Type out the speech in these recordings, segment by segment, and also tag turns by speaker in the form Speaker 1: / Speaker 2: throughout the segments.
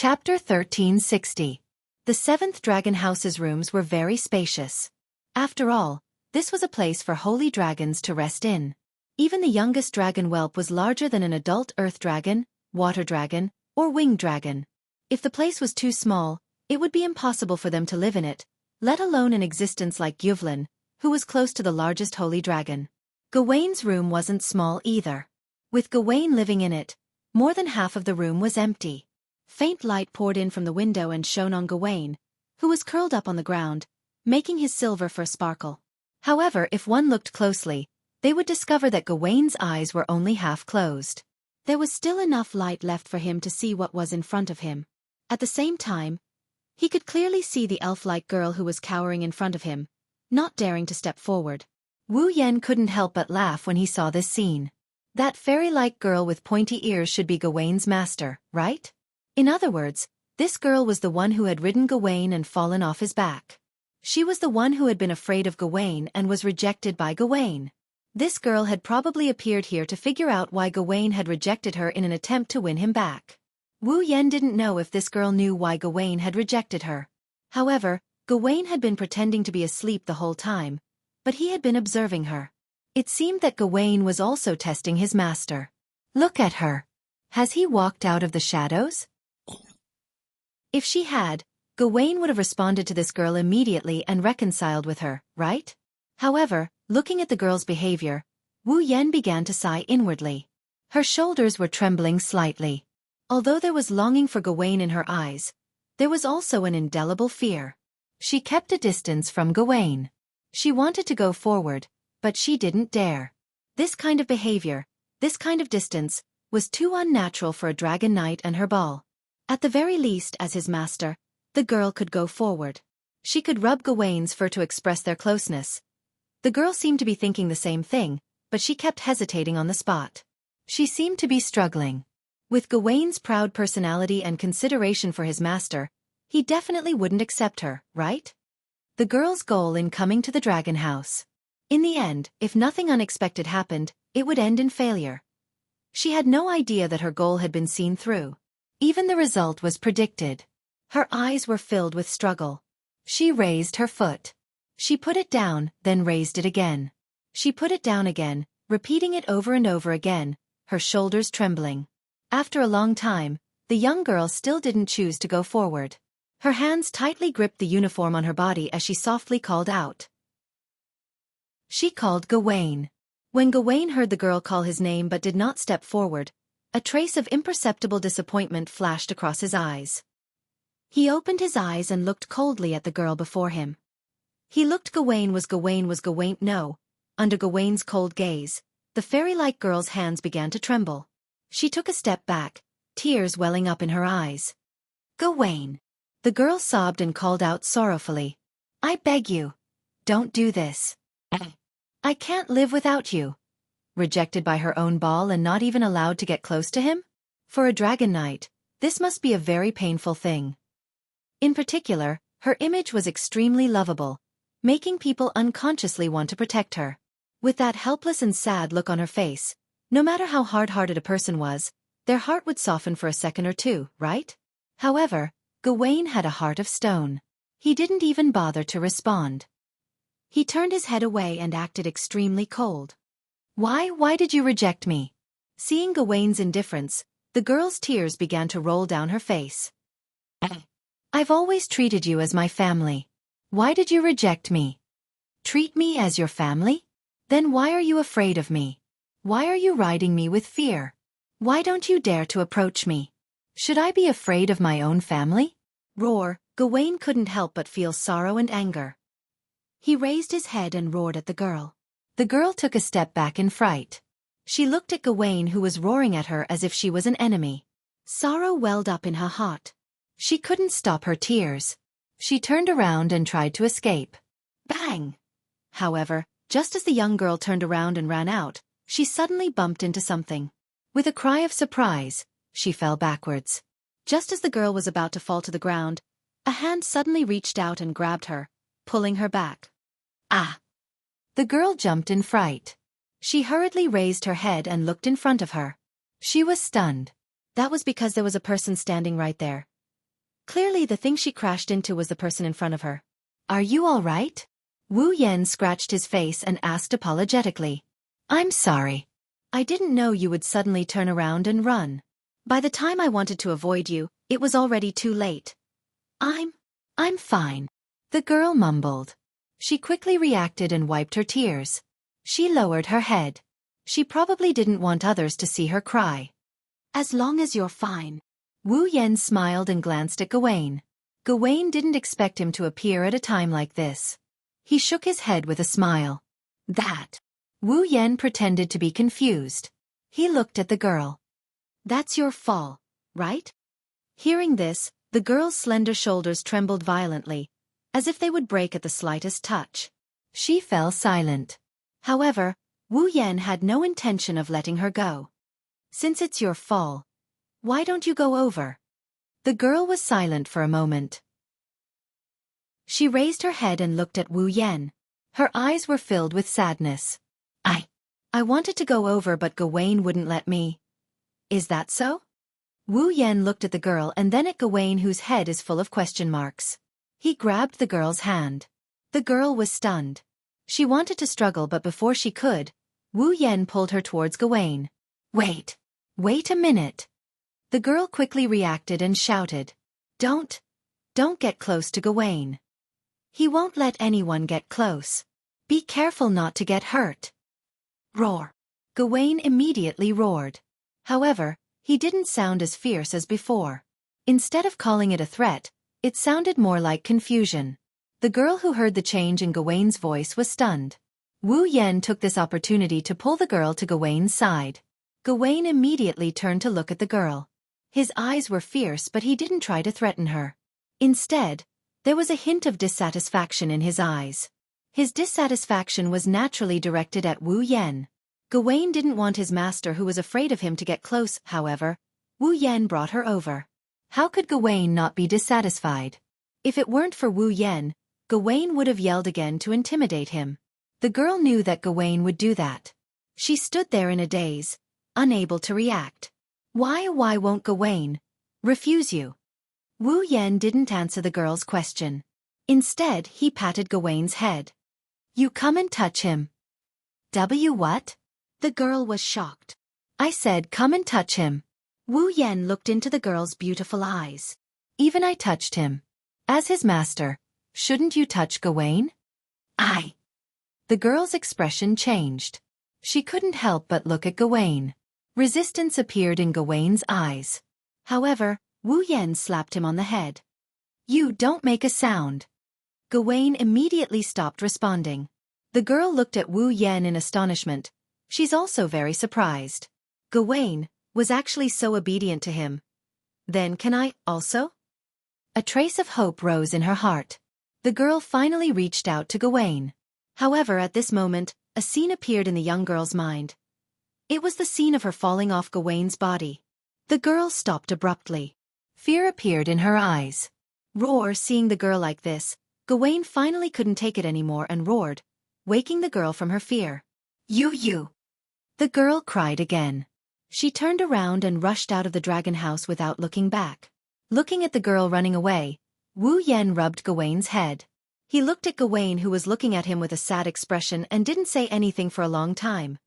Speaker 1: Chapter 1360. The seventh dragon house's rooms were very spacious. After all, this was a place for holy dragons to rest in. Even the youngest dragon whelp was larger than an adult earth dragon, water dragon, or winged dragon. If the place was too small, it would be impossible for them to live in it, let alone an existence like Yuvlin, who was close to the largest holy dragon. Gawain's room wasn't small either. With Gawain living in it, more than half of the room was empty. Faint light poured in from the window and shone on Gawain, who was curled up on the ground, making his silver fur sparkle. However, if one looked closely, they would discover that Gawain's eyes were only half closed. There was still enough light left for him to see what was in front of him. At the same time, he could clearly see the elf-like girl who was cowering in front of him, not daring to step forward. Wu Yen couldn't help but laugh when he saw this scene. That fairy-like girl with pointy ears should be Gawain's master, right? In other words, this girl was the one who had ridden Gawain and fallen off his back. She was the one who had been afraid of Gawain and was rejected by Gawain. This girl had probably appeared here to figure out why Gawain had rejected her in an attempt to win him back. Wu Yen didn't know if this girl knew why Gawain had rejected her. However, Gawain had been pretending to be asleep the whole time, but he had been observing her. It seemed that Gawain was also testing his master. Look at her. Has he walked out of the shadows? If she had, Gawain would have responded to this girl immediately and reconciled with her, right? However, looking at the girl's behavior, Wu Yen began to sigh inwardly. Her shoulders were trembling slightly. Although there was longing for Gawain in her eyes, there was also an indelible fear. She kept a distance from Gawain. She wanted to go forward, but she didn't dare. This kind of behavior, this kind of distance, was too unnatural for a dragon knight and her ball. At the very least, as his master, the girl could go forward. She could rub Gawain's fur to express their closeness. The girl seemed to be thinking the same thing, but she kept hesitating on the spot. She seemed to be struggling. With Gawain's proud personality and consideration for his master, he definitely wouldn't accept her, right? The girl's goal in coming to the dragon house. In the end, if nothing unexpected happened, it would end in failure. She had no idea that her goal had been seen through. Even the result was predicted. Her eyes were filled with struggle. She raised her foot. She put it down, then raised it again. She put it down again, repeating it over and over again, her shoulders trembling. After a long time, the young girl still didn't choose to go forward. Her hands tightly gripped the uniform on her body as she softly called out. She called Gawain. When Gawain heard the girl call his name but did not step forward, a trace of imperceptible disappointment flashed across his eyes. He opened his eyes and looked coldly at the girl before him. He looked. Gawain was Gawain. No. Under Gawain's cold gaze, the fairy-like girl's hands began to tremble. She took a step back, tears welling up in her eyes. Gawain. The girl sobbed and called out sorrowfully. I beg you. Don't do this. I can't live without you. Rejected by her own ball and not even allowed to get close to him? For a dragon knight, this must be a very painful thing. In particular, her image was extremely lovable, making people unconsciously want to protect her. With that helpless and sad look on her face, no matter how hard-hearted a person was, their heart would soften for a second or two, right? However, Gawain had a heart of stone. He didn't even bother to respond. He turned his head away and acted extremely cold. Why did you reject me? Seeing Gawain's indifference, the girl's tears began to roll down her face. I've always treated you as my family. Why did you reject me? Treat me as your family? Then why are you afraid of me? Why are you riding me with fear? Why don't you dare to approach me? Should I be afraid of my own family? Roar. Gawain couldn't help but feel sorrow and anger. He raised his head and roared at the girl. The girl took a step back in fright. She looked at Gawain, who was roaring at her as if she was an enemy. Sorrow welled up in her heart. She couldn't stop her tears. She turned around and tried to escape. Bang! However, just as the young girl turned around and ran out, she suddenly bumped into something. With a cry of surprise, she fell backwards. Just as the girl was about to fall to the ground, a hand suddenly reached out and grabbed her, pulling her back. Ah! The girl jumped in fright. She hurriedly raised her head and looked in front of her. She was stunned. That was because there was a person standing right there. Clearly the thing she crashed into was the person in front of her. Are you all right? Wu Yan scratched his face and asked apologetically. I'm sorry. I didn't know you would suddenly turn around and run. By the time I wanted to avoid you, it was already too late. I'm fine. The girl mumbled. She quickly reacted and wiped her tears. She lowered her head. She probably didn't want others to see her cry. As long as you're fine. Wu Yan smiled and glanced at Gawain. Gawain didn't expect him to appear at a time like this. He shook his head with a smile. That. Wu Yan pretended to be confused. He looked at the girl. That's your fall, right? Hearing this, the girl's slender shoulders trembled violently, as if they would break at the slightest touch. She fell silent. However, Wu Yan had no intention of letting her go. Since it's your fall, why don't you go over? The girl was silent for a moment. She raised her head and looked at Wu Yan. Her eyes were filled with sadness. I wanted to go over but Gawain wouldn't let me. Is that so? Wu Yan looked at the girl and then at Gawain, whose head is full of question marks. He grabbed the girl's hand. The girl was stunned. She wanted to struggle but before she could, Wu Yan pulled her towards Gawain. Wait a minute. The girl quickly reacted and shouted. Don't get close to Gawain. He won't let anyone get close. Be careful not to get hurt. Roar. Gawain immediately roared. However, he didn't sound as fierce as before. Instead of calling it a threat, it sounded more like confusion. The girl who heard the change in Gawain's voice was stunned. Wu Yan took this opportunity to pull the girl to Gawain's side. Gawain immediately turned to look at the girl. His eyes were fierce but he didn't try to threaten her. Instead, there was a hint of dissatisfaction in his eyes. His dissatisfaction was naturally directed at Wu Yan. Gawain didn't want his master who was afraid of him to get close, however. Wu Yan brought her over. How could Gawain not be dissatisfied? If it weren't for Wu Yan, Gawain would have yelled again to intimidate him. The girl knew that Gawain would do that. She stood there in a daze, unable to react. Why won't Gawain refuse you? Wu Yan didn't answer the girl's question. Instead, he patted Gawain's head. You come and touch him. What? The girl was shocked. I said come and touch him. Wu Yan looked into the girl's beautiful eyes. Even I touched him. As his master, shouldn't you touch Gawain? The girl's expression changed. She couldn't help but look at Gawain. Resistance appeared in Gawain's eyes. However, Wu Yan slapped him on the head. You don't make a sound. Gawain immediately stopped responding. The girl looked at Wu Yan in astonishment. She's also very surprised. Gawain was actually so obedient to him. Then can I also? A trace of hope rose in her heart. The girl finally reached out to Gawain. However, at this moment, a scene appeared in the young girl's mind. It was the scene of her falling off Gawain's body. The girl stopped abruptly. Fear appeared in her eyes. Roar, seeing the girl like this, Gawain finally couldn't take it anymore and roared, waking the girl from her fear. You! The girl cried again. She turned around and rushed out of the dragon house without looking back. Looking at the girl running away, Wu Yan rubbed Gawain's head. He looked at Gawain, who was looking at him with a sad expression, and didn't say anything for a long time.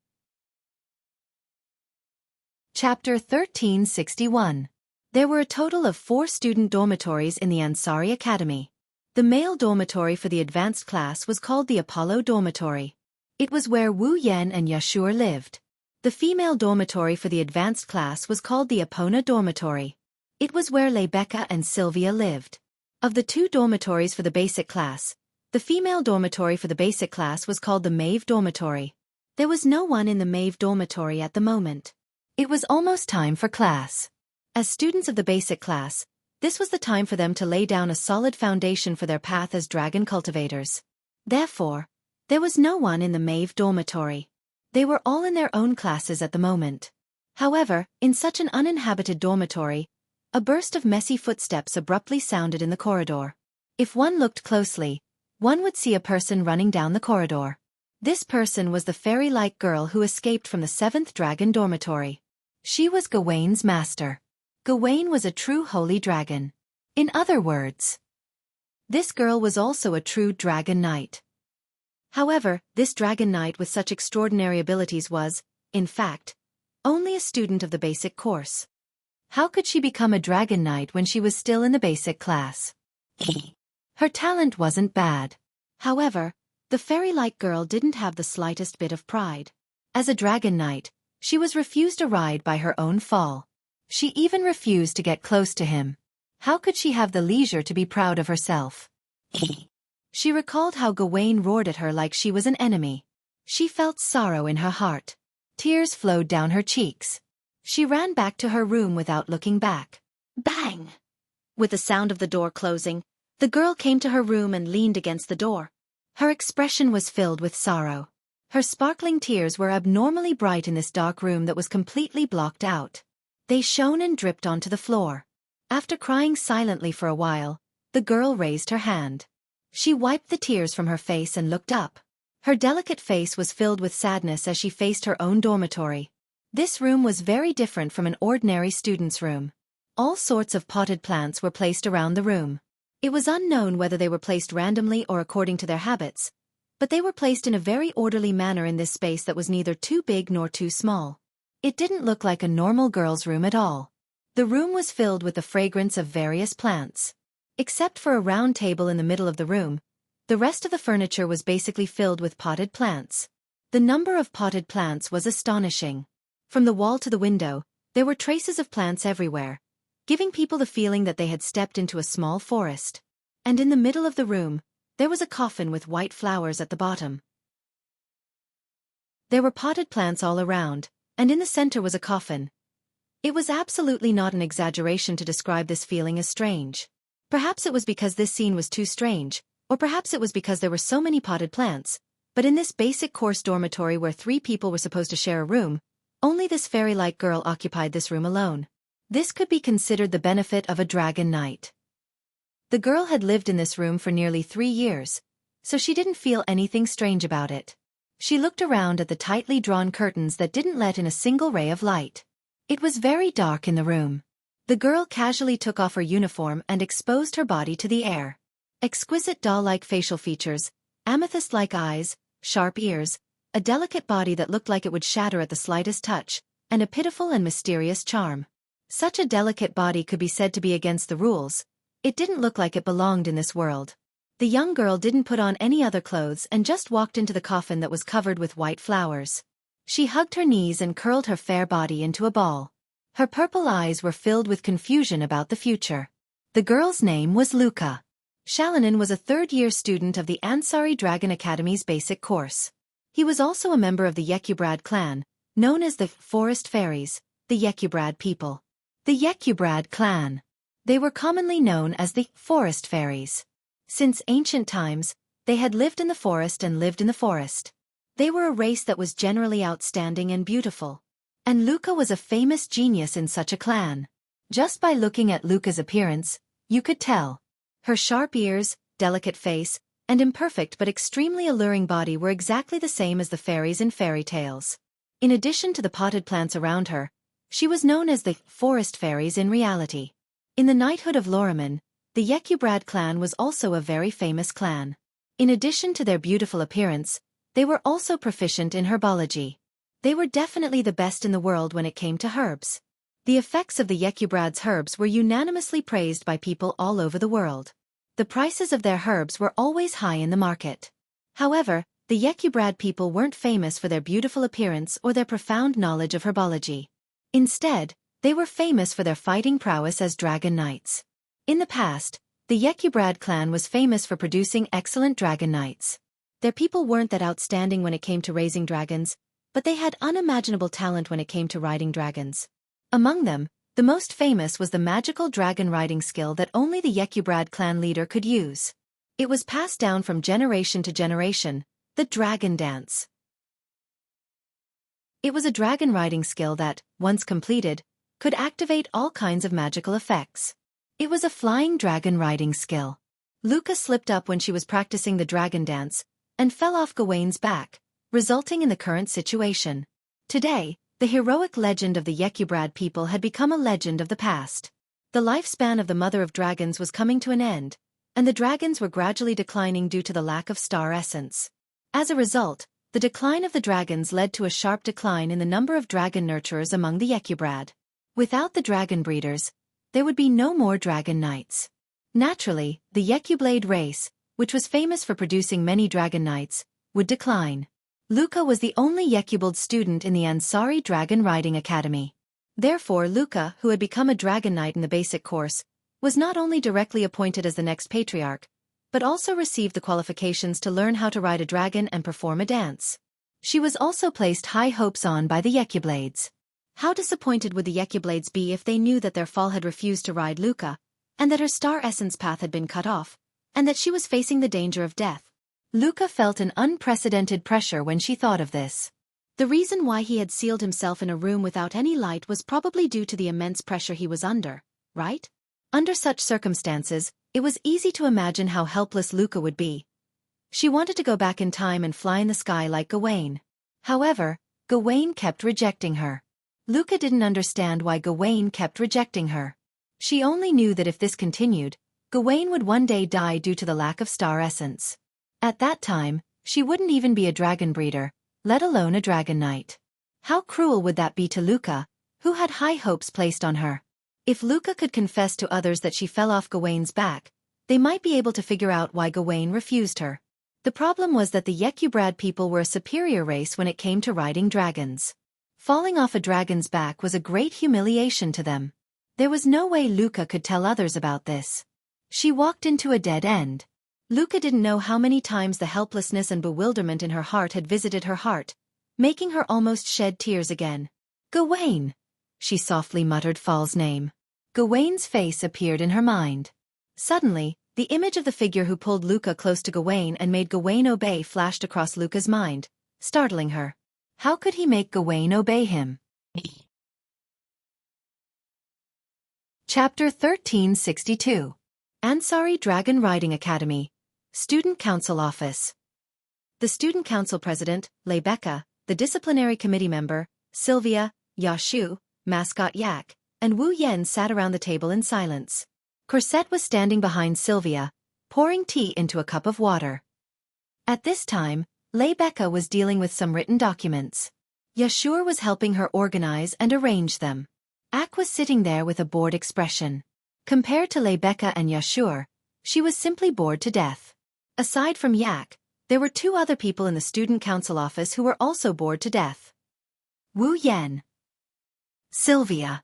Speaker 1: Chapter 1361. There were a total of 4 student dormitories in the Ansari Academy. The male dormitory for the advanced class was called the Apollo Dormitory. It was where Wu Yan and Yashur lived. The female dormitory for the advanced class was called the Epona Dormitory. It was where Rebecca and Sylvia lived. Of the 2 dormitories for the basic class, the female dormitory for the basic class was called the Maeve Dormitory. There was no one in the Maeve Dormitory at the moment. It was almost time for class. As students of the basic class, this was the time for them to lay down a solid foundation for their path as dragon cultivators. Therefore, there was no one in the Maeve Dormitory. They were all in their own classes at the moment. However, in such an uninhabited dormitory, a burst of messy footsteps abruptly sounded in the corridor. If one looked closely, one would see a person running down the corridor. This person was the fairy-like girl who escaped from the 7th Dragon Dormitory. She was Gawain's master. Gawain was a true holy dragon. In other words, this girl was also a true dragon knight. However, this dragon knight with such extraordinary abilities was, in fact, only a student of the basic course. How could she become a dragon knight when she was still in the basic class? Her talent wasn't bad. However, the fairy-like girl didn't have the slightest bit of pride. As a dragon knight, she was refused a ride by her own fall. She even refused to get close to him. How could she have the leisure to be proud of herself? She recalled how Gawain roared at her like she was an enemy. She felt sorrow in her heart. Tears flowed down her cheeks. She ran back to her room without looking back. Bang! With the sound of the door closing, the girl came to her room and leaned against the door. Her expression was filled with sorrow. Her sparkling tears were abnormally bright in this dark room that was completely blocked out. They shone and dripped onto the floor. After crying silently for a while, the girl raised her hand. She wiped the tears from her face and looked up. Her delicate face was filled with sadness as she faced her own dormitory. This room was very different from an ordinary student's room. All sorts of potted plants were placed around the room. It was unknown whether they were placed randomly or according to their habits, but they were placed in a very orderly manner in this space that was neither too big nor too small. It didn't look like a normal girl's room at all. The room was filled with the fragrance of various plants. Except for a round table in the middle of the room, the rest of the furniture was basically filled with potted plants. The number of potted plants was astonishing. From the wall to the window, there were traces of plants everywhere, giving people the feeling that they had stepped into a small forest. And in the middle of the room, there was a coffin with white flowers at the bottom. There were potted plants all around, and in the center was a coffin. It was absolutely not an exaggeration to describe this feeling as strange. Perhaps it was because this scene was too strange, or perhaps it was because there were so many potted plants, but in this basic course dormitory where 3 people were supposed to share a room, only this fairy-like girl occupied this room alone. This could be considered the benefit of a dragon knight. The girl had lived in this room for nearly 3 years, so she didn't feel anything strange about it. She looked around at the tightly drawn curtains that didn't let in a single ray of light. It was very dark in the room. The girl casually took off her uniform and exposed her body to the air. Exquisite doll-like facial features, amethyst-like eyes, sharp ears, a delicate body that looked like it would shatter at the slightest touch, and a pitiful and mysterious charm. Such a delicate body could be said to be against the rules. It didn't look like it belonged in this world. The young girl didn't put on any other clothes and just walked into the coffin that was covered with white flowers. She hugged her knees and curled her fair body into a ball. Her purple eyes were filled with confusion about the future. The girl's name was Luca. Shalanin was a third-year student of the Ansari Dragon Academy's basic course. He was also a member of the Yekyubrad clan, known as the Forest Fairies, the Yekyubrad people. The Yekyubrad clan. They were commonly known as the Forest Fairies. Since ancient times, they had lived in the forest and lived in the forest. They were a race that was generally outstanding and beautiful. And Luca was a famous genius in such a clan. Just by looking at Luca's appearance, you could tell. Her sharp ears, delicate face, and imperfect but extremely alluring body were exactly the same as the fairies in fairy tales. In addition to the potted plants around her, she was known as the Forest Fairies in reality. In the knighthood of Loriman, the Yekyubrad clan was also a very famous clan. In addition to their beautiful appearance, they were also proficient in herbology. They were definitely the best in the world when it came to herbs. The effects of the Yekyubrad's herbs were unanimously praised by people all over the world. The prices of their herbs were always high in the market. However, the Yekyubrad people weren't famous for their beautiful appearance or their profound knowledge of herbology. Instead, they were famous for their fighting prowess as dragon knights. In the past, the Yekyubrad clan was famous for producing excellent dragon knights. Their people weren't that outstanding when it came to raising dragons, but they had unimaginable talent when it came to riding dragons. Among them, the most famous was the magical dragon riding skill that only the Yekyubrad clan leader could use. It was passed down from generation to generation, the dragon dance. It was a dragon riding skill that, once completed, could activate all kinds of magical effects. It was a flying dragon riding skill. Luca slipped up when she was practicing the dragon dance, and fell off Gawain's back, resulting in the current situation. Today, the heroic legend of the Yekyubrad people had become a legend of the past. The lifespan of the Mother of Dragons was coming to an end, and the dragons were gradually declining due to the lack of star essence. As a result, the decline of the dragons led to a sharp decline in the number of dragon nurturers among the Yekyubrad. Without the dragon breeders, there would be no more dragon knights. Naturally, the Yekyublade race, which was famous for producing many dragon knights, would decline. Luca was the only Yekyublade student in the Ansari Dragon Riding Academy. Therefore Luca, who had become a dragon knight in the basic course, was not only directly appointed as the next patriarch, but also received the qualifications to learn how to ride a dragon and perform a dance. She was also placed high hopes on by the Yekyublades. How disappointed would the Yekyublades be if they knew that their fall had refused to ride Luca, and that her star essence path had been cut off, and that she was facing the danger of death? Luca felt an unprecedented pressure when she thought of this. The reason why he had sealed himself in a room without any light was probably due to the immense pressure he was under, right? Under such circumstances, it was easy to imagine how helpless Luca would be. She wanted to go back in time and fly in the sky like Gawain. However, Gawain kept rejecting her. Luca didn't understand why Gawain kept rejecting her. She only knew that if this continued, Gawain would one day die due to the lack of star essence. At that time, she wouldn't even be a dragon breeder, let alone a dragon knight. How cruel would that be to Luca, who had high hopes placed on her? If Luca could confess to others that she fell off Gawain's back, they might be able to figure out why Gawain refused her. The problem was that the Yekyubrad people were a superior race when it came to riding dragons. Falling off a dragon's back was a great humiliation to them. There was no way Luca could tell others about this. She walked into a dead end. Luca didn't know how many times the helplessness and bewilderment in her heart had visited her heart, making her almost shed tears again. Gawain! She softly muttered Fall's name. Gawain's face appeared in her mind. Suddenly, the image of the figure who pulled Luca close to Gawain and made Gawain obey flashed across Luca's mind, startling her. How could he make Gawain obey him? Chapter 1362. Ansari Dragon Riding Academy. Student Council Office. The Student Council President, Lebecca, the Disciplinary Committee member, Sylvia, Yashu, Mascot Yak, and Wu Yen sat around the table in silence. Corset was standing behind Sylvia, pouring tea into a cup of water. At this time, Lebecca was dealing with some written documents. Yashur was helping her organize and arrange them. Ak was sitting there with a bored expression. Compared to Lebecca and Yashur, she was simply bored to death. Aside from Yak, there were two other people in the Student Council office who were also bored to death. Wu Yen. Sylvia.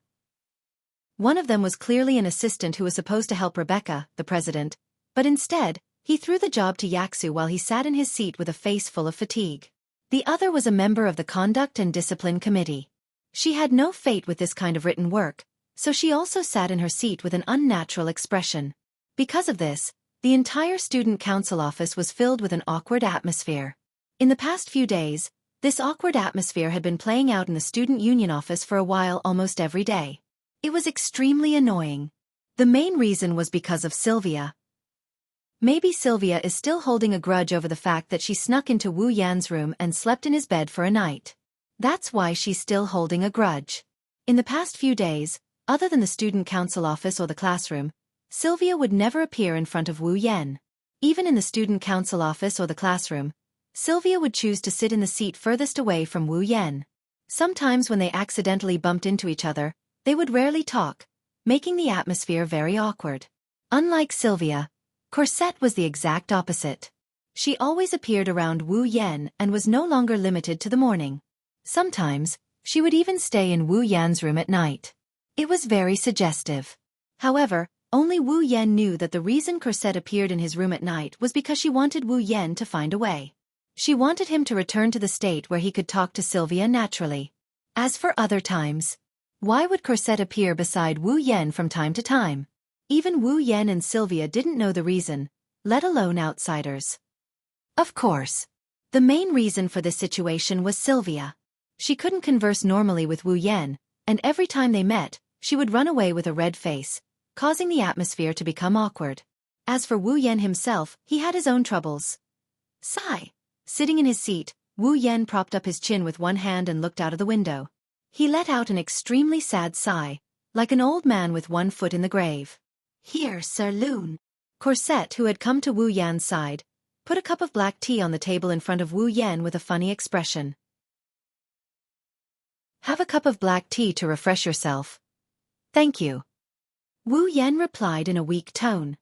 Speaker 1: One of them was clearly an assistant who was supposed to help Rebecca, the president, but instead, he threw the job to Yaksu while he sat in his seat with a face full of fatigue. The other was a member of the Conduct and Discipline Committee. She had no fate with this kind of written work, so she also sat in her seat with an unnatural expression. Because of this, the entire Student Council office was filled with an awkward atmosphere. In the past few days, this awkward atmosphere had been playing out in the Student Union office for a while almost every day. It was extremely annoying. The main reason was because of Sylvia. Maybe Sylvia is still holding a grudge over the fact that she snuck into Wu Yan's room and slept in his bed for a night. That's why she's still holding a grudge. In the past few days, other than the Student Council office or the classroom, Sylvia would never appear in front of Wu Yan. Even in the Student Council office or the classroom, Sylvia would choose to sit in the seat furthest away from Wu Yan. Sometimes when they accidentally bumped into each other, they would rarely talk, making the atmosphere very awkward. Unlike Sylvia, Corset was the exact opposite. She always appeared around Wu Yan and was no longer limited to the morning. Sometimes, she would even stay in Wu Yan's room at night. It was very suggestive. However, only Wu Yan knew that the reason Corset appeared in his room at night was because she wanted Wu Yan to find a way. She wanted him to return to the state where he could talk to Sylvia naturally. As for other times, why would Corset appear beside Wu Yan from time to time? Even Wu Yan and Sylvia didn't know the reason, let alone outsiders. Of course. The main reason for this situation was Sylvia. She couldn't converse normally with Wu Yan, and every time they met, she would run away with a red face, causing the atmosphere to become awkward. As for Wu Yan himself, he had his own troubles. Sigh. Sitting in his seat, Wu Yan propped up his chin with one hand and looked out of the window. He let out an extremely sad sigh, like an old man with one foot in the grave.
Speaker 2: Here, Sir Loon.
Speaker 1: Corset, who had come to Wu Yan's side, put a cup of black tea on the table in front of Wu Yan with a funny expression. Have a cup of black tea to refresh yourself. Thank you. Wu Yan replied in a weak tone.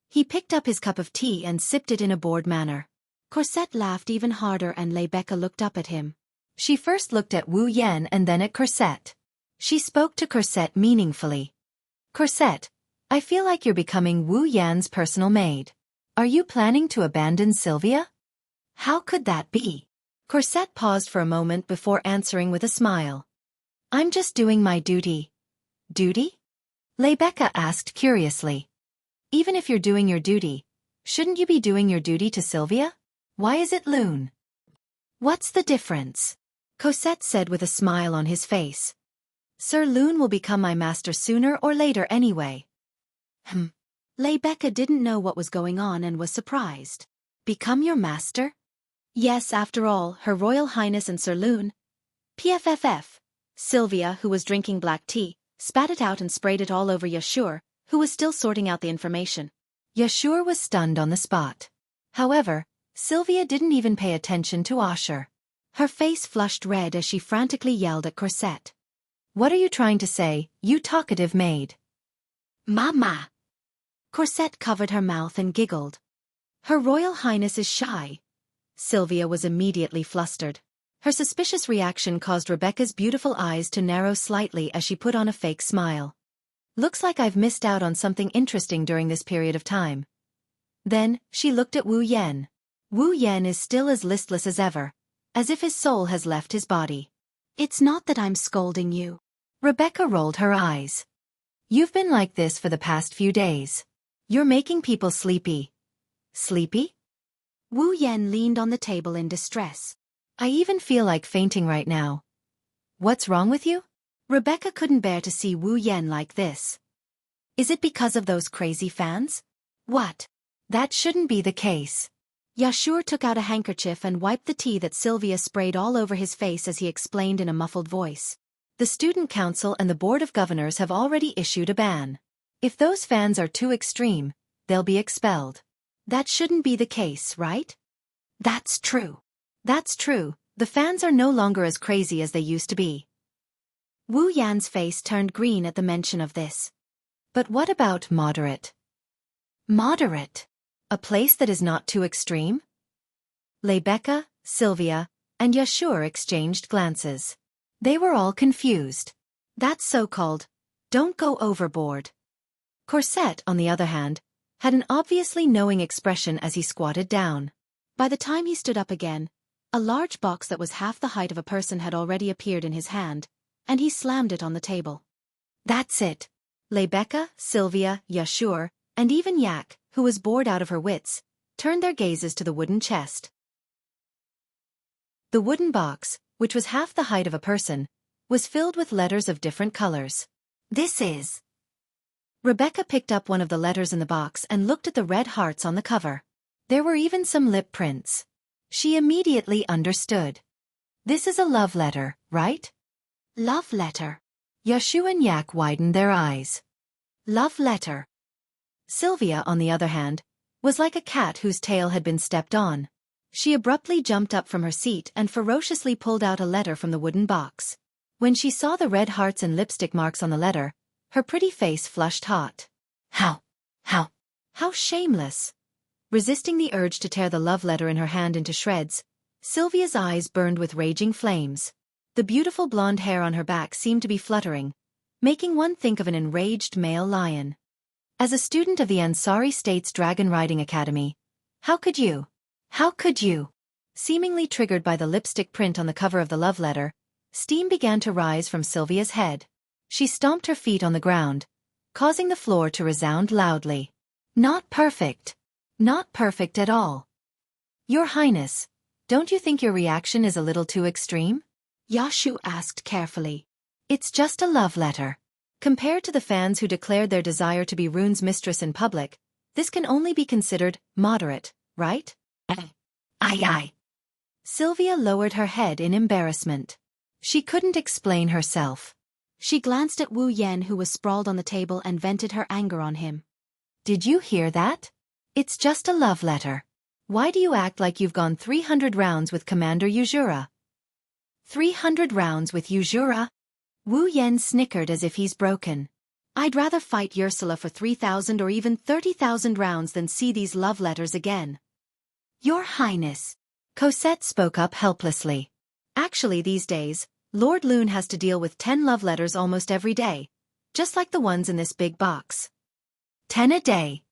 Speaker 1: He picked up his cup of tea and sipped it in a bored manner.
Speaker 2: Corset laughed even harder and Rebecca looked up at him.
Speaker 1: She first looked at Wu Yan and then at Corset. She spoke to Corset meaningfully. Corset, I feel like you're becoming Wu Yan's personal maid. Are you planning to abandon Sylvia?
Speaker 2: How could that be?
Speaker 1: Corset paused for a moment before answering with a smile. I'm just doing my duty. Duty? Rebecca asked curiously. Even if you're doing your duty, shouldn't you be doing your duty to Sylvia? Why is it Loon?
Speaker 2: What's the difference?
Speaker 1: Corset said with a smile on his face. Sir Loon will become my master sooner or later anyway.
Speaker 2: Rebecca didn't know what was going on and was surprised.
Speaker 1: Become your master?
Speaker 2: Yes, after all, Her Royal Highness and Sir Loon. PFFF. Sylvia, who was drinking black tea, spat it out and sprayed it all over Yashur, who was still sorting out the information.
Speaker 1: Yashur was stunned on the spot. However, Sylvia didn't even pay attention to Ashur. Her face flushed red as she frantically yelled at Corset. What are you trying to say, you talkative maid?
Speaker 2: Mama!
Speaker 1: Corset covered her mouth and giggled. Her Royal Highness is shy. Sylvia was immediately flustered. Her suspicious reaction caused Rebecca's beautiful eyes to narrow slightly as she put on a fake smile. Looks like I've missed out on something interesting during this period of time. Then, she looked at Wu Yan. Wu Yan is still as listless as ever, as if his soul has left his body.
Speaker 2: It's not that I'm scolding you.
Speaker 1: Rebecca rolled her eyes. You've been like this for the past few days. You're making people sleepy. Sleepy?
Speaker 2: Wu Yan leaned on the table in distress.
Speaker 1: I even feel like fainting right now. What's wrong with you? Rebecca couldn't bear to see Wu Yan like this. Is it because of those crazy fans?
Speaker 2: What?
Speaker 1: That shouldn't be the case.
Speaker 2: Yashur took out a handkerchief and wiped the tea that Sylvia sprayed all over his face as he explained in a muffled voice.
Speaker 1: The Student Council and the Board of Governors have already issued a ban. If those fans are too extreme, they'll be expelled. That shouldn't be the case, right?
Speaker 2: That's true.
Speaker 1: That's true. The fans are no longer as crazy as they used to be.
Speaker 2: Wu Yan's face turned green at the mention of this.
Speaker 1: But what about moderate?
Speaker 2: Moderate?
Speaker 1: A place that is not too extreme? Rebecca, Sylvia, and Yashur exchanged glances. They were all confused. That's so-called, don't go overboard. Corset, on the other hand, had an obviously knowing expression as he squatted down.
Speaker 2: By the time he stood up again, a large box that was half the height of a person had already appeared in his hand, and he slammed it on the table.
Speaker 1: That's it. Rebecca, Sylvia, Yashur, and even Yak, who was bored out of her wits, turned their gazes to the wooden chest. The wooden box, which was half the height of a person, was filled with letters of different colors.
Speaker 2: This is...
Speaker 1: Rebecca picked up one of the letters in the box and looked at the red hearts on the cover. There were even some lip prints. She immediately understood. This is a love letter, right?
Speaker 2: Love letter.
Speaker 1: Yashur and Yak widened their eyes. Love letter. Sylvia, on the other hand, was like a cat whose tail had been stepped on. She abruptly jumped up from her seat and ferociously pulled out a letter from the wooden box. When she saw the red hearts and lipstick marks on the letter, her pretty face flushed hot. How shameless! Resisting the urge to tear the love letter in her hand into shreds, Sylvia's eyes burned with raging flames. The beautiful blonde hair on her back seemed to be fluttering, making one think of an enraged male lion. As a student of the Ansari State's Dragon Riding Academy, how could you? Seemingly triggered by the lipstick print on the cover of the love letter, steam began to rise from Sylvia's head. She stomped her feet on the ground, causing the floor to resound loudly. Not perfect. Not perfect at all. Your Highness, don't you think your reaction is a little too extreme?
Speaker 2: Yashur asked carefully.
Speaker 1: It's just a love letter. Compared to the fans who declared their desire to be Rune's mistress in public, this can only be considered moderate, right?
Speaker 2: Aye.
Speaker 1: Sylvia lowered her head in embarrassment. She couldn't explain herself.
Speaker 2: She glanced at Wu Yan, who was sprawled on the table, and vented her anger on him.
Speaker 1: Did you hear that? It's just a love letter. Why do you act like you've gone 300 rounds with Commander Yuzura? 300 rounds with Yuzura? Wu Yan snickered as if he's broken.
Speaker 2: I'd rather fight Ursula for 3,000 or even 30,000 rounds than see these love letters again.
Speaker 1: Your Highness. Cosette spoke up helplessly.
Speaker 2: Actually, these days, Lord Loon has to deal with 10 love letters almost every day, just like the ones in this big box.
Speaker 1: 10 a day.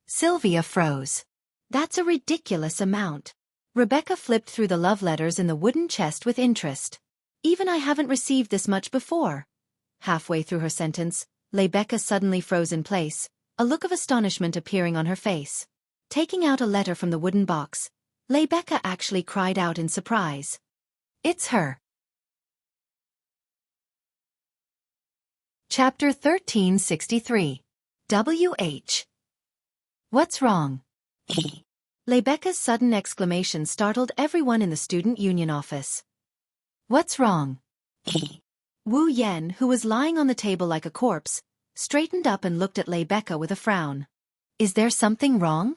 Speaker 1: Sylvia froze.
Speaker 2: That's a ridiculous amount.
Speaker 1: Rebecca flipped through the love letters in the wooden chest with interest.
Speaker 2: Even I haven't received this much before. Halfway through her sentence, Rebecca suddenly froze in place, a look of astonishment appearing on her face. Taking out a letter from the wooden box, Rebecca actually cried out in surprise.
Speaker 1: It's her. Chapter 1363. W.H. What's wrong?
Speaker 2: Rebecca's sudden exclamation startled everyone in the student union office.
Speaker 1: What's wrong?
Speaker 2: Wu Yan, who was lying on the table like a corpse, straightened up and looked at Rebecca with a frown.
Speaker 1: Is there something wrong?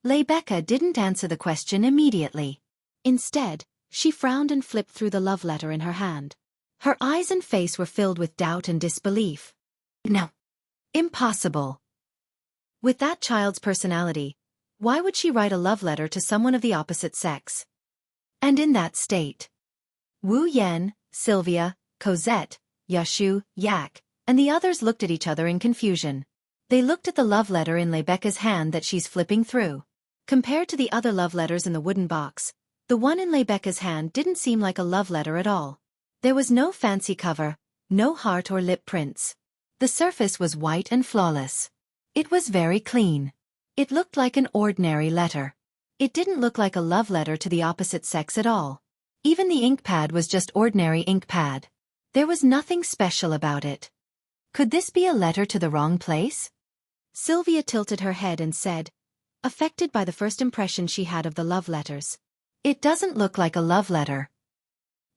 Speaker 2: Rebecca didn't answer the question immediately. Instead, she frowned and flipped through the love letter in her hand. Her eyes and face were filled with doubt and disbelief.
Speaker 1: No. Impossible.
Speaker 2: With that child's personality, why would she write a love letter to someone of the opposite sex?
Speaker 1: And in that state. Wu Yan, Sylvia, Cosette, Yashu, Yak, and the others looked at each other in confusion. They looked at the love letter in Rebecca's hand that she's flipping through.
Speaker 2: Compared to the other love letters in the wooden box, the one in Rebecca's hand didn't seem like a love letter at all. There was no fancy cover, no heart or lip prints.
Speaker 1: The surface was white and flawless. It was very clean. It looked like an ordinary letter.
Speaker 2: It didn't look like a love letter to the opposite sex at all.
Speaker 1: Even the ink pad was just ordinary ink pad. There was nothing special about it. Could this be a letter to the wrong place?
Speaker 2: Sylvia tilted her head and said, affected by the first impression she had of the love letters.
Speaker 1: It doesn't look like a love letter.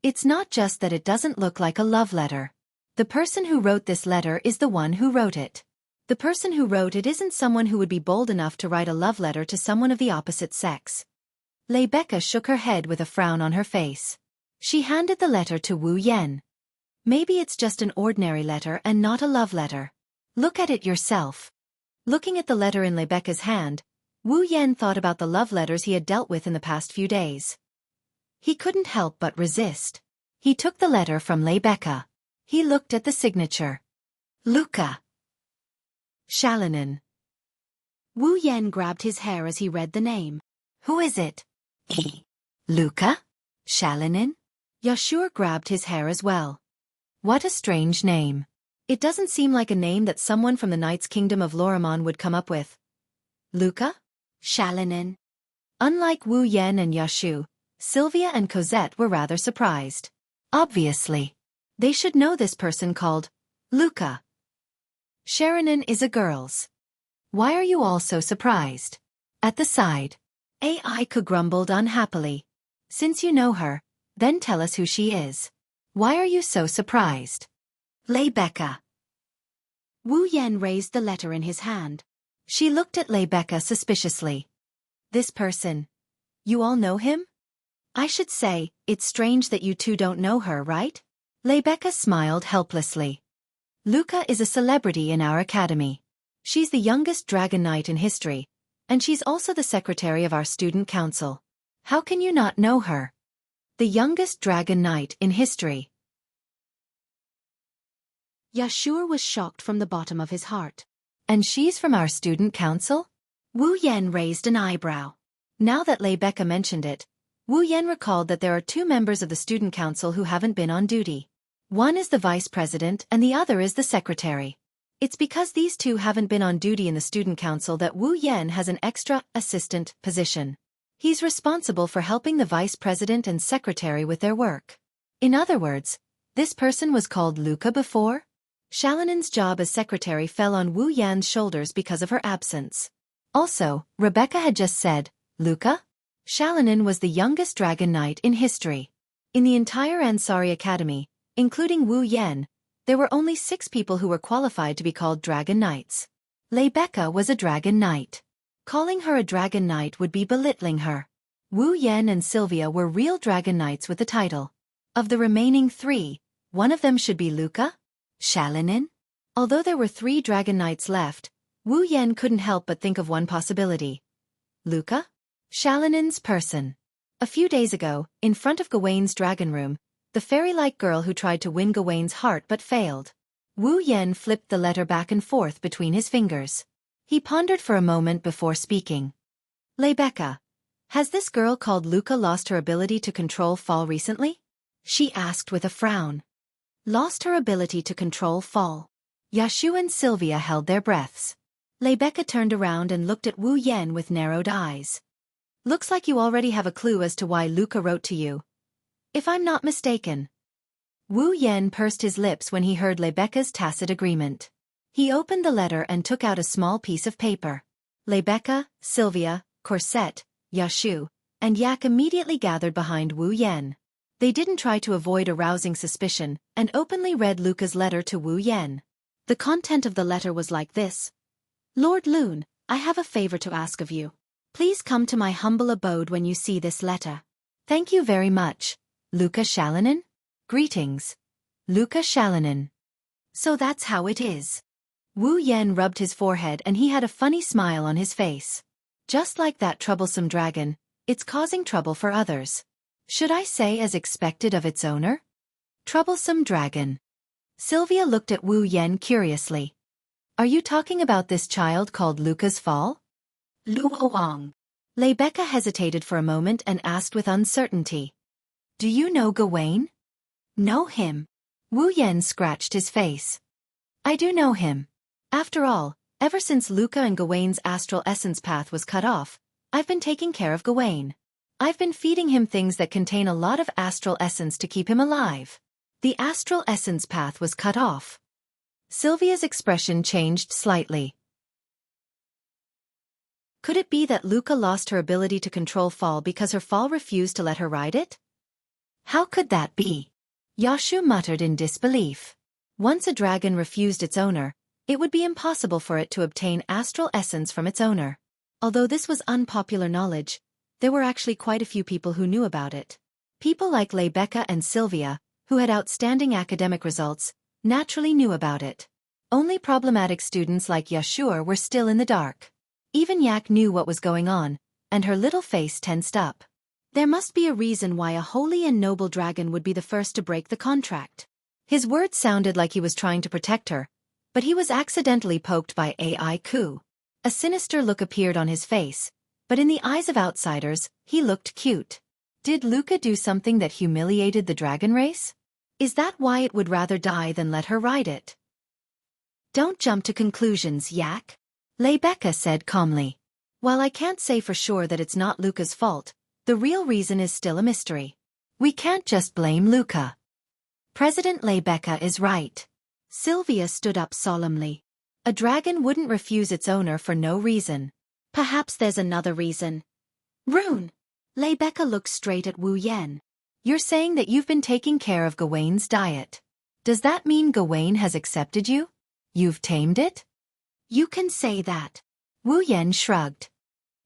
Speaker 1: It's not just that it doesn't look like a love letter. The person who wrote this letter is the one who wrote it.
Speaker 2: The person who wrote it isn't someone who would be bold enough to write a love letter to someone of the opposite sex.
Speaker 1: Rebecca shook her head with a frown on her face. She handed the letter to Wu Yan.
Speaker 2: Maybe it's just an ordinary letter and not a love letter.
Speaker 1: Look at it yourself.
Speaker 2: Looking at the letter in Rebecca's hand, Wu Yan thought about the love letters he had dealt with in the past few days.
Speaker 1: He couldn't help but resist. He took the letter from Rebecca. He looked at the signature. Luca.
Speaker 2: Xianxia. Wu Yan grabbed his hair as he read the name.
Speaker 1: Who is it? Luca? Xianxia?
Speaker 2: Yashur grabbed his hair as well.
Speaker 1: What a strange name.
Speaker 2: It doesn't seem like a name that someone from the Knight's Kingdom of Lorimon would come up with. Luca?
Speaker 1: Xianxia.
Speaker 2: Unlike Wu Yan and Yashu, Sylvia and Cosette were rather surprised.
Speaker 1: Obviously.
Speaker 2: They should know this person called Luca.
Speaker 1: Xianxia is a girl's. Why are you all so surprised? At the side, Aika grumbled unhappily. Since you know her, then tell us who she is. Why are you so surprised? Rebecca.
Speaker 2: Wu Yan raised the letter in his hand.
Speaker 1: She looked at Rebecca suspiciously.
Speaker 2: This person. You all know him? I should say, it's strange that you two don't know her, right?
Speaker 1: Rebecca smiled helplessly. Luca is a celebrity in our academy.
Speaker 2: She's the youngest Dragon Knight in history, and she's also the secretary of our student council.
Speaker 1: How can you not know her?
Speaker 2: The youngest Dragon Knight in history. Yashur was shocked from the bottom of his heart.
Speaker 1: And she's from our student council?
Speaker 2: Wu Yan raised an eyebrow. Now that Rebecca mentioned it, Wu Yan recalled that there are two members of the student council who haven't been on duty. One is the vice president and the other is the secretary. It's because these two haven't been on duty in the student council that Wu Yan has an extra assistant position. He's responsible for helping the vice president and secretary with their work.
Speaker 1: In other words, this person was called Luca before?
Speaker 2: Xianxia's job as secretary fell on Wu Yan's shoulders because of her absence.
Speaker 1: Also, Rebecca had just said, Luca?
Speaker 2: Xianxia was the youngest Dragon Knight in history. In the entire Ansari Academy,
Speaker 1: Including Wu Yan, there were only 6 people who were qualified to be called Dragon Knights. Lebecca was a Dragon Knight. Calling her a Dragon Knight would be belittling her. Wu Yan and Sylvia were real Dragon Knights with the title. Of the remaining 3, one of them should be Luca? Shalinin? Although there were 3 Dragon Knights left, Wu Yan couldn't help but think of one possibility. Luca? Shalinin's person. A few days ago, in front of Gawain's dragon room, the fairy-like girl who tried to win Gawain's heart but failed. Wu Yan flipped the letter back and forth between his fingers. He pondered for a moment before speaking. Lebecca, has this girl called Luca lost her ability to control fall recently? She asked with a frown. Lost her ability to control fall. Yashu and Sylvia held their breaths. Lebecca turned around and looked at Wu Yan with narrowed eyes. Looks like you already have a clue as to why Luca wrote to you. If I'm not mistaken. Wu Yan pursed his lips when he heard Lebecca's tacit agreement. He opened the letter and took out a small piece of paper. Lebecca, Sylvia, Corset, Yashu, and Yak immediately gathered behind Wu Yan. They didn't try to avoid arousing suspicion and openly read Luca's letter to Wu Yan. The content of the letter was like this. Lord Loon, I have a favor to ask of you. Please come to my humble abode when you see this letter. Thank you very much. Luca Shalinin? Greetings. Luca Shalinin. So that's how it is. Wu Yan rubbed his forehead and he had a funny smile on his face. Just like that troublesome dragon, it's causing trouble for others. Should I say as expected of its owner? Troublesome dragon. Sylvia looked at Wu Yan curiously. Are you talking about this child called Luca's Fall? Luoang. Lebecca hesitated for a moment and asked with uncertainty. Do you know Gawain? Know him? Wu Yan scratched his face. I do know him. After all, ever since Luca and Gawain's astral essence path was cut off, I've been taking care of Gawain. I've been feeding him things that contain a lot of astral essence to keep him alive. The astral essence path was cut off. Sylvia's expression changed slightly. Could it be that Luca lost her ability to control fall because her fall refused to let her ride it? How could that be? Yashu muttered in disbelief. Once a dragon refused its owner, it would be impossible for it to obtain astral essence from its owner. Although this was unpopular knowledge, there were actually quite a few people who knew about it. People like Lebecca and Sylvia, who had outstanding academic results, naturally knew about it. Only problematic students like Yashur were still in the dark. Even Yak knew what was going on, and her little face tensed up. There must be a reason why a holy and noble dragon would be the first to break the contract. His words sounded like he was trying to protect her, but he was accidentally poked by Ai Ku. A sinister look appeared on his face, but in the eyes of outsiders, he looked cute. Did Luca do something that humiliated the dragon race? Is that why it would rather die than let her ride it? Don't jump to conclusions, Yak. Lebecca said calmly. While I can't say for sure that it's not Luca's fault, the real reason is still a mystery. We can't just blame Luca. President Lebecca is right. Sylvia stood up solemnly. A dragon wouldn't refuse its owner for no reason. Perhaps there's another reason. Rune! Lebecca looked straight at Wu Yan. You're saying that you've been taking care of Gawain's diet. Does that mean Gawain has accepted you? You've tamed it? You can say that. Wu Yan shrugged.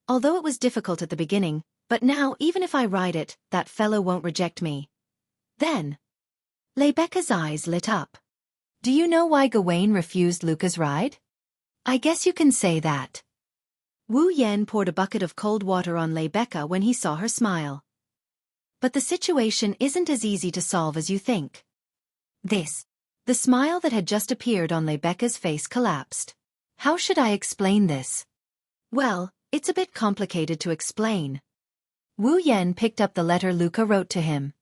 Speaker 1: Although it was difficult at the beginning, but now even if I ride it, that fellow won't reject me. Then. Lebecca's eyes lit up. Do you know why Gawain refused Luca's ride? I guess you can say that. Wu Yan poured a bucket of cold water on Lebecca when he saw her smile. But the situation isn't as easy to solve as you think. The smile that had just appeared on Lebecca's face collapsed. How should I explain this? Well, it's a bit complicated to explain. Wu Yan picked up the letter Luca wrote to him.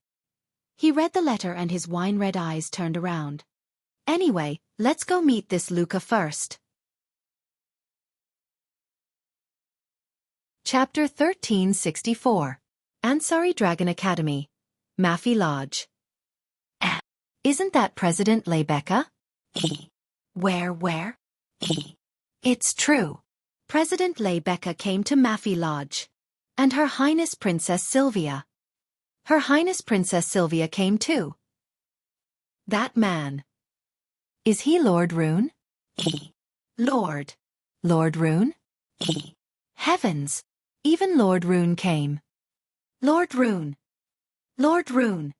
Speaker 1: He read the letter and his wine-red eyes turned around. Anyway, let's go meet this Luca first. Chapter 1364. Ansari Dragon Academy. Mafi Lodge. Isn't that President Lebecca? Where? It's true. President Lebecca came to Mafi Lodge. And Her Highness Princess Sylvia. Her Highness Princess Sylvia came too.
Speaker 2: That man. Is he Lord Rune? Lord. Lord Rune? Heavens! Even Lord Rune came. Lord Rune. Lord Rune.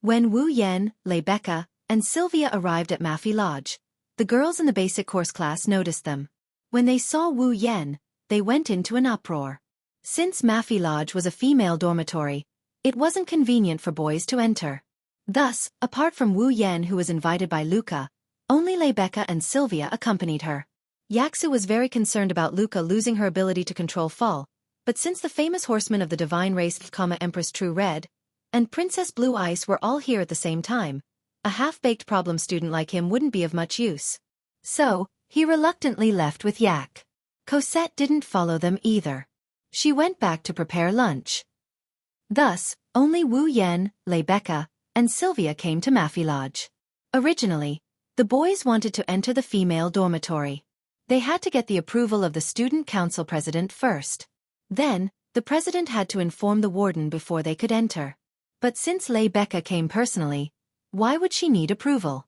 Speaker 2: When Wu Yan, Rebecca, and Sylvia arrived at Maffei Lodge, the girls in the basic course class noticed them. When they saw Wu Yan, they went into an uproar. Since Maffei Lodge was a female dormitory, it wasn't convenient for boys to enter. Thus, apart from Wu Yan who was invited by Luca, only Rebecca and Sylvia accompanied her. Xianxia was very concerned about Luca losing her ability to control fall, but since the famous horsemen of the divine race, Empress True Red, and Princess Blue Ice were all here at the same time, a half-baked problem student like him wouldn't be of much use. So, he reluctantly left with Yak. Cosette didn't follow them either. She went back to prepare lunch. Thus, only Wu Yan, Rebecca, and Sylvia came to Maffei Lodge. Originally, the boys wanted to enter the female dormitory. They had to get the approval of the student council president first. Then, the president had to inform the warden before they could enter. But since Rebecca came personally, why would she need approval?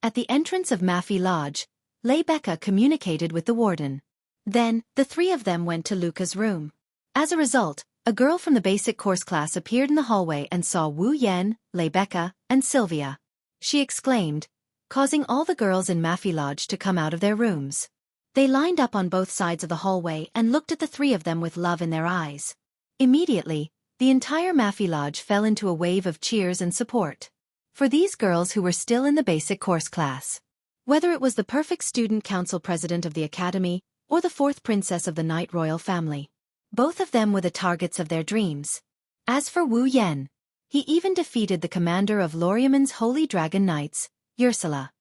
Speaker 2: At the entrance of Maffei Lodge, Rebecca communicated with the warden. Then, the three of them went to Luca's room. As a result, a girl from the basic course class appeared in the hallway and saw Wu Yan, Rebecca, and Sylvia. She exclaimed, causing all the girls in Maffei Lodge to come out of their rooms. They lined up on both sides of the hallway and looked at the three of them with love in their eyes. Immediately, the entire Maffei Lodge fell into a wave of cheers and support for these girls who were still in the basic course class. Whether it was the perfect student council president of the academy or the fourth princess of the Night Royal family, both of them were the targets of their dreams. As for Wu Yan, he even defeated the commander of Loriaman's Holy Dragon Knights, Ursula.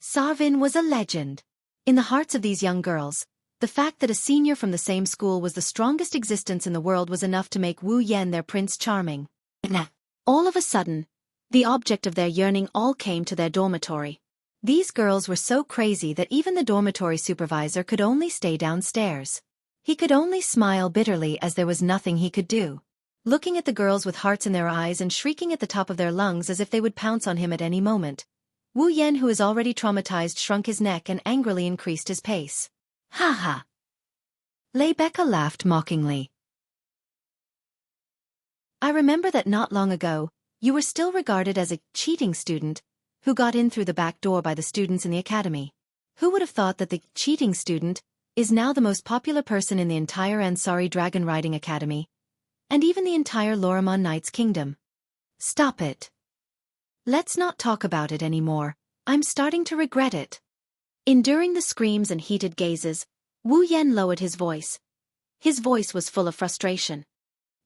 Speaker 2: Sarvin was a legend. In the hearts of these young girls, the fact that a senior from the same school was the strongest existence in the world was enough to make Wu Yan their Prince Charming. All of a sudden, the object of their yearning all came to their dormitory. These girls were so crazy that even the dormitory supervisor could only stay downstairs. He could only smile bitterly as there was nothing he could do. Looking at the girls with hearts in their eyes and shrieking at the top of their lungs as if they would pounce on him at any moment, Wu Yan, who is already traumatized, shrunk his neck and angrily increased his pace. Ha ha! Rebecca laughed mockingly. I remember that not long ago, you were still regarded as a cheating student who got in through the back door by the students in the academy. Who would have thought that the cheating student is now the most popular person in the entire Ansari Dragon Riding Academy, and even the entire Loriman Knights Kingdom? Stop it. Let's not talk about it anymore. I'm starting to regret it. Enduring the screams and heated gazes, Wu Yan lowered his voice. His voice was full of frustration.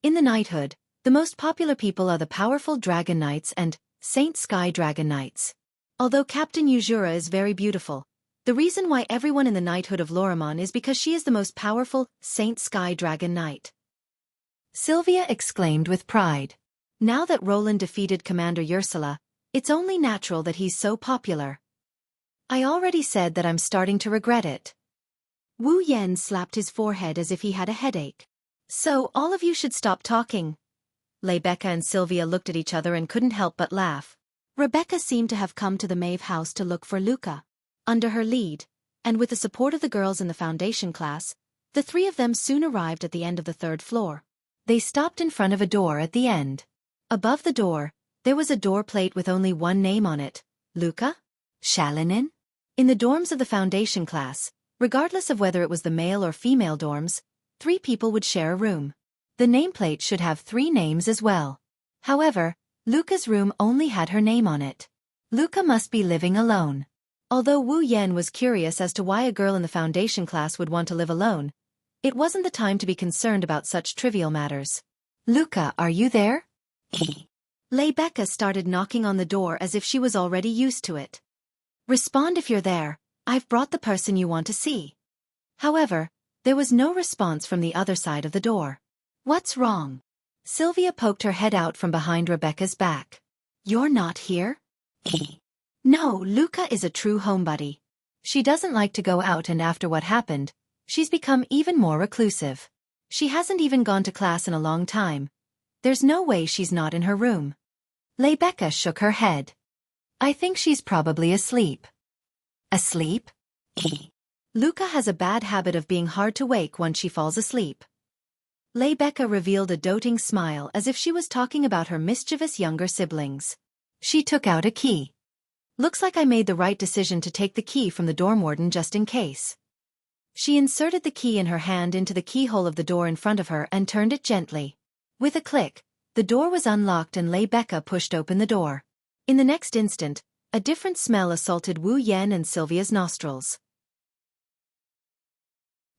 Speaker 2: In the knighthood, the most popular people are the powerful Dragon Knights and Saint Sky Dragon Knights. Although Captain Yuzura is very beautiful, the reason why everyone in the knighthood of Loriman is because she is the most powerful Saint Sky Dragon Knight. Sylvia exclaimed with pride. Now that Roland defeated Commander Ursula, it's only natural that he's so popular. I already said that I'm starting to regret it. Wu Yan slapped his forehead as if he had a headache. So all of you should stop talking. Rebecca and Sylvia looked at each other and couldn't help but laugh. Rebecca seemed to have come to the Maeve house to look for Luca. Under her lead, and with the support of the girls in the foundation class, the three of them soon arrived at the end of the third floor. They stopped in front of a door at the end. Above the door, there was a door plate with only one name on it, Luca? Shalinin? In the dorms of the foundation class, regardless of whether it was the male or female dorms, 3 people would share a room. The nameplate should have 3 names as well. However, Luca's room only had her name on it. Luca must be living alone. Although Wu Yan was curious as to why a girl in the foundation class would want to live alone, it wasn't the time to be concerned about such trivial matters. Luca, are you there? Rebecca started knocking on the door as if she was already used to it. Respond if you're there. I've brought the person you want to see. However, there was no response from the other side of the door. What's wrong? Sylvia poked her head out from behind Rebecca's back. You're not here? No, Luca is a true homebody. She doesn't like to go out, and after what happened, she's become even more reclusive. She hasn't even gone to class in a long time. There's no way she's not in her room.
Speaker 1: Rebecca shook her head. I think she's probably asleep. Asleep? Luca has a bad habit of being hard to wake once she falls asleep. Rebecca revealed a doting smile as if she was talking about her mischievous younger siblings. She took out a key. Looks like I made the right decision to take the key from the dorm warden just in case. She inserted the key in her hand into the keyhole of the door in front of her and turned it gently. With a click, the door was unlocked and Rebecca pushed open the door. In the next instant, a different smell assaulted Wu Yan and Sylvia's nostrils.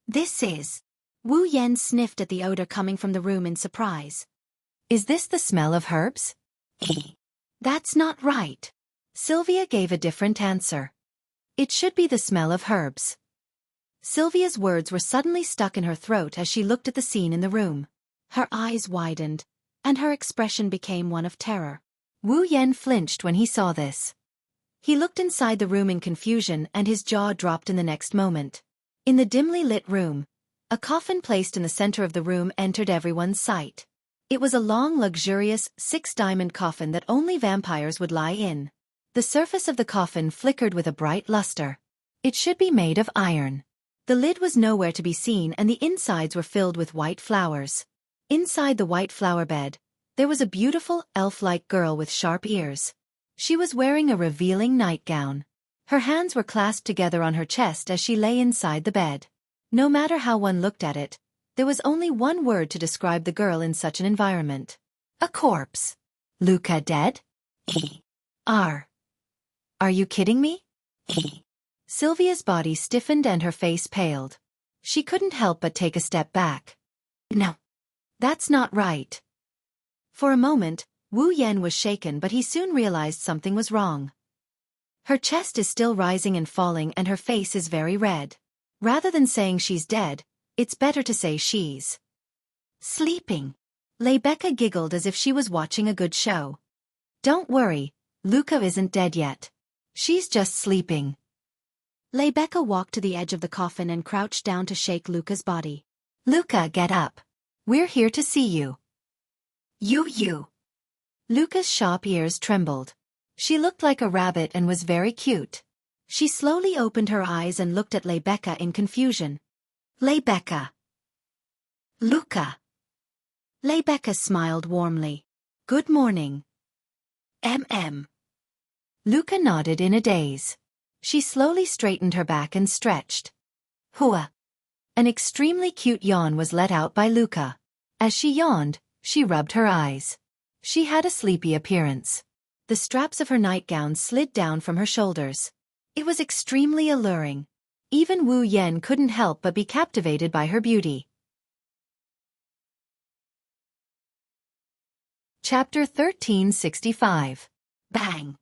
Speaker 2: This is... Wu Yan sniffed at the odor coming from the room in surprise.
Speaker 1: Is this the smell of herbs?
Speaker 2: That's not right.
Speaker 1: Sylvia gave a different answer. It should be the smell of herbs. Sylvia's words were suddenly stuck in her throat as she looked at the scene in the room.
Speaker 2: Her eyes widened, and her expression became one of terror.
Speaker 1: Wu Yan flinched when he saw this. He looked inside the room in confusion and his jaw dropped in the next moment. In the dimly lit room, a coffin placed in the center of the room entered everyone's sight. It was a long, luxurious, 6-diamond coffin that only vampires would lie in. The surface of the coffin flickered with a bright luster. It should be made of iron. The lid was nowhere to be seen and the insides were filled with white flowers. Inside the white flower bed, there was a beautiful, elf-like girl with sharp ears. She was wearing a revealing nightgown. Her hands were clasped together on her chest as she lay inside the bed. No matter how one looked at it, there was only one word to describe the girl in such an environment. A corpse. Luca dead? Are you kidding me? Sylvia's body stiffened and her face paled. She couldn't help but take a step back. No. That's not right. For a moment, Wu Yan was shaken but he soon realized something was wrong. Her chest is still rising and falling and her face is very red. Rather than saying she's dead, it's better to say she's sleeping. Rebecca giggled as if she was watching a good show. Don't worry, Luca isn't dead yet. She's just sleeping.
Speaker 2: Rebecca walked to the edge of the coffin and crouched down to shake Luca's body.
Speaker 1: Luca, get up. We're here to see you. You. Luca's sharp ears trembled. She looked like a rabbit and was very cute. She slowly opened her eyes and looked at Rebecca in confusion. Rebecca. Luca.
Speaker 2: Rebecca smiled warmly.
Speaker 1: Good morning. Luca nodded in a daze. She slowly straightened her back and stretched. Hua. An extremely cute yawn was let out by Luca. As she yawned, she rubbed her eyes. She had a sleepy appearance. The straps of her nightgown slid down from her shoulders. It was extremely alluring. Even Wu Yan couldn't help but be captivated by her beauty. Chapter 1365.
Speaker 2: Bang!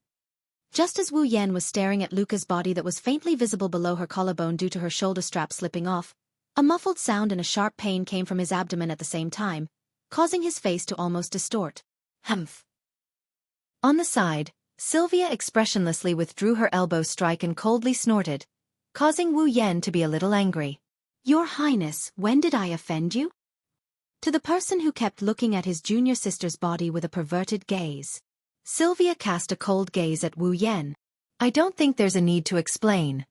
Speaker 2: Just as Wu Yan was staring at Luca's body that was faintly visible below her collarbone due to her shoulder strap slipping off, a muffled sound and a sharp pain came from his abdomen at the same time, causing his face to almost distort. Humph!
Speaker 1: On the side, Sylvia expressionlessly withdrew her elbow strike and coldly snorted, causing Wu Yan to be a little angry.
Speaker 2: Your Highness, when did I offend you? To the person who kept looking at his junior sister's body with a perverted gaze,
Speaker 1: Sylvia cast a cold gaze at Wu Yan. I don't think there's a need to explain.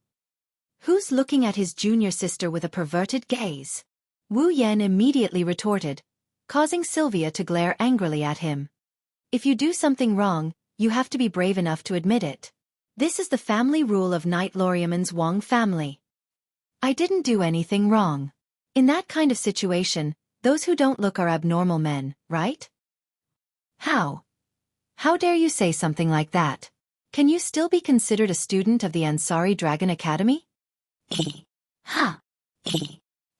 Speaker 1: Who's looking at his junior sister with a perverted gaze? Wu Yan immediately retorted, causing Sylvia to glare angrily at him. If you do something wrong, you have to be brave enough to admit it. This is the family rule of Knight Loriaman's Wang family. I didn't do anything wrong. In that kind of situation, those who don't look are abnormal men, right? How? How dare you say something like that? Can you still be considered a student of the Ansari Dragon Academy?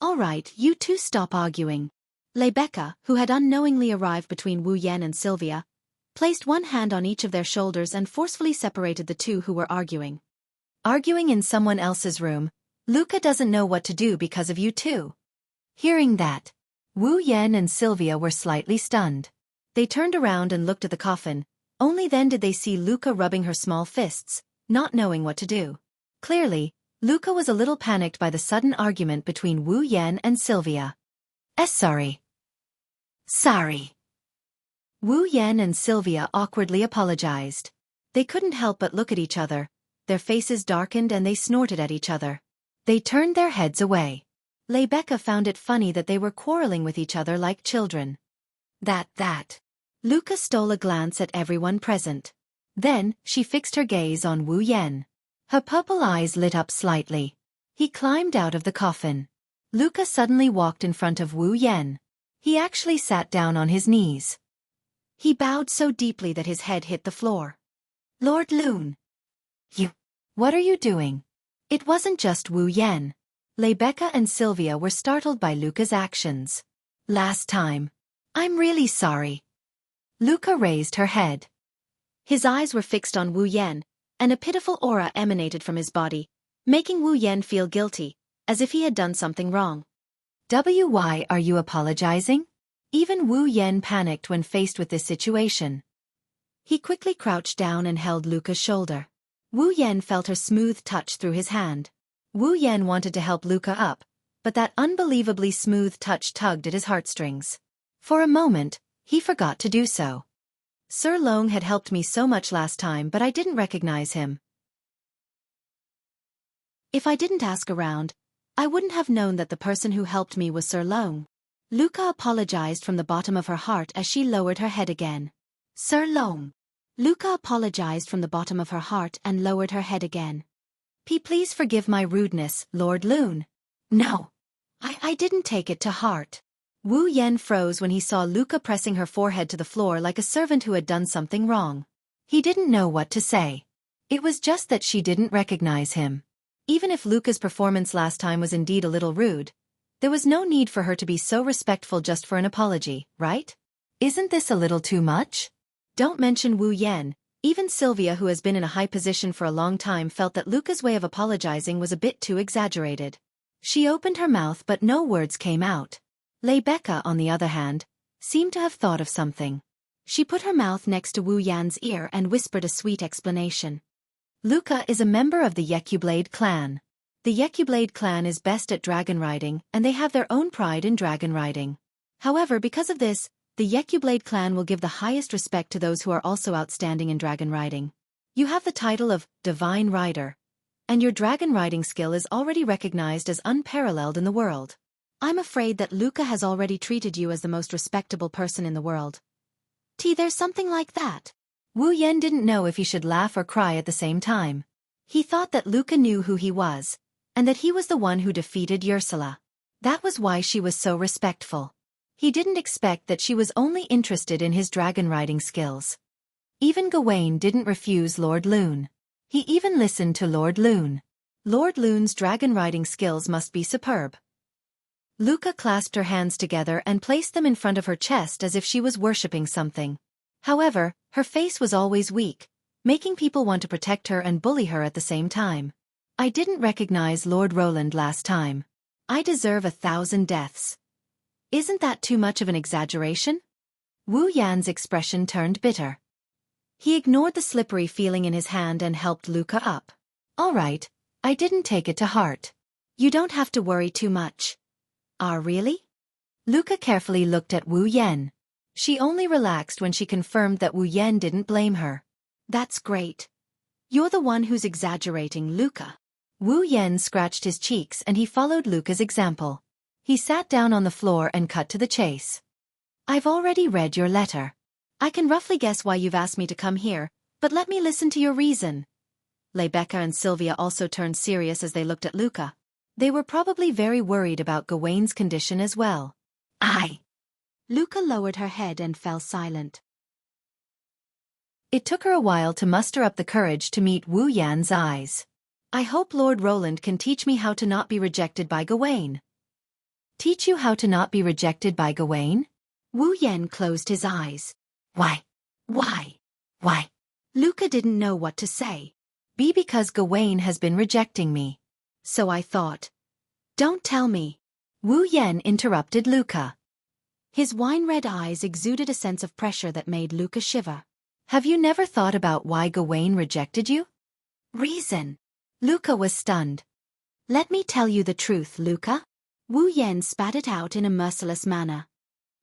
Speaker 2: All right, you two stop arguing. Rebecca, who had unknowingly arrived between Wu Yan and Sylvia, placed one hand on each of their shoulders and forcefully separated the two who were arguing.
Speaker 1: Arguing in someone else's room, Luca doesn't know what to do because of you two. Hearing that, Wu Yan and Sylvia were slightly stunned. They turned around and looked at the coffin, only then did they see Luca rubbing her small fists, not knowing what to do. Clearly, Luca was a little panicked by the sudden argument between Wu Yan and Sylvia. Sorry. Wu Yan and Sylvia awkwardly apologized. They couldn't help but look at each other. Their faces darkened and they snorted at each other. They turned their heads away. Rebecca found it funny that they were quarreling with each other like children. That. Luca stole a glance at everyone present. Then, she fixed her gaze on Wu Yan. Her purple eyes lit up slightly. He climbed out of the coffin. Luca suddenly walked in front of Wu Yan. He actually sat down on his knees. He bowed so deeply that his head hit the floor. Lord Lune. What are you doing? It wasn't just Wu Yan. Rebecca and Sylvia were startled by Luca's actions. Last time. I'm really sorry. Luca raised her head. His eyes were fixed on Wu Yan, and a pitiful aura emanated from his body, making Wu Yan feel guilty, as if he had done something wrong. Why are you apologizing? Even Wu Yan panicked when faced with this situation. He quickly crouched down and held Luca's shoulder. Wu Yan felt her smooth touch through his hand. Wu Yan wanted to help Luca up, but that unbelievably smooth touch tugged at his heartstrings. For a moment, he forgot to do so. Sir Long had helped me so much last time, but I didn't recognize him. If I didn't ask around, I wouldn't have known that the person who helped me was Sir Long. Luca apologized from the bottom of her heart as she lowered her head again. Sir Long. Luca apologized from the bottom of her heart and lowered her head again. Please forgive my rudeness, Lord Lune. No. I didn't take it to heart. Wu Yan froze when he saw Luca pressing her forehead to the floor like a servant who had done something wrong. He didn't know what to say. It was just that she didn't recognize him. Even if Luca's performance last time was indeed a little rude, there was no need for her to be so respectful just for an apology, right? Isn't this a little too much? Don't mention Wu Yan. Even Sylvia, who has been in a high position for a long time, felt that Luca's way of apologizing was a bit too exaggerated. She opened her mouth but no words came out. Rebecca, on the other hand, seemed to have thought of something. She put her mouth next to Wu Yan's ear and whispered a sweet explanation. Luca is a member of the Yequblade clan. The Yequblade clan is best at dragon riding, and they have their own pride in dragon riding. However, because of this, the Yequblade clan will give the highest respect to those who are also outstanding in dragon riding. You have the title of Divine Rider, and your dragon riding skill is already recognized as unparalleled in the world. I'm afraid that Luca has already treated you as the most respectable person in the world. There's something like that. Wu Yan didn't know if he should laugh or cry at the same time. He thought that Luca knew who he was, and that he was the one who defeated Ursula. That was why she was so respectful. He didn't expect that she was only interested in his dragon riding skills. Even Gawain didn't refuse Lord Lune. He even listened to Lord Lune. Lord Lune's dragon riding skills must be superb. Luca clasped her hands together and placed them in front of her chest as if she was worshipping something. However, her face was always weak, making people want to protect her and bully her at the same time. I didn't recognize Lord Roland last time. I deserve 1,000 deaths. Isn't that too much of an exaggeration? Wu Yan's expression turned bitter. He ignored the slippery feeling in his hand and helped Luca up. All right, I didn't take it to heart. You don't have to worry too much. Really? Luca carefully looked at Wu Yan. She only relaxed when she confirmed that Wu Yan didn't blame her. That's great. You're the one who's exaggerating, Luca. Wu Yan scratched his cheeks and he followed Luca's example. He sat down on the floor and cut to the chase. I've already read your letter. I can roughly guess why you've asked me to come here, but let me listen to your reason. Rebecca and Sylvia also turned serious as they looked at Luca. They were probably very worried about Gawain's condition as well. Luca lowered her head and fell silent. It took her a while to muster up the courage to meet Wu Yan's eyes. I hope Lord Roland can teach me how to not be rejected by Gawain. Teach you how to not be rejected by Gawain? Wu Yan closed his eyes. Why? Luca didn't know what to say. Because Gawain has been rejecting me. So I thought. Don't tell me. Wu Yan interrupted Luca. His wine-red eyes exuded a sense of pressure that made Luca shiver. Have you never thought about why Gawain rejected you? Reason. Luca was stunned. Let me tell you the truth, Luca. Wu Yan spat it out in a merciless manner.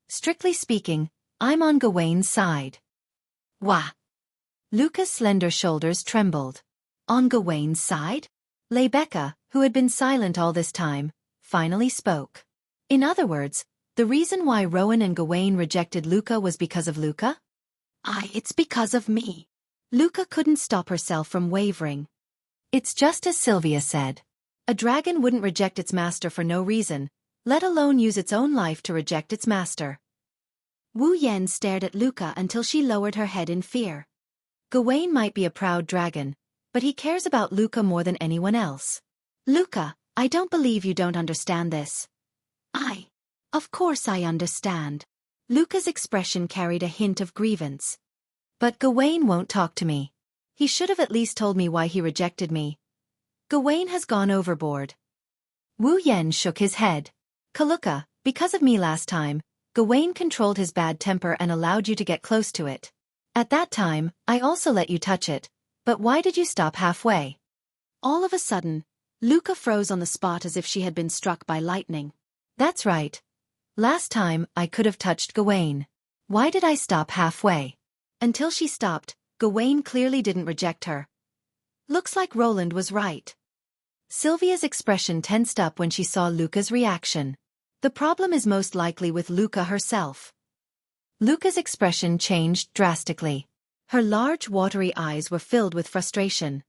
Speaker 1: Strictly speaking,
Speaker 2: I'm on Gawain's side. Wah! Luca's slender shoulders trembled. On Gawain's side? Rebecca, who had been silent all this time, finally spoke. In other words, the reason why Rowan and Gawain rejected Luca was because of Luca? It's because of me. Luca couldn't stop herself from wavering. It's just as Sylvia said. A dragon wouldn't reject its master for no reason, let alone use its own life to reject its master. Wu Yan stared at Luca until she lowered her head in fear. Gawain might be a proud dragon, but he cares about Luca more than anyone else. Luca, I don't believe you don't understand this. Of course I understand. Luca's expression carried a hint of grievance. But Gawain won't talk to me. He should have at least told me why he rejected me. Gawain has gone overboard. Wu Yan shook his head. Kaluka, because of me last time, Gawain controlled his bad temper and allowed you to get close to it. At that time, I also let you touch it, but why did you stop halfway? All of a sudden, Luca froze on the spot as if she had been struck by lightning. That's right. Last time, I could have touched Gawain. Why did I stop halfway? Until she stopped, Gawain clearly didn't reject her. Looks like Roland was right. Sylvia's expression tensed up when she saw Luca's reaction. The problem is most likely with Luca herself. Luca's expression changed drastically. Her large, watery eyes were filled with frustration.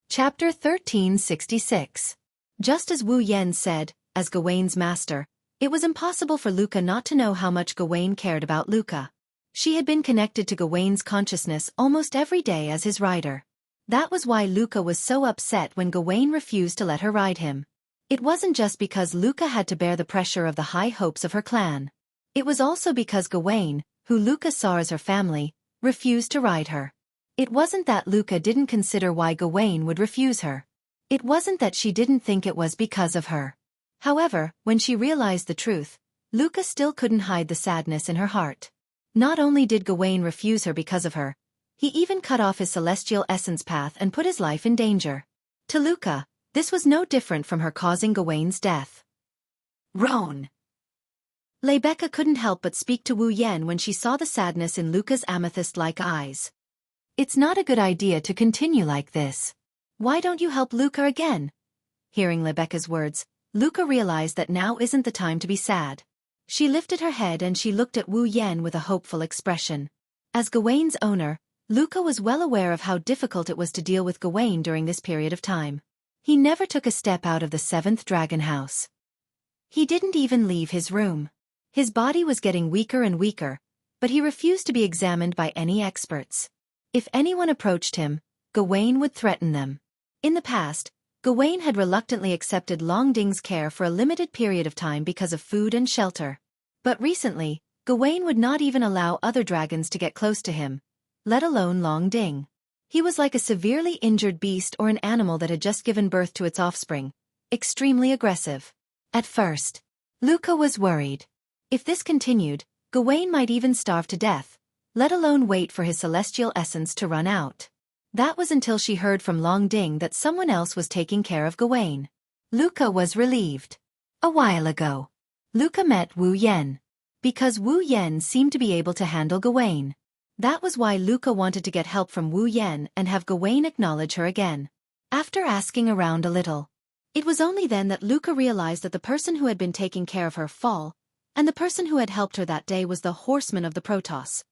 Speaker 2: Chapter 1366. Just as Wu Yan said, as Gawain's master, it was impossible for Luca not to know how much Gawain cared about Luca. She had been connected to Gawain's consciousness almost every day as his rider. That was why Luca was so upset when Gawain refused to let her ride him. It wasn't just because Luca had to bear the pressure of the high hopes of her clan. It was also because Gawain, who Luca saw as her family, refused to ride her. It wasn't that Luca didn't consider why Gawain would refuse her. It wasn't that she didn't think it was because of her. However, when she realized the truth, Luca still couldn't hide the sadness in her heart. Not only did Gawain refuse her because of her, he even cut off his celestial essence path and put his life in danger. To Luca, this was no different from her causing Gawain's death. Roan! Rebecca couldn't help but speak to Wu Yan when she saw the sadness in Luca's amethyst-like eyes. It's not a good idea to continue like this. Why don't you help Luca again? Hearing Rebecca's words, Luca realized that now isn't the time to be sad. She lifted her head and she looked at Wu Yan with a hopeful expression. As Gawain's owner, Luca was well aware of how difficult it was to deal with Gawain during this period of time. He never took a step out of the 7th Dragon House. He didn't even leave his room. His body was getting weaker and weaker, but he refused to be examined by any experts. If anyone approached him, Gawain would threaten them. In the past, Gawain had reluctantly accepted Long Ding's care for a limited period of time because of food and shelter. But recently, Gawain would not even allow other dragons to get close to him, let alone Long Ding. He was like a severely injured beast or an animal that had just given birth to its offspring, extremely aggressive. At first, Luca was worried. If this continued, Gawain might even starve to death, let alone wait for his celestial essence to run out. That was until she heard from Long Ding that someone else was taking care of Gawain. Luca was relieved. A while ago, Luca met Wu Yan. Because Wu Yan seemed to be able to handle Gawain. That was why Luca wanted to get help from Wu Yan and have Gawain acknowledge her again. After asking around a little, it was only then that Luca realized that the person who had been taking care of her fall, and the person who had helped her that day was the horseman of the Protoss.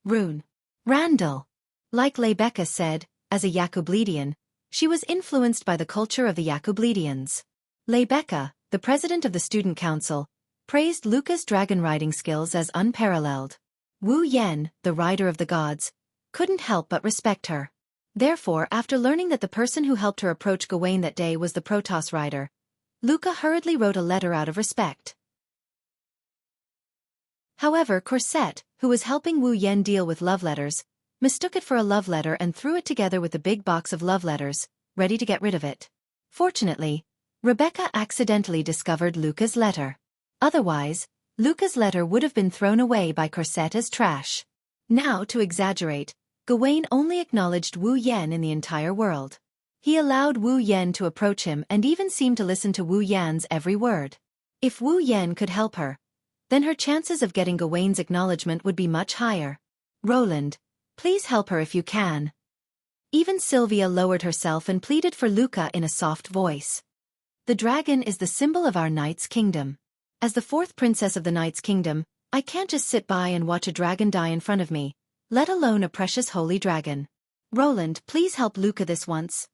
Speaker 2: Rune. Randall. Like Rebecca said, as a Yakubledian, she was influenced by the culture of the Yakubledians. Rebecca, the president of the student council, praised Luca's dragon riding skills as unparalleled. Wu Yan, the rider of the gods, couldn't help but respect her. Therefore, after learning that the person who helped her approach Gawain that day was the Protoss rider, Luca hurriedly wrote a letter out of respect. However, Corset, who was helping Wu Yan deal with love letters, mistook it for a love letter and threw it together with a big box of love letters, ready to get rid of it. Fortunately, Rebecca accidentally discovered Luca's letter. Otherwise, Luca's letter would have been thrown away by Corset as trash. Now, to exaggerate, Gawain only acknowledged Wu Yan in the entire world. He allowed Wu Yan to approach him and even seemed to listen to Wu Yan's every word. If Wu Yan could help her, then her chances of getting Gawain's acknowledgement would be much higher. Roland, please help her if you can. Even Sylvia lowered herself and pleaded for Luca in a soft voice. The dragon is the symbol of our knight's kingdom. As the fourth princess of the knight's kingdom, I can't just sit by and watch a dragon die in front of me, let alone a precious holy dragon. Roland, please help Luca this once.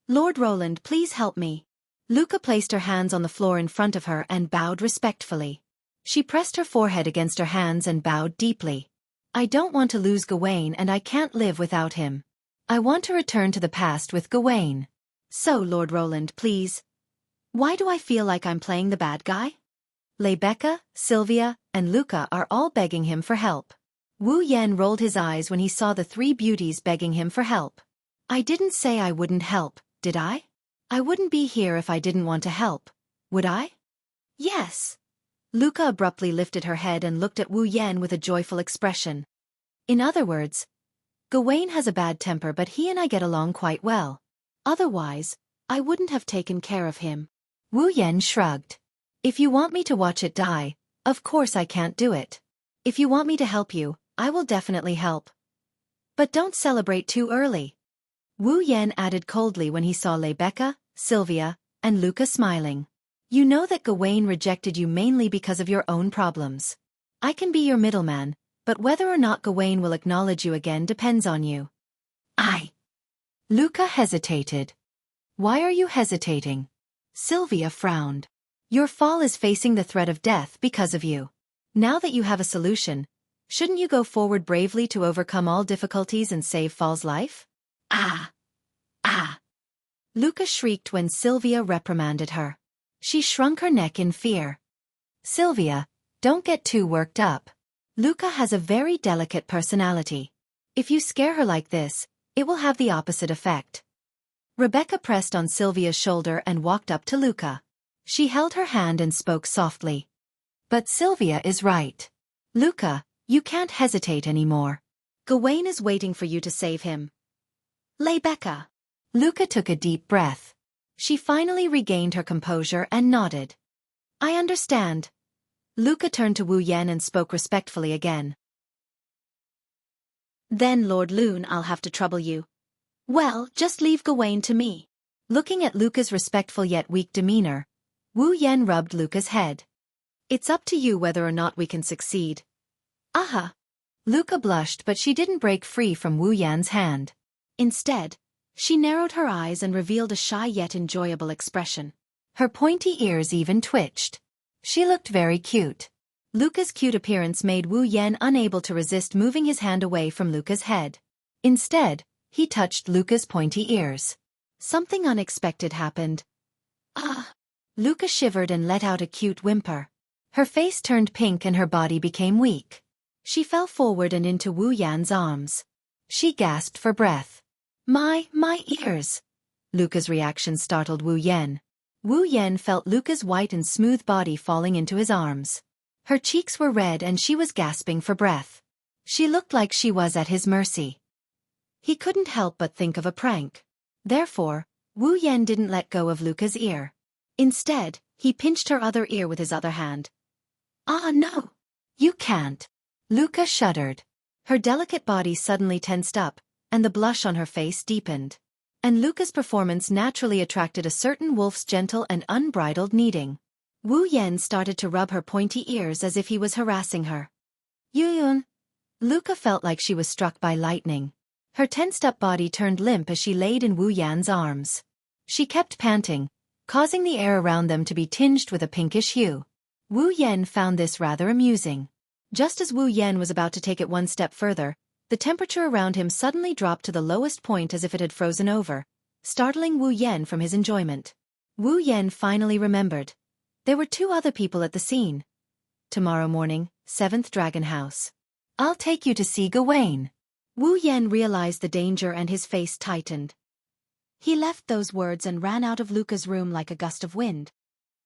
Speaker 2: Lord Roland, please help me. Luca placed her hands on the floor in front of her and bowed respectfully. She pressed her forehead against her hands and bowed deeply. I don't want to lose Gawain and I can't live without him. I want to return to the past with Gawain. So, Lord Roland, please. Why do I feel like I'm playing the bad guy? Rebecca, Sylvia, and Luca are all begging him for help. Wu Yan rolled his eyes when he saw the three beauties begging him for help. I didn't say I wouldn't help, did I? I wouldn't be here if I didn't want to help, would I? Yes. Luca abruptly lifted her head and looked at Wu Yan with a joyful expression. In other words, Gawain has a bad temper but he and I get along quite well. Otherwise, I wouldn't have taken care of him. Wu Yan shrugged. If you want me to watch it die, of course I can't do it. If you want me to help you, I will definitely help. But don't celebrate too early. Wu Yan added coldly when he saw Rebecca, Sylvia, and Luca smiling. You know that Gawain rejected you mainly because of your own problems. I can be your middleman, but whether or not Gawain will acknowledge you again depends on you. Luca hesitated. Why are you hesitating? Sylvia frowned. Your fall is facing the threat of death because of you. Now that you have a solution, shouldn't you go forward bravely to overcome all difficulties and save Fall's life? Luca shrieked when Sylvia reprimanded her. She shrunk her neck in fear. Sylvia, don't get too worked up. Luca has a very delicate personality. If you scare her like this, it will have the opposite effect. Rebecca pressed on Sylvia's shoulder and walked up to Luca. She held her hand and spoke softly. But Sylvia is right. Luca, you can't hesitate anymore. Gawain is waiting for you to save him. Rebecca. Luca took a deep breath. She finally regained her composure and nodded. I understand. Luca turned to Wu Yan and spoke respectfully again. Then, Lord Loon, I'll have to trouble you. Well, just leave Gawain to me. Looking at Luca's respectful yet weak demeanor, Wu Yan rubbed Luca's head. It's up to you whether or not we can succeed. Aha! Luca blushed but she didn't break free from Wu Yan's hand. Instead, she narrowed her eyes and revealed a shy yet enjoyable expression. Her pointy ears even twitched. She looked very cute. Luca's cute appearance made Wu Yan unable to resist moving his hand away from Luca's head. Instead, he touched Luca's pointy ears. Something unexpected happened. Luca shivered and let out a cute whimper. Her face turned pink and her body became weak. She fell forward and into Wu Yan's arms. She gasped for breath. My ears! Luca's reaction startled Wu Yan. Wu Yan felt Luca's white and smooth body falling into his arms. Her cheeks were red and she was gasping for breath. She looked like she was at his mercy. He couldn't help but think of a prank. Therefore, Wu Yan didn't let go of Luca's ear. Instead, he pinched her other ear with his other hand. No! You can't! Luca shuddered. Her delicate body suddenly tensed up, and the blush on her face deepened. And Luca's performance naturally attracted a certain wolf's gentle and unbridled kneading. Wu Yan started to rub her pointy ears as if he was harassing her. Yuyun! Luca felt like she was struck by lightning. Her tensed-up body turned limp as she laid in Wu Yan's arms. She kept panting, causing the air around them to be tinged with a pinkish hue. Wu Yan found this rather amusing. Just as Wu Yan was about to take it one step further, the temperature around him suddenly dropped to the lowest point as if it had frozen over, startling Wu Yan from his enjoyment. Wu Yan finally remembered. There were two other people at the scene. Tomorrow morning, 7th Dragon House. I'll take you to see Gawain. Wu Yan realized the danger and his face tightened. He left those words and ran out of Luca's room like a gust of wind.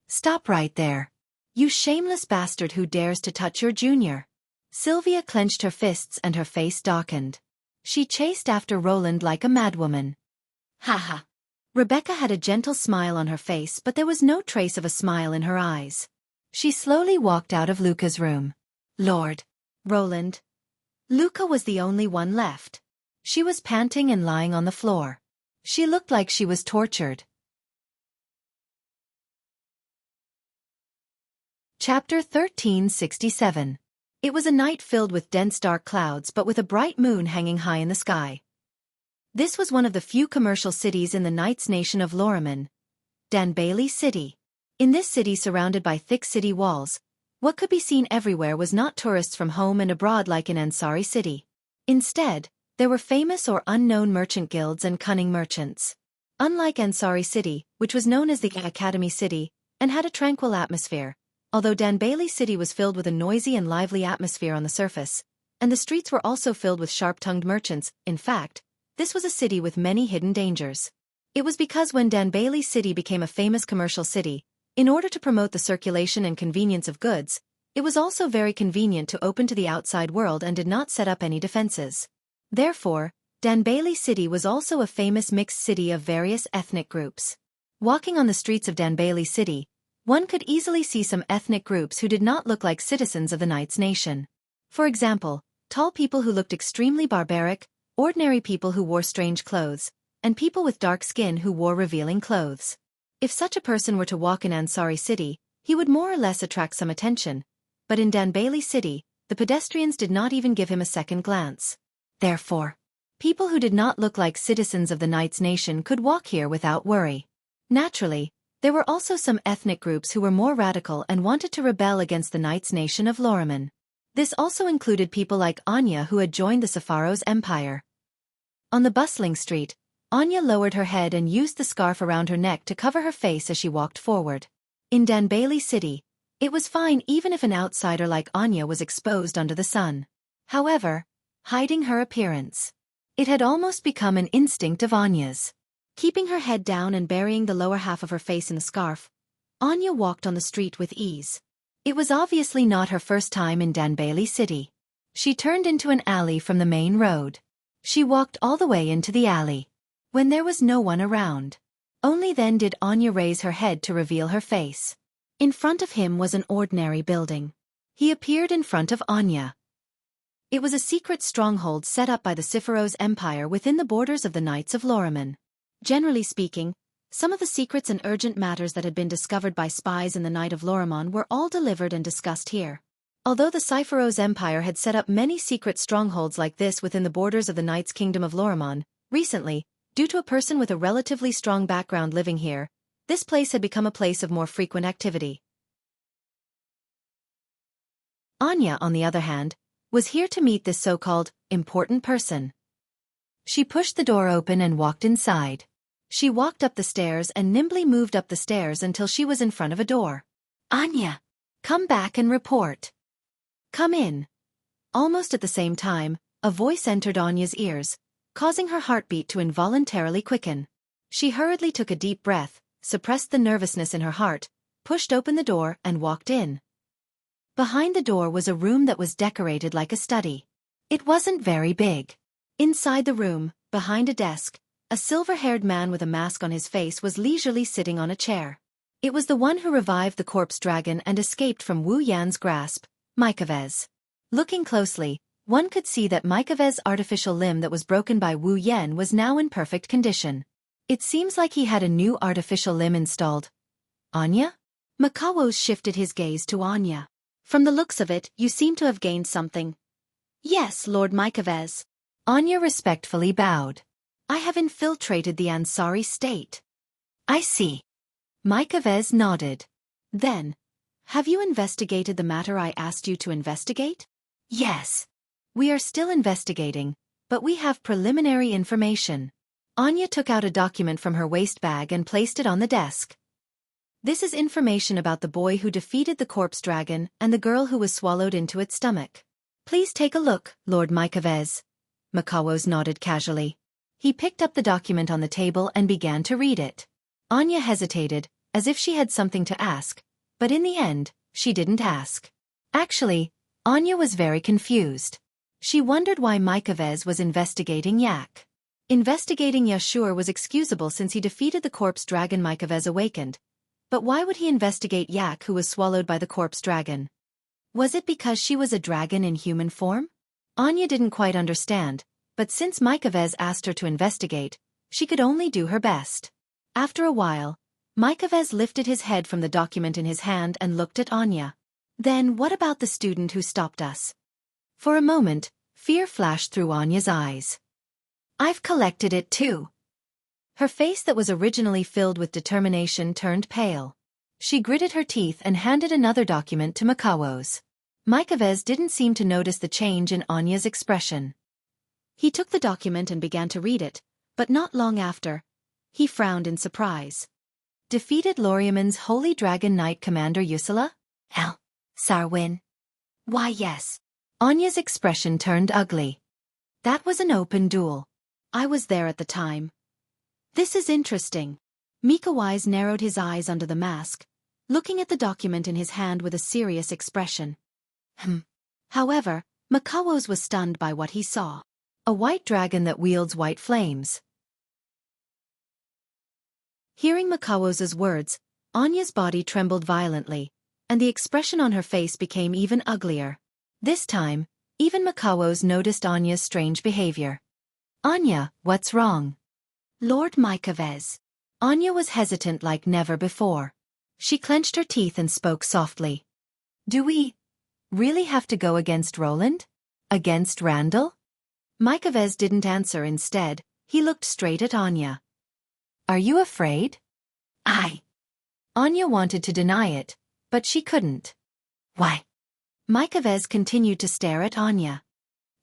Speaker 2: Stop right there. You shameless bastard who dares to touch your junior. Sylvia clenched her fists and her face darkened. She chased after Roland like a madwoman. Ha! Rebecca had a gentle smile on her face but there was no trace of a smile in her eyes.
Speaker 1: She slowly walked out of Luca's room. Lord Roland. Luca was the only one left. She was panting and lying on the floor. She looked like she was tortured. Chapter 1367. It was a night filled with dense dark clouds but with a bright moon hanging high in the sky. This was one of the few commercial cities in the Knights' Nation of Loriman, Danbailey City. In this city surrounded by thick city walls, what could be seen everywhere was not tourists from home and abroad like in Ansari City. Instead, there were famous or unknown merchant guilds and cunning merchants. Unlike Ansari City, which was known as the Academy City, and had a tranquil atmosphere, although Danbailey City was filled with a noisy and lively atmosphere on the surface, and the streets were also filled with sharp-tongued merchants. In fact, this was a city with many hidden dangers. It was because when Danbailey City became a famous commercial city, in order to promote the circulation and convenience of goods, it was also very convenient to open to the outside world and did not set up any defenses. Therefore, Danbailey City was also a famous mixed city of various ethnic groups. Walking on the streets of Danbailey City, one could easily see some ethnic groups who did not look like citizens of the Knights' Nation. For example, tall people who looked extremely barbaric, ordinary people who wore strange clothes, and people with dark skin who wore revealing clothes. If such a person were to walk in Ansari City, he would more or less attract some attention, but in Danbailey City, the pedestrians did not even give him a second glance. Therefore, people who did not look like citizens of the Knights' Nation could walk here without worry. Naturally, there were also some ethnic groups who were more radical and wanted to rebel against the Knights' Nation of Loriman. This also included people like Anya who had joined the Sepharo's empire. On the bustling street, Anya lowered her head and used the scarf around her neck to cover her face as she walked forward. In Danbailey City, it was fine even if an outsider like Anya was exposed under the sun. However, hiding her appearance. It had almost become an instinct of Anya's. Keeping her head down and burying the lower half of her face in the scarf, Anya walked on the street with ease. It was obviously not her first time in Danbailey City. She turned into an alley from the main road. She walked all the way into the alley. When there was no one around. Only then did Anya raise her head to reveal her face. In front of him was an ordinary building. He appeared in front of Anya. It was a secret stronghold set up by the Sepharo's empire within the borders of the Knights of Loriman. Generally speaking, some of the secrets and urgent matters that had been discovered by spies in the Knight of Loriman were all delivered and discussed here. Although the Sepharo's empire had set up many secret strongholds like this within the borders of the Knight's Kingdom of Loriman, recently, due to a person with a relatively strong background living here, this place had become a place of more frequent activity. Anya, on the other hand, was here to meet this so-called important person. She pushed the door open and walked inside. She walked up the stairs and nimbly moved up the stairs until she was in front of a door. Anya! Come back and report. Come in. Almost at the same time, a voice entered Anya's ears, causing her heartbeat to involuntarily quicken. She hurriedly took a deep breath, suppressed the nervousness in her heart, pushed open the door and walked in. Behind the door was a room that was decorated like a study. It wasn't very big. Inside the room, behind a desk, a silver-haired man with a mask on his face was leisurely sitting on a chair. It was the one who revived the corpse dragon and escaped from Wu Yan's grasp, Maikavez. Looking closely, one could see that Maikavez's artificial limb that was broken by Wu Yan was now in perfect condition. It seems like he had a new artificial limb installed. Anya? Makawos shifted his gaze to Anya. From the looks of it, you seem to have gained something. Yes, Lord Maikavez. Anya respectfully bowed. I have infiltrated the Ansari state. I see. Maikavez nodded. Then, have you investigated the matter I asked you to investigate? Yes. We are still investigating, but we have preliminary information. Anya took out a document from her waist bag and placed it on the desk. This is information about the boy who defeated the corpse dragon and the girl who was swallowed into its stomach. Please take a look, Lord Maikavez. Makawos nodded casually. He picked up the document on the table and began to read it. Anya hesitated, as if she had something to ask, but in the end, she didn't ask. Actually, Anya was very confused. She wondered why Maikavez was investigating Yak. Investigating Yashur was excusable since he defeated the corpse dragon Maikavez awakened, But why would he investigate Yak, who was swallowed by the corpse dragon? Was it because she was a dragon in human form? Anya didn't quite understand, but since Mykovez asked her to investigate, she could only do her best. After a while, Mykovez lifted his head from the document in his hand and looked at Anya. Then what about the student who stopped us? For a moment, fear flashed through Anya's eyes. I've collected it too. Her face that was originally filled with determination turned pale. She gritted her teeth and handed another document to Makawo's. Mykovez didn't seem to notice the change in Anya's expression. He took the document and began to read it, but not long after, he frowned in surprise. Defeated Loriaman's Holy Dragon Knight Commander Yusula? Hell, Sarwin. Why yes. Anya's expression turned ugly. That was an open duel. I was there at the time. This is interesting. Mikawise narrowed his eyes under the mask, looking at the document in his hand with a serious expression. However, Makawos was stunned by what he saw. A white dragon that wields white flames. Hearing Makawos' words, Anya's body trembled violently, and the expression on her face became even uglier. This time, even Makawos noticed Anya's strange behavior. Anya, what's wrong? Lord Mykovez. Anya was hesitant like never before. She clenched her teeth and spoke softly. Do we really have to go against Roland? Against Randall? Mykovez didn't answer. Instead, he looked straight at Anya. Are you afraid? Anya wanted to deny it, but she couldn't. Why? Mykovez continued to stare at Anya.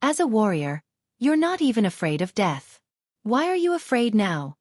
Speaker 1: As a warrior, you're not even afraid of death. Why are you afraid now?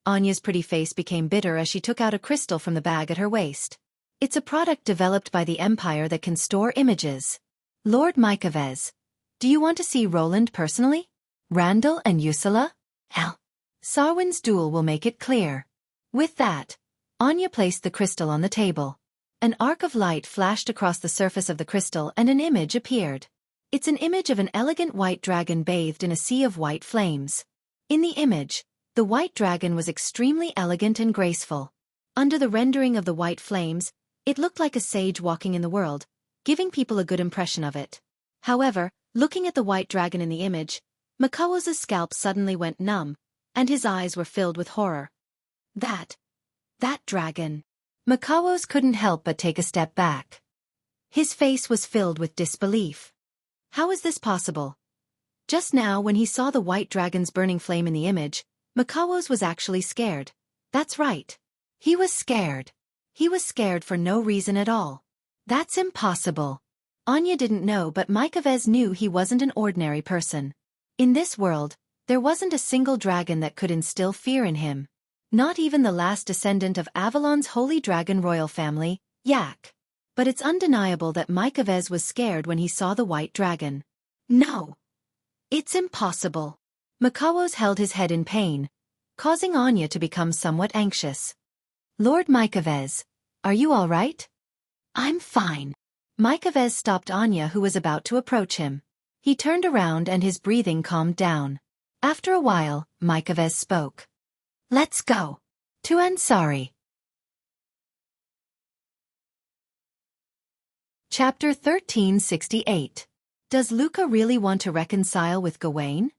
Speaker 1: Anya's pretty face became bitter as she took out a crystal from the bag at her waist. It's a product developed by the Empire that can store images. Lord Mykovez, do you want to see Roland personally? Randall and Yusula? Hell. Sarwin's duel will make it clear. With that, Anya placed the crystal on the table. An arc of light flashed across the surface of the crystal and an image appeared. It's an image of an elegant white dragon bathed in a sea of white flames. In the image, the white dragon was extremely elegant and graceful. Under the rendering of the white flames, it looked like a sage walking in the world, giving people a good impression of it. However, looking at the white dragon in the image, Makawos' scalp suddenly went numb, and his eyes were filled with horror. That dragon. Makawos couldn't help but take a step back. His face was filled with disbelief. How is this possible? Just now when he saw the white dragon's burning flame in the image, Makawos was actually scared. That's right. He was scared. He was scared for no reason at all. That's impossible. Anya didn't know, but Mykovez knew he wasn't an ordinary person. In this world, there wasn't a single dragon that could instill fear in him. Not even the last descendant of Avalon's holy dragon royal family, Yak. But it's undeniable that Mykovez was scared when he saw the white dragon. No. It's impossible. Makawos held his head in pain, causing Anya to become somewhat anxious. Lord Mykovez, are you all right? I'm fine. Mykovez stopped Anya, who was about to approach him. He turned around and his breathing calmed down. After a while, Mykovez spoke. Let's go. To Ansari. Chapter 1368. Does Luca really want to reconcile with Gawain?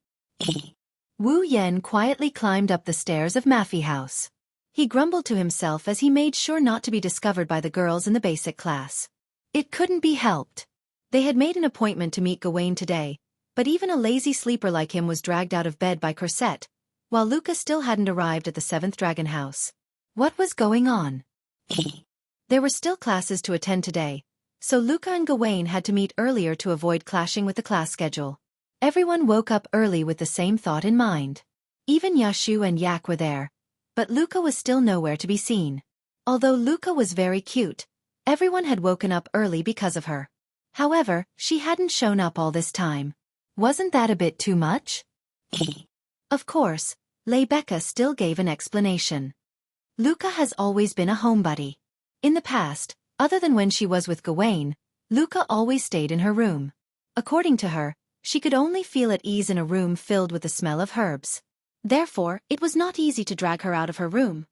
Speaker 1: Wu Yen quietly climbed up the stairs of Maffei House. He grumbled to himself as he made sure not to be discovered by the girls in the basic class. It couldn't be helped. They had made an appointment to meet Gawain today, but even a lazy sleeper like him was dragged out of bed by Corset, while Luca still hadn't arrived at the 7th Dragon House. What was going on? There were still classes to attend today, so Luca and Gawain had to meet earlier to avoid clashing with the class schedule. Everyone woke up early with the same thought in mind. Even Yashu and Yak were there, but Luca was still nowhere to be seen. Although Luca was very cute, everyone had woken up early because of her. However, she hadn't shown up all this time. Wasn't that a bit too much? Of course, Rebecca still gave an explanation. Luca has always been a homebody. In the past, other than when she was with Gawain, Luca always stayed in her room. According to her, she could only feel at ease in a room filled with the smell of herbs. Therefore, it was not easy to drag her out of her room.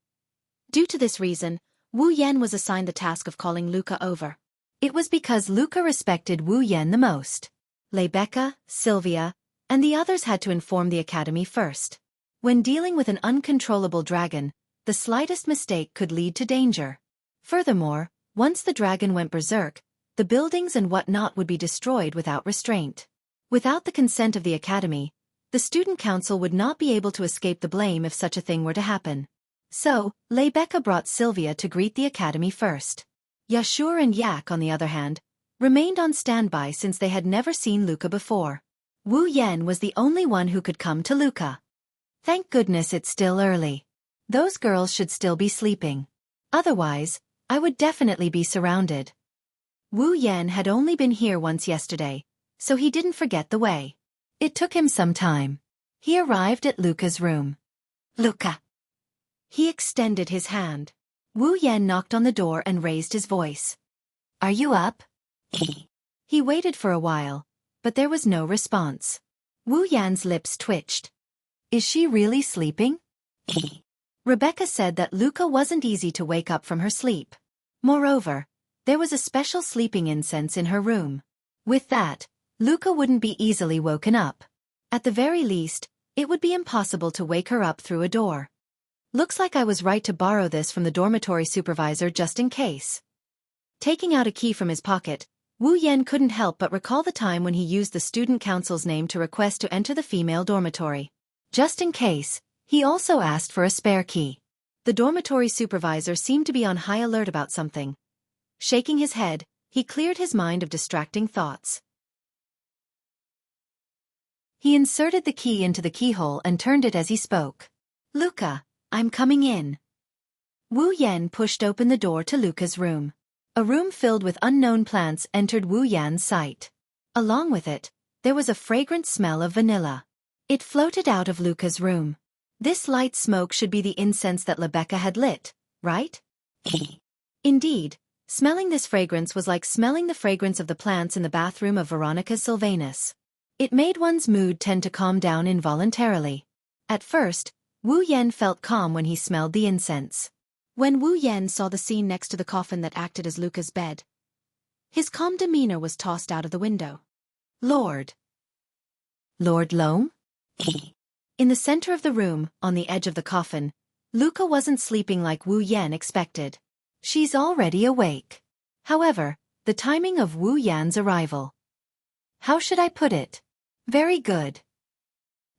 Speaker 1: Due to this reason,
Speaker 2: Wu Yan was assigned the task of calling Luca over. It was because Luca respected Wu Yan the most. Rebecca, Sylvia, and the others had to inform the academy first. When dealing with an uncontrollable dragon, the slightest mistake could lead to danger. Furthermore, once the dragon went berserk, the buildings and whatnot would be destroyed without restraint. Without the consent of the academy, the student council would not be able to escape the blame if such a thing were to happen. So, Rebecca brought Sylvia to greet the academy first. Yashur and Yak, on the other hand, remained on standby since they had never seen Luca before. Wu Yan was the only one who could come to Luca. Thank goodness it's still early. Those girls should still be sleeping. Otherwise, I would definitely be surrounded. Wu Yan had only been here once yesterday, so he didn't forget the way. It took him some time. He arrived at Luca's room. Luca. He extended his hand. Wu Yan knocked on the door and raised his voice. Are you up? He waited for a while, but there was no response. Wu Yan's lips twitched. Is she really sleeping? Rebecca said that Luca wasn't easy to wake up from her sleep. Moreover, there was a special sleeping incense in her room. With that, Luca wouldn't be easily woken up. At the very least, it would be impossible to wake her up through a door. Looks like I was right to borrow this from the dormitory supervisor just in case. Taking out a key from his pocket, Wu Yan couldn't help but recall the time when he used the student council's name to request to enter the female dormitory. Just in case, he also asked for a spare key. The dormitory supervisor seemed to be on high alert about something. Shaking his head, he cleared his mind of distracting thoughts. He inserted the key into the keyhole and turned it as he spoke. Luca, I'm coming in. Wu Yan pushed open the door to Luca's room. A room filled with unknown plants entered Wu Yan's sight. Along with it, there was a fragrant smell of vanilla. It floated out of Luca's room. This light smoke should be the incense that Rebecca had lit, right? Indeed, smelling this fragrance was like smelling the fragrance of the plants in the bathroom of Veronica Sylvanus. It made one's mood tend to calm down involuntarily. At first, Wu Yan felt calm when he smelled the incense. When Wu Yan saw the scene next to the coffin that acted as Luca's bed, his calm demeanor was tossed out of the window. Lord Loam? In the center of the room, on the edge of the coffin, Luca wasn't sleeping like Wu Yan expected. She's already awake. However, the timing of Wu Yan's arrival. How should I put it? Very good.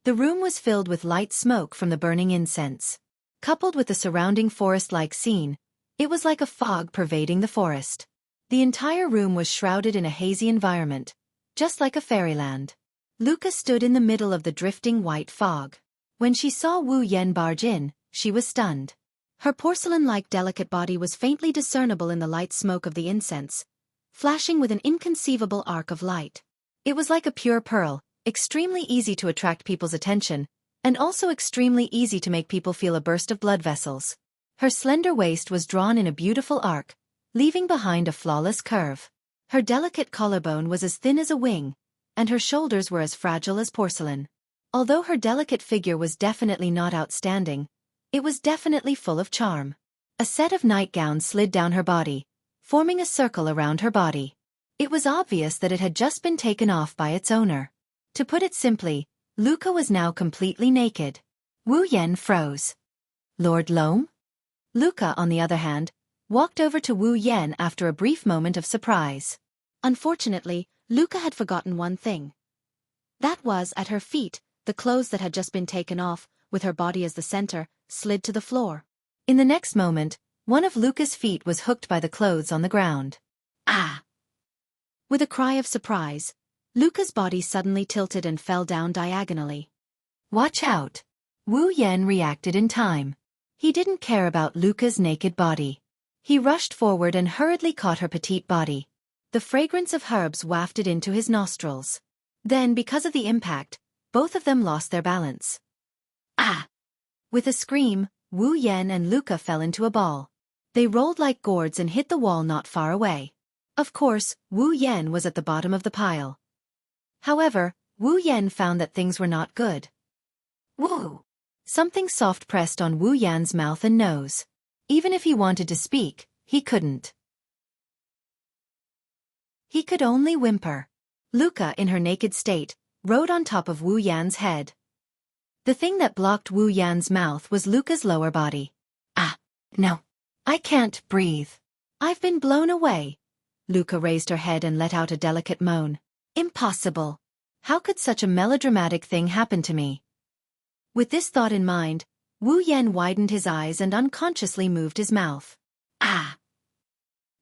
Speaker 2: The room was filled with light smoke from the burning incense. Coupled with the surrounding forest-like scene, it was like a fog pervading the forest. The entire room was shrouded in a hazy environment, just like a fairyland. Luca stood in the middle of the drifting white fog. When she saw Wu Yan barge in, she was stunned. Her porcelain-like delicate body was faintly discernible in the light smoke of the incense, flashing with an inconceivable arc of light. It was like a pure pearl, extremely easy to attract people's attention, and also extremely easy to make people feel a burst of blood vessels. Her slender waist was drawn in a beautiful arc, leaving behind a flawless curve. Her delicate collarbone was as thin as a wing, and her shoulders were as fragile as porcelain. Although her delicate figure was definitely not outstanding, it was definitely full of charm. A set of nightgowns slid down her body, forming a circle around her body. It was obvious that it had just been taken off by its owner. To put it simply, Luca was now completely naked. Wu Yan froze. Lord Loam? Luca, on the other hand, walked over to Wu Yan after a brief moment of surprise. Unfortunately, Luca had forgotten one thing. That was, at her feet, the clothes that had just been taken off, with her body as the center, slid to the floor. In the next moment, one of Luca's feet was hooked by the clothes on the ground. Ah! With a cry of surprise, Luca's body suddenly tilted and fell down diagonally. Watch out! Wu Yan reacted in time. He didn't care about Luca's naked body. He rushed forward and hurriedly caught her petite body. The fragrance of herbs wafted into his nostrils. Then, because of the impact, both of them lost their balance. Ah! With a scream, Wu Yan and Luca fell into a ball. They rolled like gourds and hit the wall not far away. Of course, Wu Yan was at the bottom of the pile. However, Wu Yan found that things were not good. Woo! Something soft pressed on Wu Yan's mouth and nose.
Speaker 1: Even if he wanted to speak, he couldn't. He could only whimper. Luca, in her naked state, rode on top of Wu Yan's head. The thing that blocked Wu Yan's mouth was Luca's lower body. Ah, no. I can't breathe. I've been blown away. Luca raised her head and let out a delicate moan. Impossible. How could such a melodramatic thing happen to me? With this thought in mind, Wu Yan widened his eyes and unconsciously moved his mouth. Ah!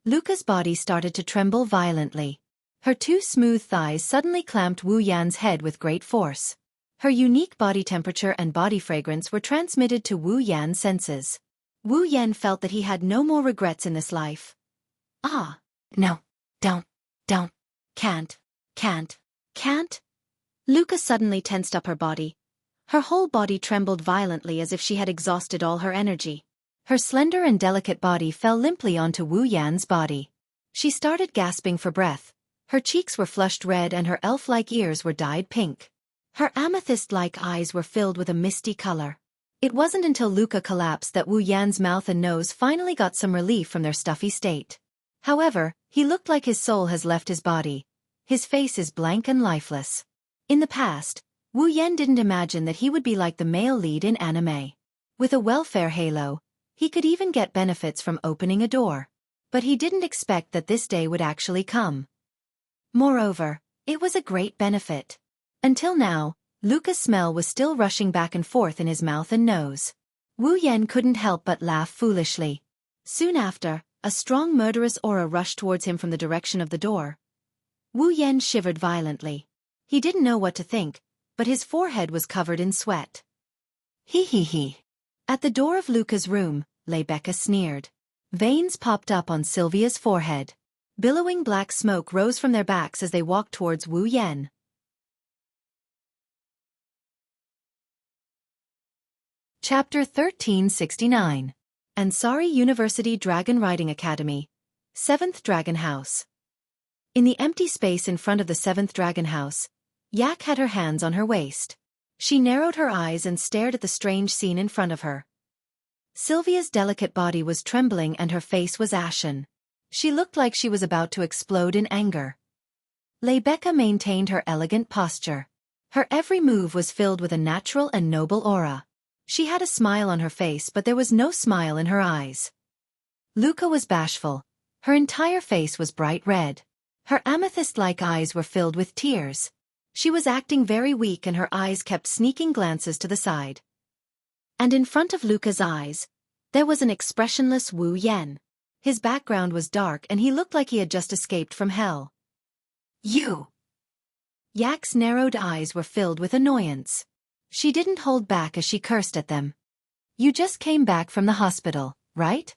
Speaker 1: Luca's body started to tremble violently. Her two smooth thighs suddenly clamped Wu Yan's head with great force. Her unique body temperature and body fragrance were transmitted to Wu Yan's senses. Wu Yan felt that he had no more regrets in this life. Ah! No. Don't. Can't. Luca suddenly tensed up her body. Her whole body trembled violently as if she had exhausted all her energy. Her slender and delicate body fell limply onto Wu Yan's body. She started gasping for breath. Her cheeks were flushed red and her elf-like ears were dyed pink. Her amethyst-like eyes were filled with a misty color. It wasn't until Luca collapsed that Wu Yan's mouth and nose finally got some relief from their stuffy state. However, he looked like his soul has left his body. His face is blank and lifeless. In the past, Wu Yan didn't imagine that he would be like the male lead in anime. With a welfare halo, he could even get benefits from opening a door. But he didn't expect that this day would actually come. Moreover, it was a great benefit. Until now, Luca's smell was still rushing back and forth in his mouth and nose. Wu Yan couldn't help but laugh foolishly. Soon after, a strong murderous aura rushed towards him from the direction of the door. Wu Yan shivered violently. He didn't know what to think, but his forehead was covered in sweat. He. At the door of Luca's room, Rebecca sneered. Veins popped up on Sylvia's forehead. Billowing black smoke rose from their backs as they walked towards Wu Yan. Chapter 1369. Ansari University Dragon Riding Academy. 7th Dragon House. In the empty space in front of the 7th Dragon House, Yak had her hands on her waist. She narrowed her eyes and stared at the strange scene in front of her. Sylvia's delicate body was trembling and her face was ashen. She looked like she was about to explode in anger. Rebecca maintained her elegant posture. Her every move was filled with a natural and noble aura. She had a smile on her face, but there was no smile in her eyes. Luca was bashful. Her entire face was bright red. Her amethyst-like eyes were filled with tears. She was acting very weak and her eyes kept sneaking glances to the side. And in front of Luca's eyes, there was an expressionless Wu Yan. His background was dark and he looked like he had just escaped from hell. You! Yak's narrowed eyes were filled with annoyance. She didn't hold back as she cursed at them. You just came back from the hospital, right?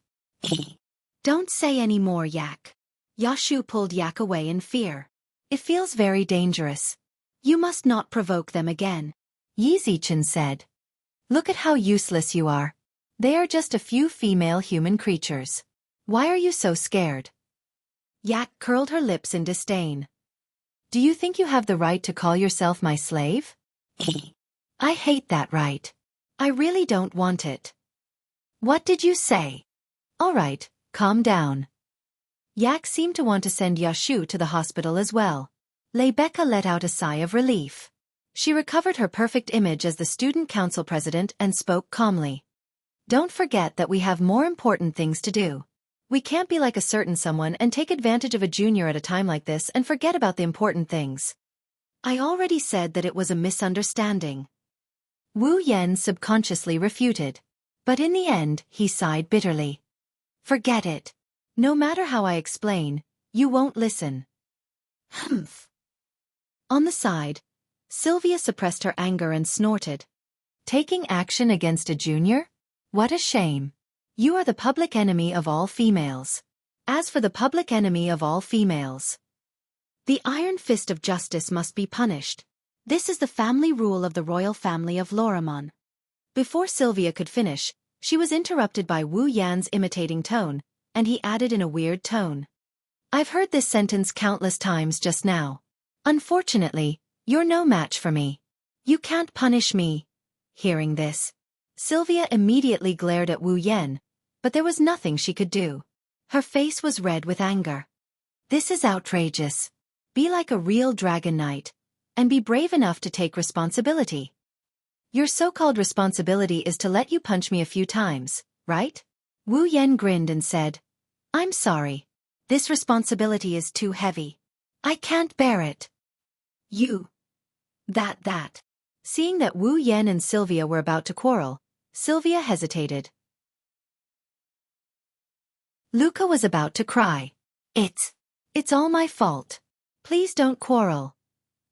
Speaker 1: Don't say any more, Yak. Yashu pulled Yak away in fear. It feels very dangerous. You must not provoke them again. Yi Zichen said. Look at how useless you are. They are just a few female human creatures. Why are you so scared? Yak curled her lips in disdain. Do you think you have the right to call yourself my slave? I hate that right. I really don't want it. What did you say? All right, calm down. Yak seemed to want to send Yashu to the hospital as well. Rebecca let out a sigh of relief. She recovered her perfect image as the student council president and spoke calmly. Don't forget that we have more important things to do. We can't be like a certain someone and take advantage of a junior at a time like this and forget about the important things. I already said that it was a misunderstanding. Wu Yan subconsciously refuted. But in the end, he sighed bitterly. Forget it. No matter how I explain, you won't listen. Humph. On the side, Sylvia suppressed her anger and snorted. Taking action against a junior? What a shame. You are the public enemy of all females. As for the public enemy of all females, the iron fist of justice must be punished. This is the family rule of the royal family of Loramon. Before Sylvia could finish, she was interrupted by Wu Yan's imitating tone, and he added in a weird tone. I've heard this sentence countless times just now. Unfortunately, you're no match for me. You can't punish me. Hearing this, Sylvia immediately glared at Wu Yan, but there was nothing she could do. Her face was red with anger. This is outrageous. Be like a real dragon knight, and be brave enough to take responsibility. Your so-called responsibility is to let you punch me a few times, right? Wu Yan grinned and said, I'm sorry. This responsibility is too heavy. I can't bear it. You. That. Seeing that Wu Yan and Sylvia were about to quarrel, Sylvia hesitated. Luca was about to cry. It's all my fault. Please don't quarrel.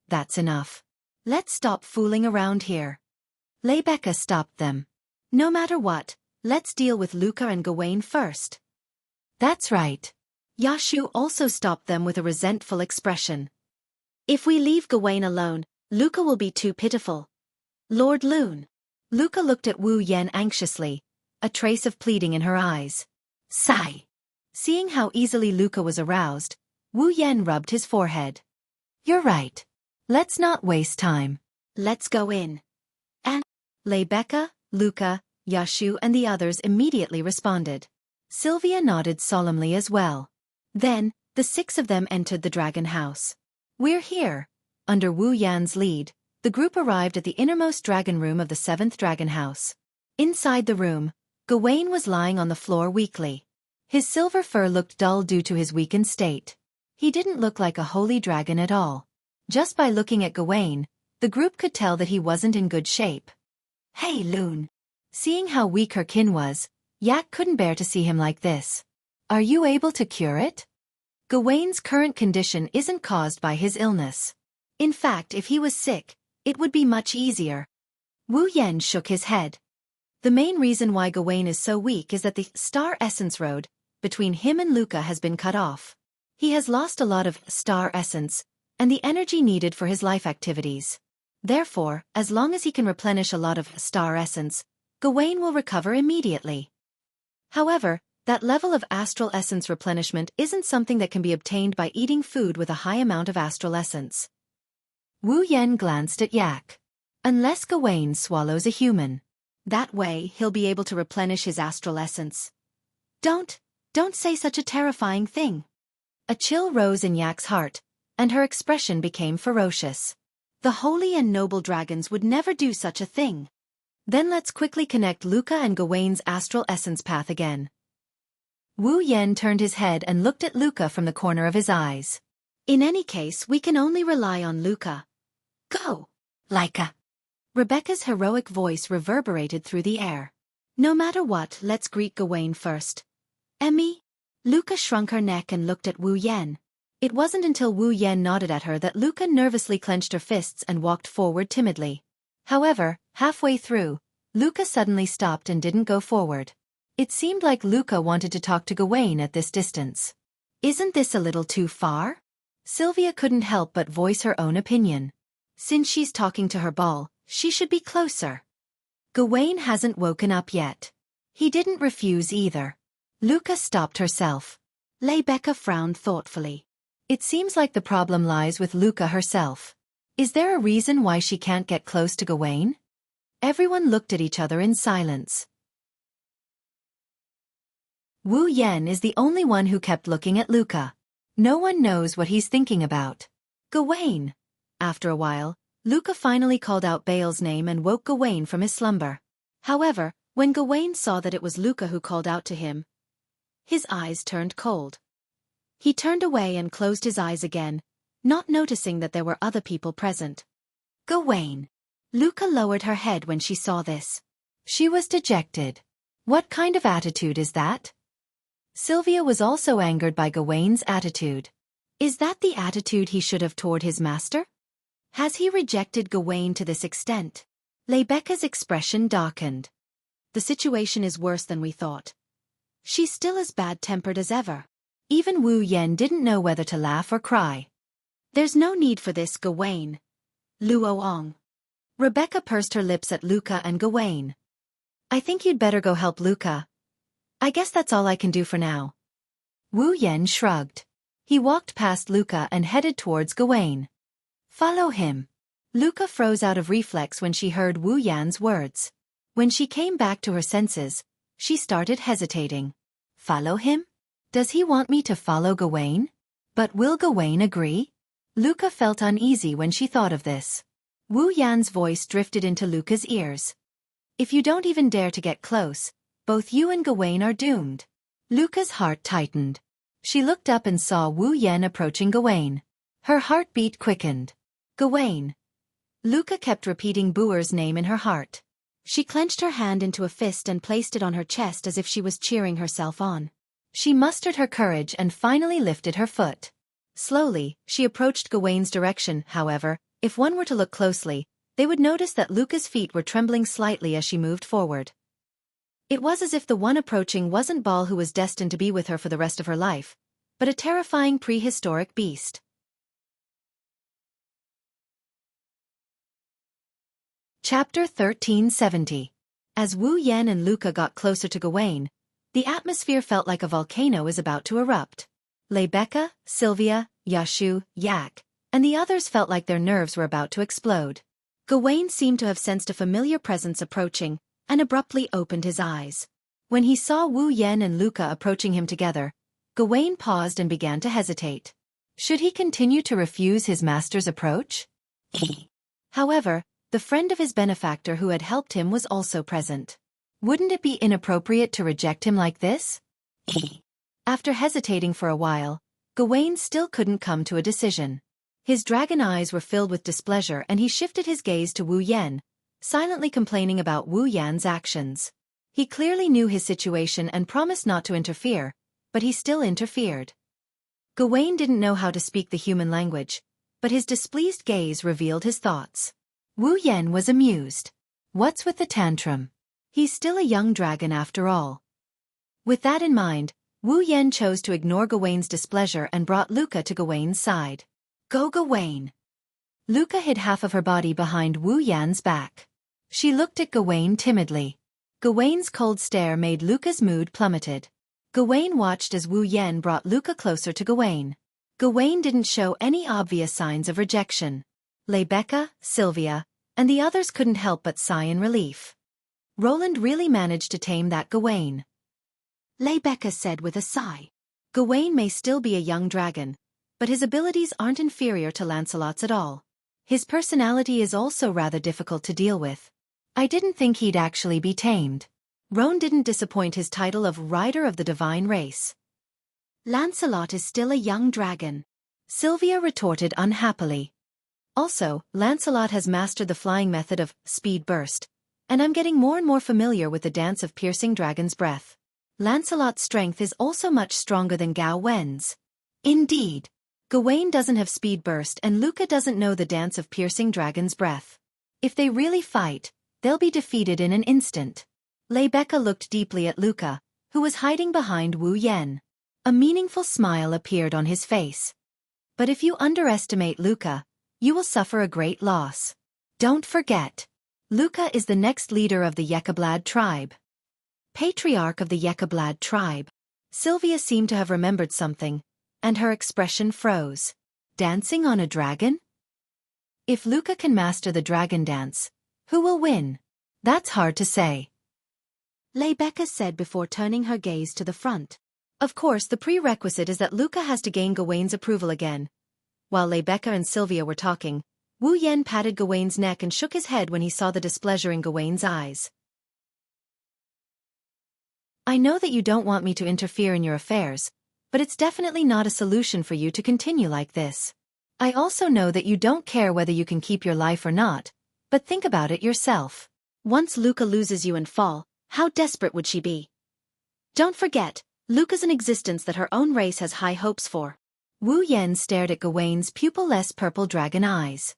Speaker 1: That's enough. Let's stop fooling around here. Rebecca stopped them. No matter what, let's deal with Luca and Gawain first. That's right. Yashu also stopped them with a resentful expression. If we leave Gawain alone, Luca will be too pitiful. Lord Loon. Luca looked at Wu Yan anxiously, a trace of pleading in her eyes. Sigh. Seeing how easily Luca was aroused, Wu Yan rubbed his forehead. You're right. Let's not waste time. Let's go in. And Rebecca, Luca, Yashu and the others immediately responded. Sylvia nodded solemnly as well. Then, the 6 of them entered the dragon house. We're here. Under Wu Yan's lead, the group arrived at the innermost dragon room of the 7th dragon house. Inside the room, Gawain was lying on the floor weakly. His silver fur looked dull due to his weakened state. He didn't look like a holy dragon at all. Just by looking at Gawain, the group could tell that he wasn't in good shape. Hey Loon. Seeing how weak her kin was, Yak couldn't bear to see him like this. Are you able to cure it? Gawain's current condition isn't caused by his illness. In fact, if he was sick, it would be much easier. Wu Yan shook his head. The main reason why Gawain is so weak is that the Star Essence road between him and Luca has been cut off. He has lost a lot of Star Essence and the energy needed for his life activities. Therefore, as long as he can replenish a lot of Star Essence, Gawain will recover immediately. However, that level of Astral Essence replenishment isn't something that can be obtained by eating food with a high amount of Astral Essence. Wu Yan glanced at Yak. Unless Gawain swallows a human. That way, he'll be able to replenish his Astral Essence. Don't say such a terrifying thing. A chill rose in Yak's heart, and her expression became ferocious. The holy and noble dragons would never do such a thing. Then let's quickly connect Luca and Gawain's Astral Essence path again. Wu Yan turned his head and looked at Luca from the corner of his eyes. In any case, we can only rely on Luca. Go, Laika. Rebecca's heroic voice reverberated through the air. No matter what, let's greet Gawain first. Emmy? Luca shrunk her neck and looked at Wu Yan. It wasn't until Wu Yan nodded at her that Luca nervously clenched her fists and walked forward timidly. However, halfway through, Luca suddenly stopped and didn't go forward. It seemed like Luca wanted to talk to Gawain at this distance. Isn't this a little too far? Sylvia couldn't help but voice her own opinion. Since she's talking to her ball, she should be closer. Gawain hasn't woken up yet. He didn't refuse either. Luca stopped herself. Rebecca frowned thoughtfully. It seems like the problem lies with Luca herself. Is there a reason why she can't get close to Gawain? Everyone looked at each other in silence. Wu Yan is the only one who kept looking at Luca. No one knows what he's thinking about. Gawain. After a while, Luca finally called out Baal's name and woke Gawain from his slumber. However, when Gawain saw that it was Luca who called out to him, his eyes turned cold. He turned away and closed his eyes again, not noticing that there were other people present. Gawain. Luca lowered her head when she saw this. She was dejected. What kind of attitude is that? Sylvia was also angered by Gawain's attitude. Is that the attitude he should have toward his master? Has he rejected Gawain to this extent? Rebecca's expression darkened. The situation is worse than we thought. She's still as bad-tempered as ever. Even Wu Yan didn't know whether to laugh or cry. There's no need for this, Gawain. Luoong. Rebecca pursed her lips at Luca and Gawain. I think you'd better go help Luca. I guess that's all I can do for now. Wu Yan shrugged. He walked past Luca and headed towards Gawain. Follow him. Luca froze out of reflex when she heard Wu Yan's words. When she came back to her senses, she started hesitating. Follow him? Does he want me to follow Gawain? But will Gawain agree? Luca felt uneasy when she thought of this. Wu Yan's voice drifted into Luca's ears. If you don't even dare to get close, both you and Gawain are doomed. Luca's heart tightened. She looked up and saw Wu Yan approaching Gawain. Her heartbeat quickened. Gawain. Luca kept repeating Buer's name in her heart. She clenched her hand into a fist and placed it on her chest as if she was cheering herself on. She mustered her courage and finally lifted her foot. Slowly, she approached Gawain's direction. However, if one were to look closely, they would notice that Luca's feet were trembling slightly as she moved forward. It was as if the one approaching wasn't Baal, who was destined to be with her for the rest of her life, but a terrifying prehistoric beast. Chapter 1370. As Wu Yan and Luca got closer to Gawain, the atmosphere felt like a volcano is about to erupt. Rebecca, Sylvia, Yashu, Yak, and the others felt like their nerves were about to explode. Gawain seemed to have sensed a familiar presence approaching, and abruptly opened his eyes. When he saw Wu Yan and Luca approaching him together, Gawain paused and began to hesitate. Should he continue to refuse his master's approach? However, the friend of his benefactor who had helped him was also present. Wouldn't it be inappropriate to reject him like this? After hesitating for a while, Gawain still couldn't come to a decision. His dragon eyes were filled with displeasure and he shifted his gaze to Wu Yan, silently complaining about Wu Yan's actions. He clearly knew his situation and promised not to interfere, but he still interfered. Gawain didn't know how to speak the human language, but his displeased gaze revealed his thoughts. Wu Yan was amused. What's with the tantrum? He's still a young dragon after all. With that in mind, Wu Yan chose to ignore Gawain's displeasure and brought Luca to Gawain's side. Go Gawain! Luca hid half of her body behind Wu Yan's back. She looked at Gawain timidly. Gawain's cold stare made Luca's mood plummeted. Gawain watched as Wu Yan brought Luca closer to Gawain. Gawain didn't show any obvious signs of rejection. Rebecca, Sylvia, and the others couldn't help but sigh in relief. Roland really managed to tame that Gawain. Rebecca said with a sigh. Gawain may still be a young dragon, but his abilities aren't inferior to Lancelot's at all. His personality is also rather difficult to deal with. I didn't think he'd actually be tamed. Roan didn't disappoint his title of Rider of the Divine Race. Lancelot is still a young dragon, Sylvia retorted unhappily. Also, Lancelot has mastered the flying method of speed burst, and I'm getting more and more familiar with the dance of piercing dragon's breath. Lancelot's strength is also much stronger than Gao Wen's. Indeed. Gawain doesn't have speed burst and Luca doesn't know the dance of piercing dragon's breath. If they really fight, they'll be defeated in an instant. Rebecca looked deeply at Luca, who was hiding behind Wu Yan. A meaningful smile appeared on his face. But if you underestimate Luca, you will suffer a great loss. Don't forget, Luca is the next leader of the Yekablad tribe. Patriarch of the Yekablad tribe. Sylvia seemed to have remembered something, and her expression froze. Dancing on a dragon? If Luca can master the dragon dance, who will win? That's hard to say. Rebecca said before turning her gaze to the front. Of course, the prerequisite is that Luca has to gain Gawain's approval again. While Rebecca and Sylvia were talking, Wu Yan patted Gawain's neck and shook his head when he saw the displeasure in Gawain's eyes. I know that you don't want me to interfere in your affairs, but it's definitely not a solution for you to continue like this. I also know that you don't care whether you can keep your life or not, but think about it yourself. Once Luca loses you and fall, how desperate would she be? Don't forget, Luca's an existence that her own race has high hopes for. Wu Yan stared at Gawain's pupil-less purple dragon eyes.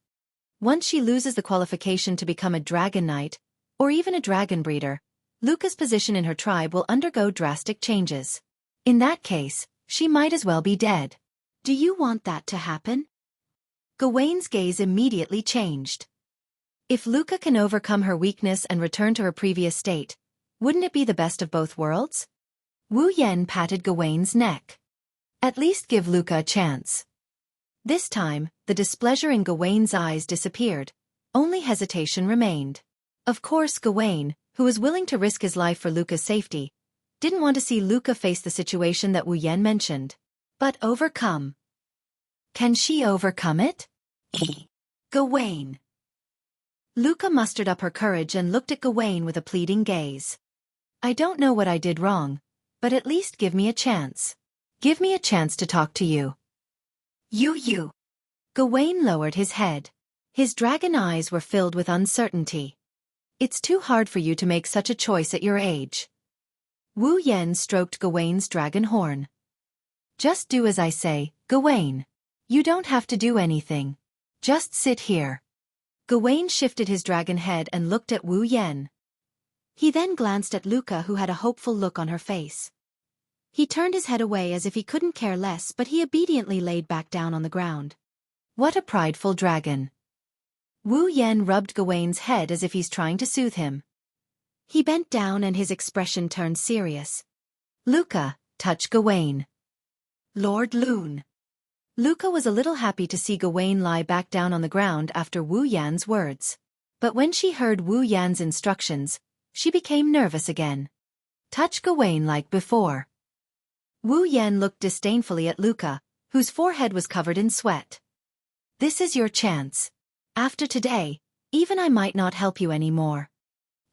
Speaker 1: Once she loses the qualification to become a dragon knight, or even a dragon breeder, Luca's position in her tribe will undergo drastic changes. In that case, she might as well be dead. Do you want that to happen? Gawain's gaze immediately changed. If Luca can overcome her weakness and return to her previous state, wouldn't it be the best of both worlds? Wu Yan patted Gawain's neck. At least give Luca a chance. This time, the displeasure in Gawain's eyes disappeared. Only hesitation remained. Of course Gawain, who was willing to risk his life for Luca's safety, didn't want to see Luca face the situation that Wu Yan mentioned. But overcome. Can she overcome it? Gawain. Luca mustered up her courage and looked at Gawain with a pleading gaze. I don't know what I did wrong, but at least give me a chance. Give me a chance to talk to you. You. Gawain lowered his head. His dragon eyes were filled with uncertainty. It's too hard for you to make such a choice at your age. Wu Yan stroked Gawain's dragon horn. Just do as I say, Gawain. You don't have to do anything. Just sit here. Gawain shifted his dragon head and looked at Wu Yan. He then glanced at Luca, who had a hopeful look on her face. He turned his head away as if he couldn't care less, but he obediently laid back down on the ground. What a prideful dragon. Wu Yan rubbed Gawain's head as if he's trying to soothe him. He bent down and his expression turned serious. Luca, touch Gawain. Lord Loon. Luca was a little happy to see Gawain lie back down on the ground after Wu Yan's words. But when she heard Wu Yan's instructions, she became nervous again. Touch Gawain like before. Wu Yan looked disdainfully at Luca, whose forehead was covered in sweat. This is your chance. After today, even I might not help you anymore.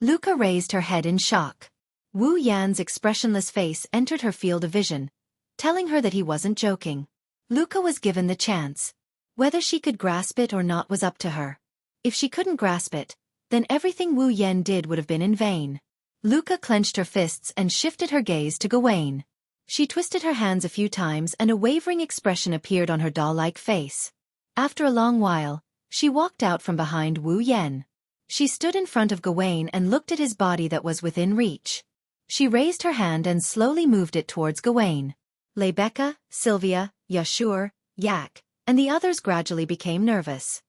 Speaker 1: Luca raised her head in shock. Wu Yan's expressionless face entered her field of vision, telling her that he wasn't joking. Luca was given the chance. Whether she could grasp it or not was up to her. If she couldn't grasp it, then everything Wu Yan did would have been in vain. Luca clenched her fists and shifted her gaze to Gawain. She twisted her hands a few times and a wavering expression appeared on her doll-like face. After a long while, she walked out from behind Wu Yan. She stood in front of Gawain and looked at his body that was within reach. She raised her hand and slowly moved it towards Gawain. Rebecca, Sylvia, Yashur, Yak, and the others gradually became nervous.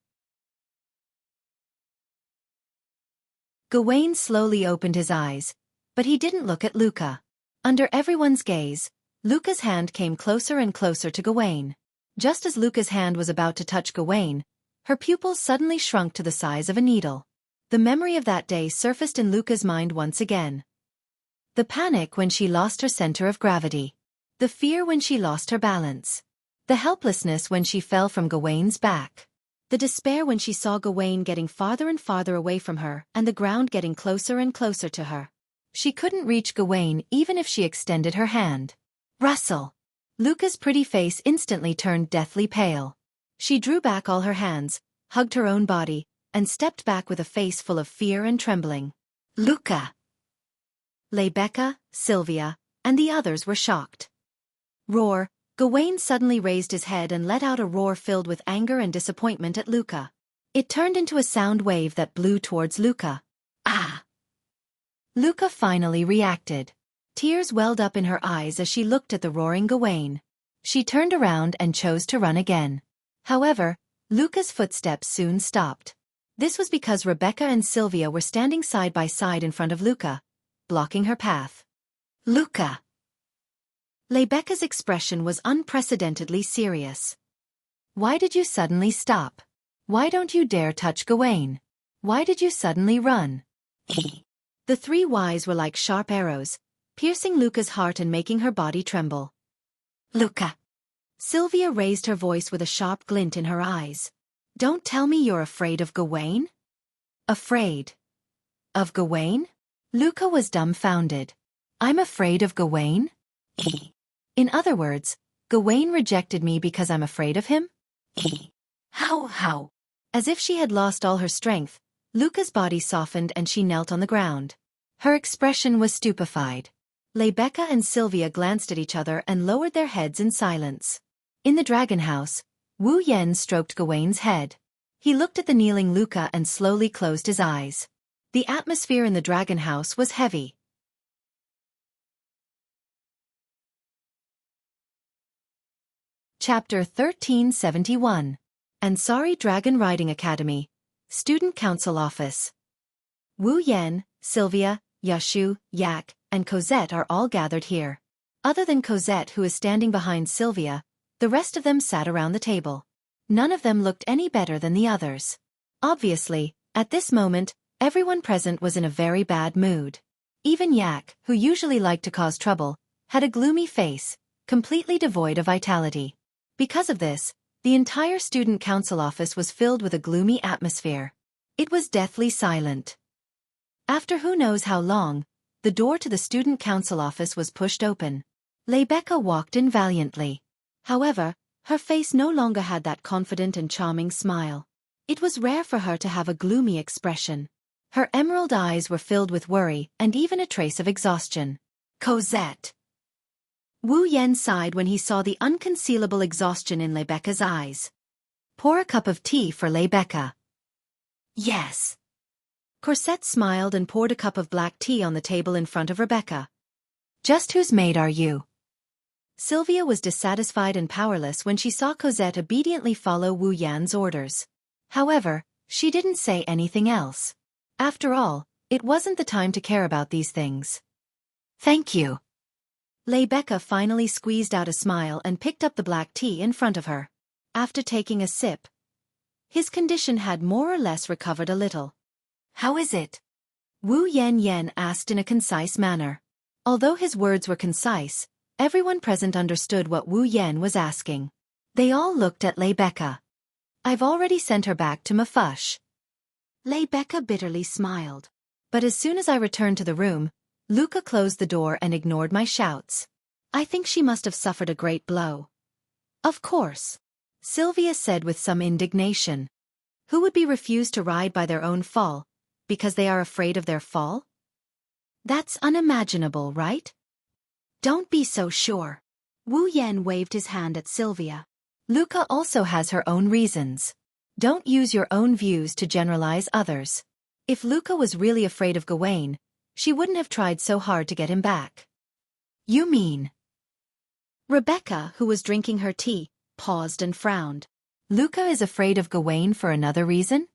Speaker 1: Gawain slowly opened his eyes, but he didn't look at Luca. Under everyone's gaze, Luca's hand came closer and closer to Gawain. Just as Luca's hand was about to touch Gawain, her pupils suddenly shrunk to the size of a needle. The memory of that day surfaced in Luca's mind once again. The panic when she lost her center of gravity. The fear when she lost her balance. The helplessness when she fell from Gawain's back. The despair when she saw Gawain getting farther and farther away from her and the ground getting closer and closer to her. She couldn't reach Gawain even if she extended her hand. Rustle! Luca's pretty face instantly turned deathly pale. She drew back all her hands, hugged her own body, and stepped back with a face full of fear and trembling. Luca! Rebecca, Sylvia, and the others were shocked. Roar! Gawain suddenly raised his head and let out a roar filled with anger and disappointment at Luca. It turned into a sound wave that blew towards Luca. Ah! Luca finally reacted. Tears welled up in her eyes as she looked at the roaring Gawain. She turned around and chose to run again. However, Luca's footsteps soon stopped. This was because Rebecca and Sylvia were standing side by side in front of Luca, blocking her path. Luca! Rebecca's expression was unprecedentedly serious. Why did you suddenly stop? Why don't you dare touch Gawain? Why did you suddenly run? The three whys were like sharp arrows, piercing Luca's heart and making her body tremble. Luca! Sylvia raised her voice with a sharp glint in her eyes. Don't tell me you're afraid of Gawain? Afraid? Of Gawain? Luca was dumbfounded. I'm afraid of Gawain? In other words, Gawain rejected me because I'm afraid of him? How? As if she had lost all her strength, Luca's body softened and she knelt on the ground. Her expression was stupefied. Rebecca and Sylvia glanced at each other and lowered their heads in silence. In the dragon house, Wu Yan stroked Gawain's head. He looked at the kneeling Luca and slowly closed his eyes. The atmosphere in the dragon house was heavy. Chapter 1371. Ansari Dragon Riding Academy, Student Council Office. Wu Yan, Sylvia, Yashu, Yak, and Cosette are all gathered here. Other than Cosette, who is standing behind Sylvia, the rest of them sat around the table. None of them looked any better than the others. Obviously, at this moment, everyone present was in a very bad mood. Even Yak, who usually liked to cause trouble, had a gloomy face, completely devoid of vitality. Because of this, the entire student council office was filled with a gloomy atmosphere. It was deathly silent. After who knows how long, the door to the student council office was pushed open. Rebecca walked in valiantly. However, her face no longer had that confident and charming smile. It was rare for her to have a gloomy expression. Her emerald eyes were filled with worry and even a trace of exhaustion. Cosette. Wu Yan sighed when he saw the unconcealable exhaustion in Rebecca's eyes. Pour a cup of tea for Rebecca. Yes. Cosette smiled and poured a cup of black tea on the table in front of Rebecca. Just whose maid are you? Sylvia was dissatisfied and powerless when she saw Cosette obediently follow Wu Yan's orders. However, she didn't say anything else. After all, it wasn't the time to care about these things. Thank you. Rebecca finally squeezed out a smile and picked up the black tea in front of her. After taking a sip, his condition had more or less recovered a little. How is it? Wu Yan asked in a concise manner. Although his words were concise, everyone present understood what Wu Yan was asking. They all looked at Rebecca. I've already sent her back to Mafush. Rebecca bitterly smiled. But as soon as I returned to the room, Luca closed the door and ignored my shouts. I think she must have suffered a great blow. Of course. Sylvia said with some indignation. Who would be refused to ride by their own fall, because they are afraid of their fall? That's unimaginable, right? Don't be so sure. Wu Yan waved his hand at Sylvia. Luca also has her own reasons. Don't use your own views to generalize others. If Luca was really afraid of Gawain, she wouldn't have tried so hard to get him back. You mean? Rebecca, who was drinking her tea, paused and frowned. Luca is afraid of Gawain for another reason?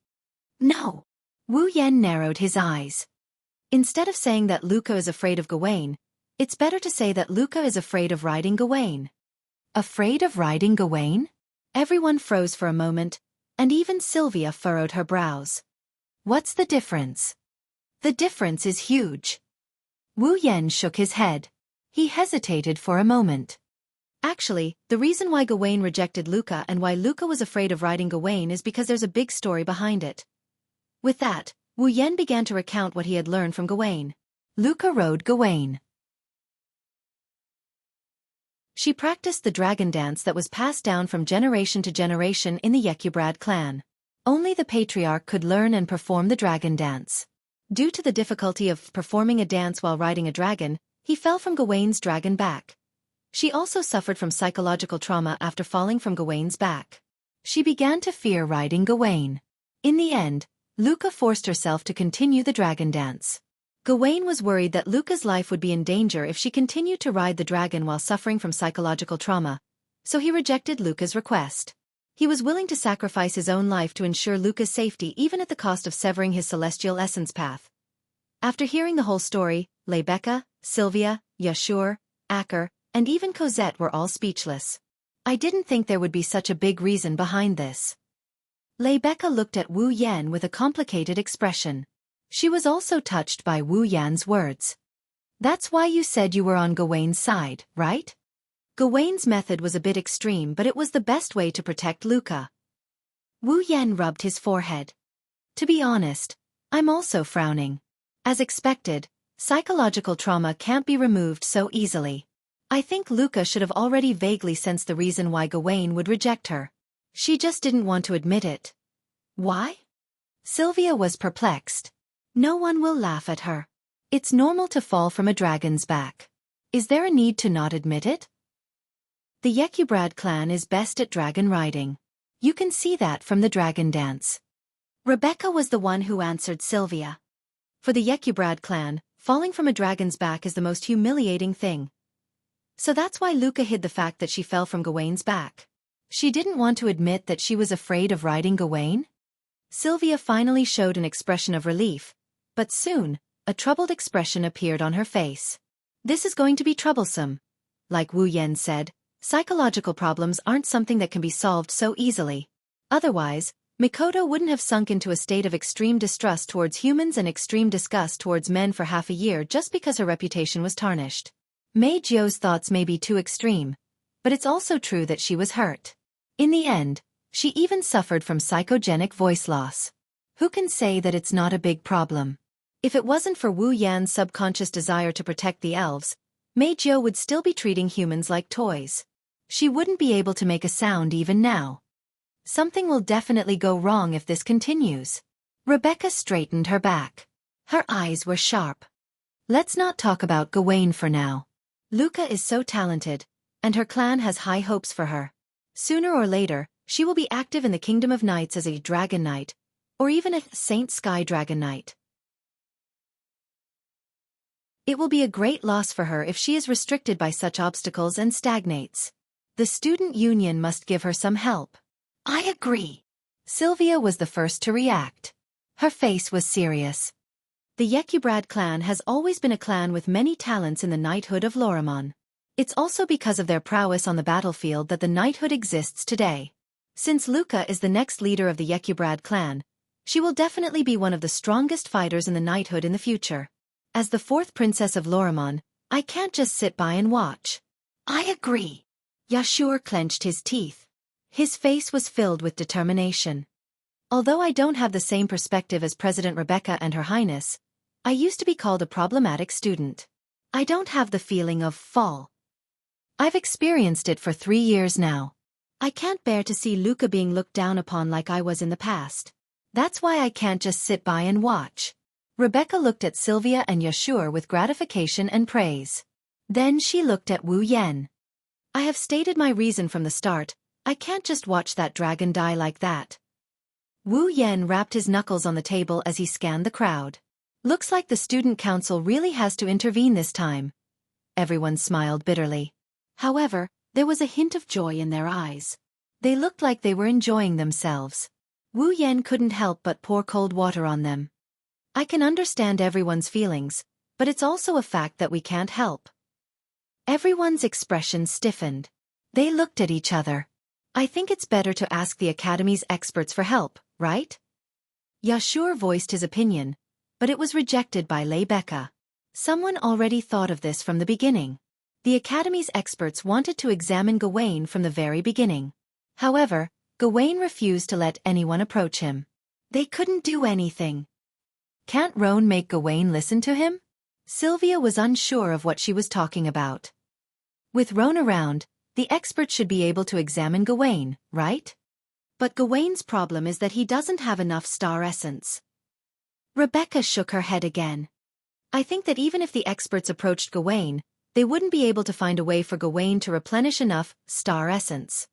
Speaker 1: No. Wu Yan narrowed his eyes. Instead of saying that Luca is afraid of Gawain, it's better to say that Luca is afraid of riding Gawain. Afraid of riding Gawain? Everyone froze for a moment, and even Sylvia furrowed her brows. What's the difference? The difference is huge. Wu Yan shook his head. He hesitated for a moment. Actually, the reason why Gawain rejected Luca and why Luca was afraid of riding Gawain is because there's a big story behind it. With that, Wu Yan began to recount what he had learned from Gawain. Luca rode Gawain. She practiced the dragon dance that was passed down from generation to generation in the Yekyubrad clan. Only the patriarch could learn and perform the dragon dance. Due to the difficulty of performing a dance while riding a dragon, he fell from Gawain's dragon back. She also suffered from psychological trauma after falling from Gawain's back. She began to fear riding Gawain. In the end, Luca forced herself to continue the dragon dance. Gawain was worried that Luca's life would be in danger if she continued to ride the dragon while suffering from psychological trauma, so he rejected Luca's request. He was willing to sacrifice his own life to ensure Luca's safety even at the cost of severing his celestial essence path. After hearing the whole story, Rebecca, Sylvia, Yashur, Acker, and even Cosette were all speechless. I didn't think there would be such a big reason behind this. Rebecca looked at Wu Yan with a complicated expression. She was also touched by Wu Yan's words. That's why you said you were on Gawain's side, right? Gawain's method was a bit extreme, but it was the best way to protect Luca. Wu Yan rubbed his forehead. To be honest, I'm also frowning. As expected, psychological trauma can't be removed so easily. I think Luca should have already vaguely sensed the reason why Gawain would reject her. She just didn't want to admit it. Why? Sylvia was perplexed. No one will laugh at her. It's normal to fall from a dragon's back. Is there a need to not admit it? The Yekyubrad clan is best at dragon riding. You can see that from the dragon dance. Rebecca was the one who answered Sylvia. For the Yekyubrad clan, falling from a dragon's back is the most humiliating thing. So that's why Luca hid the fact that she fell from Gawain's back. She didn't want to admit that she was afraid of riding Gawain? Sylvia finally showed an expression of relief, but soon, a troubled expression appeared on her face. This is going to be troublesome. Like Wu Yan said, psychological problems aren't something that can be solved so easily. Otherwise, Mikoto wouldn't have sunk into a state of extreme distrust towards humans and extreme disgust towards men for half a year just because her reputation was tarnished. Mei Jiao's thoughts may be too extreme, but it's also true that she was hurt. In the end, she even suffered from psychogenic voice loss. Who can say that it's not a big problem? If it wasn't for Wu Yan's subconscious desire to protect the elves, Mei Jiao would still be treating humans like toys. She wouldn't be able to make a sound even now. Something will definitely go wrong if this continues. Rebecca straightened her back. Her eyes were sharp. Let's not talk about Gawain for now. Luca is so talented, and her clan has high hopes for her. Sooner or later, she will be active in the Kingdom of Knights as a Dragon Knight, or even a Saint Sky Dragon Knight. It will be a great loss for her if she is restricted by such obstacles and stagnates. The student union must give her some help. I agree. Sylvia was the first to react. Her face was serious. The Yekybrad clan has always been a clan with many talents in the knighthood of Lorimon. It's also because of their prowess on the battlefield that the knighthood exists today. Since Luca is the next leader of the Yekybrad clan, she will definitely be one of the strongest fighters in the knighthood in the future. As the fourth princess of Lorimon, I can't just sit by and watch. I agree. Yashur clenched his teeth. His face was filled with determination. Although I don't have the same perspective as President Rebecca and Her Highness, I used to be called a problematic student. I don't have the feeling of fall. I've experienced it for 3 years now. I can't bear to see Luca being looked down upon like I was in the past. That's why I can't just sit by and watch. Rebecca looked at Sylvia and Yashur with gratification and praise. Then she looked at Wu Yan. I have stated my reason from the start. I can't just watch that dragon die like that. Wu Yan rapped his knuckles on the table as he scanned the crowd. Looks like the student council really has to intervene this time. Everyone smiled bitterly. However, there was a hint of joy in their eyes. They looked like they were enjoying themselves. Wu Yan couldn't help but pour cold water on them. I can understand everyone's feelings, but it's also a fact that we can't help. Everyone's expression stiffened. They looked at each other. I think it's better to ask the Academy's experts for help, right? Yashur voiced his opinion, but it was rejected by Rebecca. Someone already thought of this from the beginning. The Academy's experts wanted to examine Gawain from the very beginning. However, Gawain refused to let anyone approach him. They couldn't do anything. Can't Roan make Gawain listen to him? Sylvia was unsure of what she was talking about. With Roan around, the expert should be able to examine Gawain, right? But Gawain's problem is that he doesn't have enough star essence. Rebecca shook her head again. I think that even if the experts approached Gawain, they wouldn't be able to find a way for Gawain to replenish enough star essence.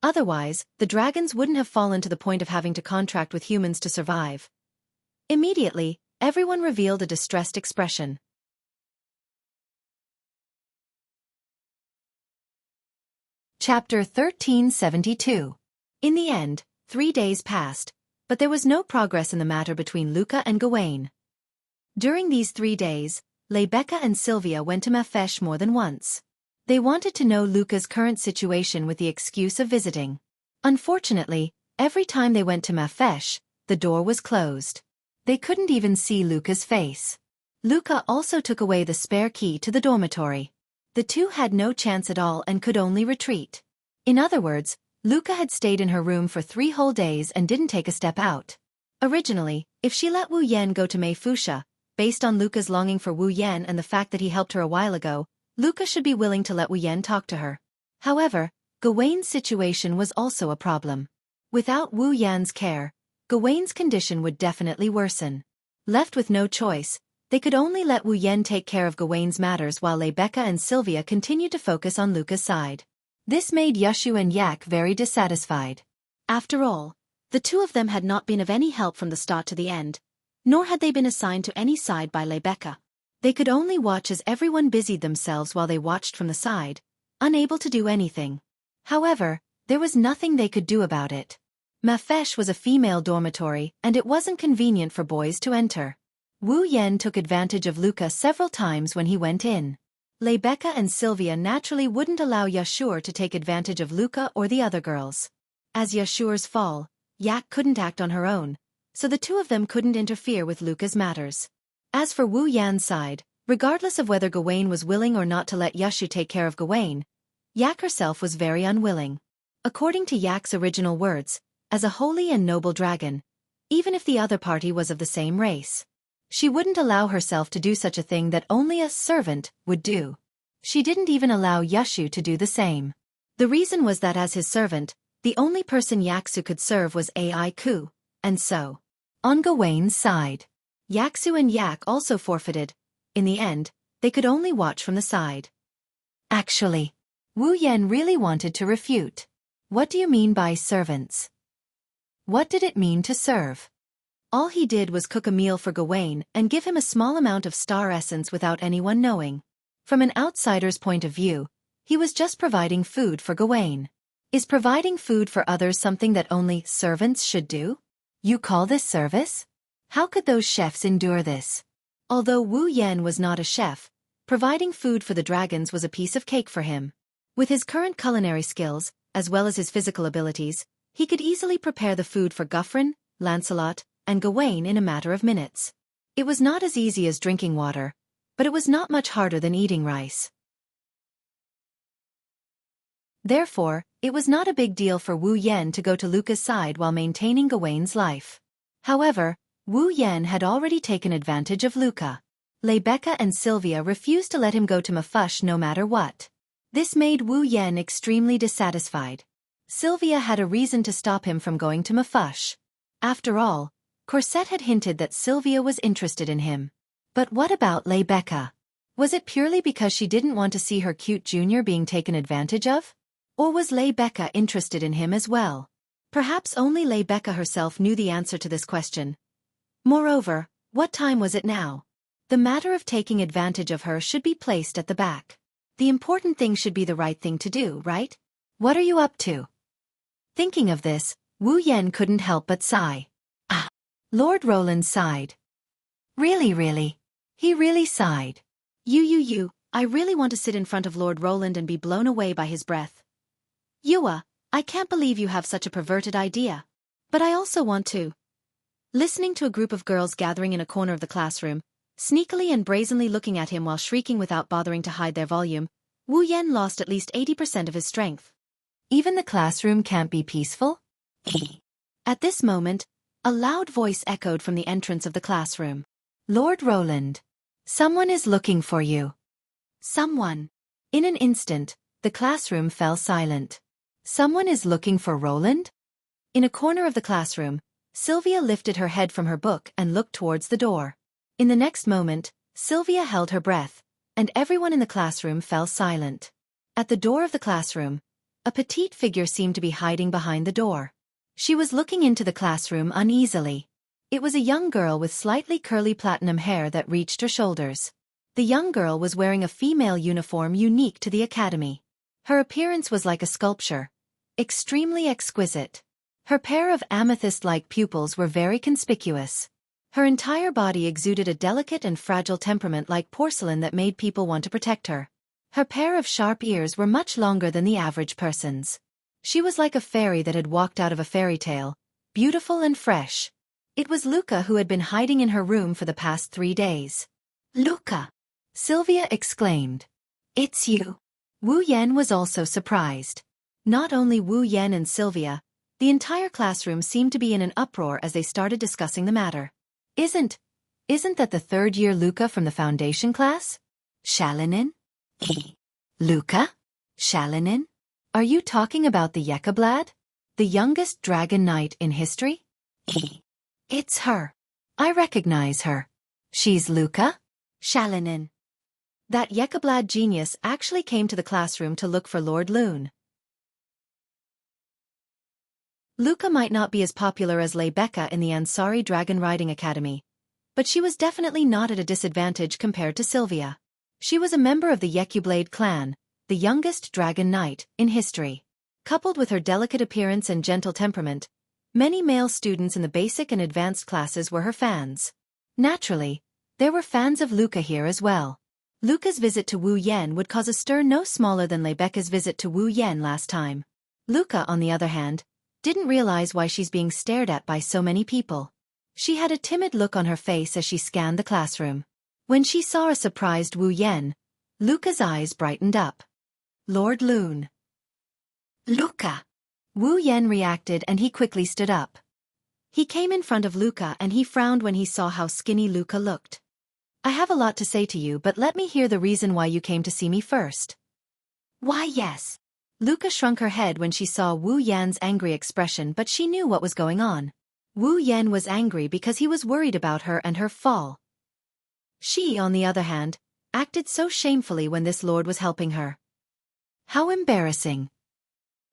Speaker 1: Otherwise, the dragons wouldn't have fallen to the point of having to contract with humans to survive. Immediately, everyone revealed a distressed expression. Chapter 1372. In the end, 3 days passed, but there was no progress in the matter between Luca and Gawain. During these 3 days, Rebecca and Sylvia went to Mafesh more than once. They wanted to know Luca's current situation with the excuse of visiting. Unfortunately, every time they went to Mafesh, the door was closed. They couldn't even see Luca's face. Luca also took away the spare key to the dormitory. The two had no chance at all and could only retreat. In other words, Luca had stayed in her room for 3 whole days and didn't take a step out. Originally, if she let Wu Yan go to Mei Fuxia, based on Luca's longing for Wu Yan and the fact that he helped her a while ago, Luca should be willing to let Wu Yan talk to her. However, Gawain's situation was also a problem. Without Wu Yan's care, Gawain's condition would definitely worsen. Left with no choice, they could only let Wu Yan take care of Gawain's matters while Rebecca and Sylvia continued to focus on Luca's side. This made Yashu and Yak very dissatisfied. After all, the two of them had not been of any help from the start to the end, nor had they been assigned to any side by Rebecca. They could only watch as everyone busied themselves while they watched from the side, unable to do anything. However, there was nothing they could do about it. Mafesh was a female dormitory and it wasn't convenient for boys to enter. Wu Yan took advantage of Luca several times when he went in. Rebecca and Sylvia naturally wouldn't allow Yashur to take advantage of Luca or the other girls. As Yashur's fall, Yak couldn't act on her own, so the two of them couldn't interfere with Luca's matters. As for Wu Yan's side, regardless of whether Gawain was willing or not to let Yashu take care of Gawain, Yak herself was very unwilling. According to Yak's original words, as a holy and noble dragon, even if the other party was of the same race, she wouldn't allow herself to do such a thing that only a servant would do. She didn't even allow Yashu to do the same. The reason was that as his servant, the only person Yaksu could serve was Ai Ku, and so, on Gawain's side, Yaksu and Yak also forfeited. In the end, they could only watch from the side. Actually, Wu Yan really wanted to refute. What do you mean by servants? What did it mean to serve? All he did was cook a meal for Gawain and give him a small amount of star essence without anyone knowing. From an outsider's point of view, he was just providing food for Gawain. Is providing food for others something that only servants should do? You call this service? How could those chefs endure this? Although Wu Yan was not a chef, providing food for the dragons was a piece of cake for him. With his current culinary skills, as well as his physical abilities, he could easily prepare the food for Guthrum, Lancelot, and Gawain in a matter of minutes. It was not as easy as drinking water, but it was not much harder than eating rice. Therefore, it was not a big deal for Wu Yan to go to Luca's side while maintaining Gawain's life. However, Wu Yan had already taken advantage of Luca. Rebecca and Sylvia refused to let him go to Mafush no matter what. This made Wu Yan extremely dissatisfied. Sylvia had a reason to stop him from going to Mafush. After all, Corset had hinted that Sylvia was interested in him. But what about Rebecca? Was it purely because she didn't want to see her cute junior being taken advantage of? Or was Rebecca interested in him as well? Perhaps only Rebecca herself knew the answer to this question. Moreover, what time was it now? The matter of taking advantage of her should be placed at the back. The important thing should be the right thing to do, right? What are you up to? Thinking of this, Wu Yan couldn't help but sigh. Ah! Lord Roland sighed. Really? He really sighed. I really want to sit in front of Lord Roland and be blown away by his breath. Yua, I can't believe you have such a perverted idea. But I also want to. Listening to a group of girls gathering in a corner of the classroom, sneakily and brazenly looking at him while shrieking without bothering to hide their volume, Wu Yan lost at least 80% of his strength. Even the classroom can't be peaceful? At this moment, a loud voice echoed from the entrance of the classroom. Lord Roland. Someone is looking for you. Someone. In an instant, the classroom fell silent. Someone is looking for Roland? In a corner of the classroom, Sylvia lifted her head from her book and looked towards the door. In the next moment, Sylvia held her breath, and everyone in the classroom fell silent. At the door of the classroom, a petite figure seemed to be hiding behind the door. She was looking into the classroom uneasily. It was a young girl with slightly curly platinum hair that reached her shoulders. The young girl was wearing a female uniform unique to the academy. Her appearance was like a sculpture, extremely exquisite. Her pair of amethyst-like pupils were very conspicuous. Her entire body exuded a delicate and fragile temperament like porcelain that made people want to protect her. Her pair of sharp ears were much longer than the average person's. She was like a fairy that had walked out of a fairy tale, beautiful and fresh. It was Luca who had been hiding in her room for the past 3 days. Luca! Sylvia exclaimed. It's you. Wu Yan was also surprised. Not only Wu Yan and Sylvia, the entire classroom seemed to be in an uproar as they started discussing the matter. Isn't that the third-year Luca from the foundation class? Shalinin? Luca? Shalinin? Are you talking about the Yekablad? The youngest dragon knight in history? It's her. I recognize her. She's Luca? Shalinin. That Yekablad genius actually came to the classroom to look for Lord Loon. Luca might not be as popular as Rebecca in the Ansari Dragon Riding Academy, but she was definitely not at a disadvantage compared to Sylvia. She was a member of the Yekublade clan, the youngest dragon knight in history. Coupled with her delicate appearance and gentle temperament, many male students in the basic and advanced classes were her fans. Naturally, there were fans of Luca here as well. Luca's visit to Wu Yan would cause a stir no smaller than Rebecca's visit to Wu Yan last time. Luca, on the other hand,
Speaker 2: didn't realize why she's being stared at by so many people. She had a timid look on her face as she scanned the classroom. When she saw a surprised Wu Yan, Luca's eyes brightened up. Lord Loon. Luca! Wu Yan reacted and he quickly stood up. He came in front of Luca and he frowned when he saw how skinny Luca looked. I have a lot to say to you, but let me hear the reason why you came to see me first. Why, yes. Luca shrunk her head when she saw Wu Yan's angry expression, but she knew what was going on. Wu Yan was angry because he was worried about her and her fall. She, on the other hand, acted so shamefully when this lord was helping her. How embarrassing.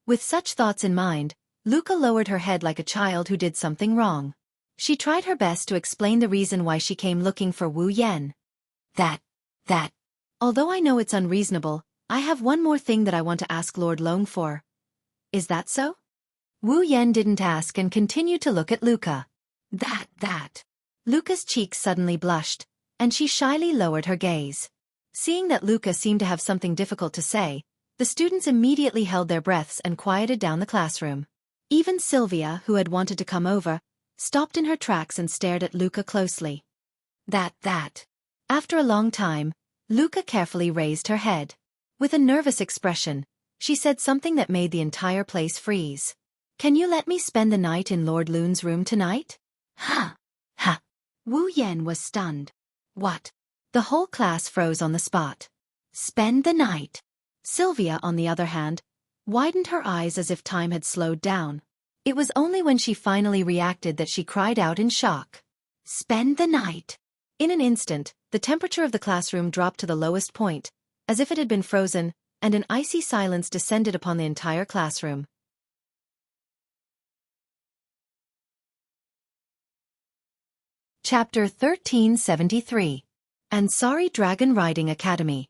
Speaker 2: With such thoughts in mind, Luca lowered her head like a child who did something wrong. She tried her best to explain the reason why she came looking for Wu Yan. That. Although I know it's unreasonable, I have one more thing that I want to ask Lord Long for. Is that so? Wu Yan didn't ask and continued to look at Luca. That. Luca's cheeks suddenly blushed, and she shyly lowered her gaze. Seeing that Luca seemed to have something difficult to say, the students immediately held their breaths and quieted down the classroom. Even Sylvia, who had wanted to come over, stopped in her tracks and stared at Luca closely. That. After a long time, Luca carefully raised her head. With a nervous expression, she said something that made the entire place freeze. Can you let me spend the night in Lord Loon's room tonight? Ha! Wu Yan was stunned. What? The whole class froze on the spot. Spend the night. Sylvia, on the other hand, widened her eyes as if time had slowed down. It was only when she finally reacted that she cried out in shock. Spend the night. In an instant, the temperature of the classroom dropped to the lowest point, as if it had been frozen, and an icy silence descended upon the entire classroom. Chapter 1373. Ansari Dragon Riding Academy.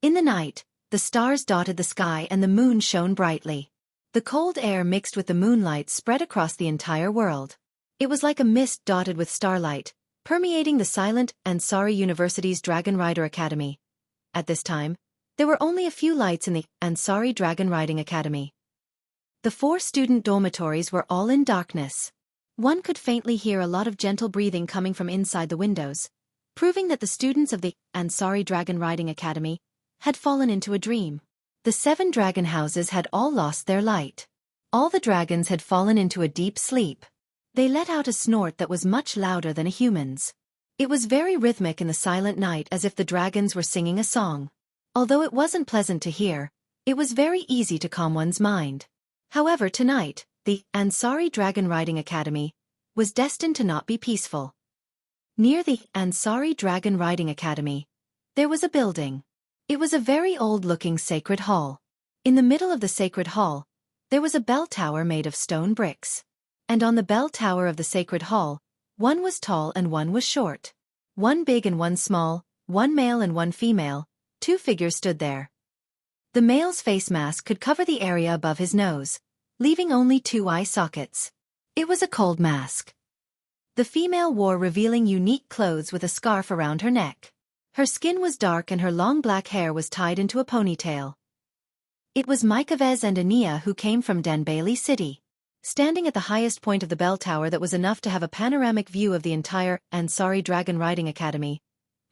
Speaker 2: In the night, the stars dotted the sky and the moon shone brightly. The cold air mixed with the moonlight spread across the entire world. It was like a mist dotted with starlight, permeating the silent Ansari University's Dragon Rider Academy. At this time, there were only a few lights in the Ansari Dragon Riding Academy. The 4 student dormitories were all in darkness. One could faintly hear a lot of gentle breathing coming from inside the windows, proving that the students of the Ansari Dragon Riding Academy had fallen into a dream. The 7 dragon houses had all lost their light. All the dragons had fallen into a deep sleep. They let out a snort that was much louder than a human's. It was very rhythmic in the silent night, as if the dragons were singing a song. Although it wasn't pleasant to hear, it was very easy to calm one's mind. However, tonight, the Ansari Dragon Riding Academy was destined to not be peaceful. Near the Ansari Dragon Riding Academy, there was a building. It was a very old-looking sacred hall. In the middle of the sacred hall, there was a bell tower made of stone bricks. And on the bell tower of the sacred hall, one was tall and one was short. One big and one small, one male and one female, 2 figures stood there. The male's face mask could cover the area above his nose, leaving only 2 eye sockets. It was a cold mask. The female wore revealing unique clothes with a scarf around her neck. Her skin was dark and her long black hair was tied into a ponytail. It was Mykovez and Ania who came from Danbailey City. Standing at the highest point of the bell tower that was enough to have a panoramic view of the entire Ansari Dragon Riding Academy,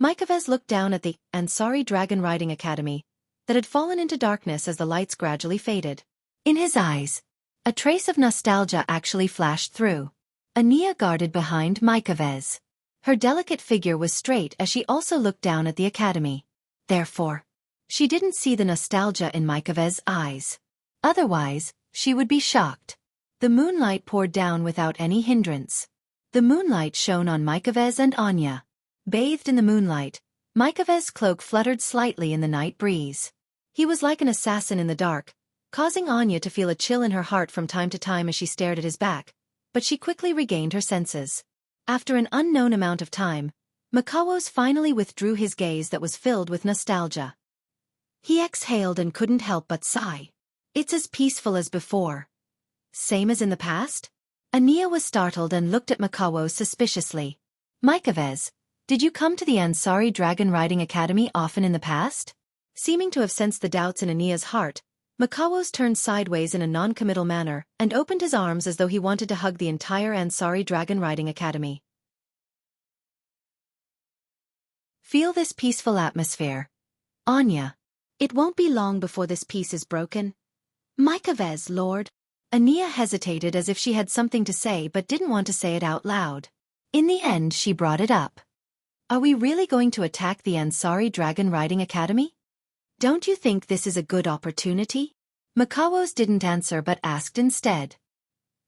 Speaker 2: Mykovez looked down at the Ansari Dragon Riding Academy that had fallen into darkness as the lights gradually faded. In his eyes, a trace of nostalgia actually flashed through. Ania guarded behind Mykovez. Her delicate figure was straight as she also looked down at the academy. Therefore, she didn't see the nostalgia in Mykovez's eyes. Otherwise, she would be shocked. The moonlight poured down without any hindrance. The moonlight shone on Mykovez and Anya. Bathed in the moonlight, Mykovez's cloak fluttered slightly in the night breeze. He was like an assassin in the dark, causing Anya to feel a chill in her heart from time to time as she stared at his back, but she quickly regained her senses. After an unknown amount of time, Makawos finally withdrew his gaze that was filled with nostalgia. He exhaled and couldn't help but sigh. It's as peaceful as before. Same as in the past? Ania was startled and looked at Makawos suspiciously. Mykovez, did you come to the Ansari Dragon Riding Academy often in the past? Seeming to have sensed the doubts in Ania's heart, Makawos turned sideways in a non-committal manner and opened his arms as though he wanted to hug the entire Ansari Dragon Riding Academy. Feel this peaceful atmosphere. Anya. It won't be long before this peace is broken. Mykavez, Lord. Anya hesitated as if she had something to say but didn't want to say it out loud. In the end, she brought it up. Are we really going to attack the Ansari Dragon Riding Academy? Don't you think this is a good opportunity? Makawos didn't answer but asked instead.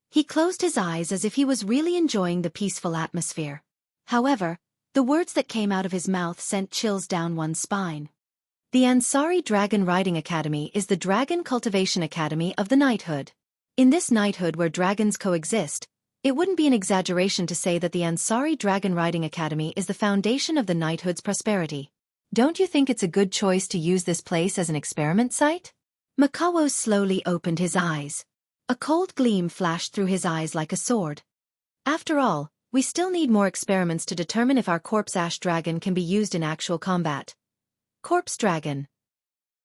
Speaker 2: He closed his eyes as if he was really enjoying the peaceful atmosphere. However, the words that came out of his mouth sent chills down one's spine. The Ansari Dragon Riding Academy is the Dragon Cultivation Academy of the Knighthood. In this knighthood where dragons coexist, it wouldn't be an exaggeration to say that the Ansari Dragon Riding Academy is the foundation of the knighthood's prosperity. Don't you think it's a good choice to use this place as an experiment site? Makawos slowly opened his eyes. A cold gleam flashed through his eyes like a sword. After all, we still need more experiments to determine if our corpse ash dragon can be used in actual combat. Corpse dragon.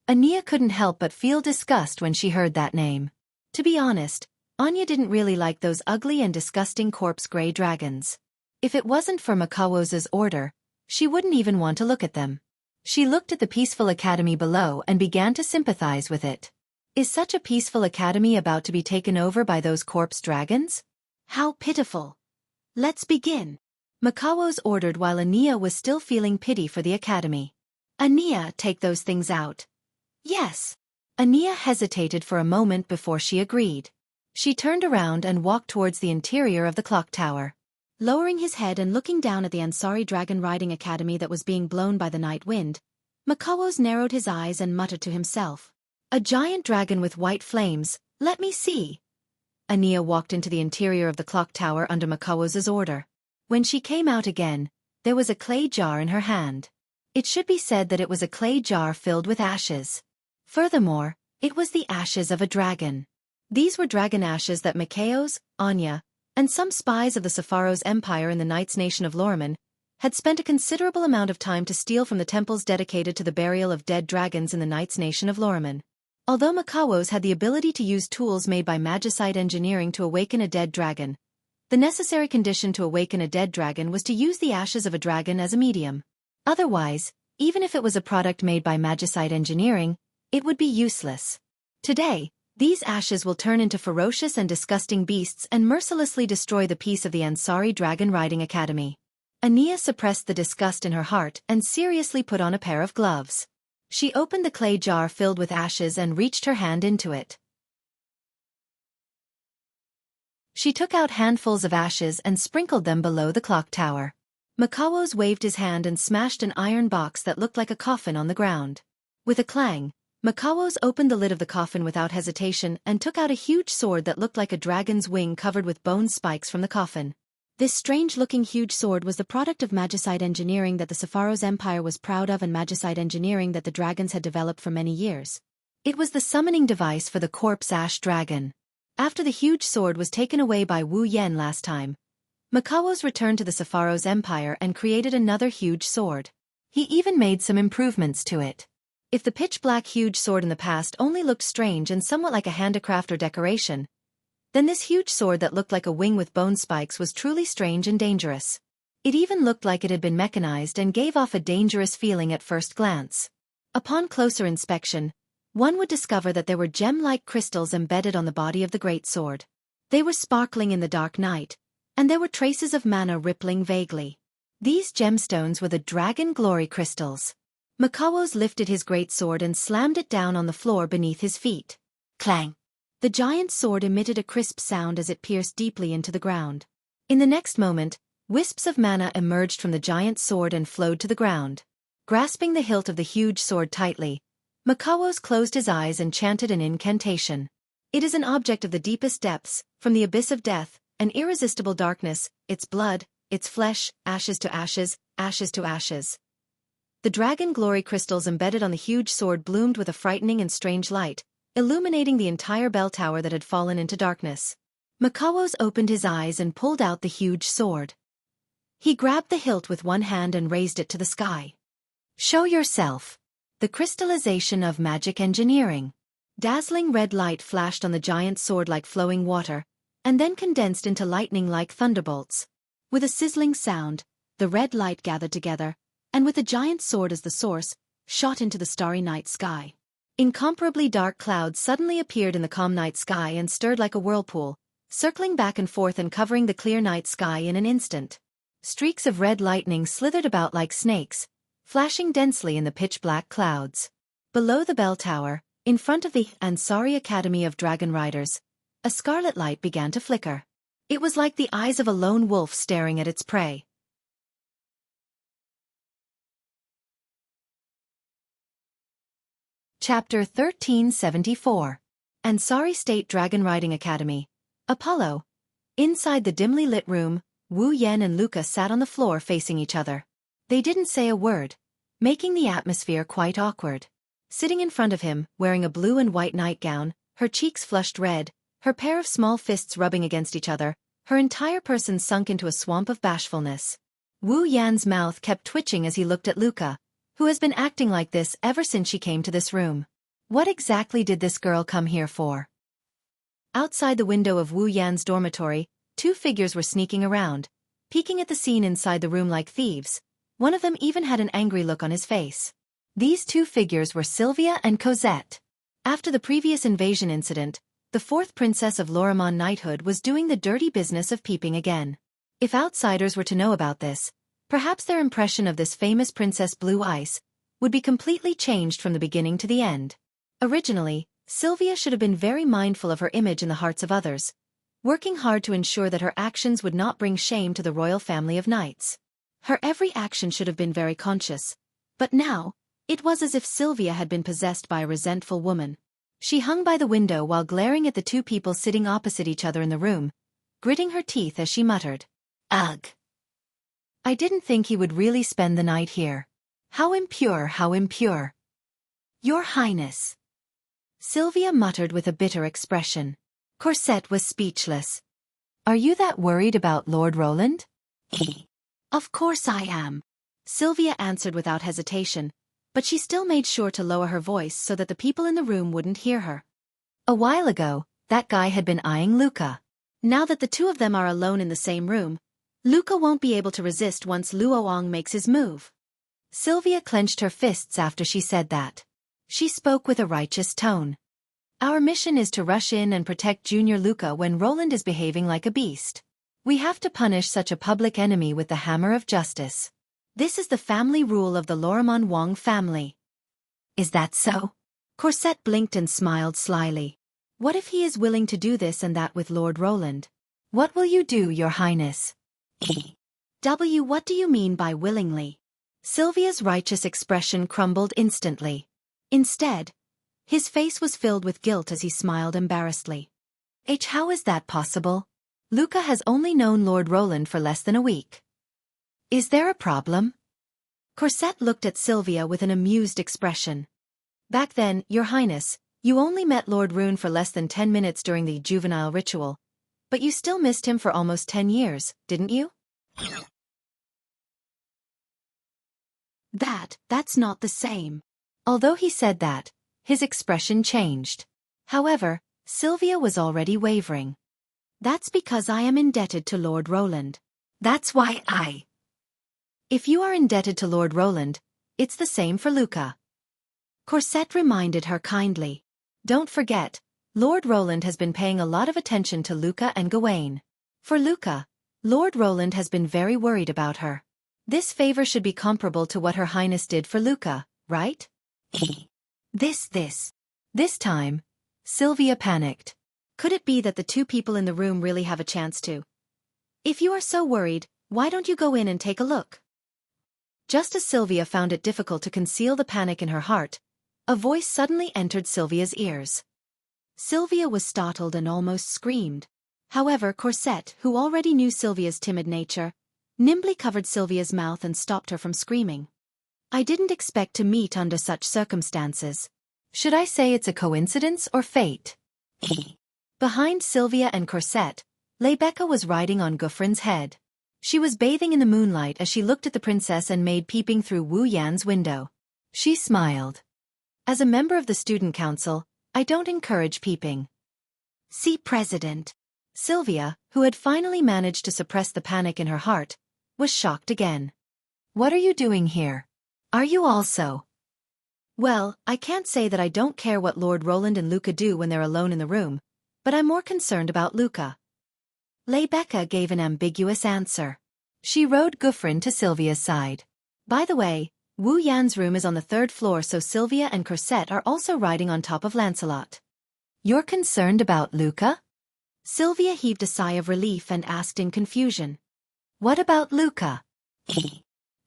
Speaker 2: Anya couldn't help but feel disgust when she heard that name. To be honest, Anya didn't really like those ugly and disgusting corpse gray dragons. If it wasn't for Makawos's order, she wouldn't even want to look at them. She looked at the peaceful academy below and began to sympathize with it. Is such a peaceful academy about to be taken over by those corpse dragons? How pitiful. Let's begin. Makawos ordered while Anya was still feeling pity for the academy. Anya, take those things out. Yes. Anya hesitated for a moment before she agreed. She turned around and walked towards the interior of the clock tower. Lowering his head and looking down at the Ansari Dragon Riding Academy that was being blown by the night wind, Makawos narrowed his eyes and muttered to himself. A giant dragon with white flames, let me see. Anya walked into the interior of the clock tower under Makawos's order. When she came out again, there was a clay jar in her hand. It should be said that it was a clay jar filled with ashes. Furthermore, it was the ashes of a dragon. These were dragon ashes that Makawos, Anya, and some spies of the Sepharo's Empire in the Knights Nation of Lorman had spent a considerable amount of time to steal from the temples dedicated to the burial of dead dragons in the Knights Nation of Lorman. Although Makawos had the ability to use tools made by magicite engineering to awaken a dead dragon, the necessary condition to awaken a dead dragon was to use the ashes of a dragon as a medium. Otherwise, even if it was a product made by magicite engineering, it would be useless. Today, these ashes will turn into ferocious and disgusting beasts and mercilessly destroy the peace of the Ansari Dragon Riding Academy. Anya suppressed the disgust in her heart and seriously put on a pair of gloves. She opened the clay jar filled with ashes and reached her hand into it. She took out handfuls of ashes and sprinkled them below the clock tower. Makawos waved his hand and smashed an iron box that looked like a coffin on the ground. With a clang, Makawos opened the lid of the coffin without hesitation and took out a huge sword that looked like a dragon's wing covered with bone spikes from the coffin. This strange-looking huge sword was the product of magicite engineering that the Sepharo's Empire was proud of and magicite engineering that the dragons had developed for many years. It was the summoning device for the corpse ash dragon. After the huge sword was taken away by Wu Yan last time, Makawos returned to the Sepharo's Empire and created another huge sword. He even made some improvements to it. If the pitch-black huge sword in the past only looked strange and somewhat like a handicraft or decoration, then this huge sword that looked like a wing with bone spikes was truly strange and dangerous. It even looked like it had been mechanized and gave off a dangerous feeling at first glance. Upon closer inspection, one would discover that there were gem-like crystals embedded on the body of the great sword. They were sparkling in the dark night, and there were traces of mana rippling vaguely. These gemstones were the Dragon Glory crystals. Makawos lifted his great sword and slammed it down on the floor beneath his feet. Clang! The giant sword emitted a crisp sound as it pierced deeply into the ground. In the next moment, wisps of mana emerged from the giant sword and flowed to the ground. Grasping the hilt of the huge sword tightly, Makawos closed his eyes and chanted an incantation. It is an object of the deepest depths, from the abyss of death, an irresistible darkness, its blood, its flesh, ashes to ashes, ashes to ashes. The Dragon Glory crystals embedded on the huge sword bloomed with a frightening and strange light, illuminating the entire bell tower that had fallen into darkness. Makawos opened his eyes and pulled out the huge sword. He grabbed the hilt with one hand and raised it to the sky. Show yourself. The crystallization of magic engineering. Dazzling red light flashed on the giant sword like flowing water, and then condensed into lightning like thunderbolts. With a sizzling sound, the red light gathered together, and with the giant sword as the source, shot into the starry night sky. Incomparably dark clouds suddenly appeared in the calm night sky and stirred like a whirlpool, circling back and forth and covering the clear night sky in an instant. Streaks of red lightning slithered about like snakes, flashing densely in the pitch-black clouds. Below the bell tower, in front of the Ansari Academy of Dragon Riders, a scarlet light began to flicker. It was like the eyes of a lone wolf staring at its prey. Chapter 1374. Ansari State Dragon Riding Academy. Apollo. Inside the dimly lit room, Wu Yan and Luca sat on the floor facing each other. They didn't say a word, making the atmosphere quite awkward. Sitting in front of him, wearing a blue and white nightgown, her cheeks flushed red, her pair of small fists rubbing against each other, her entire person sunk into a swamp of bashfulness. Wu Yan's mouth kept twitching as he looked at Luca, who has been acting like this ever since she came to this room. What exactly did this girl come here for? Outside the window of Wu Yan's dormitory, two figures were sneaking around, peeking at the scene inside the room like thieves. One of them even had an angry look on his face. These two figures were Sylvia and Cosette. After the previous invasion incident, the fourth princess of Lorimon knighthood was doing the dirty business of peeping again. If outsiders were to know about this, perhaps their impression of this famous Princess Blue Ice would be completely changed from the beginning to the end. Originally, Sylvia should have been very mindful of her image in the hearts of others, working hard to ensure that her actions would not bring shame to the royal family of knights. Her every action should have been very conscious, but now, it was as if Sylvia had been possessed by a resentful woman. She hung by the window while glaring at the two people sitting opposite each other in the room, gritting her teeth as she muttered, "Ugh! I didn't think he would really spend the night here. How impure, how impure! Your Highness!" Sylvia muttered with a bitter expression. Cosette was speechless. "Are you that worried about Lord Roland?" "Of course I am," Sylvia answered without hesitation, but she still made sure to lower her voice so that the people in the room wouldn't hear her. A while ago, that guy had been eyeing Luca. Now that the two of them are alone in the same room, Luca won't be able to resist once Luoang makes his move. Sylvia clenched her fists after she said that. She spoke with a righteous tone. "Our mission is to rush in and protect Junior Luca when Roland is behaving like a beast. We have to punish such a public enemy with the hammer of justice. This is the family rule of the Lorimon Wang family." "Is that so?" Cosette blinked and smiled slyly. "What if he is willing to do this and that with Lord Roland? What will you do, Your Highness?" What do you mean by willingly?" Sylvia's righteous expression crumbled instantly. Instead, his face was filled with guilt as he smiled embarrassedly. How is that possible? Luca has only known Lord Roland for less than a week. Is there a problem?" Cosette looked at Sylvia with an amused expression. "Back then, Your Highness, you only met Lord Rune for less than 10 minutes during the juvenile ritual, but you still missed him for almost 10 years, didn't you?" That's not the same." Although he said that, his expression changed. However, Sylvia was already wavering. "That's because I am indebted to Lord Roland. That's why I..." "If you are indebted to Lord Roland, it's the same for Luca." Cosette reminded her kindly. "Don't forget, Lord Roland has been paying a lot of attention to Luca and Gawain. For Luca, Lord Roland has been very worried about her. This favor should be comparable to what Her Highness did for Luca, right?" This time, Sylvia panicked. Could it be that the two people in the room really have a chance to? "If you are so worried, why don't you go in and take a look?" Just as Sylvia found it difficult to conceal the panic in her heart, a voice suddenly entered Sylvia's ears. Sylvia was startled and almost screamed. However, Cosette, who already knew Sylvia's timid nature, nimbly covered Sylvia's mouth and stopped her from screaming. "I didn't expect to meet under such circumstances. Should I say it's a coincidence or fate?" Behind Sylvia and Cosette, Rebecca was riding on Gufran's head. She was bathing in the moonlight as she looked at the princess and maid peeping through Wu Yan's window. She smiled. "As a member of the student council, I don't encourage peeping. See, President. Sylvia, who had finally managed to suppress the panic in her heart, was shocked again. What are you doing here? Are you also? Well, I can't say that I don't care what Lord Roland and Luca do when they're alone in the room, but I'm more concerned about Luca. Rebecca gave an ambiguous answer. She rode Gouffrin to Sylvia's side. By the way, Wu Yan's room is on the 3rd floor, so Sylvia and Cosette are also riding on top of Lancelot. You're concerned about Luca? Sylvia heaved a sigh of relief and asked in confusion. What about Luca?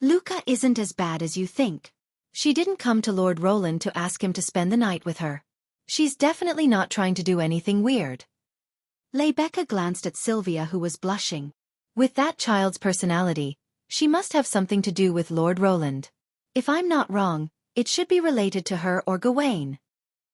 Speaker 2: Luca isn't as bad as you think. She didn't come to Lord Roland to ask him to spend the night with her. She's definitely not trying to do anything weird. Rebecca glanced at Sylvia, who was blushing. With that child's personality, she must have something to do with Lord Roland. If I'm not wrong, it should be related to her or Gawain.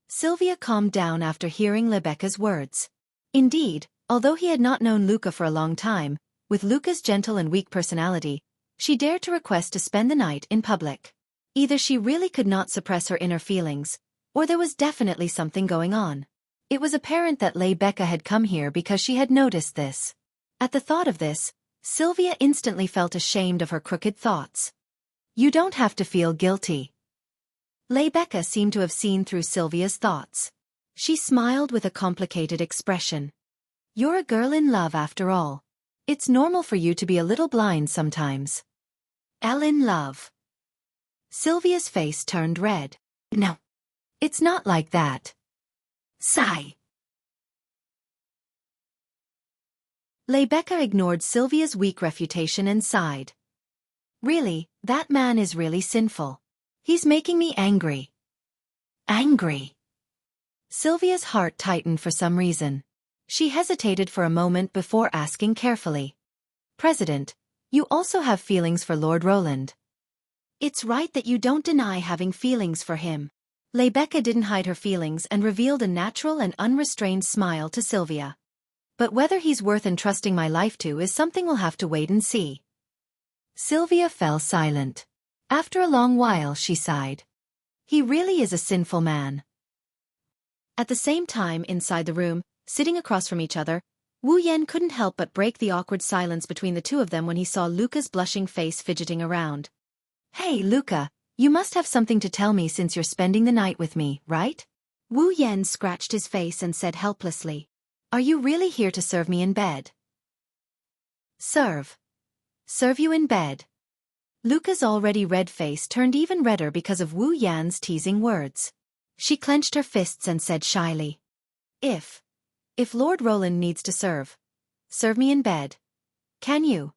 Speaker 2: Sylvia calmed down after hearing Rebecca's words. Indeed, although he had not known Luca for a long time, with Luca's gentle and weak personality, she dared to request to spend the night in public. Either she really could not suppress her inner feelings, or there was definitely something going on. It was apparent that Rebecca had come here because she had noticed this. At the thought of this, Sylvia instantly felt ashamed of her crooked thoughts. You don't have to feel guilty. Rebecca seemed to have seen through Sylvia's thoughts. She smiled with a complicated expression. You're a girl in love after all. It's normal for you to be a little blind sometimes. Elle in love. Sylvia's face turned red. No. It's not like that. Sigh. Rebecca ignored Sylvia's weak refutation and sighed. Really, that man is really sinful. He's making me angry. Angry. Sylvia's heart tightened for some reason. She hesitated for a moment before asking carefully. President, you also have feelings for Lord Roland. It's right that you don't deny having feelings for him. Rebecca didn't hide her feelings and revealed a natural and unrestrained smile to Sylvia. But whether he's worth entrusting my life to is something we'll have to wait and see. Sylvia fell silent. After a long while she sighed. He really is a sinful man. At the same time, inside the room, sitting across from each other, Wu Yan couldn't help but break the awkward silence between the two of them when he saw Luca's blushing face fidgeting around. Hey, Luca, you must have something to tell me since you're spending the night with me, right? Wu Yan scratched his face and said helplessly. Are you really here to serve me in bed? Serve. Serve you in bed. Luca's already red face turned even redder because of Wu Yan's teasing words. She clenched her fists and said shyly. If Lord Roland needs to serve me in bed. Can you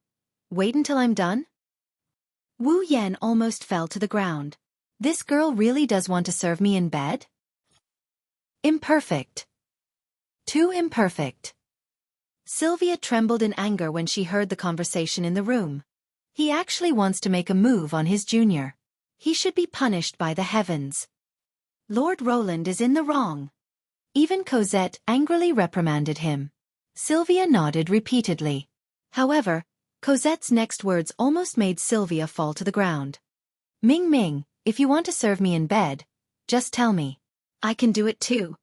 Speaker 2: wait until I'm done? Wu Yan almost fell to the ground. This girl really does want to serve me in bed? Imperfect. Too imperfect. Sylvia trembled in anger when she heard the conversation in the room. He actually wants to make a move on his junior. He should be punished by the heavens. Lord Roland is in the wrong. Even Cosette angrily reprimanded him. Sylvia nodded repeatedly. However, Cosette's next words almost made Sylvia fall to the ground. Ming Ming, if you want to serve me in bed, just tell me. I can do it too.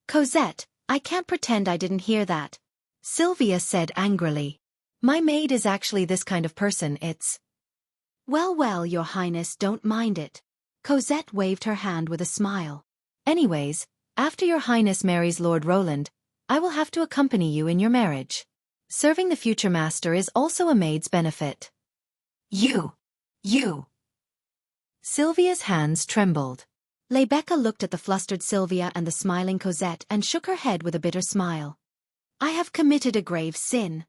Speaker 2: Cosette, I can't pretend I didn't hear that. Sylvia said angrily. My maid is actually this kind of person, it's... Well, your highness, don't mind it. Cosette waved her hand with a smile. Anyways, after your highness marries Lord Roland, I will have to accompany you in your marriage. Serving the future master is also a maid's benefit. You. Sylvia's hands trembled. Rebecca looked at the flustered Sylvia and the smiling Cosette and shook her head with a bitter smile. I have committed a grave sin.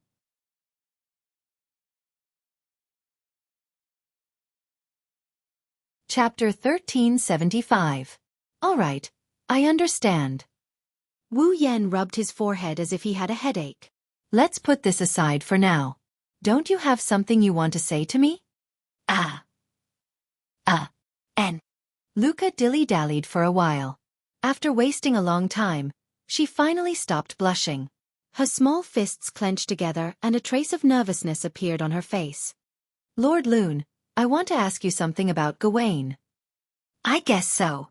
Speaker 2: Chapter 1375. All right, I understand. Wu Yan rubbed his forehead as if he had a headache. Let's put this aside for now. Don't you have something you want to say to me? And Luca dilly-dallied for a while. After wasting a long time, she finally stopped blushing. Her small fists clenched together and a trace of nervousness appeared on her face. Lord Loon, I want to ask you something about Gawain. I guess so.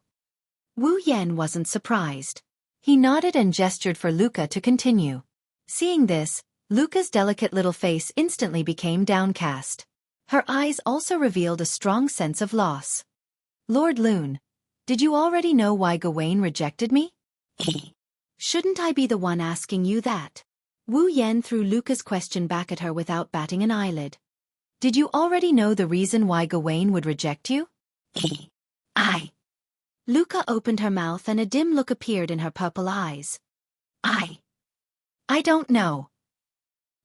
Speaker 1: Wu Yan wasn't surprised. He nodded and gestured for Luca to continue. Seeing this, Luca's delicate little face instantly became downcast. Her eyes also revealed a strong sense of loss. Lord Lune, did you already know why Gawain rejected me? Shouldn't I be the one asking you that? Wu Yan threw Luca's question back at her without batting an eyelid. Did you already know the reason why Gawain would reject you? I. Luca opened her mouth and a dim look appeared in her purple eyes. I don't know.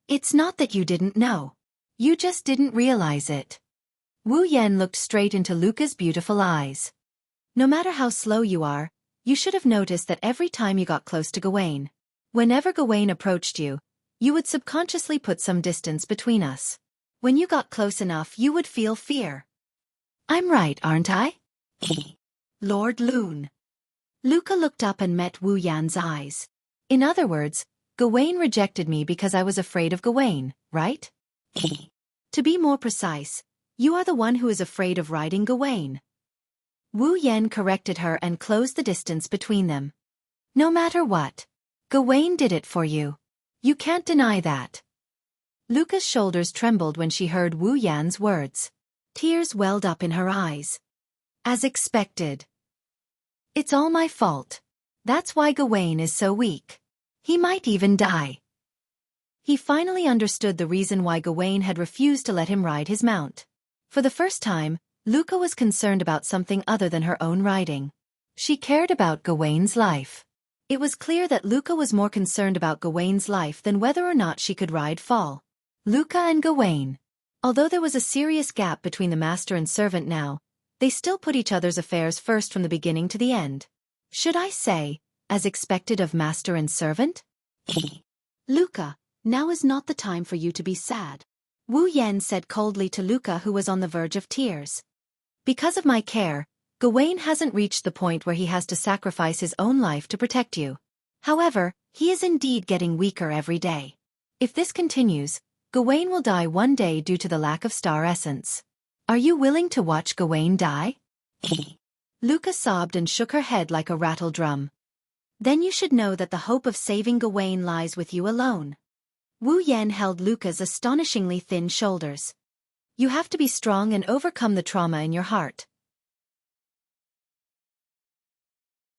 Speaker 1: It's not that you didn't know. You just didn't realize it. Wu Yan looked straight into Luca's beautiful eyes. No matter how slow you are, you should have noticed that every time you got close to Gawain, whenever Gawain approached you, you would subconsciously put some distance between us. When you got close enough, you would feel fear. I'm right, aren't I? Lord Lune. Luca looked up and met Wu Yan's eyes. In other words, Gawain rejected me because I was afraid of Gawain, right? To be more precise, you are the one who is afraid of riding Gawain. Wu Yan corrected her and closed the distance between them. No matter what, Gawain did it for you. You can't deny that. Luca's shoulders trembled when she heard Wu Yan's words. Tears welled up in her eyes. As expected. It's all my fault. That's why Gawain is so weak. He might even die. He finally understood the reason why Gawain had refused to let him ride his mount. For the first time, Luca was concerned about something other than her own riding. She cared about Gawain's life. It was clear that Luca was more concerned about Gawain's life than whether or not she could ride fall. Luca and Gawain. Although there was a serious gap between the master and servant now, they still put each other's affairs first from the beginning to the end. Should I say, as expected of master and servant? Luca, now is not the time for you to be sad. Wu Yan said coldly to Luca, who was on the verge of tears. Because of my care, Gawain hasn't reached the point where he has to sacrifice his own life to protect you. However, he is indeed getting weaker every day. If this continues, Gawain will die one day due to the lack of star essence. Are you willing to watch Gawain die? Luca sobbed and shook her head like a rattle drum. Then you should know that the hope of saving Gawain lies with you alone. Wu Yan held Luca's astonishingly thin shoulders. You have to be strong and overcome the trauma in your heart.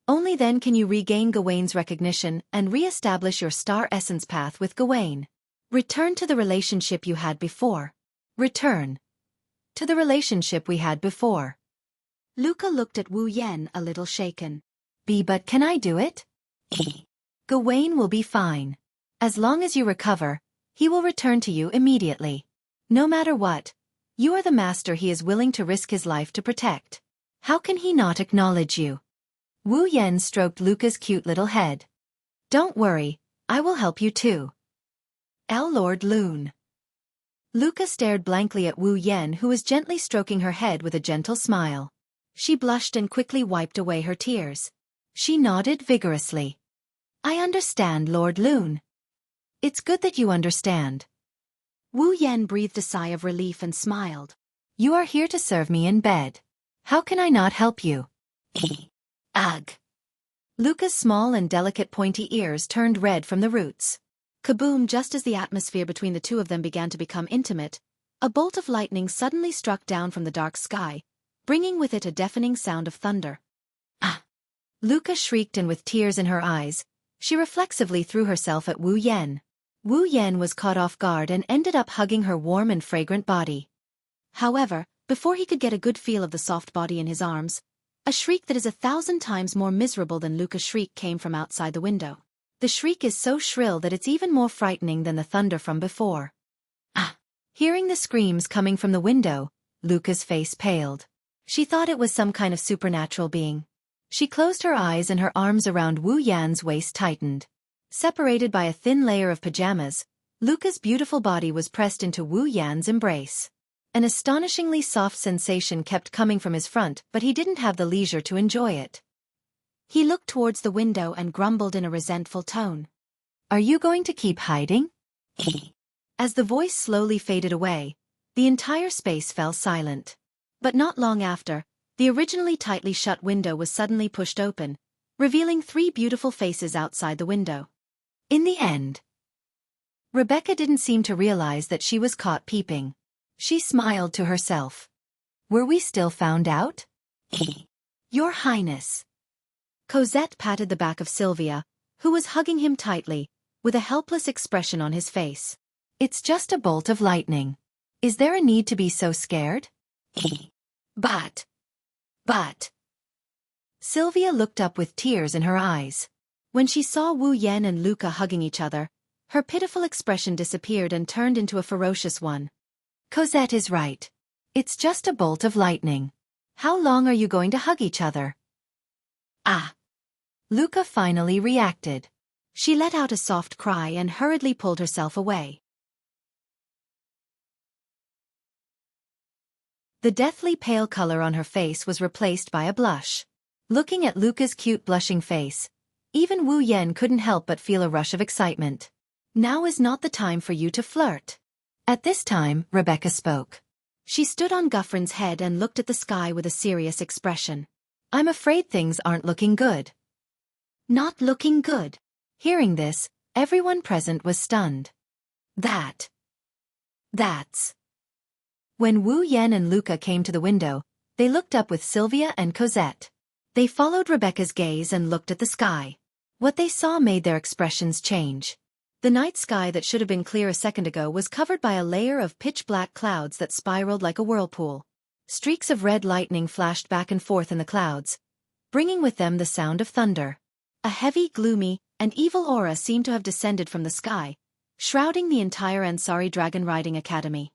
Speaker 1: Only then can you regain Gawain's recognition and re-establish your star essence path with Gawain. Return to the relationship you had before. Return to the relationship we had before. Luca looked at Wu Yan a little shaken. But can I do it? Gawain will be fine. As long as you recover, he will return to you immediately. No matter what, you are the master he is willing to risk his life to protect. How can he not acknowledge you? Wu Yan stroked Luca's cute little head. Don't worry, I will help you too. Lord Lune. Luca stared blankly at Wu Yan, who was gently stroking her head with a gentle smile. She blushed and quickly wiped away her tears. She nodded vigorously. I understand, Lord Lune. It's good that you understand. Wu Yan breathed a sigh of relief and smiled. You are here to serve me in bed. How can I not help you? Ugh. Luca's small and delicate pointy ears turned red from the roots. Kaboom! Just as the atmosphere between the two of them began to become intimate, a bolt of lightning suddenly struck down from the dark sky, bringing with it a deafening sound of thunder. Ah! Luca shrieked, and with tears in her eyes, she reflexively threw herself at Wu Yan. Wu Yan was caught off guard and ended up hugging her warm and fragrant body. However, before he could get a good feel of the soft body in his arms, a shriek that is 1,000 times more miserable than Luca's shriek came from outside the window. The shriek is so shrill that it's even more frightening than the thunder from before. Ah! Hearing the screams coming from the window, Luca's face paled. She thought it was some kind of supernatural being. She closed her eyes and her arms around Wu Yan's waist tightened. Separated by a thin layer of pajamas, Luca's beautiful body was pressed into Wu Yan's embrace. An astonishingly soft sensation kept coming from his front, but he didn't have the leisure to enjoy it. He looked towards the window and grumbled in a resentful tone. Are you going to keep hiding? As the voice slowly faded away, the entire space fell silent. But not long after,
Speaker 2: The originally tightly shut window was suddenly pushed open, revealing 3 beautiful faces outside the window. In the end, Rebecca didn't seem to realize that she was caught peeping. She smiled to herself. Were we still found out? Your Highness. Cosette patted the back of Sylvia, who was hugging him tightly, with a helpless expression on his face. It's just a bolt of lightning. Is there a need to be so scared? But. Sylvia looked up with tears in her eyes. When she saw Wu Yan and Luca hugging each other, her pitiful expression disappeared and turned into a ferocious one. Cosette is right. It's just a bolt of lightning. How long are you going to hug each other? Ah! Luca finally reacted. She let out a soft cry and hurriedly pulled herself away. The deathly pale color on her face was replaced by a blush. Looking at Luca's cute blushing face, even Wu Yan couldn't help but feel a rush of excitement. Now is not the time for you to flirt. At this time, Rebecca spoke. She stood on Guffrin's head and looked at the sky with a serious expression. I'm afraid things aren't looking good. Not looking good. Hearing this, everyone present was stunned. That's. When Wu Yan and Luca came to the window, they looked up with Sylvia and Cosette. They followed Rebecca's gaze and looked at the sky. What they saw made their expressions change. The night sky that should have been clear a second ago was covered by a layer of pitch-black clouds that spiraled like a whirlpool. Streaks of red lightning flashed back and forth in the clouds, bringing with them the sound of thunder. A heavy, gloomy, and evil aura seemed to have descended from the sky, shrouding the entire Ansari Dragon Riding Academy.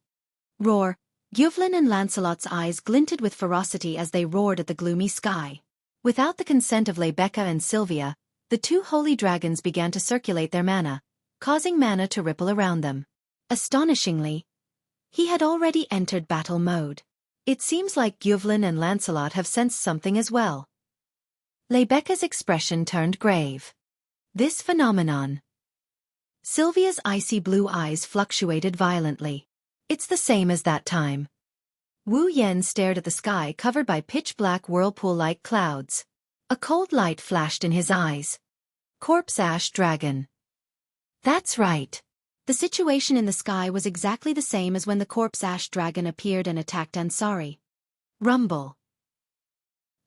Speaker 2: Roar! Gyuvlin and Lancelot's eyes glinted with ferocity as they roared at the gloomy sky. Without the consent of Rebecca and Sylvia, the 2 holy dragons began to circulate their mana, causing mana to ripple around them. Astonishingly, he had already entered battle mode. It seems like Gyuvlin and Lancelot have sensed something as well. Rebecca's expression turned grave. This phenomenon. Sylvia's icy blue eyes fluctuated violently. It's the same as that time. Wu Yan stared at the sky covered by pitch-black whirlpool-like clouds. A cold light flashed in his eyes. Corpse Ash Dragon. That's right. The situation in the sky was exactly the same as when the Corpse Ash Dragon appeared and attacked Ansari. Rumble.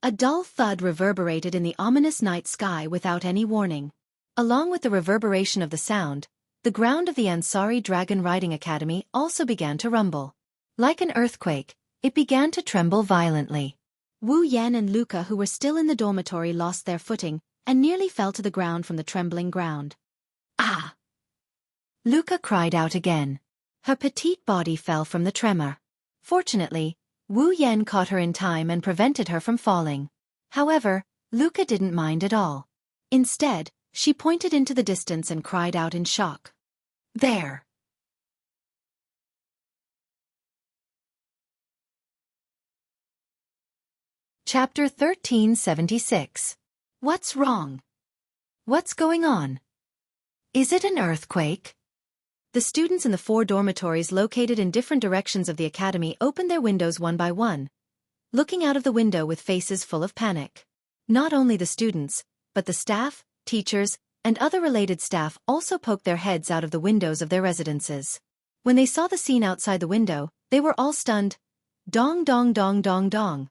Speaker 2: A dull thud reverberated in the ominous night sky without any warning. Along with the reverberation of the sound, the ground of the Ansari Dragon Riding Academy also began to rumble. Like an earthquake, it began to tremble violently. Wu Yan and Luca, who were still in the dormitory, lost their footing and nearly fell to the ground from the trembling ground. Ah! Luca cried out again. Her petite body fell from the tremor. Fortunately, Wu Yan caught her in time and prevented her from falling. However, Luca didn't mind at all. Instead, she pointed into the distance and cried out in shock. There! Chapter 1376. What's wrong? What's going on? Is it an earthquake? The students in the 4 dormitories located in different directions of the academy opened their windows one by one, looking out of the window with faces full of panic. Not only the students, but the staff, teachers, and other related staff also poked their heads out of the windows of their residences. When they saw the scene outside the window, they were all stunned. Dong dong dong dong dong.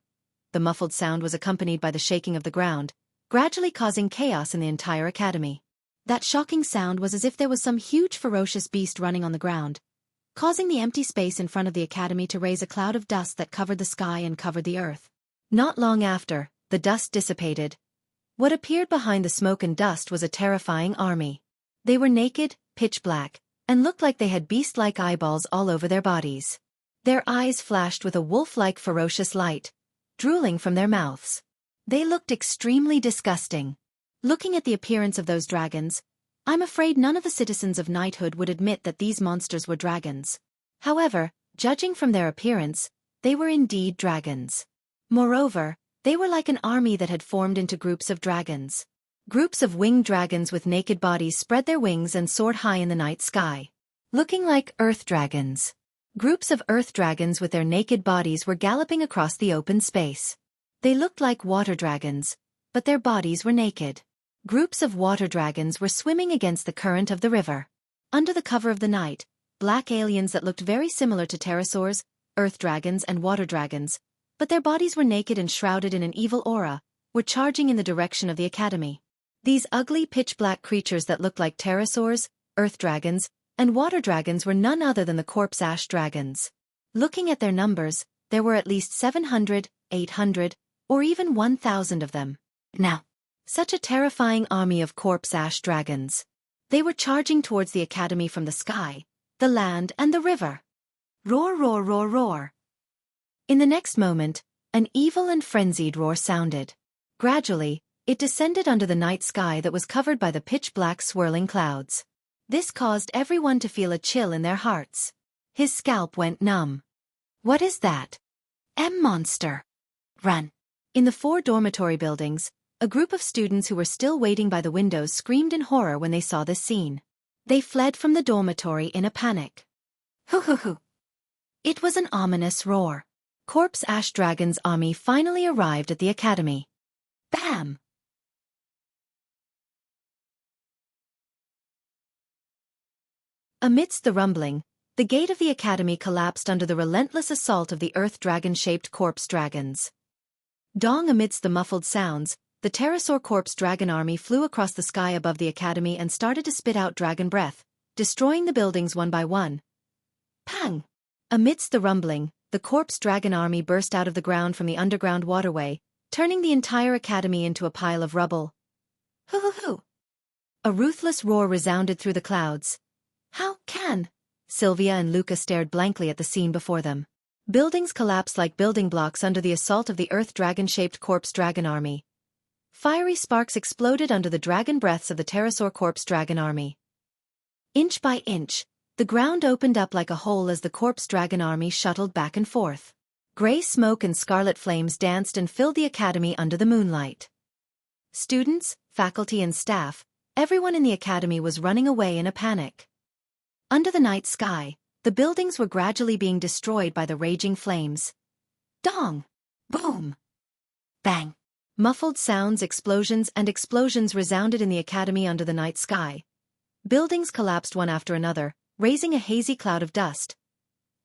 Speaker 2: The muffled sound was accompanied by the shaking of the ground, gradually causing chaos in the entire academy. That shocking sound was as if there was some huge ferocious beast running on the ground, causing the empty space in front of the academy to raise a cloud of dust that covered the sky and covered the earth. Not long after, the dust dissipated. What appeared behind the smoke and dust was a terrifying army. They were naked, pitch black, and looked like they had beast-like eyeballs all over their bodies. Their eyes flashed with a wolf-like ferocious light, drooling from their mouths. They looked extremely disgusting. Looking at the appearance of those dragons, I'm afraid none of the citizens of knighthood would admit that these monsters were dragons. However, judging from their appearance, they were indeed dragons. Moreover, they were like an army that had formed into groups of dragons. Groups of winged dragons with naked bodies spread their wings and soared high in the night sky, looking like earth dragons. Groups of earth dragons with their naked bodies were galloping across the open space.
Speaker 1: They looked like water dragons, but their bodies were naked. Groups of water dragons were swimming against the current of the river. Under the cover of the night, black aliens that looked very similar to pterosaurs, earth dragons and water dragons, but their bodies were naked and shrouded in an evil aura, were charging in the direction of the academy. These ugly pitch-black creatures that looked like pterosaurs, earth dragons, and water dragons were none other than the corpse ash dragons. Looking at their numbers, there were at least 700, 800, or even 1,000 of them. Now, such a terrifying army of corpse ash dragons. They were charging towards the academy from the sky, the land and the river. Roar, roar, roar, roar. In the next moment, an evil and frenzied roar sounded. Gradually, it descended under the night sky that was covered by the pitch-black swirling clouds. This caused everyone to feel a chill in their hearts. His scalp went numb. What is that? Monster. Run. In the 4 dormitory buildings, a group of students who were still waiting by the windows screamed in horror when they saw this scene. They fled from the dormitory in a panic. Hoo hoo hoo. It was an ominous roar. Corpse Ash Dragon's army finally arrived at the academy. Bam! Amidst the rumbling, the gate of the academy collapsed under the relentless assault of the earth dragon-shaped corpse dragons. Dong! Amidst the muffled sounds, the pterosaur corpse dragon army flew across the sky above the academy and started to spit out dragon breath, destroying the buildings one by one. Pang! Amidst the rumbling, the corpse dragon army burst out of the ground from the underground waterway, turning the entire academy into a pile of rubble. Hoo hoo hoo! A ruthless roar resounded through the clouds. How can? Sylvia and Luca stared blankly at the scene before them. Buildings collapsed like building blocks under the assault of the earth dragon-shaped corpse dragon army. Fiery sparks exploded under the dragon breaths of the pterosaur corpse dragon army. Inch by inch, the ground opened up like a hole as the corpse dragon army shuttled back and forth. Gray smoke and scarlet flames danced and filled the academy under the moonlight. Students, faculty and staff, everyone in the academy was running away in a panic. Under the night sky, the buildings were gradually being destroyed by the raging flames. Dong! Boom! Bang! Muffled sounds, explosions resounded in the academy under the night sky. Buildings collapsed one after another, raising a hazy cloud of dust.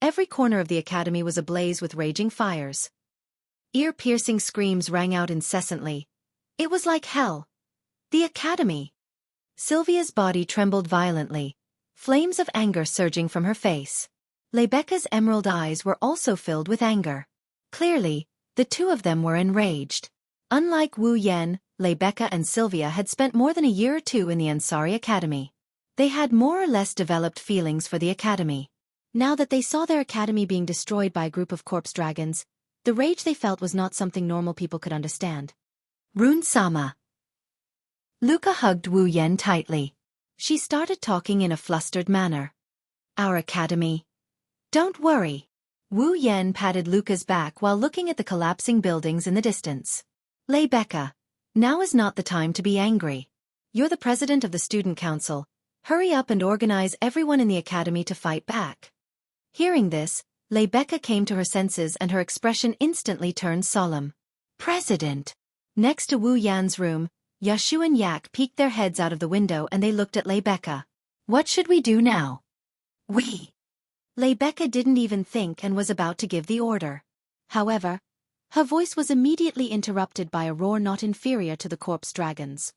Speaker 1: Every corner of the academy was ablaze with raging fires. Ear-piercing screams rang out incessantly. It was like hell. The academy! Sylvia's body trembled violently, flames of anger surging from her face. Rebecca's emerald eyes were also filled with anger. Clearly, the two of them were enraged. Unlike Wu Yan, Rebecca and Sylvia had spent more than a year or two in the Ansari Academy. They had more or less developed feelings for the academy. Now that they saw their academy being destroyed by a group of corpse dragons, the rage they felt was not something normal people could understand. Rune-sama. Luca hugged Wu Yan tightly. She started talking in a flustered manner. Our academy. Don't worry. Wu Yan patted Luca's back while looking at the collapsing buildings in the distance. Rebecca, now is not the time to be angry. You're the president of the student council. Hurry up and organize everyone in the academy to fight back. Hearing this, Rebecca came to her senses and her expression instantly turned solemn. President. Next to Wu Yan's room, Yashu and Yak peeked their heads out of the window and they looked at Rebecca. What should we do now? Rebecca didn't even think and was about to give the order. However, her voice was immediately interrupted by a roar not inferior to the corpse dragons.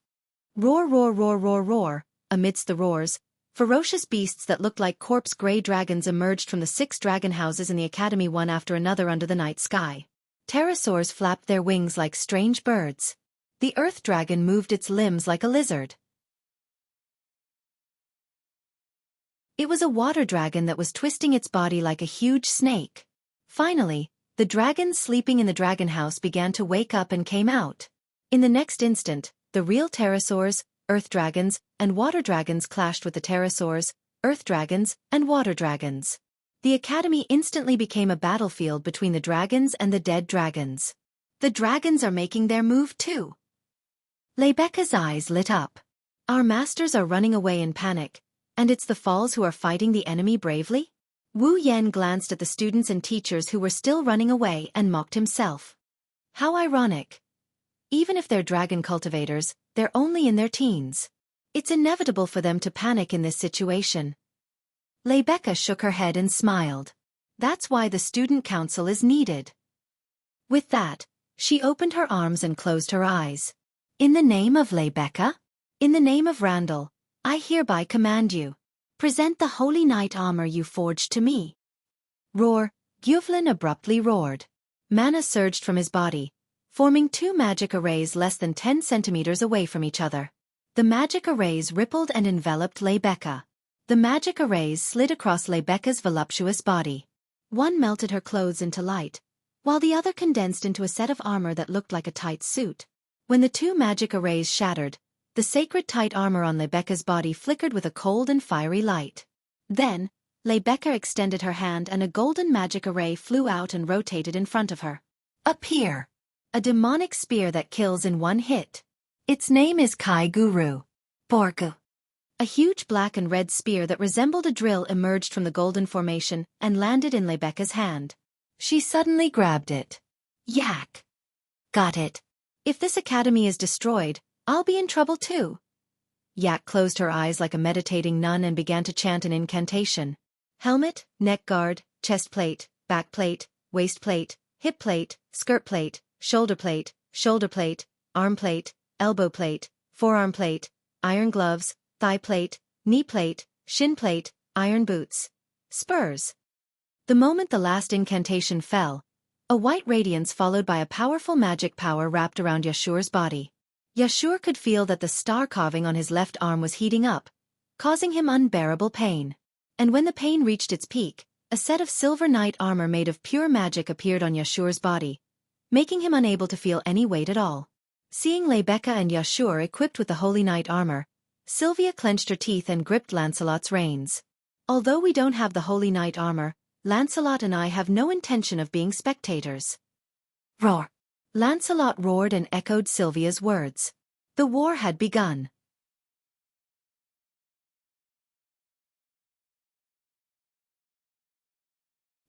Speaker 1: Roar, roar, roar, roar, roar. Amidst the roars, ferocious beasts that looked like corpse gray dragons emerged from the 6 dragon houses in the academy one after another under the night sky. Pterosaurs flapped their wings like strange birds. The earth dragon moved its limbs like a lizard. It was a water dragon that was twisting its body like a huge snake. Finally, the dragons sleeping in the dragon house began to wake up and came out. In the next instant, the real pterosaurs, earth dragons, and water dragons clashed with the pterosaurs, earth dragons, and water dragons. The academy instantly became a battlefield between the dragons and the dead dragons. The dragons are making their move too. Rebecca's eyes lit up. Our masters are running away in panic, and it's the Falls who are fighting the enemy bravely? Wu Yan glanced at the students and teachers who were still running away and mocked himself. How ironic. Even if they're dragon cultivators, they're only in their teens. It's inevitable for them to panic in this situation. Rebecca shook her head and smiled. That's why the student council is needed. With that, she opened her arms and closed her eyes. In the name of Rebecca? In the name of Randall, I hereby command you. Present the holy knight armor you forged to me. Roar, Gyuvlin abruptly roared. Mana surged from his body, forming two magic arrays less than 10 centimeters away from each other. The magic arrays rippled and enveloped Rebecca. The magic arrays slid across Rebecca's voluptuous body. One melted her clothes into light, while the other condensed into a set of armor that looked like a tight suit. When the two magic arrays shattered, the sacred tight armor on Rebecca's body flickered with a cold and fiery light. Then, Rebecca extended her hand and a golden magic array flew out and rotated in front of her. Appear! A demonic spear that kills in one hit. Its name is Kai Guru. Borgu. A huge black and red spear that resembled a drill emerged from the golden formation and landed in Rebecca's hand. She suddenly grabbed it. Yak! Got it. If this academy is destroyed, I'll be in trouble too. Yak closed her eyes like a meditating nun and began to chant an incantation. Helmet, neck guard, chest plate, back plate, waist plate, hip plate, skirt plate, shoulder plate, arm plate, elbow plate, forearm plate, iron gloves, thigh plate, knee plate, shin plate, iron boots. Spurs. The moment the last incantation fell, a white radiance followed by a powerful magic power wrapped around Yashur's body. Yashur could feel that the star carving on his left arm was heating up, causing him unbearable pain. And when the pain reached its peak, a set of silver knight armor made of pure magic appeared on Yashur's body, making him unable to feel any weight at all. Seeing Rebecca and Yashur equipped with the holy knight armor, Sylvia clenched her teeth and gripped Lancelot's reins. Although we don't have the holy knight armor, Lancelot and I have no intention of being spectators. Roar! Lancelot roared and echoed Sylvia's words. The war had begun.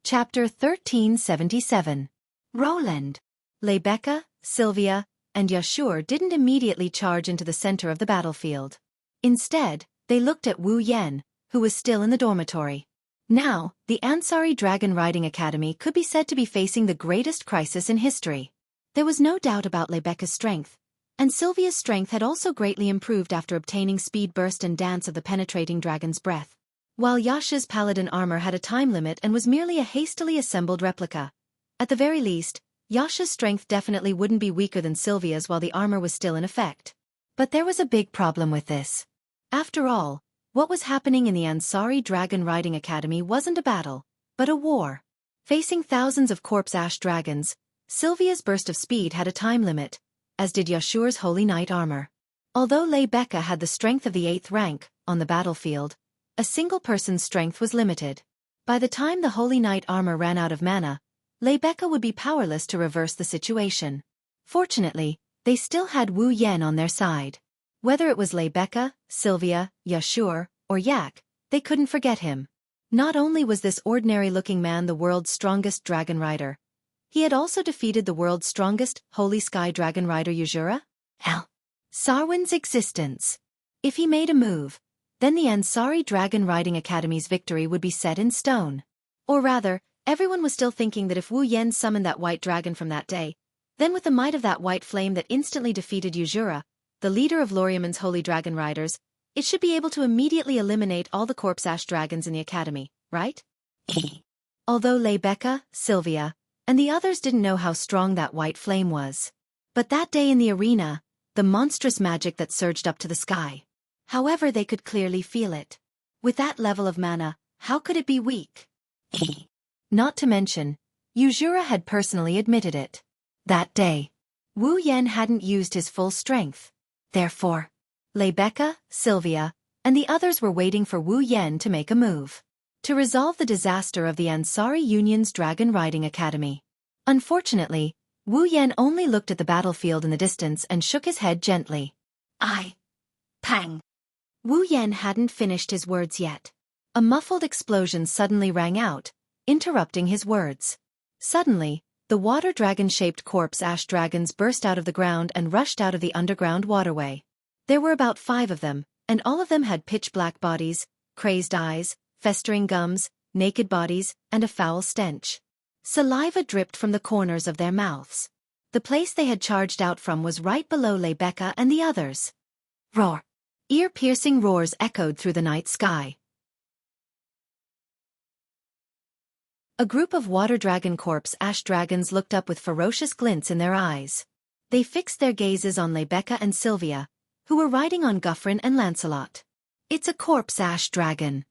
Speaker 1: Chapter 1377. Roland. Rebecca, Sylvia, and Yashur didn't immediately charge into the center of the battlefield. Instead, they looked at Wu Yan, who was still in the dormitory. Now, the Ansari Dragon Riding Academy could be said to be facing the greatest crisis in history. There was no doubt about Rebecca's strength, and Sylvia's strength had also greatly improved after obtaining Speed Burst and Dance of the Penetrating Dragon's Breath. While Yasha's paladin armor had a time limit and was merely a hastily assembled replica. At the very least, Yasha's strength definitely wouldn't be weaker than Sylvia's while the armor was still in effect. But there was a big problem with this. After all, what was happening in the Ansari Dragon Riding Academy wasn't a battle, but a war. Facing thousands of corpse ash dragons, Sylvia's burst of speed had a time limit, as did Yashur's holy knight armor. Although Rebecca had the strength of the 8th rank, on the battlefield, a single person's strength was limited. By the time the holy knight armor ran out of mana, Rebecca would be powerless to reverse the situation. Fortunately, they still had Wu Yan on their side. Whether it was Rebecca, Sylvia, Yashur, or Yak, they couldn't forget him. Not only was this ordinary-looking man the world's strongest dragon rider, he had also defeated the world's strongest holy sky dragon rider Yuzura Sarwin's existence. If he made a move, then the Ansari Dragon Riding Academy's victory would be set in stone. Or rather, everyone was still thinking that if Wu Yan summoned that white dragon from that day, then with the might of that white flame that instantly defeated Yuzura, the leader of Loriaman's holy dragon riders, it should be able to immediately eliminate all the corpse ash dragons in the academy, right? Although Rebecca, Sylvia, and the others didn't know how strong that white flame was. But that day in the arena, the monstrous magic that surged up to the sky. However, they could clearly feel it. With that level of mana, how could it be weak? Not to mention, Yuzura had personally admitted it. That day, Wu Yan hadn't used his full strength. Therefore, Rebecca, Sylvia, and the others were waiting for Wu Yan to make a move. To resolve the disaster of the Ansari Union's Dragon Riding Academy. Unfortunately, Wu Yan only looked at the battlefield in the distance and shook his head gently. Pang! Wu Yan hadn't finished his words yet. A muffled explosion suddenly rang out, interrupting his words. Suddenly,
Speaker 2: The water dragon-shaped corpse ash dragons burst out of the ground and rushed out of the underground waterway. There were about 5 of them, and all of them had pitch-black bodies, crazed eyes, festering gums, naked bodies, and a foul stench. Saliva dripped from the corners of their mouths. The place they had charged out from was right below Rebecca and the others. Roar! Ear-piercing roars echoed through the night sky. A group of water dragon corpse ash dragons looked up with ferocious glints in their eyes. They fixed their gazes on Rebecca and Sylvia, who were riding on Guffrin and Lancelot. It's a corpse ash dragon.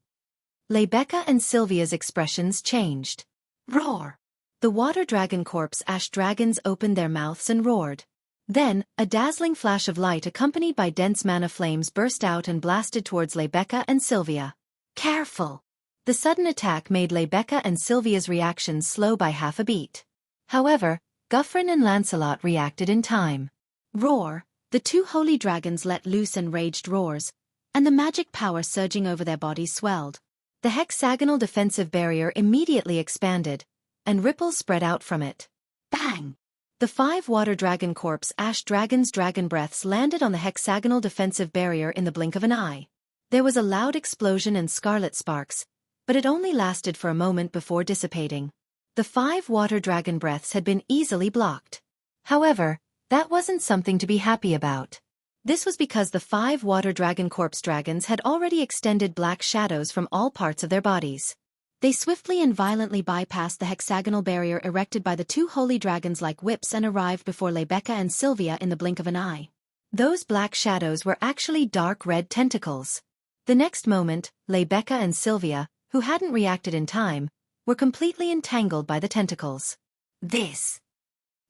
Speaker 2: Rebecca and Sylvia's expressions changed. Roar! The water dragon corpse ash dragons opened their mouths and roared. Then, a dazzling flash of light accompanied by dense mana flames burst out and blasted towards Rebecca and Sylvia. Careful! The sudden attack made Rebecca and Sylvia's reactions slow by half a beat. However, Guffrin and Lancelot reacted in time. Roar! The 2 holy dragons let loose enraged roars, and the magic power surging over their bodies swelled. The hexagonal defensive barrier immediately expanded, and ripples spread out from it. Bang! The 5 water dragon corpse ash dragons' dragon breaths landed on the hexagonal defensive barrier in the blink of an eye. There was a loud explosion and scarlet sparks, but it only lasted for a moment before dissipating. The 5 water dragon breaths had been easily blocked. However, that wasn't something to be happy about. This was because the 5 water dragon corpse dragons had already extended black shadows from all parts of their bodies. They swiftly and violently bypassed the hexagonal barrier erected by the 2 holy dragons like whips and arrived before Rebecca and Sylvia in the blink of an eye. Those black shadows were actually dark red tentacles. The next moment, Rebecca and Sylvia, who hadn't reacted in time, were completely entangled by the tentacles. This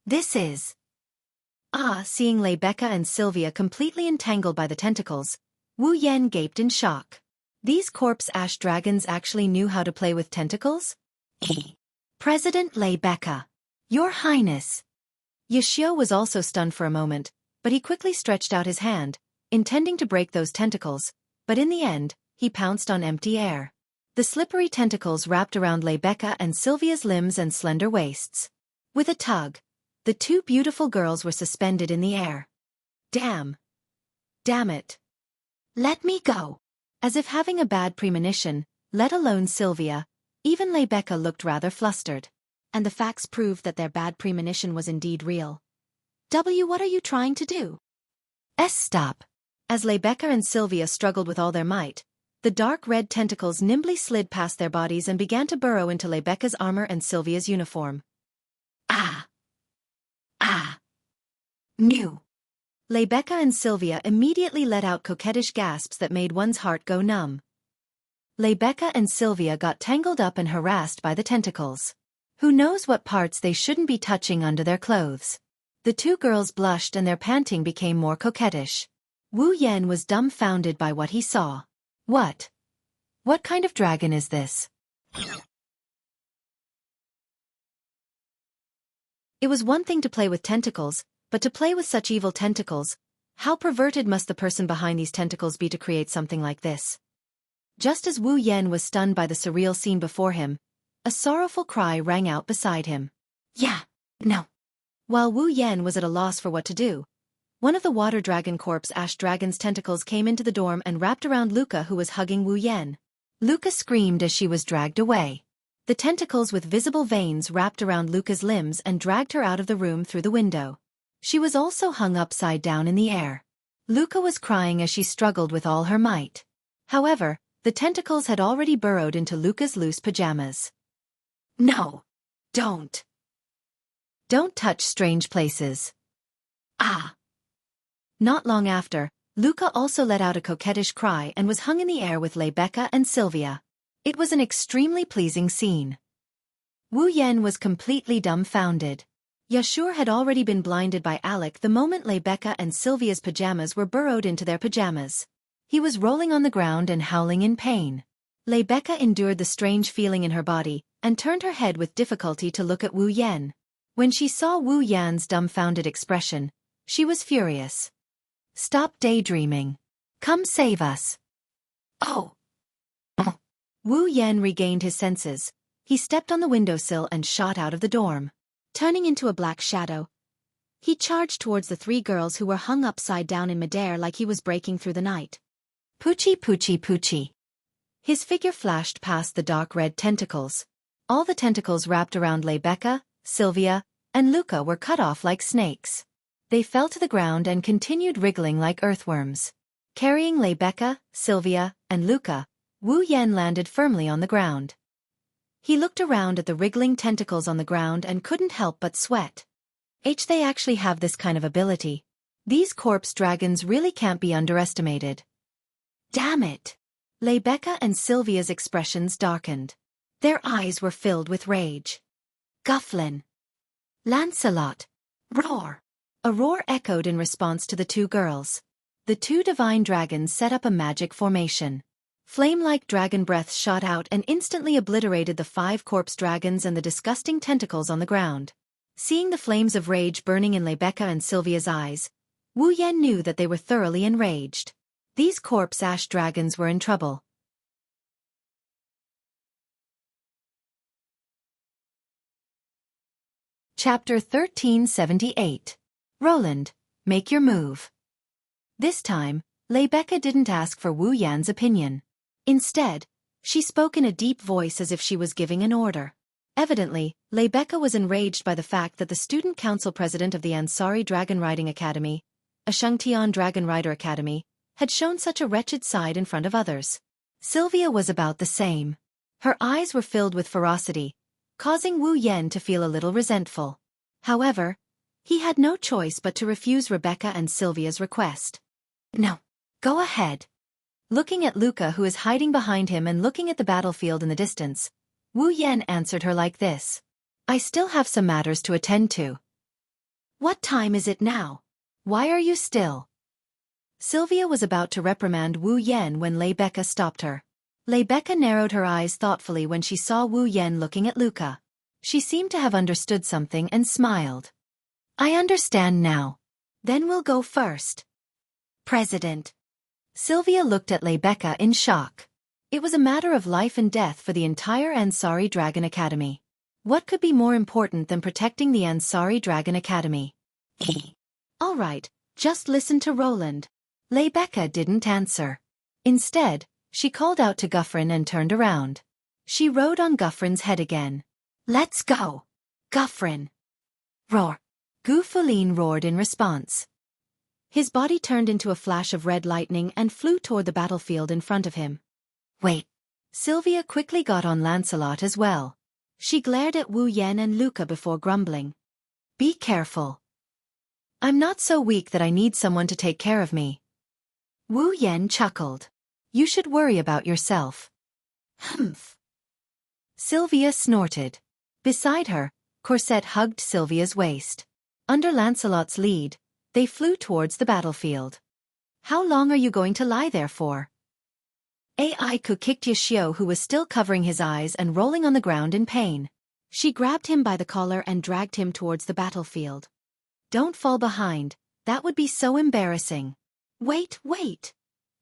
Speaker 2: is... Seeing Rebecca and Sylvia completely entangled by the tentacles, Wu Yan gaped in shock. These corpse ash dragons actually knew how to play with tentacles? President Rebecca. Your Highness. Wuxia was also stunned for a moment, but he quickly stretched out his hand, intending to break those tentacles, but in the end, he pounced on empty air. The slippery tentacles wrapped around Rebecca and Sylvia's limbs and slender waists. With a tug, the 2 beautiful girls were suspended in the air. Damn it. Let me go. As if having a bad premonition, let alone Sylvia, even Rebecca looked rather flustered. And the facts proved that their bad premonition was indeed real. What are you trying to do? Stop. As Rebecca and Sylvia struggled with all their might, the dark red tentacles nimbly slid past their bodies and began to burrow into Rebecca's armor and Sylvia's uniform. New. Rebecca and Sylvia immediately let out coquettish gasps that made one's heart go numb. Rebecca and Sylvia got tangled up and harassed by the tentacles. Who knows what parts they shouldn't be touching under their clothes. The 2 girls blushed and their panting became more coquettish. Wu Yan was dumbfounded by what he saw. What kind of dragon is this? It was one thing to play with tentacles, but to play with such evil tentacles, how perverted must the person behind these tentacles be to create something like this? Just as Wu Yan was stunned by the surreal scene before him, a sorrowful cry rang out beside him. No. While Wu Yan was at a loss for what to do, one of the water dragon corpse ash dragon's tentacles came into the dorm and wrapped around Luca, who was hugging Wu Yan. Luca screamed as she was dragged away. The tentacles with visible veins wrapped around Luca's limbs and dragged her out of the room through the window. She was also hung upside down in the air. Luca was crying as she struggled with all her might. However, the tentacles had already burrowed into Luca's loose pajamas. No. Don't touch strange places. Not long after, Luca also let out a coquettish cry and was hung in the air with Rebecca and Sylvia. It was an extremely pleasing scene. Wu Yan was completely dumbfounded. Yashur had already been blinded by Alec the moment Rebecca and Sylvia's pajamas were burrowed into their pajamas. He was rolling on the ground and howling in pain. Rebecca endured the strange feeling in her body and turned her head with difficulty to look at Wu Yan. When she saw Wu Yan's dumbfounded expression, she was furious. Stop daydreaming. Come save us. Oh. Wu Yan regained his senses. He stepped on the windowsill and shot out of the dorm. Turning into a black shadow, he charged towards the three girls who were hung upside down in midair like he was breaking through the night.
Speaker 1: Poochie poochie poochie. His figure flashed past the dark red tentacles. All the tentacles wrapped around Rebecca, Sylvia, and Luca were cut off like snakes. They fell to the ground and continued wriggling like earthworms. Carrying Rebecca, Sylvia, and Luca, Wu Yan landed firmly on the ground. He looked around at the wriggling tentacles on the ground and couldn't help but sweat. They actually have this kind of ability. These corpse dragons really can't be underestimated.
Speaker 2: Damn it! Rebecca and Sylvia's expressions darkened. Their eyes were filled with rage. Gufflin! Lancelot! Roar!
Speaker 1: A roar echoed in response to the two girls. The two divine dragons set up a magic formation. Flame-like dragon breaths shot out and instantly obliterated the 5 corpse dragons and the disgusting tentacles on the ground. Seeing the flames of rage burning in Rebecca and Sylvia's eyes, Wu Yan knew that they were thoroughly enraged. These corpse ash dragons were in trouble. Chapter 1378. Roland, make your move. This time, Rebecca didn't ask for Wu Yan's opinion. Instead, she spoke in a deep voice as if she was giving an order. Evidently, Rebecca was enraged by the fact that the student council president of the Ansari Dragon Riding Academy, a Xianxia Dragon Rider Academy, had shown such a wretched side in front of others. Sylvia was about the same. Her eyes were filled with ferocity, causing Wu Yan to feel a little resentful. However, he had no choice but to refuse Rebecca and Sylvia's request.
Speaker 2: No, go ahead.
Speaker 1: Looking at Luca, who is hiding behind him, and looking at the battlefield in the distance, Wu Yan answered her like this. I still have some matters to attend to.
Speaker 2: What time is it now?
Speaker 1: Why are you still? Sylvia was about to reprimand Wu Yan when Rebecca stopped her. Rebecca narrowed her eyes thoughtfully when she saw Wu Yan looking at Luca. She seemed to have understood something and smiled. I understand now.
Speaker 2: Then we'll go first. President.
Speaker 1: Sylvia looked at Rebecca in shock. It was a matter of life and death for the entire Ansari Dragon Academy. What could be more important than protecting the Ansari Dragon Academy?
Speaker 2: All right, just listen to Roland.
Speaker 1: Rebecca didn't answer. Instead, she called out to Guffrin and turned around. She rode on Guffrin's head again.
Speaker 2: Let's go, Guffrin.
Speaker 1: Roar. Guffulin roared in response. His body turned into a flash of red lightning and flew toward the battlefield in front of him.
Speaker 2: Wait.
Speaker 1: Sylvia quickly got on Lancelot as well. She glared at Wu Yan and Luca before grumbling. Be careful. I'm not so weak that I need someone to take care of me. Wu Yan chuckled. You should worry about yourself.
Speaker 2: Humph.
Speaker 1: Sylvia snorted. Beside her, Corset hugged Sylvia's waist. Under Lancelot's lead, they flew towards the battlefield. How long are you going to lie there for? Aiku kicked Xianxia, who was still covering his eyes and rolling on the ground in pain. She grabbed him by the collar and dragged him towards the battlefield. Don't fall behind, that would be so embarrassing.
Speaker 2: Wait, wait.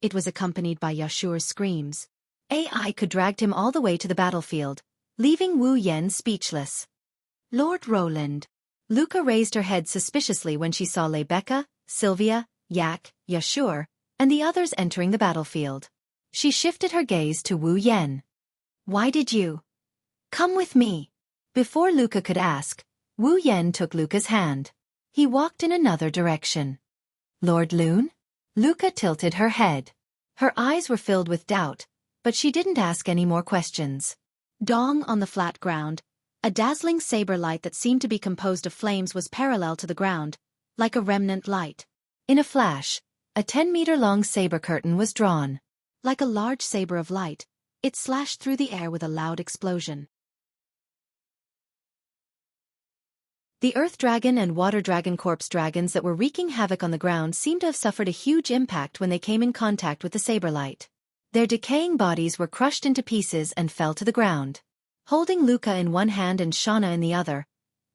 Speaker 1: It was accompanied by Xianxia's screams. Aiku dragged him all the way to the battlefield, leaving Wu Yan speechless.
Speaker 2: Lord Roland.
Speaker 1: Luca raised her head suspiciously when she saw Rebecca, Sylvia, Xianxia, and the others entering the battlefield. She shifted her gaze to Wu Yan. Why did you?
Speaker 2: Come with me.
Speaker 1: Before Luca could ask, Wu Yan took Luca's hand. He walked in another direction. Lord Lune? Luca tilted her head. Her eyes were filled with doubt, but she didn't ask any more questions.
Speaker 2: Dong on the flat ground, a dazzling saber light that seemed to be composed of flames was parallel to the ground, like a remnant light.
Speaker 1: In a flash, a 10-meter-long saber curtain was drawn.
Speaker 2: Like a large saber of light, it slashed through the air with a loud explosion.
Speaker 1: The Earth Dragon and Water Dragon corpse dragons that were wreaking havoc on the ground seemed to have suffered a huge impact when they came in contact with the saber light. Their decaying bodies were crushed into pieces and fell to the ground. Holding Luca in one hand and Shauna in the other,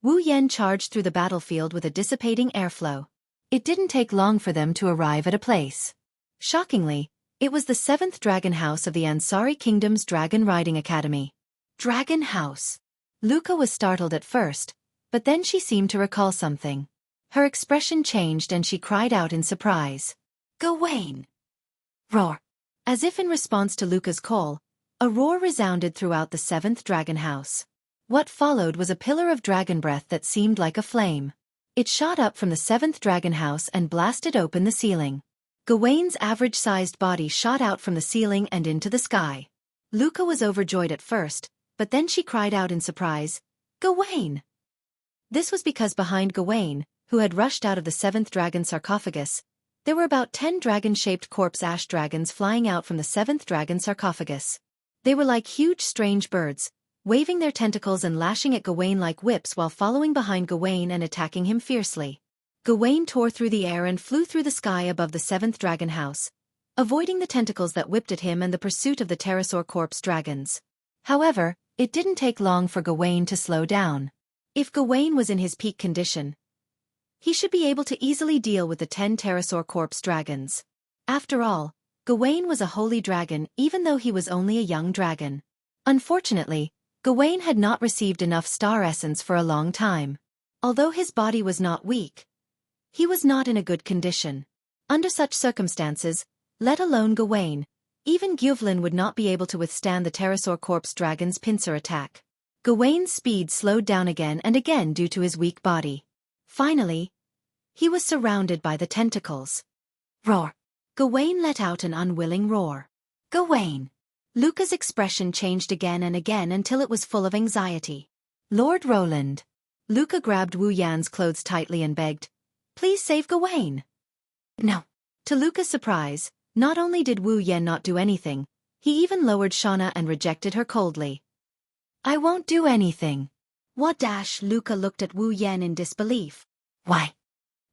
Speaker 1: Wu Yan charged through the battlefield with a dissipating airflow. It didn't take long for them to arrive at a place. Shockingly, it was the 7th Dragon House of the Ansari Kingdom's Dragon Riding Academy.
Speaker 2: Dragon House.
Speaker 1: Luca was startled at first,
Speaker 2: But then she seemed to recall something. Her expression changed and she cried out in surprise. "Gawain!" Roar! As if in response to Luca's call, a roar resounded throughout the seventh dragon house. What followed was a pillar of dragon breath that seemed like a flame. It shot up from the seventh dragon house and blasted open the ceiling. Gawain's average-sized body shot out from the ceiling and into the sky. Luca was overjoyed at first, but then she cried out in surprise, "Gawain!" This was because behind Gawain, who had rushed out of the seventh dragon sarcophagus, there were about 10 dragon-shaped corpse ash dragons flying out from the seventh dragon sarcophagus. They were like huge strange birds, waving their tentacles and lashing at Gawain like whips while following behind Gawain and attacking him fiercely. Gawain tore through the air and flew through the sky above the seventh dragon house, avoiding the tentacles that whipped at him and the pursuit of the pterosaur corpse dragons. However, it didn't take long for Gawain to slow down. If Gawain was in his peak condition, he should be able to easily deal with the 10 pterosaur corpse dragons. After all, Gawain was a holy dragon even though he was only a young dragon. Unfortunately, Gawain had not received enough star essence for a long time. Although his body was not weak, he was not in a good condition. Under such circumstances, let alone Gawain, even Gyuvlin would not be able to withstand the pterosaur corpse dragon's pincer attack. Gawain's speed slowed down again and again due to his weak body. Finally, he was surrounded by the tentacles. Roar! Gawain let out an unwilling roar. Gawain! Luca's expression changed again and again until it was full of anxiety. "Lord Roland." Luca grabbed Wu Yan's clothes tightly and begged, "Please save Gawain." No. To Luca's surprise, not only did Wu Yan not do anything, he even lowered Xianxia and rejected her coldly. "I won't do anything." What? Luca looked at Wu Yan in disbelief. "Why?"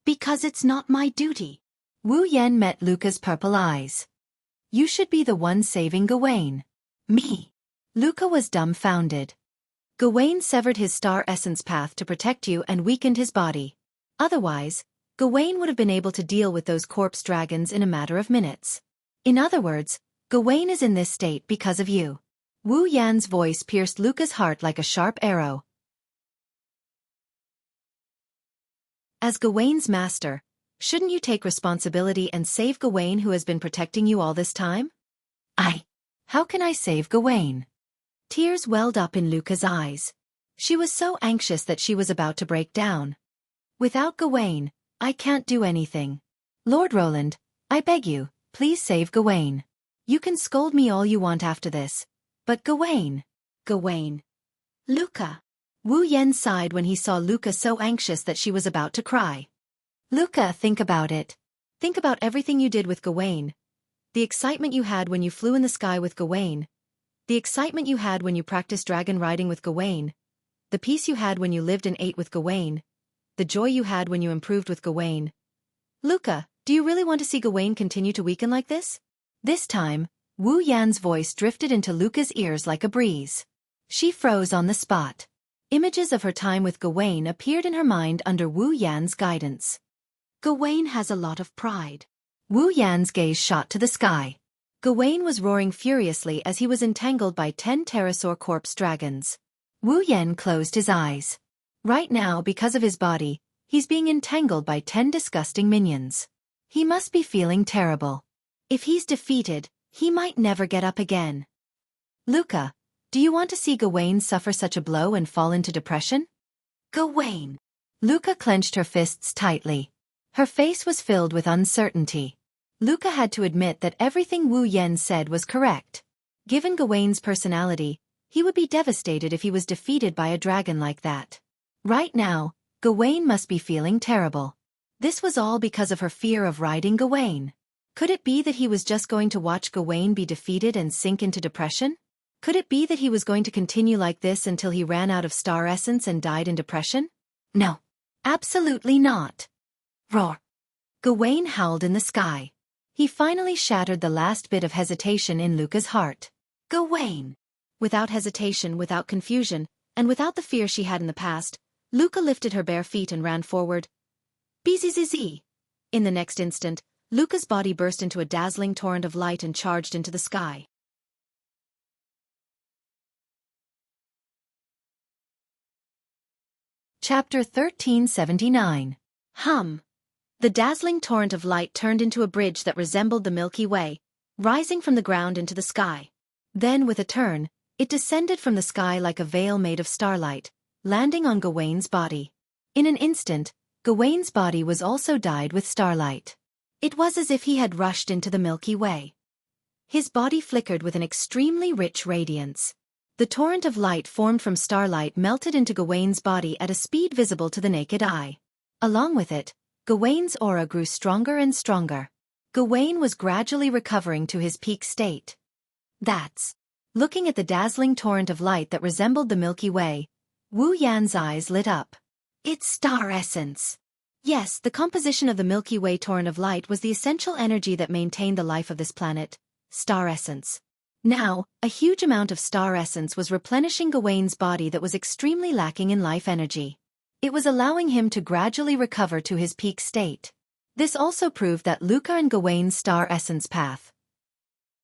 Speaker 2: "Because it's not my duty." Wu Yan met Luca's purple eyes. "You should be the one saving Gawain." "Me?" Luca was dumbfounded. "Gawain severed his star essence path to protect you and weakened his body. Otherwise, Gawain would have been able to deal with those corpse dragons in a matter of minutes. In other words, Gawain is in this state because of you." Wu Yan's voice pierced Luca's heart like a sharp arrow. "As Gawain's master, shouldn't you take responsibility and save Gawain who has been protecting you all this time?" How can I save Gawain?" Tears welled up in Luca's eyes. She was so anxious that she was about to break down. "Without Gawain, I can't do anything. Lord Roland, I beg you, please save Gawain. You can scold me all you want after this, but Gawain." "Gawain." "Luca." Wu Yan sighed when he saw Luca so anxious that she was about to cry. "Luca, think about it. Think about everything you did with Gawain. The excitement you had when you flew in the sky with Gawain. The excitement you had when you practiced dragon riding with Gawain. The peace you had when you lived and ate with Gawain. The joy you had when you improved with Gawain. Luca, do you really want to see Gawain continue to weaken like this?" This time, Wu Yan's voice drifted into Luca's ears like a breeze. She froze on the spot. Images of her time with Gawain appeared in her mind under Wu Yan's guidance. "Gawain has a lot of pride." Wu Yan's gaze shot to the sky. Gawain was roaring furiously as he was entangled by 10 pterosaur corpse dragons. Wu Yan closed his eyes. Right now, because of his body, he's being entangled by 10 disgusting minions. He must be feeling terrible. If he's defeated, he might never get up again. "Luca, do you want to see Gawain suffer such a blow and fall into depression?" "Gawain." Luca clenched her fists tightly. Her face was filled with uncertainty. Luca had to admit that everything Wu Yan said was correct. Given Gawain's personality, he would be devastated if he was defeated by a dragon like that. Right now, Gawain must be feeling terrible. This was all because of her fear of riding Gawain. Could it be that he was just going to watch Gawain be defeated and sink into depression? Could it be that he was going to continue like this until he ran out of star essence and died in depression? No. Absolutely not. Roar. Gawain howled in the sky. He finally shattered the last bit of hesitation in Luca's heart. Gawain. Without hesitation, without confusion, and without the fear she had in the past, Luca lifted her bare feet and ran forward. Bzzz. In the next instant, Luca's body burst into a dazzling torrent of light and charged into the sky. Chapter 1379. Hum. The dazzling torrent of light turned into a bridge that resembled the Milky Way, rising from the ground into the sky. Then, with a turn, it descended from the sky like a veil made of starlight, landing on Gawain's body. In an instant, Gawain's body was also dyed with starlight. It was as if he had rushed into the Milky Way. His body flickered with an extremely rich radiance. The torrent of light formed from starlight melted into Gawain's body at a speed visible to the naked eye. Along with it, Gawain's aura grew stronger and stronger. Gawain was gradually recovering to his peak state. That's. Looking at the dazzling torrent of light that resembled the Milky Way, Wu Yan's eyes lit up. It's star essence. Yes, the composition of the Milky Way torrent of light was the essential energy that maintained the life of this planet, star essence. Now, a huge amount of star essence was replenishing Gawain's body that was extremely lacking in life energy. It was allowing him to gradually recover to his peak state. This also proved that Luca and Gawain's star essence path.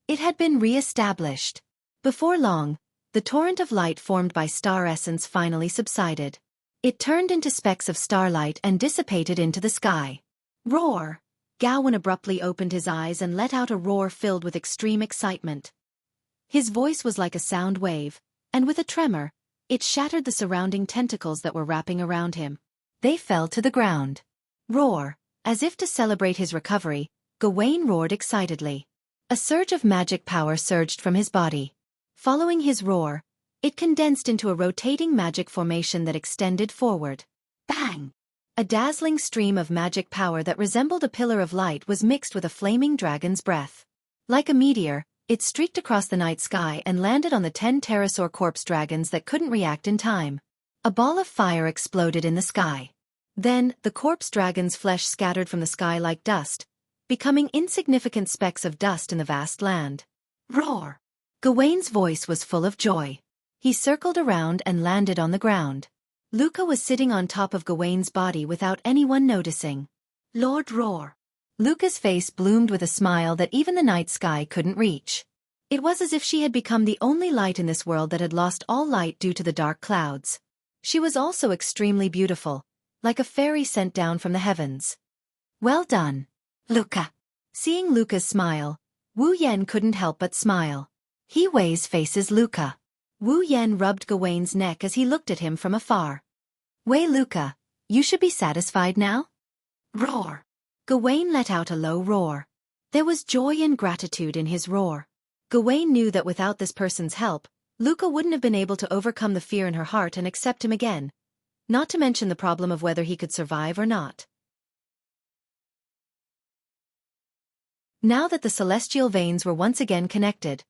Speaker 2: It had been re-established. Before long, the torrent of light formed by star essence finally subsided. It turned into specks of starlight and dissipated into the sky. Roar! Gawain abruptly opened his eyes and let out a roar filled with extreme excitement. His voice was like a sound wave, and with a tremor, it shattered the surrounding tentacles that were wrapping around him. They fell to the ground. Roar! As if to celebrate his recovery, Gawain roared excitedly. A surge of magic power surged from his body. Following his roar, it condensed into a rotating magic formation that extended forward. Bang! A dazzling stream of magic power that resembled a pillar of light was mixed with a flaming dragon's breath. Like a meteor, it streaked across the night sky and landed on the 10 pterosaur corpse dragons that couldn't react in time. A ball of fire exploded in the sky. Then, the corpse dragons' flesh scattered from the sky like dust, becoming insignificant specks of dust in the vast land. Roar! Gawain's voice was full of joy. He circled around and landed on the ground. Luca was sitting on top of Gawain's body without anyone noticing. Lord Roar! Luca's face bloomed with a smile that even the night sky couldn't reach. It was as if she had become the only light in this world that had lost all light due to the dark clouds. She was also extremely beautiful, like a fairy sent down from the heavens. Well done, Luca. Seeing Luca's smile, Wu Yan couldn't help but smile. He Wei's faces Luca. Wu Yan rubbed Gawain's neck as he looked at him from afar. Wei Luca, you should be satisfied now? Roar! Gawain let out a low roar. There was joy and gratitude in his roar. Gawain knew that without this person's help, Luca wouldn't have been able to overcome the fear in her heart and accept him again, not to mention the problem of whether he could survive or not. Now that the celestial veins were once again connected,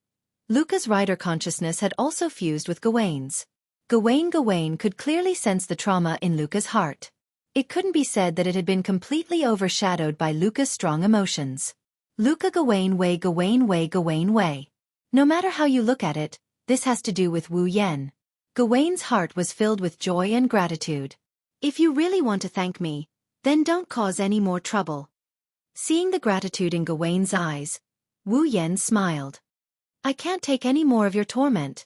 Speaker 2: Luca's rider consciousness had also fused with Gawain's. Gawain could clearly sense the trauma in Luca's heart. It couldn't be said that it had been completely overshadowed by Luca's strong emotions. Luca Gawain Wei. No matter how you look at it, this has to do with Wu Yan. Gawain's heart was filled with joy and gratitude. If you really want to thank me, then don't cause any more trouble. Seeing the gratitude in Gawain's eyes, Wu Yan smiled. I can't take any more of your torment.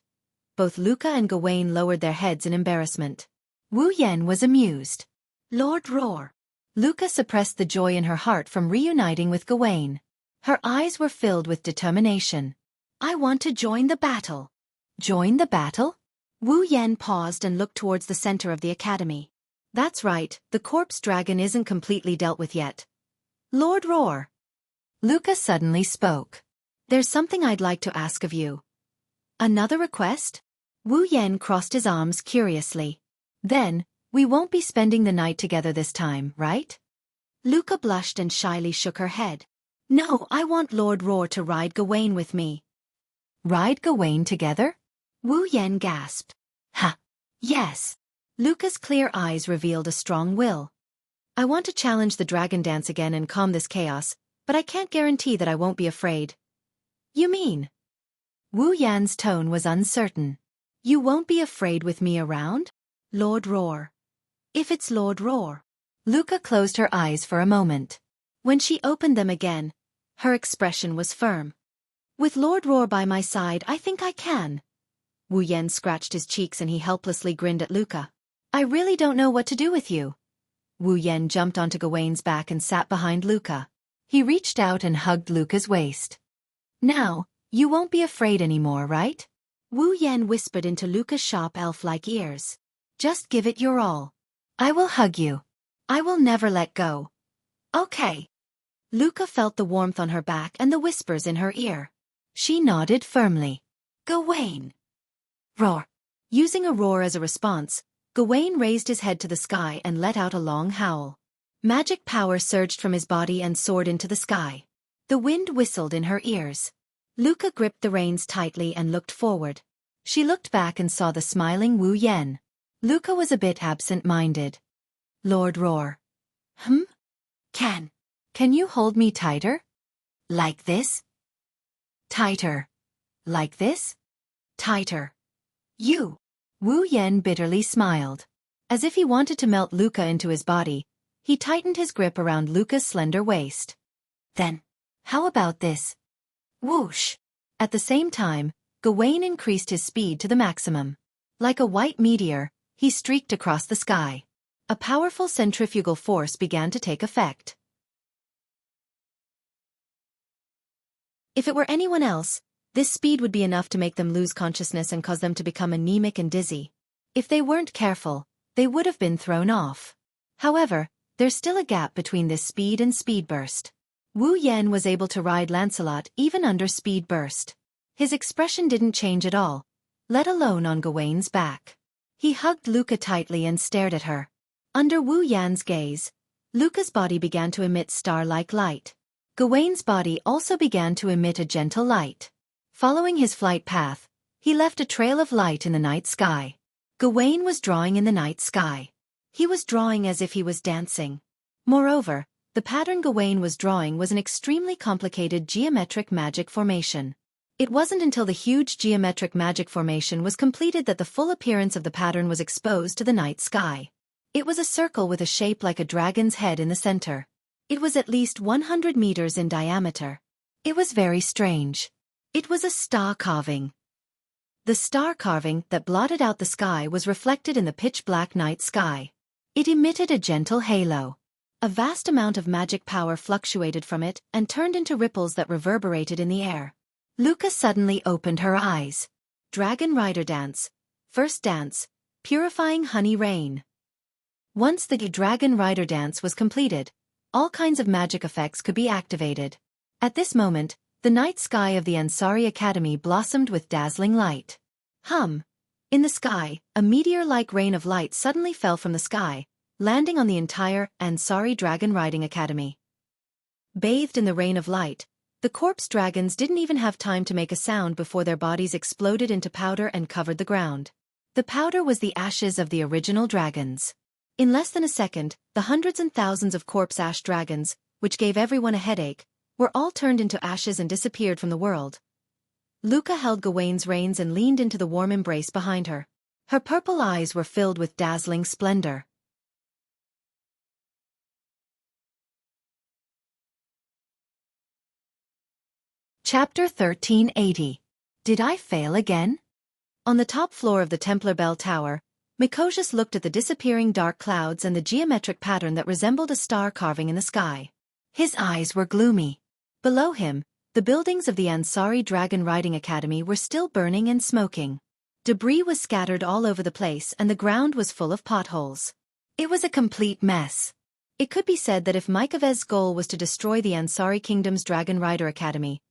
Speaker 2: Both Luca and Gawain lowered their heads in embarrassment. Wu Yan was amused. Lord Roar! Luca suppressed the joy in her heart from reuniting with Gawain. Her eyes were filled with determination. I want to join the battle. Join the battle? Wu Yan paused and looked towards the center of the academy. That's right, the corpse dragon isn't completely dealt with yet. Lord Roar! Luca suddenly spoke. There's something I'd like to ask of you. Another request? Wu Yan crossed his arms curiously. Then, we won't be spending the night together this time, right? Luca blushed and shyly shook her head. No, I want Lord Roar to ride Gawain with me. Ride Gawain together? Wu Yan gasped. Ha! Yes. Luca's clear eyes revealed a strong will. I want to challenge the dragon dance again and calm this chaos, but I can't guarantee that I won't be afraid. You mean? Wu Yan's tone was uncertain. You won't be afraid with me around? Lord Roar. If it's Lord Roar. Luca closed her eyes for a moment. When she opened them again, her expression was firm. With Lord Roar by my side, I think I can. Wu Yan scratched his cheeks and he helplessly grinned at Luca.
Speaker 1: I really don't know what to do with you. Wu Yan jumped onto Gawain's back and sat behind Luca. He reached out and hugged Luca's waist. Now, you won't be afraid anymore, right? Wu Yan whispered into Luca's sharp elf-like ears. Just give it your all. I will hug you. I will never let go. Okay. Luca felt the warmth on her back and the whispers in her ear. She nodded firmly. Gawain! Roar! Using a roar as a response, Gawain raised his head to the sky and let out a long howl. Magic power surged from his body and soared into the sky. The wind whistled in her ears. Luca gripped the reins tightly and looked forward. She looked back and saw the smiling Wu Yan. Luca was a bit absent-minded. Lord Roar. Can you hold me tighter? Like this? Tighter. Like this? Tighter. You. Wu Yan bitterly smiled. As if he wanted to melt Luca into his body, he tightened his grip around Luca's slender waist. Then, how about this? Whoosh! At the same time, Gawain increased his speed to the maximum. Like a white meteor, he streaked across the sky. A powerful centrifugal force began to take effect. If it were anyone else, this speed would be enough to make them lose consciousness and cause them to become anemic and dizzy. If they weren't careful, they would have been thrown off. However, there's still a gap between this speed and speed burst. Wu Yan was able to ride Lancelot even under speed burst. His expression didn't change at all, let alone on Gawain's back. He hugged Luca tightly and stared at her. Under Wu Yan's gaze, Luca's body began to emit star-like light. Gawain's body also began to emit a gentle light. Following his flight path, he left a trail of light in the night sky. Gawain was drawing in the night sky. He was drawing as if he was dancing. Moreover, the pattern Gawain was drawing was an extremely complicated geometric magic formation. It wasn't until the huge geometric magic formation was completed that the full appearance of the pattern was exposed to the night sky. It was a circle with a shape like a dragon's head in the center. It was at least 100 meters in diameter. It was very strange. It was a star carving. The star carving that blotted out the sky was reflected in the pitch-black night sky. It emitted a gentle halo. A vast amount of magic power fluctuated from it and turned into ripples that reverberated in the air. Luca suddenly opened her eyes. Dragon Rider Dance. First dance. Purifying Honey Rain. Once the Dragon Rider Dance was completed, all kinds of magic effects could be activated. At this moment, the night sky of the Ansari Academy blossomed with dazzling light. In the sky, a meteor-like rain of light suddenly fell from the sky, landing on the entire Ansari Dragon Riding Academy. Bathed in the rain of light, the corpse dragons didn't even have time to make a sound before their bodies exploded into powder and covered the ground. The powder was the ashes of the original dragons. In less than a second, the hundreds and thousands of corpse ash dragons, which gave everyone a headache, were all turned into ashes and disappeared from the world. Luca held Gawain's reins and leaned into the warm embrace behind her. Her purple eyes were filled with dazzling splendor. Chapter 1380. Did I fail again? On the top floor of the Templar Bell Tower, Mikosis looked at the disappearing dark clouds and the geometric pattern that resembled a star carving in the sky. His eyes were gloomy. Below him, the buildings of the Ansari Dragon Riding Academy were still burning and smoking. Debris was scattered all over the place and the ground was full of potholes. It was a complete mess. It could be said that if Mikovez's goal was to destroy the Ansari Kingdom's Dragon Rider Academy,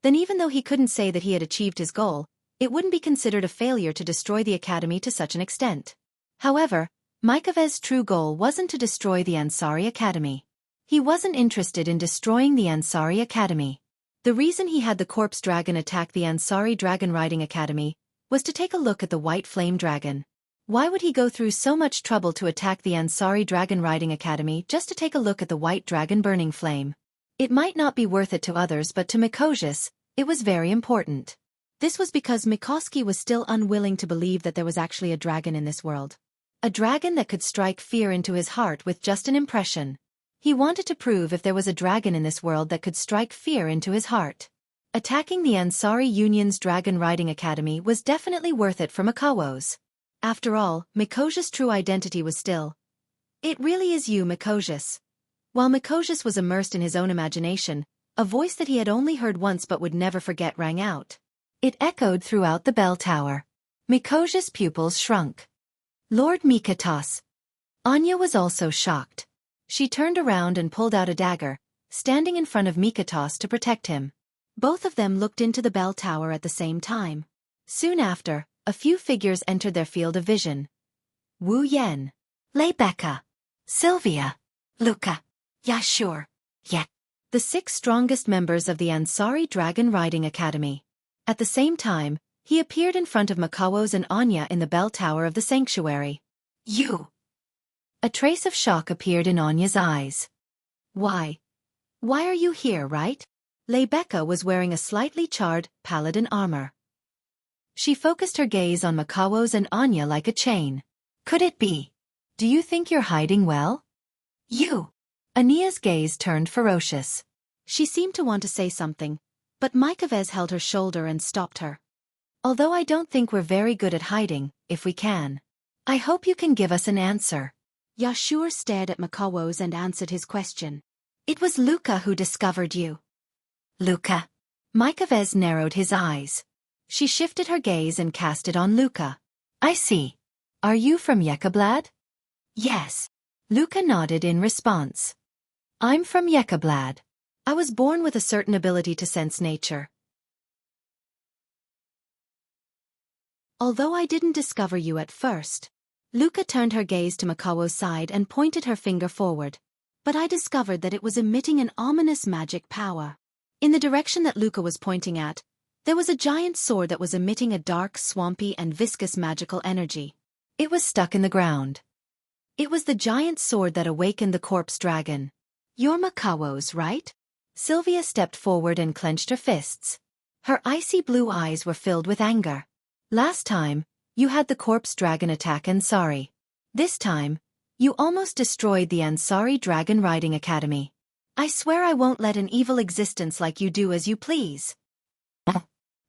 Speaker 1: then even though he couldn't say that he had achieved his goal, it wouldn't be considered a failure to destroy the academy to such an extent. However, Mikovez's true goal wasn't to destroy the Ansari Academy. He wasn't interested in destroying the Ansari Academy. The reason he had the corpse dragon attack the Ansari Dragon Riding Academy was to take a look at the white flame dragon. Why would he go through so much trouble to attack the Ansari Dragon Riding Academy just to take a look at the white dragon burning flame? It might not be worth it to others, but to Mikosis, it was very important. This was because Mikoski was still unwilling to believe that there was actually a dragon in this world. A dragon that could strike fear into his heart with just an impression. He wanted to prove if there was a dragon in this world that could strike fear into his heart. Attacking the Ansari Union's Dragon Riding Academy was definitely worth it for Mikawos. After all, Mikosius' true identity was still. It really is you, Mikosius. While Mikosius was immersed in his own imagination, a voice that he had only heard once but would never forget rang out. It echoed throughout the bell tower. Mikosius' pupils shrunk. Lord Mikatos. Anya was also shocked. She turned around and pulled out a dagger, standing in front of Mikatos to protect him. Both of them looked into the bell tower at the same time. Soon after, a few figures entered their field of vision. Wu Yan, Lebecca, Sylvia, Luca, Yashur, Yek. The 6 strongest members of the Ansari Dragon Riding Academy. At the same time, he appeared in front of Makawo's and Anya in the bell tower of the sanctuary. You! A trace of shock appeared in Anya's eyes. Why? Why are you here, right? Lebecca was wearing a slightly charred, paladin armor. She focused her gaze on Makawo's and Anya like a chain. Could it be? Do you think you're hiding well? You! Ania's gaze turned ferocious. She seemed to want to say something, but Mikavez held her shoulder and stopped her. Although I don't think we're very good at hiding, if we can. I hope you can give us an answer. Yashur stared at Makawo's and answered his question. It was Luca who discovered you. Luca? Mikavez narrowed his eyes. She shifted her gaze and cast it on Luca. I see. Are you from Yekablad? Yes. Luca nodded in response. I'm from Yekablad. I was born with a certain ability to sense nature. Although I didn't discover you at first. Luca turned her gaze to Makawo's side and pointed her finger forward. But I discovered that it was emitting an ominous magic power. In the direction that Luca was pointing at, there was a giant sword that was emitting a dark, swampy and viscous magical energy. It was stuck in the ground. It was the giant sword that awakened the corpse dragon. You're Makawo's, right? Sylvia stepped forward and clenched her fists. Her icy blue eyes were filled with anger. Last time, you had the corpse dragon attack Ansari. This time, you almost destroyed the Ansari Dragon Riding Academy. I swear I won't let an evil existence like you do as you please.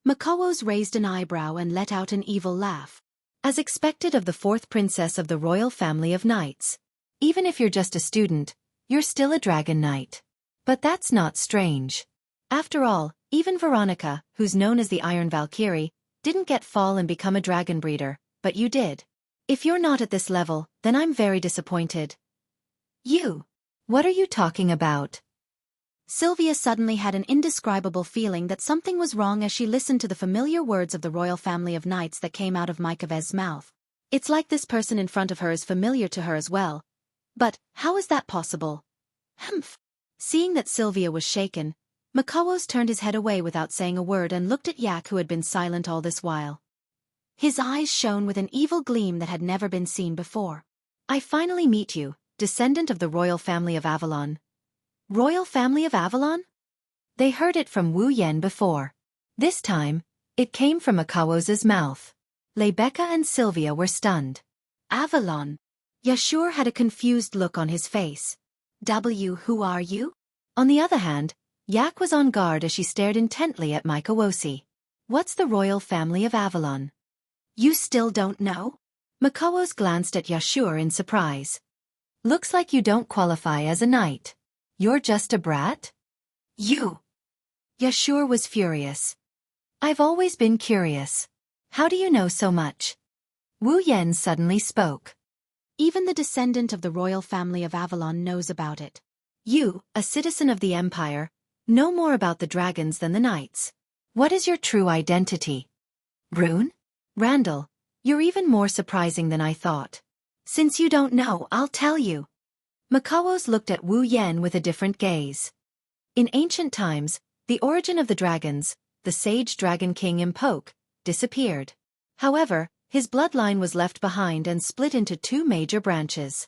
Speaker 1: Makawo's raised an eyebrow and let out an evil laugh. As expected of the 4th princess of the royal family of knights. Even if you're just a student, you're still a dragon knight. But that's not strange. After all, even Veronica, who's known as the Iron Valkyrie, didn't get fall and become a dragon breeder, but you did. If you're not at this level, then I'm very disappointed. You? What are you talking about? Sylvia suddenly had an indescribable feeling that something was wrong as she listened to the familiar words of the royal family of knights that came out of Mikavez's mouth. It's like this person in front of her is familiar to her as well. But, how is that possible? Humph. Seeing that Sylvia was shaken, Makawos turned his head away without saying a word and looked at Yak, who had been silent all this while. His eyes shone with an evil gleam that had never been seen before. I finally meet you, descendant of the royal family of Avalon. Royal family of Avalon? They heard it from Wu Yen before. This time, it came from Makawos' mouth. Lebecca and Sylvia were stunned. Avalon. Yashur had a confused look on his face. Who are you? On the other hand, Yak was on guard as she stared intently at Mikawosi. What's the royal family of Avalon? You still don't know? Makawos glanced at Yashur in surprise. Looks like you don't qualify as a knight. You're just a brat? You! Yashur was furious. I've always been curious. How do you know so much? Wu Yen suddenly spoke. Even the descendant of the royal family of Avalon knows about it. You, a citizen of the Empire, know more about the dragons than the knights. What is your true identity? Rune? Randall, you're even more surprising than I thought. Since you don't know, I'll tell you. Makawos looked at Wu Yen with a different gaze. In ancient times, the origin of the dragons, the sage dragon king Impoke, disappeared. However, his bloodline was left behind and split into 2 major branches.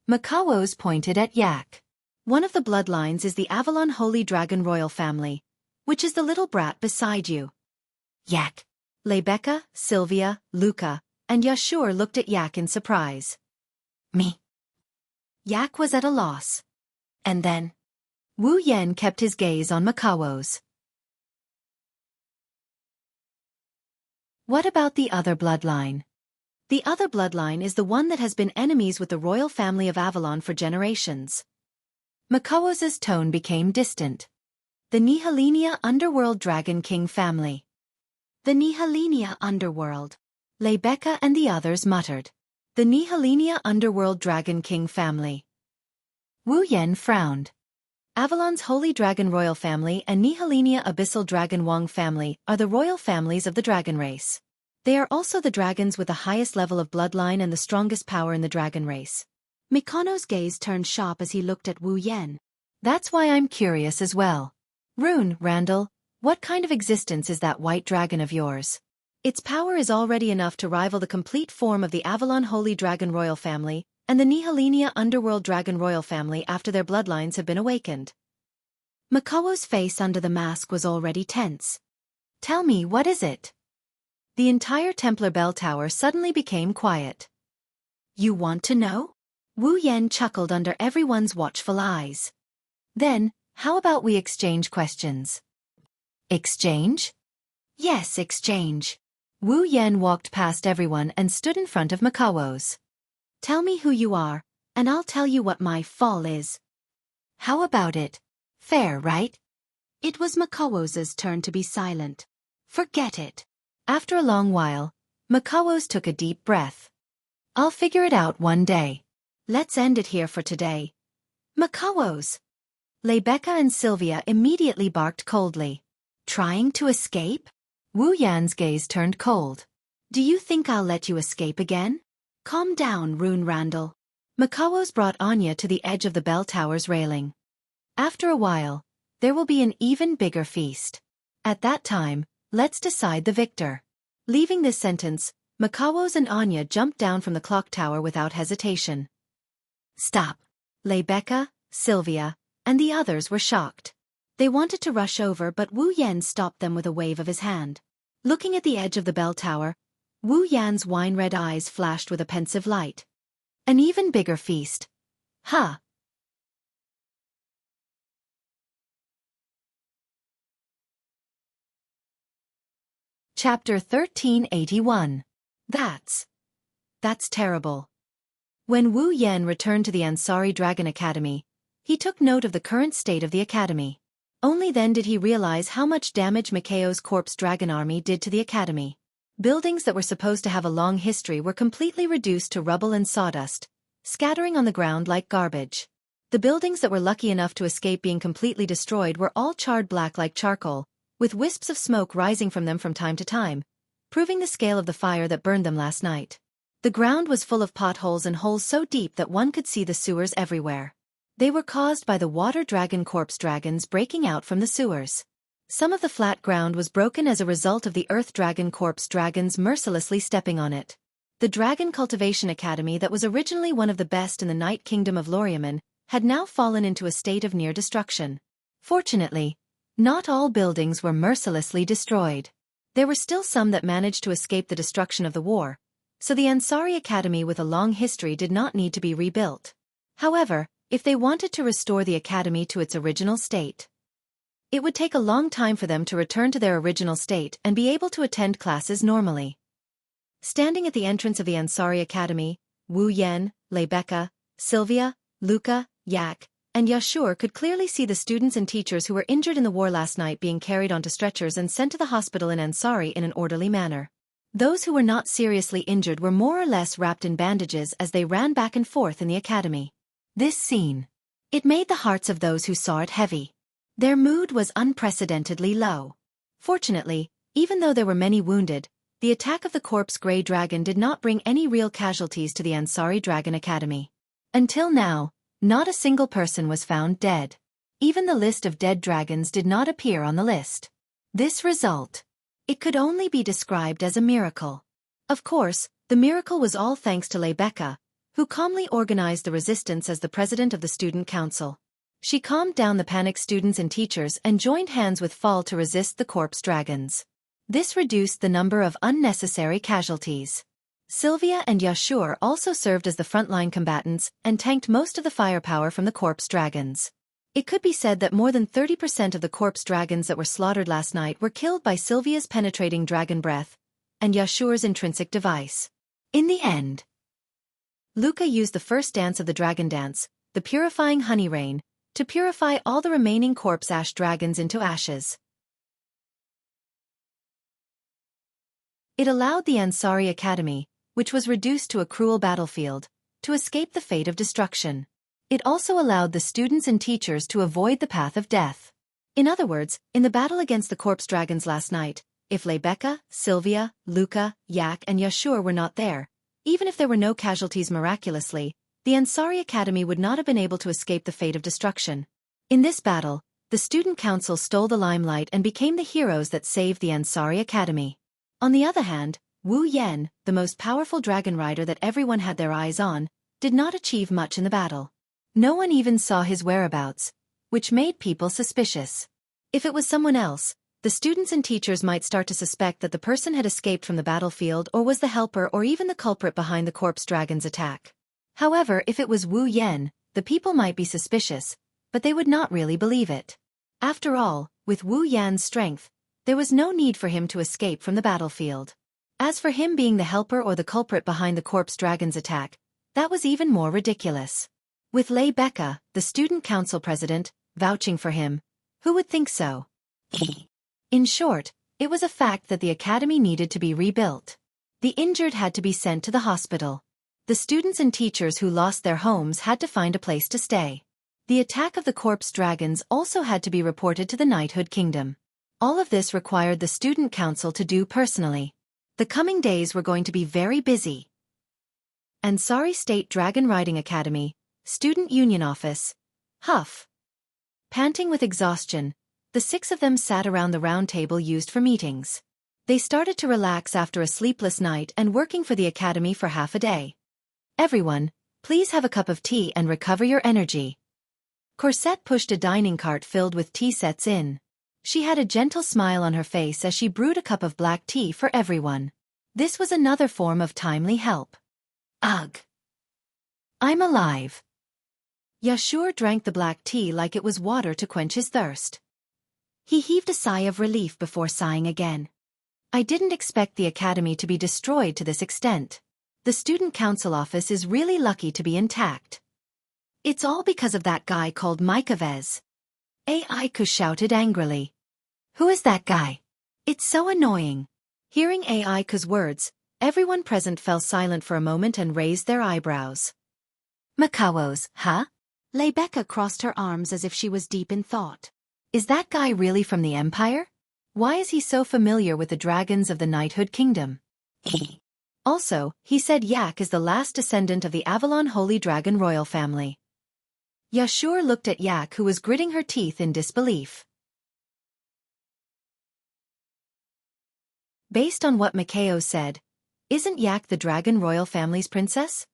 Speaker 1: Makawos pointed at Yak. One of the bloodlines is the Avalon Holy Dragon royal family, which is the little brat beside you. Yak. Lebecca, Sylvia, Luca, and Yashur looked at Yak in surprise. Me. Yak was at a loss. And then? Wu Yen kept his gaze on Makawos. What about the other bloodline? The other bloodline is the one that has been enemies with the royal family of Avalon for generations. Makawos's tone became distant. The Nihilinia Underworld Dragon King family. The Nihilinia Underworld. Lebecca and the others muttered. The Nihilinia Underworld Dragon King family. Wu Yan frowned. Avalon's Holy Dragon Royal Family and Nihilinia Abyssal Dragon Wang family are the royal families of the dragon race. They are also the dragons with the highest level of bloodline and the strongest power in the dragon race. Mikano's gaze turned sharp as he looked at Wu Yan. That's why I'm curious as well. Randall, what kind of existence is that white dragon of yours? Its power is already enough to rival the complete form of the Avalon Holy Dragon Royal Family and the Nihilinia Underworld Dragon Royal Family after their bloodlines have been awakened. Makawo's face under the mask was already tense. Tell me, what is it? The entire Templar bell tower suddenly became quiet. You want to know? Wu Yan chuckled under everyone's watchful eyes. Then, how about we exchange questions? Exchange? Yes, exchange. Wu Yan walked past everyone and stood in front of Makawo's. Tell me who you are, and I'll tell you what my fall is. How about it? Fair, right? It was Makawo's turn to be silent. Forget it. After a long while, Makawo's took a deep breath. I'll figure it out one day. Let's end it here for today. Makawo's. Lebecca and Sylvia immediately barked coldly. Trying to escape? Wu Yan's gaze turned cold. Do you think I'll let you escape again? Calm down, Randall. Makawo's brought Anya to the edge of the bell tower's railing. After a while, there will be an even bigger feast. At that time, let's decide the victor. Leaving this sentence, Makawo's and Anya jumped down from the clock tower without hesitation. Stop. Lebecca, Sylvia, and the others were shocked. They wanted to rush over, but Wu Yan stopped them with a wave of his hand. Looking at the edge of the bell tower, Wu Yan's wine-red eyes flashed with a pensive light. An even bigger feast. Ha! Chapter 1381. That's terrible. When Wu Yan returned to the Ansari Dragon Academy, he took note of the current state of the academy. Only then did he realize how much damage Makao's corpse dragon army did to the academy. Buildings that were supposed to have a long history were completely reduced to rubble and sawdust, scattering on the ground like garbage. The buildings that were lucky enough to escape being completely destroyed were all charred black like charcoal, with wisps of smoke rising from them from time to time, proving the scale of the fire that burned them last night. The ground was full of potholes and holes so deep that one could see the sewers everywhere. They were caused by the water dragon corpse dragons breaking out from the sewers. Some of the flat ground was broken as a result of the earth dragon corpse dragons mercilessly stepping on it. The Dragon Cultivation Academy that was originally one of the best in the Night Kingdom of Loriaman had now fallen into a state of near destruction. Fortunately, not all buildings were mercilessly destroyed. There were still some that managed to escape the destruction of the war, so the Ansari Academy with a long history did not need to be rebuilt. However, if they wanted to restore the academy to its original state, it would take a long time for them to return to their original state and be able to attend classes normally. Standing at the entrance of the Ansari Academy, Wu Yan, Lebecca, Sylvia, Luca, Yak, and Yashur could clearly see the students and teachers who were injured in the war last night being carried onto stretchers and sent to the hospital in Ansari in an orderly manner. Those who were not seriously injured were more or less wrapped in bandages as they ran back and forth in the academy. This scene. It made the hearts of those who saw it heavy. Their mood was unprecedentedly low. Fortunately, even though there were many wounded, the attack of the corpse grey dragon did not bring any real casualties to the Ansari Dragon Academy. Until now, not a single person was found dead. Even the list of dead dragons did not appear on the list. This result. It could only be described as a miracle. Of course, the miracle was all thanks to Lebecca, who calmly organized the resistance as the president of the student council. She calmed down the panicked students and teachers and joined hands with Fall to resist the corpse dragons. This reduced the number of unnecessary casualties. Sylvia and Yashur also served as the frontline combatants and tanked most of the firepower from the corpse dragons. It could be said that more than 30% of the corpse dragons that were slaughtered last night were killed by Sylvia's penetrating dragon breath and Yashur's intrinsic device.
Speaker 2: In the end, Luca used the first dance of the dragon dance, the purifying honey rain, to purify all the remaining corpse ash dragons into ashes. It allowed the Ansari Academy, which was reduced to a cruel battlefield, to escape the fate of destruction. It also allowed the students and teachers to avoid the path of death. In other words, in the battle against the corpse dragons last night, if Lebecca, Sylvia, Luca, Yak and Yashur were not there, even if there were no casualties miraculously, the Ansari Academy would not have been able to escape the fate of destruction. In this battle, the student council stole the limelight and became the heroes that saved the Ansari Academy. On the other hand, Wu Yan, the most powerful dragon rider that everyone had their eyes on, did not achieve much in the battle. No one even saw his whereabouts, which made people suspicious. If it was someone else, the students and teachers might start to suspect that the person had escaped from the battlefield or was the helper or even the culprit behind the corpse dragon's attack. However, if it was Wu Yan, the people might be suspicious, but they would not really believe it. After all, with Wu Yan's strength, there was no need for him to escape from the battlefield. As for him being the helper or the culprit behind the corpse dragon's attack, that was even more ridiculous. With Lei Becca, the student council president, vouching for him, who would think so? In short, it was a fact that the academy needed to be rebuilt. The injured had to be sent to the hospital. The students and teachers who lost their homes had to find a place to stay. The attack of the corpse dragons also had to be reported to the knighthood kingdom. All of this required the student council to do personally. The coming days were going to be very busy. Ansari State Dragon Riding Academy, Student Union Office, Huff. Panting with exhaustion, the 6 of them sat around the round table used for meetings. They started to relax after a sleepless night and working for the academy for half a day. Everyone, please have a cup of tea and recover your energy. Corsette pushed a dining cart filled with tea sets in. She had a gentle smile on her face as she brewed a cup of black tea for everyone. This was another form of timely help. Ugh! I'm alive. Yashur drank the black tea like it was water to quench his thirst. He heaved a sigh of relief before sighing again. I didn't expect the academy to be destroyed to this extent. The student council office is really lucky to be intact. It's all because of that guy called Maikavez. Aiku shouted angrily. Who is that guy? It's so annoying. Hearing Aiku's words, everyone present fell silent for a moment and raised their eyebrows. Makawo's, huh? Lebecca crossed her arms as if she was deep in thought. Is that guy really from the Empire? Why is he so familiar with the dragons of the knighthood kingdom? Also, he said Yak is the last descendant of the Avalon Holy Dragon royal family. Yashur looked at Yak, who was gritting her teeth in disbelief. Based on what Makao said, isn't Yak the dragon royal family's princess?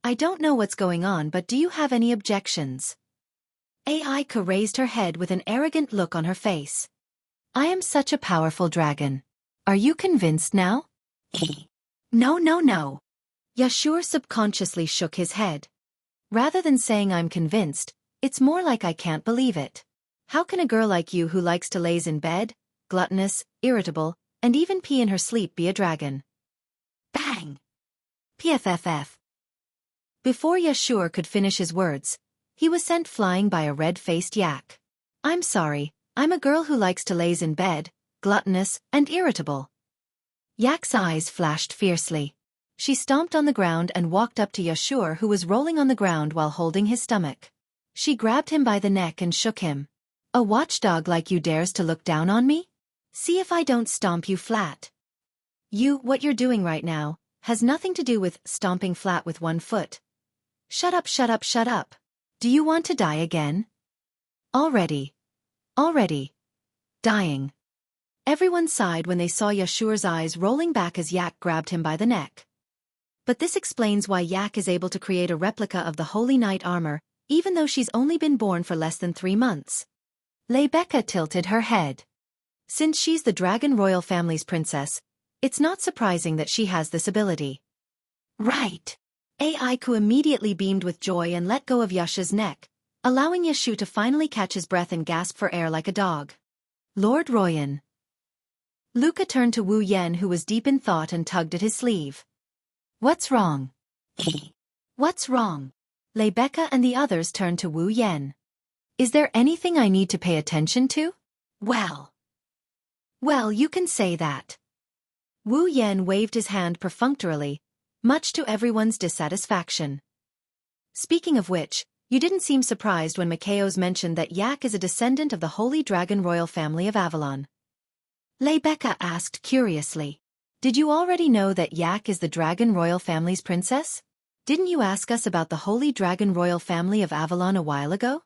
Speaker 2: I don't know what's going on, but do you have any objections? Aika raised her head with an arrogant look on her face. I am such a powerful dragon. Are you convinced now? No. Yashur subconsciously shook his head. Rather than saying I'm convinced, it's more like I can't believe it. How can a girl like you who likes to laze in bed, gluttonous, irritable, and even pee in her sleep be a dragon? Bang! PFFF. Before Yashur could finish his words, he was sent flying by a red-faced yak. I'm sorry, I'm a girl who likes to laze in bed, gluttonous, and irritable. Yak's eyes flashed fiercely. She stomped on the ground and walked up to Yashur, who was rolling on the ground while holding his stomach. She grabbed him by the neck and shook him. A watchdog like you dares to look down on me? See if I don't stomp you flat. What you're doing right now, has nothing to do with stomping flat with one foot. Shut up. Do you want to die again? Already. Dying. Everyone sighed when they saw Yashur's eyes rolling back as Yak grabbed him by the neck. But this explains why Yak is able to create a replica of the Holy Knight armor, even though she's only been born for less than 3 months. Lebecca tilted her head. Since she's the Dragon Royal family's princess, it's not surprising that she has this ability. Right. Aiku immediately beamed with joy and let go of Yasha's neck, allowing Yashu to finally catch his breath and gasp for air like a dog. Lord Royan. Luca turned to Wu Yen, who was deep in thought, and tugged at his sleeve.
Speaker 1: What's wrong? What's wrong? Rebecca and the others turned to Wu Yan. Is there anything I need to pay attention to? Well, you can say that. Wu Yan waved his hand perfunctorily, much to everyone's dissatisfaction. Speaking of which, you didn't seem surprised when Mikaos mentioned that Yak is a descendant of the Holy Dragon royal family of Avalon. Rebecca asked curiously. Did you already know that Yak is the Dragon royal family's princess? Didn't you ask us about the Holy Dragon royal family of Avalon a while ago?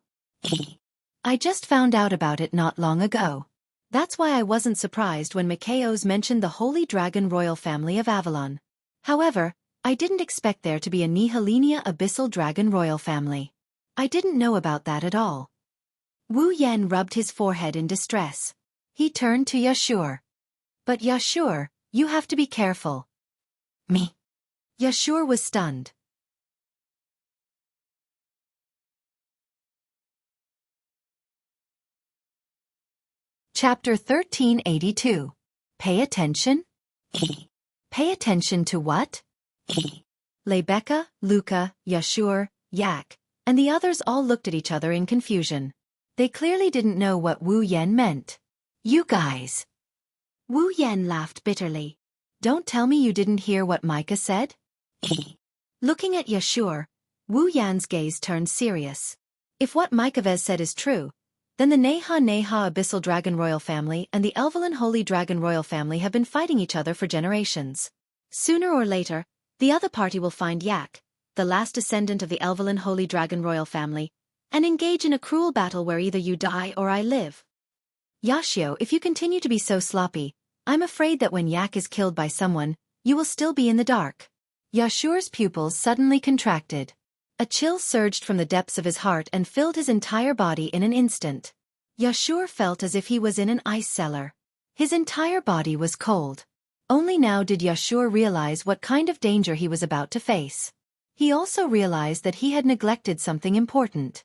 Speaker 1: I just found out about it not long ago. That's why I wasn't surprised when Mikaos mentioned the Holy Dragon royal family of Avalon. However, I didn't expect there to be a Nihilinia Abyssal Dragon royal family. I didn't know about that at all. Wu Yan rubbed his forehead in distress. He turned to Yashur. But Yashur, you have to be careful. Me? Yashur was stunned. Chapter 1382. Pay attention? Pay attention to what? Rebecca, Luca, Yashur, Yak, and the others all looked at each other in confusion. They clearly didn't know what Wu Yan meant. You guys. Wu Yan laughed bitterly. Don't tell me you didn't hear what Micah said? Looking at Yashur, Wu Yan's gaze turned serious. If what Micah said is true, then the Neha Abyssal Dragon royal family and the Elvelyn Holy Dragon royal family have been fighting each other for generations. Sooner or later, the other party will find Yak, the last descendant of the Elvelyn Holy Dragon royal family, and engage in a cruel battle where either you die or I live. Yashio, if you continue to be so sloppy, I'm afraid that when Yak is killed by someone, you will still be in the dark. Yashur's pupils suddenly contracted. A chill surged from the depths of his heart and filled his entire body in an instant. Yashur felt as if he was in an ice cellar. His entire body was cold. Only now did Yashur realize what kind of danger he was about to face. He also realized that he had neglected something important.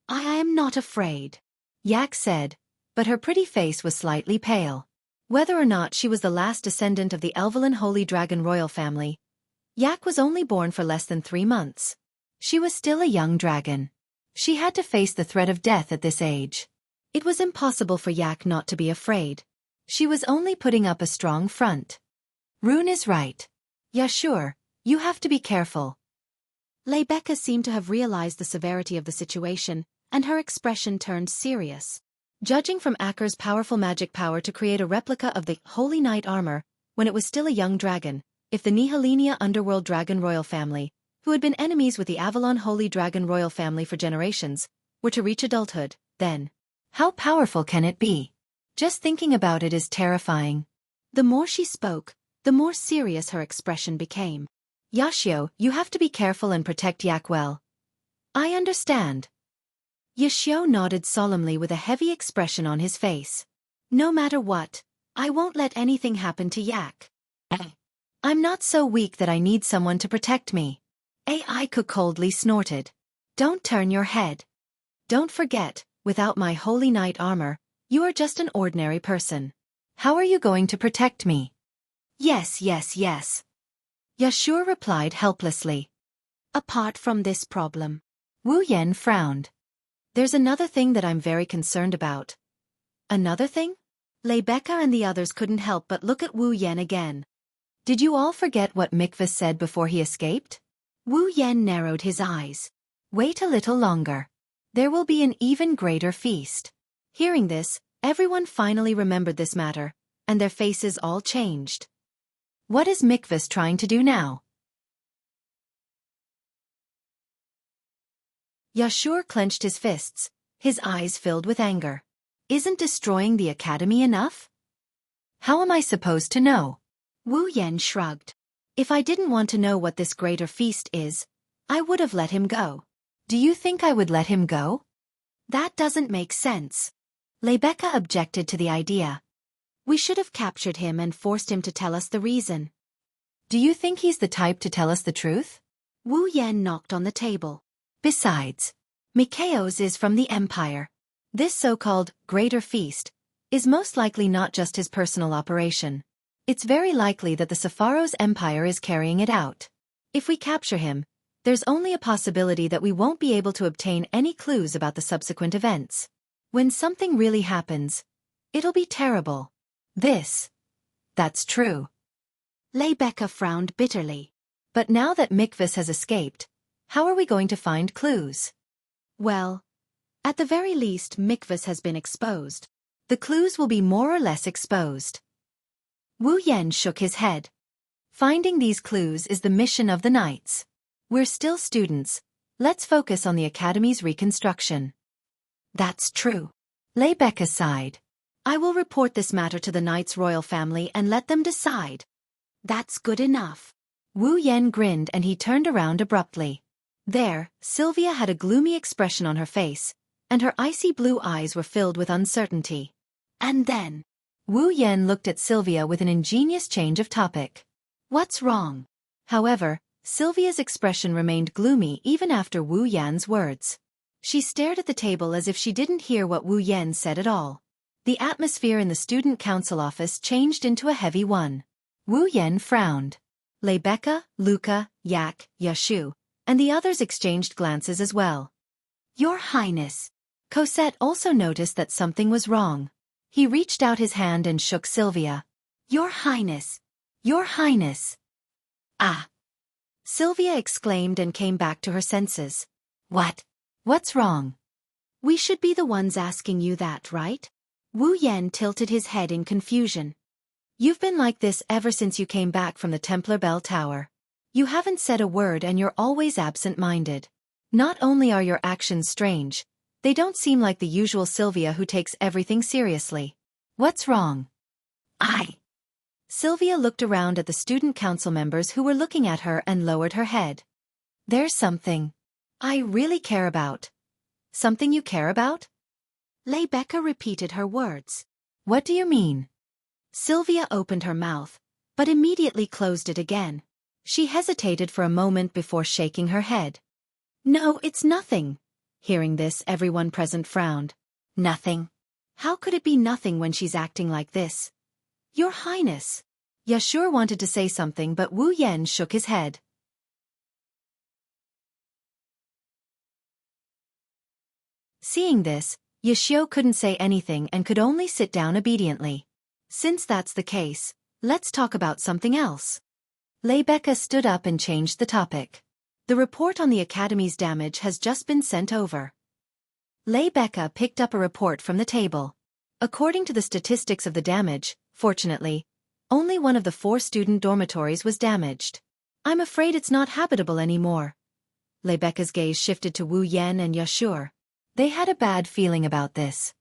Speaker 1: I am not afraid, Yak said, but her pretty face was slightly pale. Whether or not she was the last descendant of the Elvelyn Holy Dragon royal family, Yak was only born for less than 3 months. She was still a young dragon. She had to face the threat of death at this age. It was impossible for Yak not to be afraid. She was only putting up a strong front. Rune is right. Yashur, you have to be careful. Rebecca seemed to have realized the severity of the situation, and her expression turned serious. Judging from Acker's powerful magic power to create a replica of the Holy Knight armor, when it was still a young dragon, if the Nihilinia Underworld Dragon royal family, who had been enemies with the Avalon Holy Dragon royal family for generations, were to reach adulthood, then how powerful can it be? Just thinking about it is terrifying. The more she spoke, the more serious her expression became. Yashio, you have to be careful and protect Yak well. I understand. Yashio nodded solemnly with a heavy expression on his face. No matter what, I won't let anything happen to Yak. I'm not so weak that I need someone to protect me. Aiko coldly snorted. Don't turn your head. Don't forget, without my Holy Knight armor, you are just an ordinary person. How are you going to protect me? Yes. Yashur replied helplessly. Apart from this problem. Wu Yan frowned. There's another thing that I'm very concerned about. Another thing? Rebecca and the others couldn't help but look at Wu Yan again. Did you all forget what Mikva said before he escaped? Wu Yan narrowed his eyes. Wait a little longer. There will be an even greater feast. Hearing this, everyone finally remembered this matter, and their faces all changed. What is Mikvas trying to do now? Yashur clenched his fists, his eyes filled with anger. Isn't destroying the academy enough? How am I supposed to know? Wu Yan shrugged. If I didn't want to know what this greater feast is, I would have let him go. Do you think I would let him go? That doesn't make sense. Rebecca objected to the idea. We should have captured him and forced him to tell us the reason. Do you think he's the type to tell us the truth? Wu Yan knocked on the table. Besides, Mikaos is from the Empire. This so-called greater feast is most likely not just his personal operation. It's very likely that the Sepharo's empire is carrying it out. If we capture him, there's only a possibility that we won't be able to obtain any clues about the subsequent events. When something really happens, it'll be terrible. That's true.
Speaker 2: Rebecca frowned bitterly.
Speaker 1: But now that Mikvas has escaped, how are we going to find clues?
Speaker 2: Well, at the very least Mikvas has been exposed.
Speaker 1: The clues will be more or less exposed. Wu Yan shook his head. Finding these clues is the mission of the knights. We're still students. Let's focus on the academy's reconstruction.
Speaker 2: That's true.
Speaker 1: Rebecca sighed.
Speaker 2: I will report this matter to the knights' royal family and let them decide. That's good enough.
Speaker 1: Wu Yan grinned and he turned around abruptly. There, Sylvia had a gloomy expression on her face, and her icy blue eyes were filled with uncertainty.
Speaker 2: And then,
Speaker 1: Wu Yan looked at Sylvia with an ingenious change of topic.
Speaker 2: What's wrong?
Speaker 1: However, Sylvia's expression remained gloomy even after Wu Yan's words. She stared at the table as if she didn't hear what Wu Yan said at all. The atmosphere in the student council office changed into a heavy one. Wu Yan frowned. Rebecca, Luca, Yak, Yashu, and the others exchanged glances as well.
Speaker 2: Your Highness.
Speaker 1: Cosette also noticed that something was wrong. He reached out his hand and shook Sylvia.
Speaker 2: Your Highness.
Speaker 1: Your Highness.
Speaker 2: Ah!
Speaker 1: Sylvia exclaimed and came back to her senses. What's wrong?
Speaker 2: We should be the ones asking you that, right? Wu Yan tilted his head in confusion.
Speaker 1: You've been like this ever since you came back from the Templar Bell Tower. You haven't said a word and you're always absent-minded. Not only are your actions strange, they don't seem like the usual Sylvia who takes everything seriously. What's wrong? Sylvia looked around at the student council members who were looking at her and lowered her head. There's something I really care about. Something you care about?
Speaker 2: Rebecca repeated her words.
Speaker 1: What do you mean?
Speaker 2: Sylvia opened her mouth, but immediately closed it again.
Speaker 1: She hesitated for a moment before shaking her head.
Speaker 2: No, it's nothing.
Speaker 1: Hearing this, everyone present frowned.
Speaker 2: Nothing? How could it be nothing when she's acting like this? Your Highness.
Speaker 1: Yashur wanted to say something but Wu Yan shook his head. Seeing this, Yashio couldn't say anything and could only sit down obediently. Since that's the case, let's talk about something else. Rebecca stood up and changed the topic. The report on the Academy's damage has just been sent over. Rebecca picked up a report from the table. According to the statistics of the damage, fortunately, only one of the 4 student dormitories was damaged. I'm afraid it's not habitable anymore. Rebecca's gaze shifted to Wu Yan and Yashur. They had a bad feeling about this.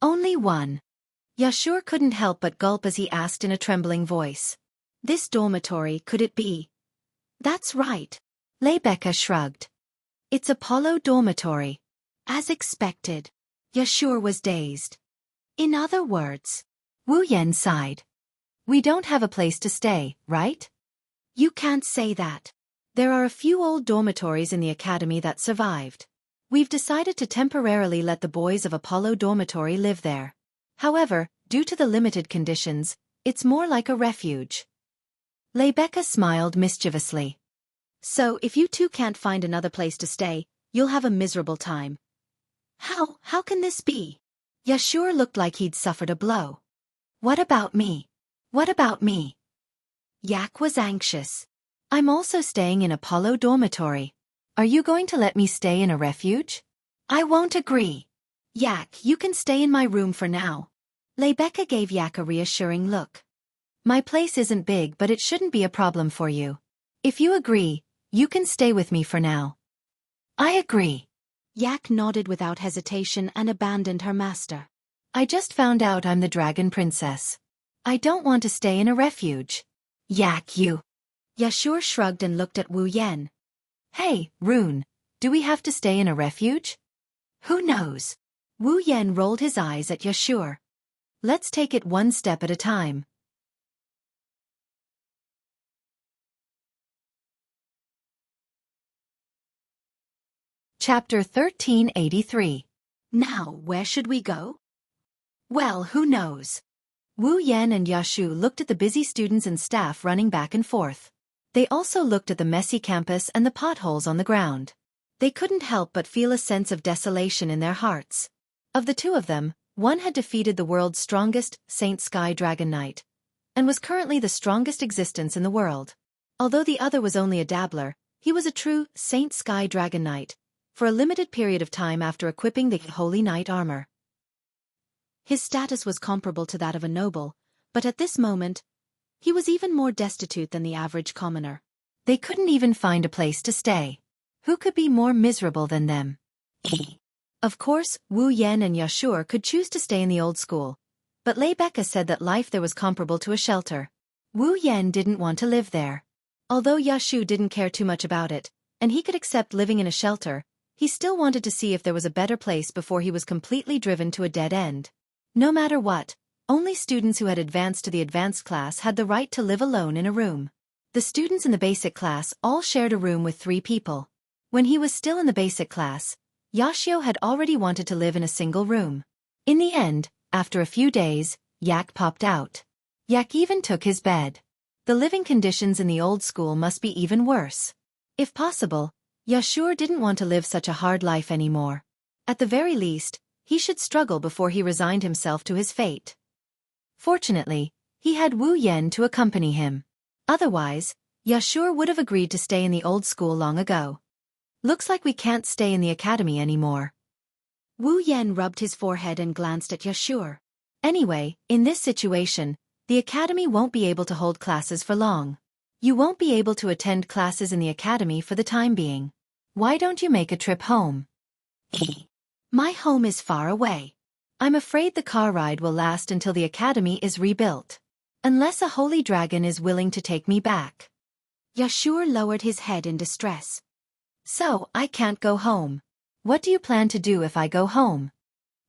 Speaker 1: Only one. Yashur couldn't help but gulp as he asked in a trembling voice.
Speaker 2: This dormitory, could it be?
Speaker 1: That's right. Rebecca shrugged. It's Apollo dormitory.
Speaker 2: As expected.
Speaker 1: Yashur was dazed.
Speaker 2: In other words,
Speaker 1: Wu Yan sighed. We don't have a place to stay, right?
Speaker 2: You can't say that.
Speaker 1: There are a few old dormitories in the academy that survived. We've decided to temporarily let the boys of Apollo dormitory live there. However, due to the limited conditions, it's more like a refuge. Rebecca smiled mischievously.
Speaker 2: So if you two can't find another place to stay, you'll have a miserable time. How can this be?
Speaker 1: Yashur looked like he'd suffered a blow. What about me? What about me?
Speaker 2: Yak was anxious.
Speaker 1: I'm also staying in Apollo dormitory. Are you going to let me stay in a refuge?
Speaker 2: I won't agree. Yak, you can stay in my room for now.
Speaker 1: Rebecca gave Yak a reassuring look. My place isn't big, but it shouldn't be a problem for you. If you agree, you can stay with me for now.
Speaker 2: I agree. Yak nodded without hesitation and abandoned her master.
Speaker 1: I just found out I'm the dragon princess. I don't want to stay in a refuge.
Speaker 2: Yak, you.
Speaker 1: Yashur shrugged and looked at Wu Yan. Hey, Rune, do we have to stay in a refuge?
Speaker 2: Who knows?
Speaker 1: Wu Yan rolled his eyes at Yashur. Let's take it one step at a time. Chapter 1383.
Speaker 2: Now, where should we go? Well, who knows?
Speaker 1: Wu Yan and Yashu looked at the busy students and staff running back and forth.
Speaker 2: They also looked at the messy campus and the potholes on the ground. They couldn't help but feel a sense of desolation in their hearts. Of the two of them, one had defeated the world's strongest Saint Sky Dragon Knight, and was currently the strongest existence in the world. Although the other was only a dabbler, he was a true Saint Sky Dragon Knight, for a limited period of time after equipping the Holy Knight armor. His status was comparable to that of a noble, but at this moment, he was even more destitute than the average commoner. They couldn't even find a place to stay. Who could be more miserable than them? Of course, Wu Yan and Yashur could choose to stay in the old school, but Lei Becca said that life there was comparable to a shelter. Wu Yan didn't want to live there. Although Yashu didn't care too much about it, and he could accept living in a shelter, he still wanted to see if there was a better place before he was completely driven to a dead end. No matter what, only students who had advanced to the advanced class had the right to live alone in a room. The students in the basic class all shared a room with 3 people. When he was still in the basic class, Yashio had already wanted to live in a single room. In the end, after a few days, Yak popped out. Yak even took his bed. The living conditions in the old school must be even worse. If possible, Yashur didn't want to live such a hard life anymore. At the very least, he should struggle before he resigned himself to his fate. Fortunately, he had Wu Yan to accompany him. Otherwise, Yashur would have agreed to stay in the old school long ago. Looks like we can't stay in the academy anymore. Wu Yan rubbed his forehead and glanced at Yashur. Anyway, in this situation, the academy won't be able to hold classes for long. You won't be able to attend classes in the academy for the time being. Why don't you make a trip home? My home is far away. I'm afraid the car ride will last until the academy is rebuilt. Unless a holy dragon is willing to take me back. Yashur lowered his head in distress. So, I can't go home. What do you plan to do if I go home?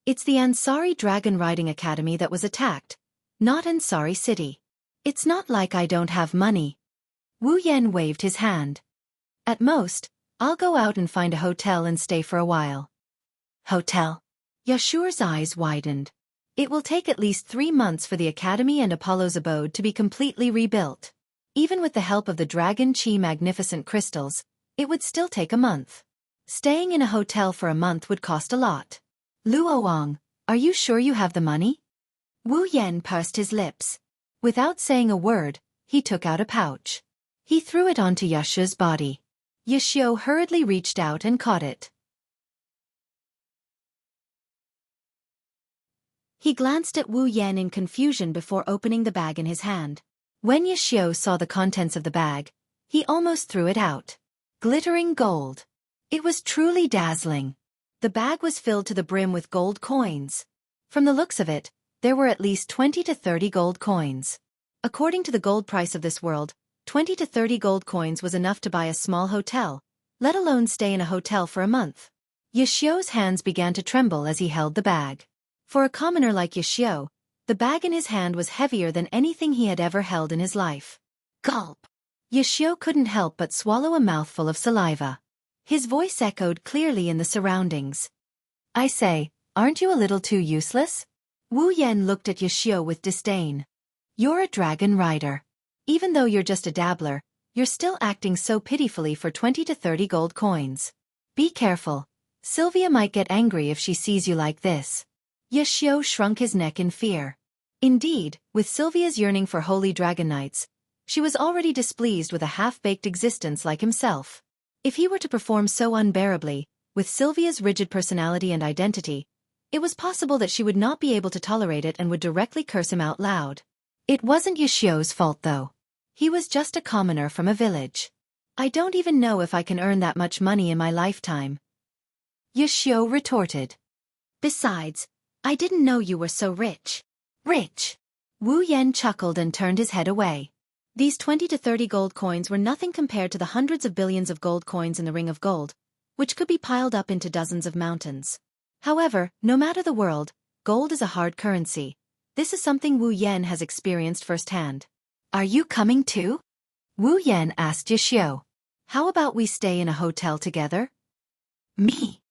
Speaker 2: It's the Ansari Dragon Riding Academy that was attacked, not Ansari City. It's not like I don't have money. Wu Yan waved his hand. At most, I'll go out and find a hotel and stay for a while. Hotel? Yashur's eyes widened. It will take at least 3 months for the academy and Apollo's abode to be completely rebuilt. Even with the help of the Dragon Chi magnificent crystals, it would still take a month. Staying in a hotel for a month would cost a lot. Luo Wang, are you sure you have the money? Wu Yan pursed his lips. Without saying a word, he took out a pouch. He threw it onto Yashu's body. Yashio hurriedly reached out and caught it. He glanced at Wu Yan in confusion before opening the bag in his hand. When Yashio saw the contents of the bag, he almost threw it out. Glittering gold. It was truly dazzling. The bag was filled to the brim with gold coins. From the looks of it, there were at least 20 to 30 gold coins. According to the gold price of this world, 20 to 30 gold coins was enough to buy a small hotel, let alone stay in a hotel for a month. Yashio's hands began to tremble as he held the bag. For a commoner like Yashio, the bag in his hand was heavier than anything he had ever held in his life. Gulp! Yashio couldn't help but swallow a mouthful of saliva. His voice echoed clearly in the surroundings. I say, aren't you a little too useless? Wu Yan looked at Yashio with disdain. You're a dragon rider. Even though you're just a dabbler, you're still acting so pitifully for 20 to 30 gold coins. Be careful. Sylvia might get angry if she sees you like this. Yashio shrunk his neck in fear. Indeed, with Sylvia's yearning for holy dragon knights, she was already displeased with a half-baked existence like himself. If he were to perform so unbearably, with Sylvia's rigid personality and identity, it was possible that she would not be able to tolerate it and would directly curse him out loud. It wasn't Yashio's fault though. He was just a commoner from a village. I don't even know if I can earn that much money in my lifetime. Yashio retorted. Besides, I didn't know you were so rich. Rich? Wu Yan chuckled and turned his head away. These 20 to 30 gold coins were nothing compared to the hundreds of billions of gold coins in the Ring of Gold, which could be piled up into dozens of mountains. However, no matter the world, gold is a hard currency. This is something Wu Yan has experienced firsthand. Are you coming too? Wu Yan asked Yashio. How about we stay in a hotel together? Me.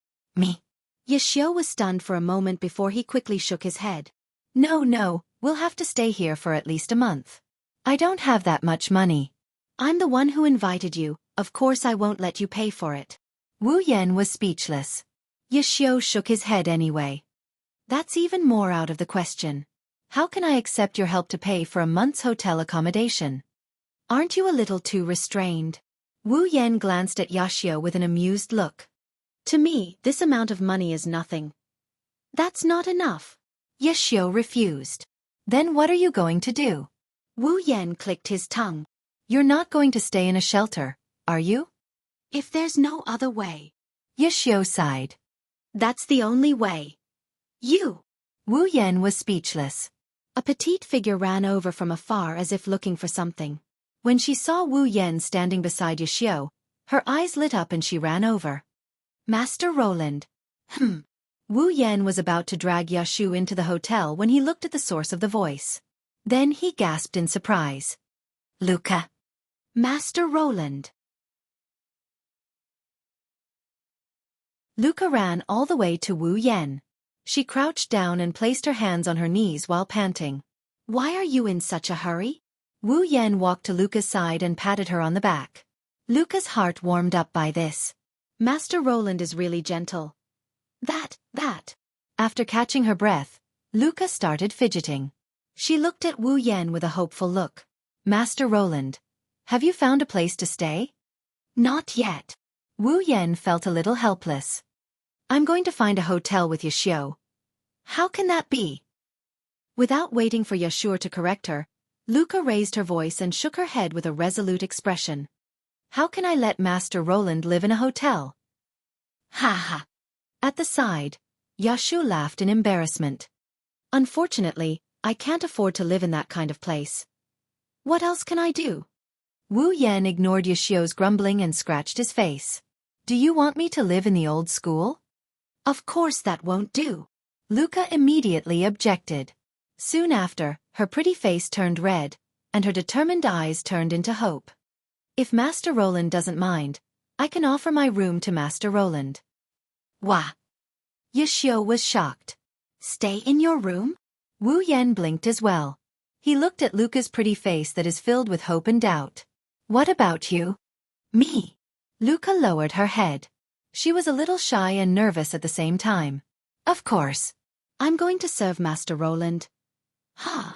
Speaker 2: Yashio was stunned for a moment before he quickly shook his head. No, we'll have to stay here for at least a month. I don't have that much money. I'm the one who invited you, of course I won't let you pay for it.
Speaker 1: Wu Yan was speechless.
Speaker 2: Xiao shook his head anyway.
Speaker 1: That's even more out of the question. How can I accept your help to pay for a month's hotel accommodation?
Speaker 2: Aren't you a little too restrained?
Speaker 1: Wu Yan glanced at Xiao with an amused look.
Speaker 2: To me, this amount of money is nothing. That's not enough.
Speaker 1: Xiao refused. Then what are you going to do?
Speaker 2: Wu Yan clicked his tongue.
Speaker 1: You're not going to stay in a shelter, are you?
Speaker 2: If there's no other way.
Speaker 1: Xiao sighed.
Speaker 2: That's the only way. You.
Speaker 1: Wu Yan was speechless.
Speaker 2: A petite figure ran over from afar as if looking for something.
Speaker 1: When she saw Wu Yan standing beside Xiao, her eyes lit up and she ran over.
Speaker 2: Master Roland.
Speaker 1: Wu Yan was about to drag Xiao into the hotel when he looked at the source of the voice. Then he gasped in surprise. Luca.
Speaker 2: Master Roland.
Speaker 1: Luca ran all the way to Wu Yan. She crouched down and placed her hands on her knees while panting.
Speaker 2: Why are you in such a hurry?
Speaker 1: Wu Yan walked to Luca's side and patted her on the back. Luca's heart warmed up by this.
Speaker 2: Master Roland is really gentle. That.
Speaker 1: After catching her breath, Luca started fidgeting. She looked at Wu Yan with a hopeful look. Master Roland, have you found a place to stay?
Speaker 2: Not yet.
Speaker 1: Wu Yan felt a little helpless. I'm going to find a hotel with Xiao.
Speaker 2: How can that be?
Speaker 1: Without waiting for Xiao to correct her, Luca raised her voice and shook her head with a resolute expression. How can I let Master Roland live in a hotel?
Speaker 2: Ha.
Speaker 1: At the side, Xiao laughed in embarrassment. Unfortunately, I can't afford to live in that kind of place.
Speaker 2: What else can I do?
Speaker 1: Wu Yan ignored Xiao's grumbling and scratched his face. Do you want me to live in the old school?
Speaker 2: Of course that won't do.
Speaker 1: Luca immediately objected. Soon after, her pretty face turned red, and her determined eyes turned into hope. If Master Roland doesn't mind, I can offer my room to Master Roland.
Speaker 2: Wah!
Speaker 1: Xiao was shocked.
Speaker 2: Stay in your room?
Speaker 1: Wu Yan blinked as well. He looked at Luca's pretty face that is filled with hope and doubt. What about you?
Speaker 2: Me?
Speaker 1: Luca lowered her head. She was a little shy and nervous at the same time. Of course.
Speaker 2: I'm going to serve Master Roland.
Speaker 1: Ha!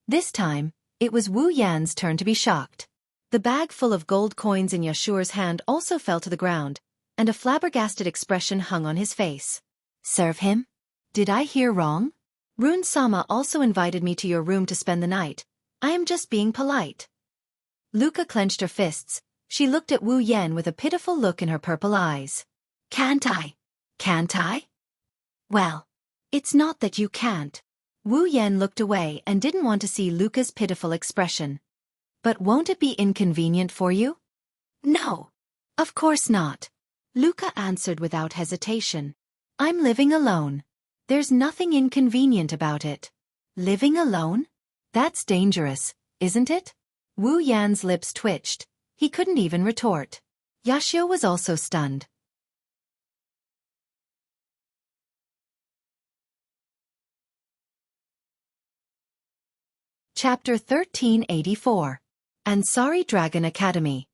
Speaker 1: This time, it was Wu Yan's turn to be shocked. The bag full of gold coins in Xiao's hand also fell to the ground, and a flabbergasted expression hung on his face. Serve him? Did I hear wrong? Rune-sama also invited me to your room to spend the night. I am just being polite. Luca clenched her fists. She looked at Wu Yan with a pitiful look in her purple eyes.
Speaker 2: Can't I?
Speaker 1: Can't I?
Speaker 2: Well, it's not that you can't.
Speaker 1: Wu Yan looked away and didn't want to see Luca's pitiful expression. But won't it be inconvenient for you?
Speaker 2: No.
Speaker 1: Of course not.
Speaker 2: Luca answered without hesitation.
Speaker 1: I'm living alone. There's nothing inconvenient about it.
Speaker 2: Living alone?
Speaker 1: That's dangerous, isn't it? Wu Yan's lips twitched. He couldn't even retort. Xiao was also stunned. Chapter 1384. Ansari Dragon Academy.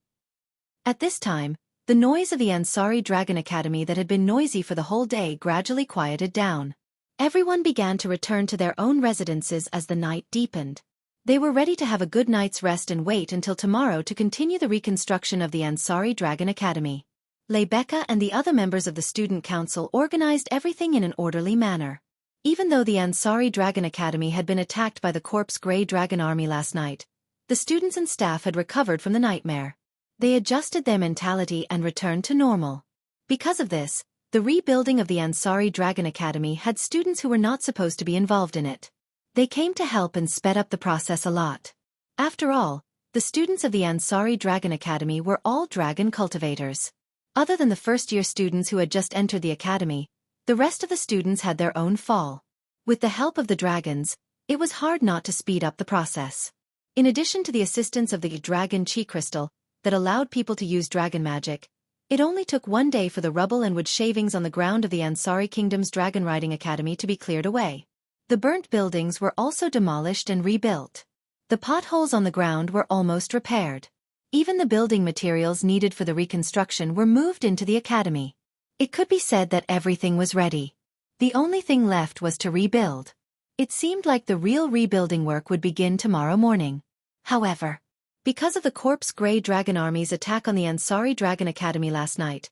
Speaker 1: At this time, the noise of the Ansari Dragon Academy that had been noisy for the whole day gradually quieted down. Everyone began to return to their own residences as the night deepened. They were ready to have a good night's rest and wait until tomorrow to continue the reconstruction of the Ansari Dragon Academy. Lebecca and the other members of the student council organized everything in an orderly manner. Even though the Ansari Dragon Academy had been attacked by the Corpse Grey Dragon Army last night, the students and staff had recovered from the nightmare. They adjusted their mentality and returned to normal. Because of this, the rebuilding of the Ansari Dragon Academy had students who were not supposed to be involved in it. They came to help and sped up the process a lot. After all, the students of the Ansari Dragon Academy were all dragon cultivators. Other than the first-year students who had just entered the academy, the rest of the students had their own fall. With the help of the dragons, it was hard not to speed up the process. In addition to the assistance of the dragon chi crystal that allowed people to use dragon magic, it only took one day for the rubble and wood shavings on the ground of the Ansari Kingdom's Dragon Riding Academy to be cleared away. The burnt buildings were also demolished and rebuilt. The potholes on the ground were almost repaired. Even the building materials needed for the reconstruction were moved into the academy. It could be said that everything was ready. The only thing left was to rebuild. It seemed like the real rebuilding work would begin tomorrow morning. However, because of the Corpse Grey Dragon Army's attack on the Ansari Dragon Academy last night,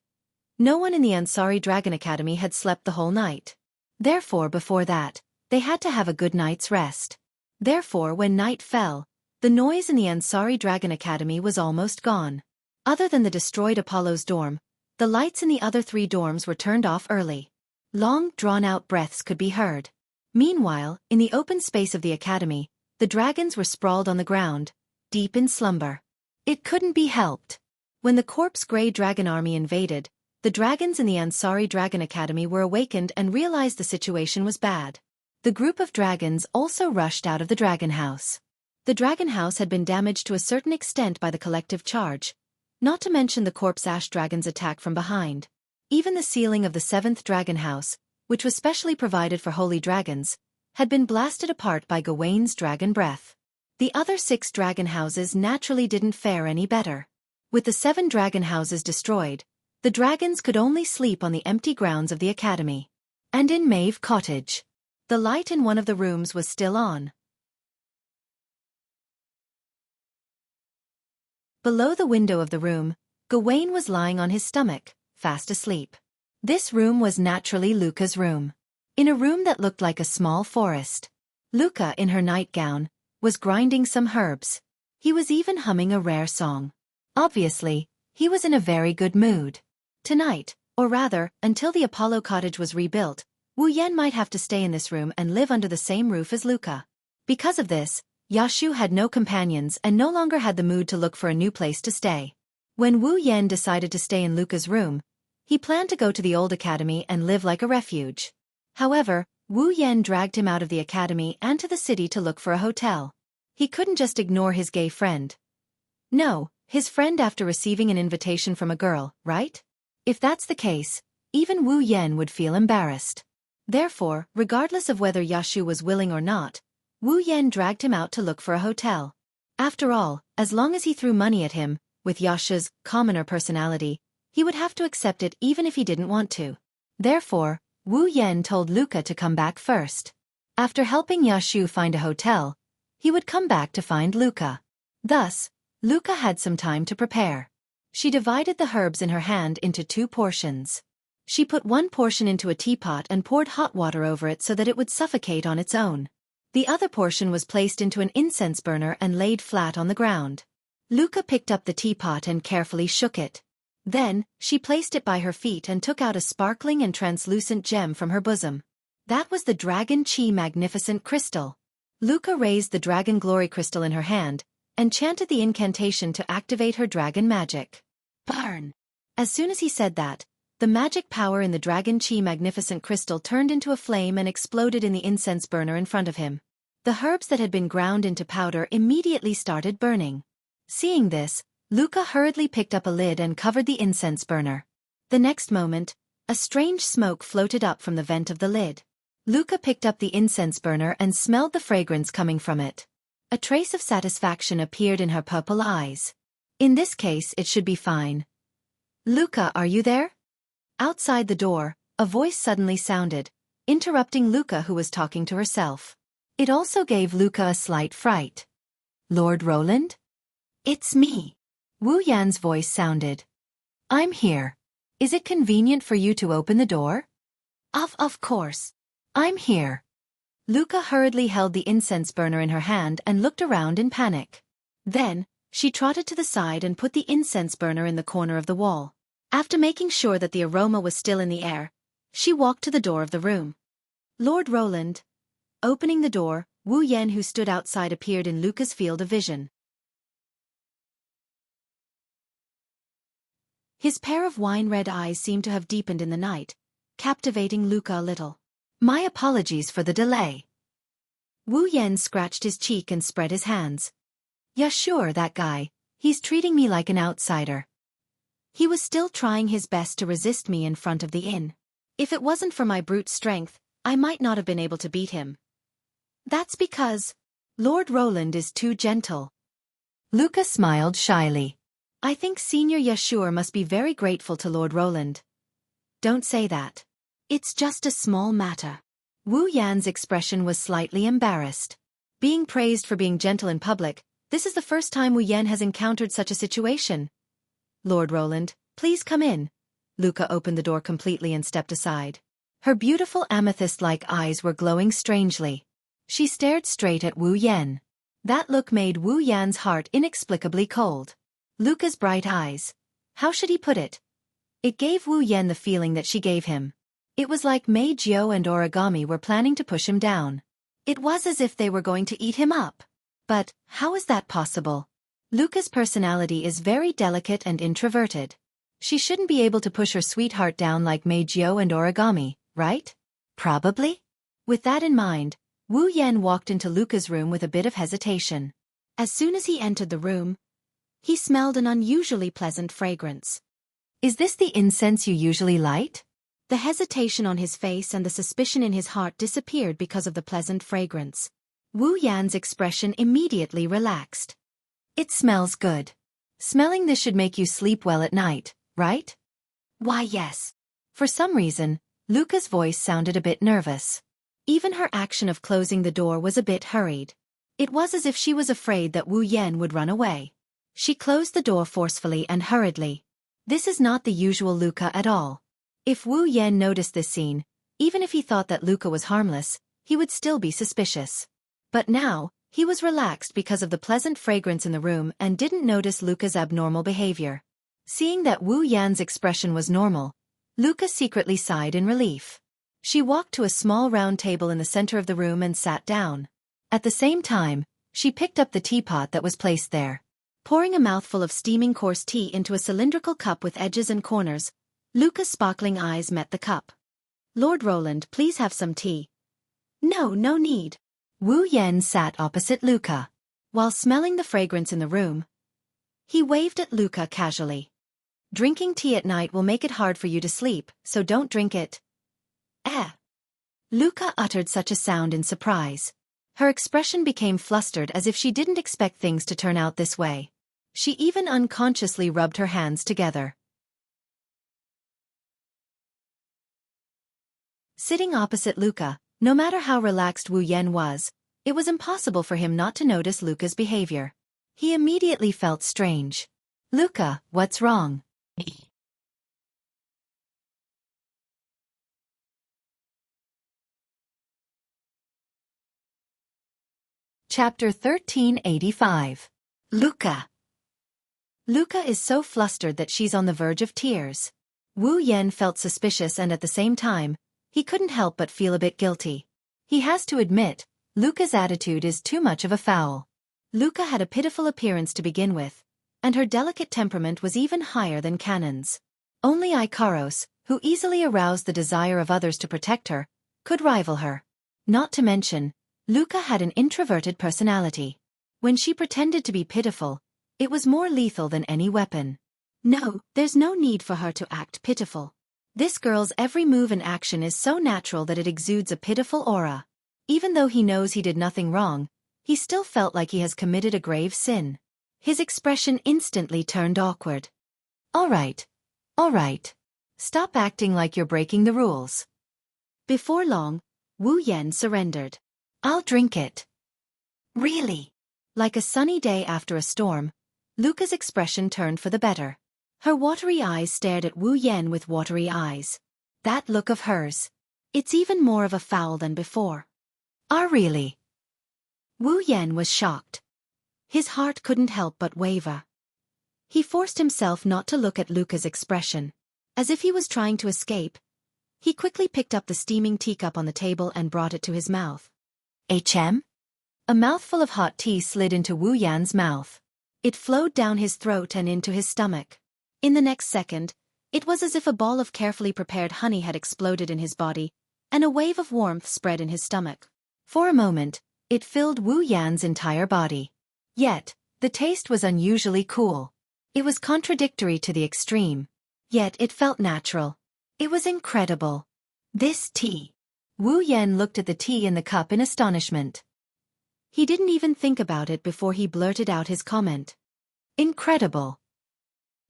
Speaker 1: no one in the Ansari Dragon Academy had slept the whole night. Therefore, before that, they had to have a good night's rest. Therefore, when night fell, the noise in the Ansari Dragon Academy was almost gone. Other than the destroyed Apollo's dorm, the lights in the other 3 dorms were turned off early. Long, drawn-out breaths could be heard. Meanwhile, in the open space of the academy, the dragons were sprawled on the ground, deep in slumber. It couldn't be helped. When the Corpse Grey Dragon Army invaded, the dragons in the Ansari Dragon Academy were awakened and realized the situation was bad. The group of dragons also rushed out of the dragon house. The dragon house had been damaged to a certain extent by the collective charge, not to mention the Corpse Ash Dragon's attack from behind. Even the ceiling of the 7th dragon house, which was specially provided for holy dragons, had been blasted apart by Gawain's dragon breath. The other 6 dragon houses naturally didn't fare any better. With the 7 dragon houses destroyed, the dragons could only sleep on the empty grounds of the academy. And in Maeve Cottage, the light in one of the rooms was still on. Below the window of the room, Gawain was lying on his stomach, fast asleep. This room was naturally Luca's room. In a room that looked like a small forest, Luca, in her nightgown, was grinding some herbs. He was even humming a rare song. Obviously, he was in a very good mood. Tonight, or rather, until the Apollo cottage was rebuilt, Wu Yan might have to stay in this room and live under the same roof as Luca. Because of this, Yashu had no companions and no longer had the mood to look for a new place to stay. When Wu Yan decided to stay in Luca's room, he planned to go to the old academy and live like a refuge. However, Wu Yan dragged him out of the academy and to the city to look for a hotel. He couldn't just ignore his gay friend. No, his friend after receiving an invitation from a girl, right? If that's the case, even Wu Yan would feel embarrassed. Therefore, regardless of whether Yashu was willing or not, Wu Yan dragged him out to look for a hotel. After all, as long as he threw money at him, with Yashu's commoner personality, he would have to accept it even if he didn't want to. Therefore, Wu Yan told Luca to come back first. After helping Yashu find a hotel, he would come back to find Luca. Thus, Luca had some time to prepare. She divided the herbs in her hand into 2 portions. She put one portion into a teapot and poured hot water over it so that it would suffocate on its own. The other portion was placed into an incense burner and laid flat on the ground. Luca picked up the teapot and carefully shook it. Then, she placed it by her feet and took out a sparkling and translucent gem from her bosom. That was the Dragon Chi Magnificent Crystal. Luca raised the Dragon Glory Crystal in her hand, and chanted the incantation to activate her dragon magic. Burn! As soon as he said that, the magic power in the Dragon Chi Magnificent Crystal turned into a flame and exploded in the incense burner in front of him. The herbs that had been ground into powder immediately started burning. Seeing this, Luca hurriedly picked up a lid and covered the incense burner. The next moment, a strange smoke floated up from the vent of the lid. Luca picked up the incense burner and smelled the fragrance coming from it. A trace of satisfaction appeared in her purple eyes. In this case, it should be fine. Luca, are you there? Outside the door, a voice suddenly sounded, interrupting Luca, who was talking to herself. It also gave Luca a slight fright. Lord Roland? It's me. Wu Yan's voice sounded. I'm here. Is it convenient for you to open the door? Of course. I'm here. Luca hurriedly held the incense burner in her hand and looked around in panic. Then, she trotted to the side and put the incense burner in the corner of the wall. After making sure that the aroma was still in the air, she walked to the door of the room. Lord Roland. Opening the door, Wu Yan, who stood outside, appeared in Luca's field of vision. His pair of wine-red eyes seemed to have deepened in the night, captivating Luca a little. My apologies for the delay. Wu Yan scratched his cheek and spread his hands. Yeah, sure, that guy. He's treating me like an outsider. He was still trying his best to resist me in front of the inn. If it wasn't for my brute strength, I might not have been able to beat him. That's because Lord Roland is too gentle. Luca smiled shyly.
Speaker 2: I think Senior Yashur must be very grateful to Lord Roland. Don't say that. It's just a small matter. Wu Yan's expression was slightly embarrassed. Being praised for being gentle in public, this is the first time Wu Yan has encountered such a situation. Lord Roland, please come in. Luca opened the door completely and stepped aside. Her beautiful amethyst-like eyes were glowing strangely. She stared straight at Wu Yan. That look made Wu Yan's heart inexplicably cold. Luca's bright eyes. How should he put it? It gave Wu Yan the feeling that she gave him. It was like Mei Jiao and Origami were planning to push him down. It was as if they were going to eat him up. But, how is that possible? Luca's personality is very delicate and introverted. She shouldn't be able to push her sweetheart down like Mei Jiao and Origami, right? Probably? With that in mind, Wu Yan walked into Luca's room with a bit of hesitation. As soon as he entered the room, he smelled an unusually pleasant fragrance. Is this the incense you usually light? The hesitation on his face and the suspicion in his heart disappeared because of the pleasant fragrance. Wu Yan's expression immediately relaxed. It smells good. Smelling this should make you sleep well at night, right? Why yes. For some reason, Luca's voice sounded a bit nervous. Even her action of closing the door was a bit hurried. It was as if she was afraid that Wu Yan would run away. She closed the door forcefully and hurriedly. This is not the usual Luca at all. If Wu Yan noticed this scene, even if he thought that Luca was harmless, he would still be suspicious. But now, he was relaxed because of the pleasant fragrance in the room and didn't notice Luca's abnormal behavior. Seeing that Wu Yan's expression was normal, Luca secretly sighed in relief. She walked to a small round table in the center of the room and sat down. At the same time, she picked up the teapot that was placed there. Pouring a mouthful of steaming coarse tea into a cylindrical cup with edges and corners, Luca's sparkling eyes met the cup. Lord Roland, please have some tea. No need. Wu Yan sat opposite Luca. While smelling the fragrance in the room, he waved at Luca casually. Drinking tea at night will make it hard for you to sleep, so don't drink it. Luca uttered such a sound in surprise. Her expression became flustered as if she didn't expect things to turn out this way. She even unconsciously rubbed her hands together. Sitting opposite Luca, no matter how relaxed Wu Yan was, it was impossible for him not to notice Luca's behavior. He immediately felt strange. Luca, what's wrong? Chapter 1385. Luca. Luca is so flustered that she's on the verge of tears. Wu Yan felt suspicious and at the same time, he couldn't help but feel a bit guilty. He has to admit, Luca's attitude is too much of a foul. Luca had a pitiful appearance to begin with, and her delicate temperament was even higher than Cannon's. Only Ikaros, who easily aroused the desire of others to protect her, could rival her. Not to mention, Luca had an introverted personality. When she pretended to be pitiful, it was more lethal than any weapon. No, there's no need for her to act pitiful. This girl's every move and action is so natural that it exudes a pitiful aura. Even though he knows he did nothing wrong, he still felt like he has committed a grave sin. His expression instantly turned awkward. All right. Stop acting like you're breaking the rules. Before long, Wu Yan surrendered. I'll drink it. Really? Like a sunny day after a storm, Luca's expression turned for the better. Her watery eyes stared at Wu Yan with watery eyes. That look of hers. It's even more of a foul than before. Really? Wu Yan was shocked. His heart couldn't help but waver. He forced himself not to look at Luca's expression. As if he was trying to escape, he quickly picked up the steaming teacup on the table and brought it to his mouth. HM? A mouthful of hot tea slid into Wu Yan's mouth. It flowed down his throat and into his stomach. In the next second, it was as if a ball of carefully prepared honey had exploded in his body, and a wave of warmth spread in his stomach. For a moment, it filled Wu Yan's entire body. Yet, the taste was unusually cool. It was contradictory to the extreme. Yet it felt natural. It was incredible. This tea. Wu Yan looked at the tea in the cup in astonishment. He didn't even think about it before he blurted out his comment. Incredible.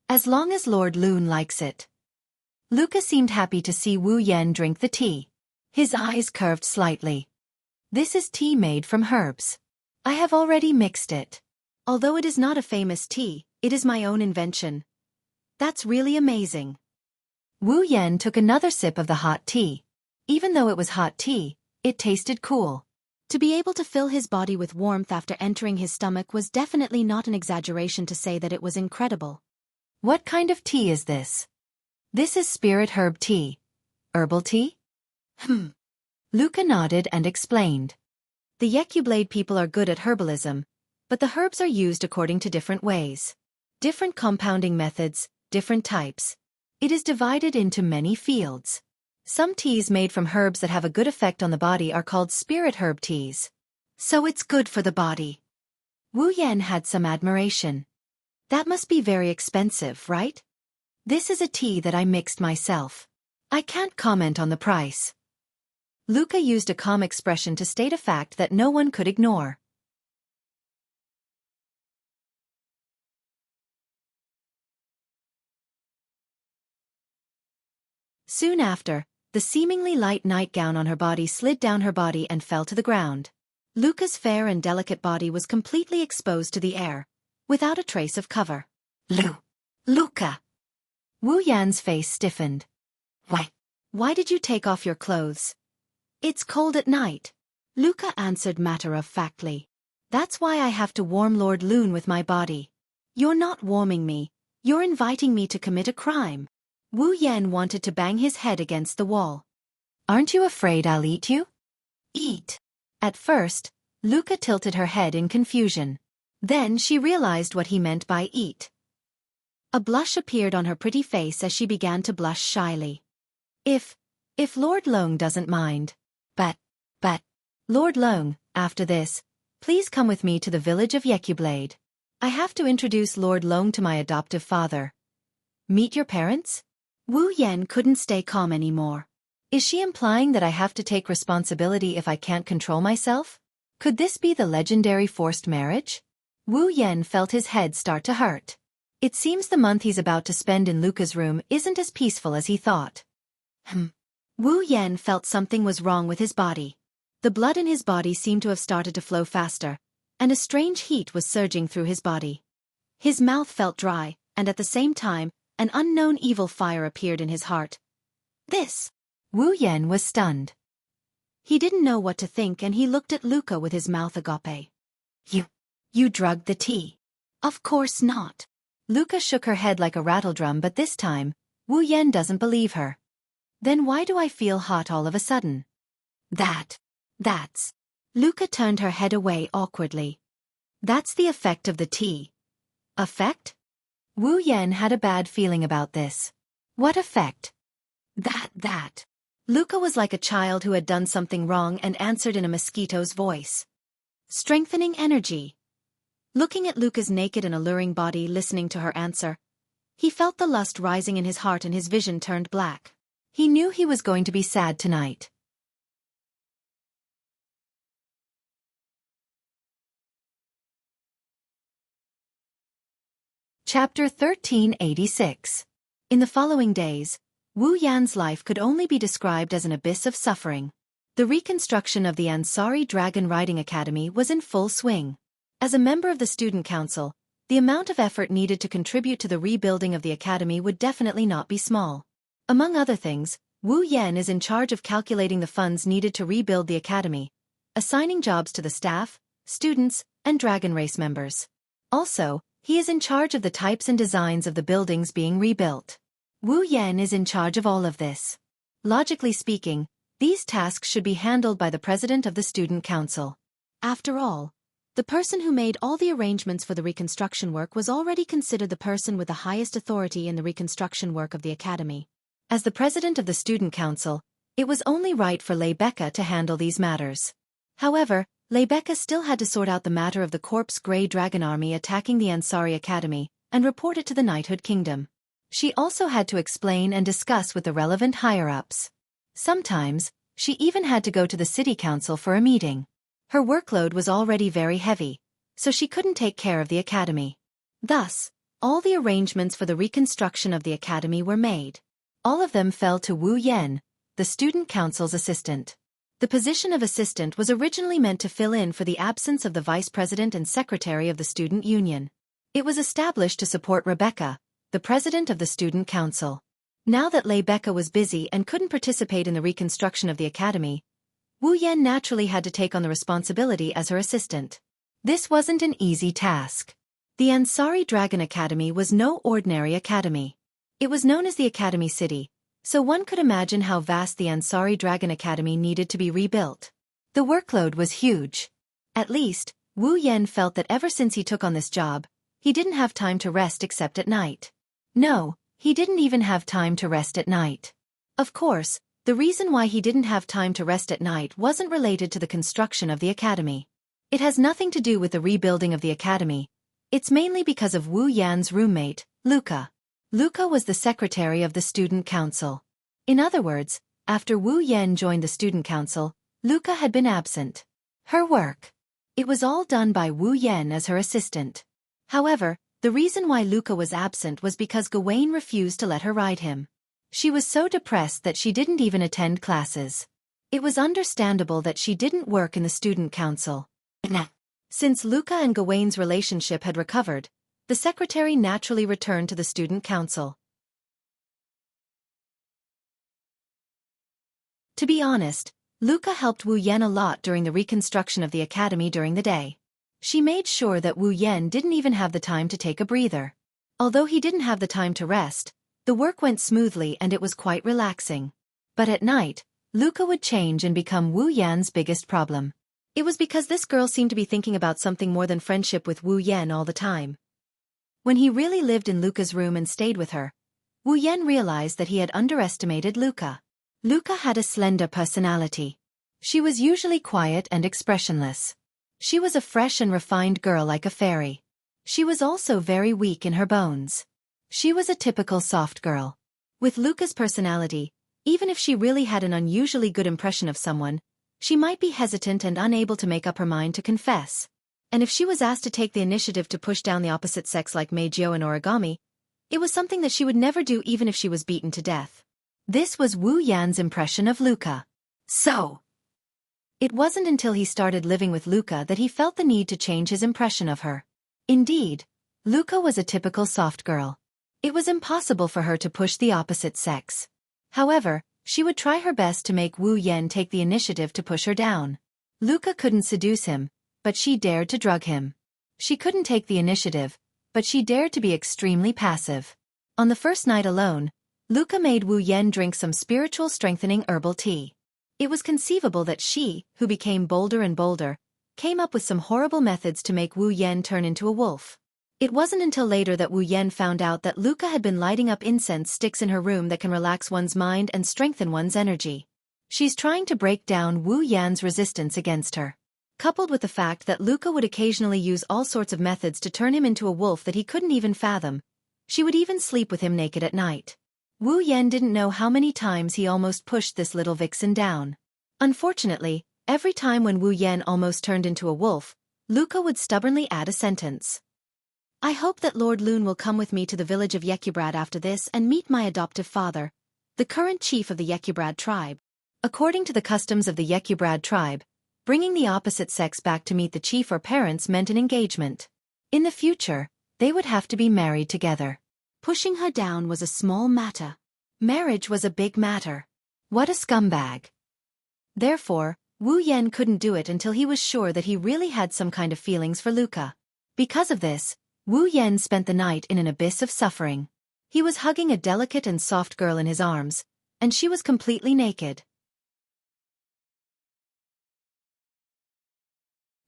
Speaker 1: As long as Lord Loon likes it. Luca seemed happy to see Wu Yan drink the tea. His eyes curved slightly. This is tea made from herbs. I have already mixed it. Although it is not a famous tea, it is my own invention. That's really amazing. Wu Yan took another sip of the hot tea. Even though it was hot tea, it tasted cool. To be able to fill his body with warmth after entering his stomach was definitely not an exaggeration to say that it was incredible. What kind of tea is this? This is spirit herb tea. Herbal tea? Luca nodded and explained. The Yekyublade people are good at herbalism, but the herbs are used according to different ways. Different compounding methods, different types. It is divided into many fields. Some teas made from herbs that have a good effect on the body are called spirit herb teas. So it's good for the body. Wu Yan had some admiration. That must be very expensive, right? This is a tea that I mixed myself. I can't comment on the price. Luca used a calm expression to state a fact that no one could ignore. Soon after, the seemingly light nightgown on her body slid down her body and fell to the ground. Luca's fair and delicate body was completely exposed to the air, without a trace of cover. Luca! Wu Yan's face stiffened. Why did you take off your clothes? It's cold at night. Luca answered matter-of-factly. That's why I have to warm Lord Loon with my body. You're not warming me, you're inviting me to commit a crime. Wu Yan wanted to bang his head against the wall. Aren't you afraid I'll eat you? Eat. At first, Luca tilted her head in confusion. Then she realized what he meant by eat. A blush appeared on her pretty face as she began to blush shyly. If Lord Long doesn't mind. But, Lord Long, after this, please come with me to the village of Yekyublade. I have to introduce Lord Long to my adoptive father. Meet your parents? Wu Yan couldn't stay calm anymore. Is she implying that I have to take responsibility if I can't control myself? Could this be the legendary forced marriage? Wu Yan felt his head start to hurt. It seems the month he's about to spend in Luca's room isn't as peaceful as he thought. Wu Yan felt something was wrong with his body. The blood in his body seemed to have started to flow faster, and a strange heat was surging through his body. His mouth felt dry, and at the same time, an unknown evil fire appeared in his heart. Wu Yan was stunned. He didn't know what to think and he looked at Luca with his mouth agape. You drugged the tea. Of course not. Luca shook her head like a rattledrum, but this time, Wu Yan doesn't believe her. Then why do I feel hot all of a sudden? That's. Luca turned her head away awkwardly. That's the effect of the tea. Effect? Wu Yan had a bad feeling about this. What effect? That. Luca was like a child who had done something wrong and answered in a mosquito's voice. Strengthening energy. Looking at Luca's naked and alluring body, listening to her answer, he felt the lust rising in his heart and his vision turned black. He knew he was going to be sad tonight. Chapter 1386. In the following days, Wu Yan's life could only be described as an abyss of suffering. The reconstruction of the Ansari Dragon Riding Academy was in full swing. As a member of the student council, the amount of effort needed to contribute to the rebuilding of the academy would definitely not be small. Among other things, Wu Yan is in charge of calculating the funds needed to rebuild the academy, assigning jobs to the staff, students, and dragon race members. Also, he is in charge of the types and designs of the buildings being rebuilt. Wu Yan is in charge of all of this. Logically speaking, these tasks should be handled by the president of the student council. After all, the person who made all the arrangements for the reconstruction work was already considered the person with the highest authority in the reconstruction work of the academy. As the president of the student council, it was only right for Lebecca to handle these matters. However, Lebecca still had to sort out the matter of the Corpse Grey Dragon Army attacking the Ansari Academy and report it to the Knighthood Kingdom. She also had to explain and discuss with the relevant higher-ups. Sometimes, she even had to go to the city council for a meeting. Her workload was already very heavy, so she couldn't take care of the academy. Thus, All the arrangements for the reconstruction of the academy were made. All of them fell to Wu Yan, the student council's assistant. The position of assistant was originally meant to fill in for the absence of the vice president and secretary of the student union. It was established to support Rebecca, the president of the student council. Now that Rebecca was busy and couldn't participate in the reconstruction of the academy, Wu Yan naturally had to take on the responsibility as her assistant. This wasn't an easy task. The Ansari Dragon Academy was no ordinary academy. It was known as the Academy City, so one could imagine how vast the Ansari Dragon Academy needed to be rebuilt. The workload was huge. At least, Wu Yan felt that ever since he took on this job, he didn't have time to rest except at night. No, he didn't even have time to rest at night. Of course, the reason why he didn't have time to rest at night wasn't related to the construction of the academy. It has nothing to do with the rebuilding of the academy. It's mainly because of Wu Yan's roommate, Luca. Luca was the secretary of the student council. In other words, after Wu Yan joined the student council, Luca had been absent. Her work. It was all done by Wu Yan as her assistant. However, the reason why Luca was absent was because Gawain refused to let her ride him. She was so depressed that she didn't even attend classes. It was understandable that she didn't work in the student council. Since Luca and Gawain's relationship had recovered, the secretary naturally returned to the student council. To be honest, Luca helped Wu Yan a lot during the reconstruction of the academy during the day. She made sure that Wu Yan didn't even have the time to take a breather. Although he didn't have the time to rest, the work went smoothly and it was quite relaxing. But at night, Luca would change and become Wu Yan's biggest problem. It was because this girl seemed to be thinking about something more than friendship with Wu Yan all the time. When he really lived in Luca's room and stayed with her, Wu Yan realized that he had underestimated Luca. Luca had a slender personality. She was usually quiet and expressionless. She was a fresh and refined girl like a fairy. She was also very weak in her bones. She was a typical soft girl. With Luca's personality, even if she really had an unusually good impression of someone, she might be hesitant and unable to make up her mind to confess. And if she was asked to take the initiative to push down the opposite sex like Meijio and origami, it was something that she would never do even if she was beaten to death. This was Wu Yan's impression of Luca. So, it wasn't until he started living with Luca that he felt the need to change his impression of her. Indeed, Luca was a typical soft girl. It was impossible for her to push the opposite sex. However, she would try her best to make Wu Yan take the initiative to push her down. Luca couldn't seduce him, but she dared to drug him. She couldn't take the initiative, but she dared to be extremely passive. On the first night alone, Luca made Wu Yan drink some spiritual strengthening herbal tea. It was conceivable that she, who became bolder and bolder, came up with some horrible methods to make Wu Yan turn into a wolf. It wasn't until later that Wu Yan found out that Luca had been lighting up incense sticks in her room that can relax one's mind and strengthen one's energy. She's trying to break down Wu Yan's resistance against her. Coupled with the fact that Luca would occasionally use all sorts of methods to turn him into a wolf that he couldn't even fathom, she would even sleep with him naked at night. Wu Yan didn't know how many times he almost pushed this little vixen down. Unfortunately, every time when Wu Yan almost turned into a wolf, Luca would stubbornly add a sentence. I hope that Lord Loon will come with me to the village of Yekibrad after this and meet my adoptive father, the current chief of the Yekibrad tribe. According to the customs of the Yekibrad tribe, bringing the opposite sex back to meet the chief or parents meant an engagement. In the future, they would have to be married together. Pushing her down was a small matter. Marriage was a big matter. What a scumbag. Therefore, Wu Yan couldn't do it until he was sure that he really had some kind of feelings for Luca. Because of this, Wu Yan spent the night in an abyss of suffering. He was hugging a delicate and soft girl in his arms, and she was completely naked.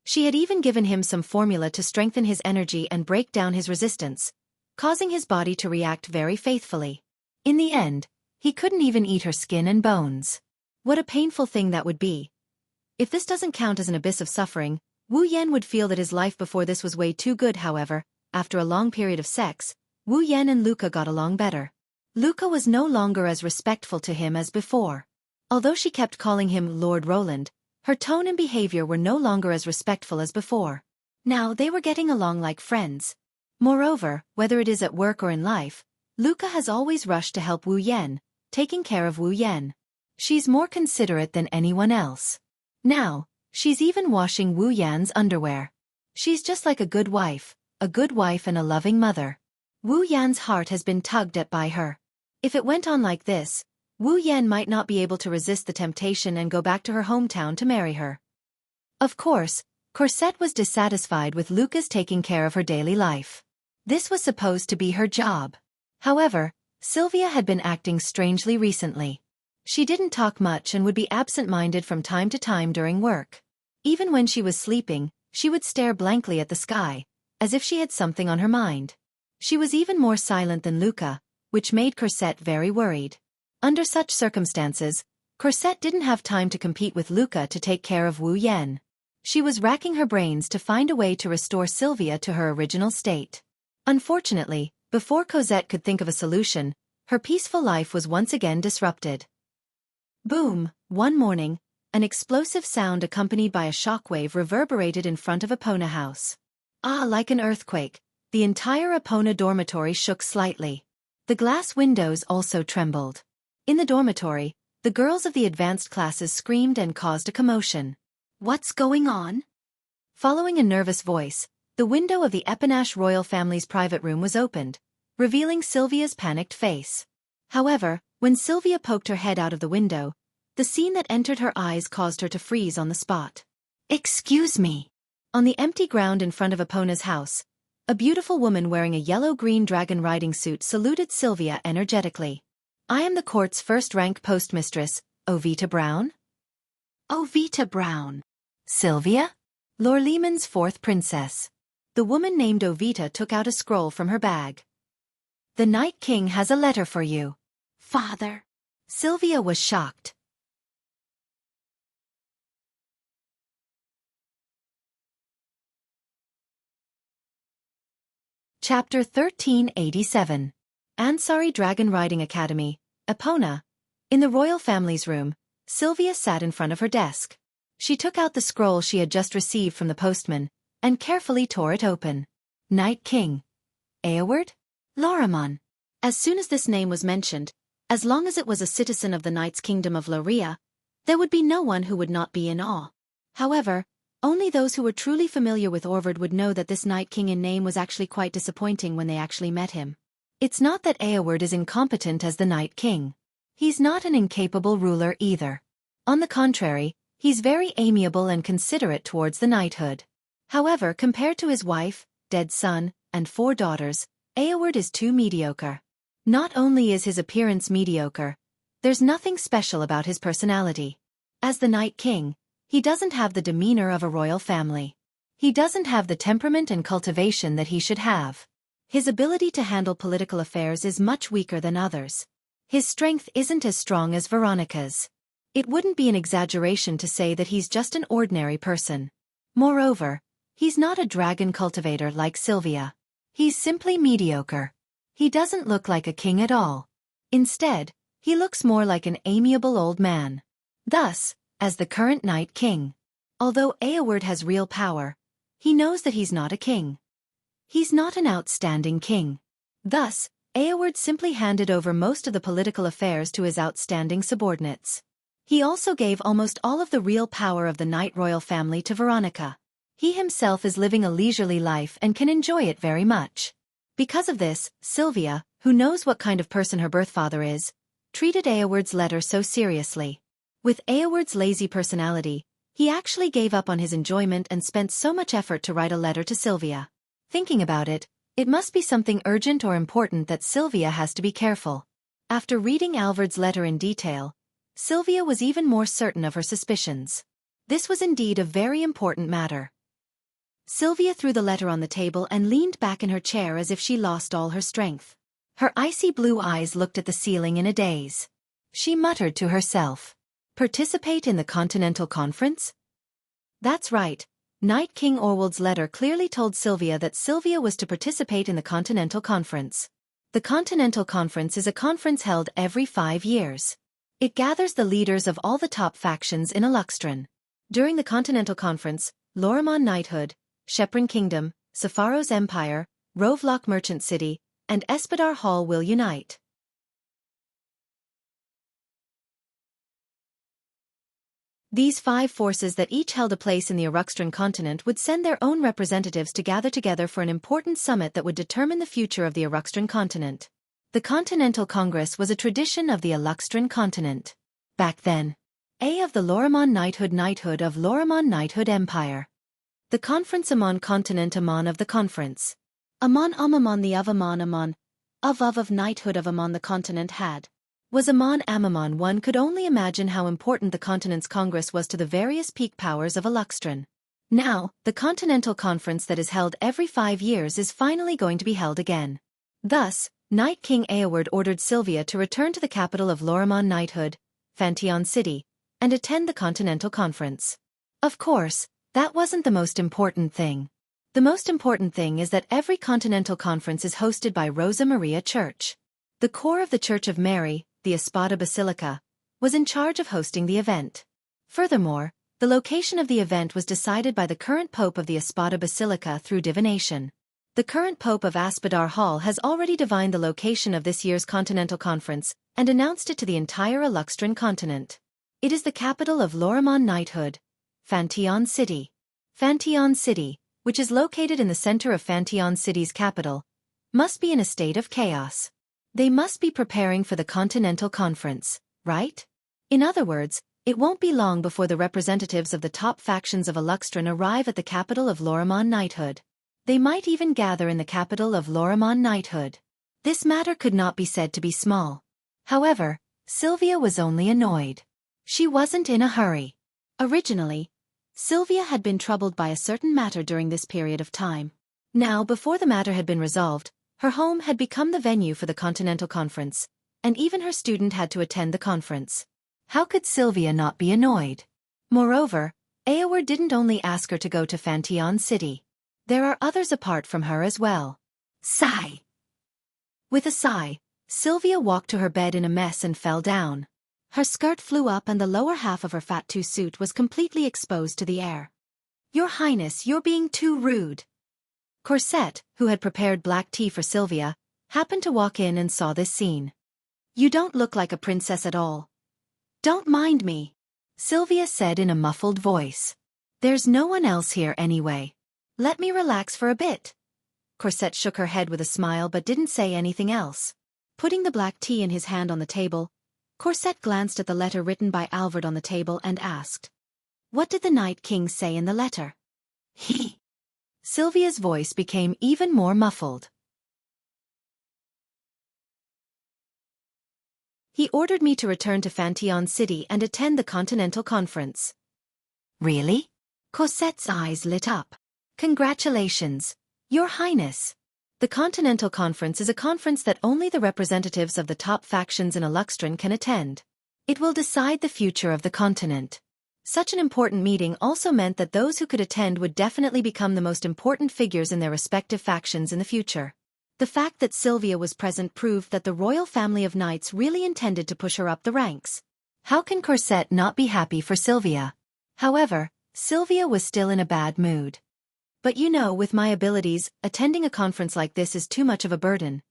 Speaker 1: She had even given him some formula to strengthen his energy and break down his resistance, causing his body to react very faithfully. In the end, he couldn't even eat her skin and bones. What a painful thing that would be. If this doesn't count as an abyss of suffering, Wu Yan would feel that his life before this was way too good. However, after a long period of sex, Wu Yan and Luca got along better. Luca was no longer as respectful to him as before. Although she kept calling him Lord Roland, her tone and behavior were no longer as respectful as before. Now they were getting along like friends. Moreover, whether it is at work or in life, Luca has always rushed to help Wu Yan, taking care of Wu Yan. She's more considerate than anyone else. Now, she's even washing Wu Yan's underwear. She's just like a good wife and a loving mother. Wu Yan's heart has been tugged at by her. If it went on like this, Wu Yan might not be able to resist the temptation and go back to her hometown to marry her. Of course, Cosette was dissatisfied with Luca's taking care of her daily life. This was supposed to be her job. However, Sylvia had been acting strangely recently. She didn't talk much and would be absent-minded from time to time during work. Even when she was sleeping, she would stare blankly at the sky, as if she had something on her mind. She was even more silent than Luca, which made Cosette very worried. Under such circumstances, Cosette didn't have time to compete with Luca to take care of Wu Yan. She was racking her brains to find a way to restore Sylvia to her original state. Unfortunately, before Cosette could think of a solution, her peaceful life was once again disrupted. Boom! One morning, an explosive sound accompanied by a shockwave reverberated in front of Epona House. Like an earthquake, the entire Epona dormitory shook slightly. The glass windows also trembled. In the dormitory, the girls of the advanced classes screamed and caused a commotion. What's going on? Following a nervous voice, the window of the Eponache royal family's private room was opened, revealing Sylvia's panicked face. However, when Sylvia poked her head out of the window, the scene that entered her eyes caused her to freeze on the spot. Excuse me. On the empty ground in front of Epona's house, a beautiful woman wearing a yellow-green dragon riding suit saluted Sylvia energetically. I am the court's first-rank postmistress, Ovita Brown. Ovita Brown. Sylvia? Lorleman's fourth princess. The woman named Ovita took out a scroll from her bag. The Night King has a letter for you. Father. Sylvia was shocked. Chapter 1387. Ansari Dragon Riding Academy, Epona. In the royal family's room, Sylvia sat in front of her desk. She took out the scroll she had just received from the postman, and carefully tore it open. Night King. Eoward? Lorimon. As soon as this name was mentioned, as long as it was a citizen of the Knight's Kingdom of Loria, there would be no one who would not be in awe. However, only those who were truly familiar with Eoward would know that this Night King in name was actually quite disappointing when they actually met him. It's not that Eoward is incompetent as the Night King. He's not an incapable ruler either. On the contrary, he's very amiable and considerate towards the knighthood. However, compared to his wife, dead son, and 4 daughters, Eoward is too mediocre. Not only is his appearance mediocre, there's nothing special about his personality. As the Night King, he doesn't have the demeanor of a royal family. He doesn't have the temperament and cultivation that he should have. His ability to handle political affairs is much weaker than others. His strength isn't as strong as Veronica's. It wouldn't be an exaggeration to say that he's just an ordinary person. Moreover, he's not a dragon cultivator like Sylvia. He's simply mediocre. He doesn't look like a king at all. Instead, he looks more like an amiable old man. Thus, as the current Night King, although Eoward has real power, he knows that he's not a king. He's not an outstanding king. Thus, Eoward simply handed over most of the political affairs to his outstanding subordinates. He also gave almost all of the real power of the Night royal family to Veronica. He himself is living a leisurely life and can enjoy it very much. Because of this, Sylvia, who knows what kind of person her birth father is, treated Eoward's letter so seriously. With Eoward's lazy personality, he actually gave up on his enjoyment and spent so much effort to write a letter to Sylvia. Thinking about it, it must be something urgent or important that Sylvia has to be careful. After reading Alvard's letter in detail, Sylvia was even more certain of her suspicions. This was indeed a very important matter. Sylvia threw the letter on the table and leaned back in her chair as if she lost all her strength. Her icy blue eyes looked at the ceiling in a daze. She muttered to herself. Participate in the Continental Conference? That's right. Night King Orwald's letter clearly told Sylvia that Sylvia was to participate in the Continental Conference. The Continental Conference is a conference held every 5 years. It gathers the leaders of all the top factions in Aluxtran. During the Continental Conference, Lorimon Knighthood, Sheprin Kingdom, Sepharo's Empire,
Speaker 2: Rovlock Merchant City, and Espadar Hall will unite. These 5 forces that each held a place in the Aruxtran continent would send their own representatives to gather together for an important summit that would determine the future of the Aruxtran continent. The Continental Congress was a tradition of the Aluxtran continent. Back then. A of the Lorimon Knighthood of Lorimon Knighthood Empire. The Conference Amon Continent Amon of the Conference. Amon the of Amon of Knighthood of Amon the continent had. Was Amon Amamon. One could only imagine how important the continent's congress was to the various peak powers of Aluxtran. Now, the Continental Conference that is held every 5 years is finally going to be held again. Thus, Night King Eoward ordered Sylvia to return to the capital of Lorimon Knighthood, Fantion City, and attend the Continental Conference. Of course, that wasn't the most important thing. The most important thing is that every Continental Conference is hosted by Rosa Maria Church. The core of the Church of Mary, the Espada Basilica, was in charge of hosting the event. Furthermore, the location of the event was decided by the current Pope of the Espada Basilica through divination. The current Pope of Espadar Hall has already divined the location of this year's Continental Conference and announced it to the entire Aluxtran continent. It is the capital of Lorimon Knighthood, Fantion City. Fantion City, which is located in the center of Fantion City's capital, must be in a state of chaos. They must be preparing for the Continental Conference, right? In other words, it won't be long before the representatives of the top factions of Aluxtran arrive at the capital of Lorimon Knighthood. They might even gather in the capital of Lorimon Knighthood. This matter could not be said to be small. However, Sylvia was only annoyed. She wasn't in a hurry. Originally, Sylvia had been troubled by a certain matter during this period of time. Now, before the matter had been resolved, her home had become the venue for the Continental Conference, and even her student had to attend the conference. How could Sylvia not be annoyed? Moreover, Eoward didn't only ask her to go to Fantion City. There are others apart from her as well. Sigh. With a sigh, Sylvia walked to her bed in a mess and fell down. Her skirt flew up and the lower half of her fat-two suit was completely exposed to the air. Your Highness, you're being too rude. Corset, who had prepared black tea for Sylvia, happened to walk in and saw this scene. You don't look like a princess at all. Don't mind me, Sylvia said in a muffled voice. There's no one else here anyway. Let me relax for a bit. Corset shook her head with a smile but didn't say anything else. Putting the black tea in his hand on the table, Corset glanced at the letter written by Alvard on the table and asked, What did the Night King say in the letter? He. Sylvia's voice became even more muffled. He ordered me to return to Fantion City and attend the Continental Conference. Really? Cosette's eyes lit up. Congratulations, Your Highness. The Continental Conference is a conference that only the representatives of the top factions in Aluxtran can attend. It will decide the future of the continent. Such an important meeting also meant that those who could attend would definitely become the most important figures in their respective factions in the future. The fact that Sylvia was present proved that the royal family of knights really intended to push her up the ranks. How can Corset not be happy for Sylvia? However, Sylvia was still in a bad mood. But you know, with my abilities, attending a conference like this is too much of a burden.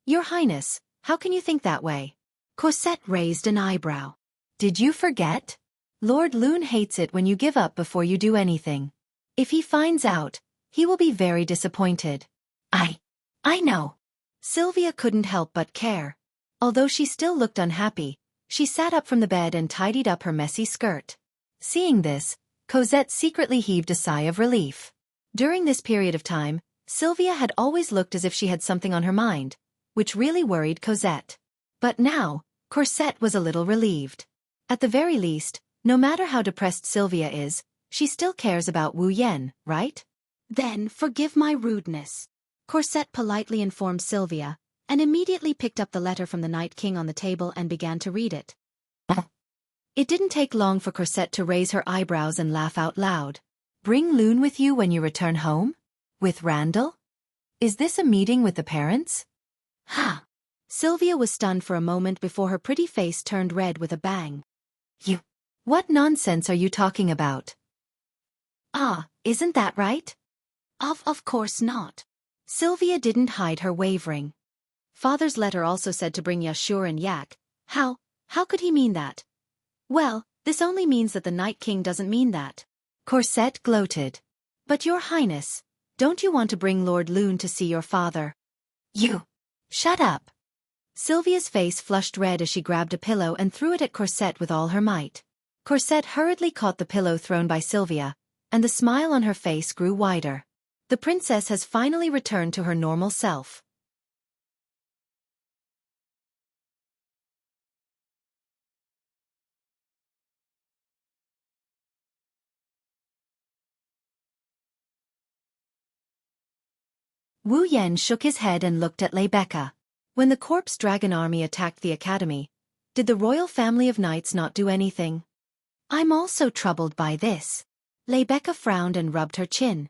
Speaker 2: Your Highness, how can you think that way? Corset raised an eyebrow. Did you forget? Lord Loon hates it when you give up before you do anything. If he finds out, he will be very disappointed. I know. Sylvia couldn't help but care. Although she still looked unhappy, she sat up from the bed and tidied up her messy skirt. Seeing this, Cosette secretly heaved a sigh of relief. During this period of time, Sylvia had always looked as if she had something on her mind, which really worried Cosette. But now, Corset was a little relieved. At the very least, no matter how depressed Sylvia is, she still cares about Wu Yen, right? Then forgive my rudeness. Corset politely informed Sylvia, and immediately picked up the letter from the Night King on the table and began to read it. It didn't take long for Corset to raise her eyebrows and laugh out loud. Bring Loon with you when you return home? With Randall? Is this a meeting with the parents? Ha! Sylvia was stunned for a moment before her pretty face turned red with a bang. You! What nonsense are you talking about? Ah, isn't that right? Of course not.
Speaker 1: Sylvia didn't hide her wavering. Father's letter also said to bring Yashur and Yak. How could he mean that? Well, this only means that the Night King doesn't mean that. Corset gloated. But Your Highness, don't you want to bring Lord Loon to see your father? You! Shut up! Sylvia's face flushed red as she grabbed a pillow and threw it at Corset with all her might. Corset hurriedly caught the pillow thrown by Sylvia, and the smile on her face grew wider. The princess has finally returned to her normal self. Wu Yan shook his head and looked at Rebecca. When the corpse dragon army attacked the academy, did the royal family of knights not do anything? I'm also troubled by this. Rebecca frowned and rubbed her chin.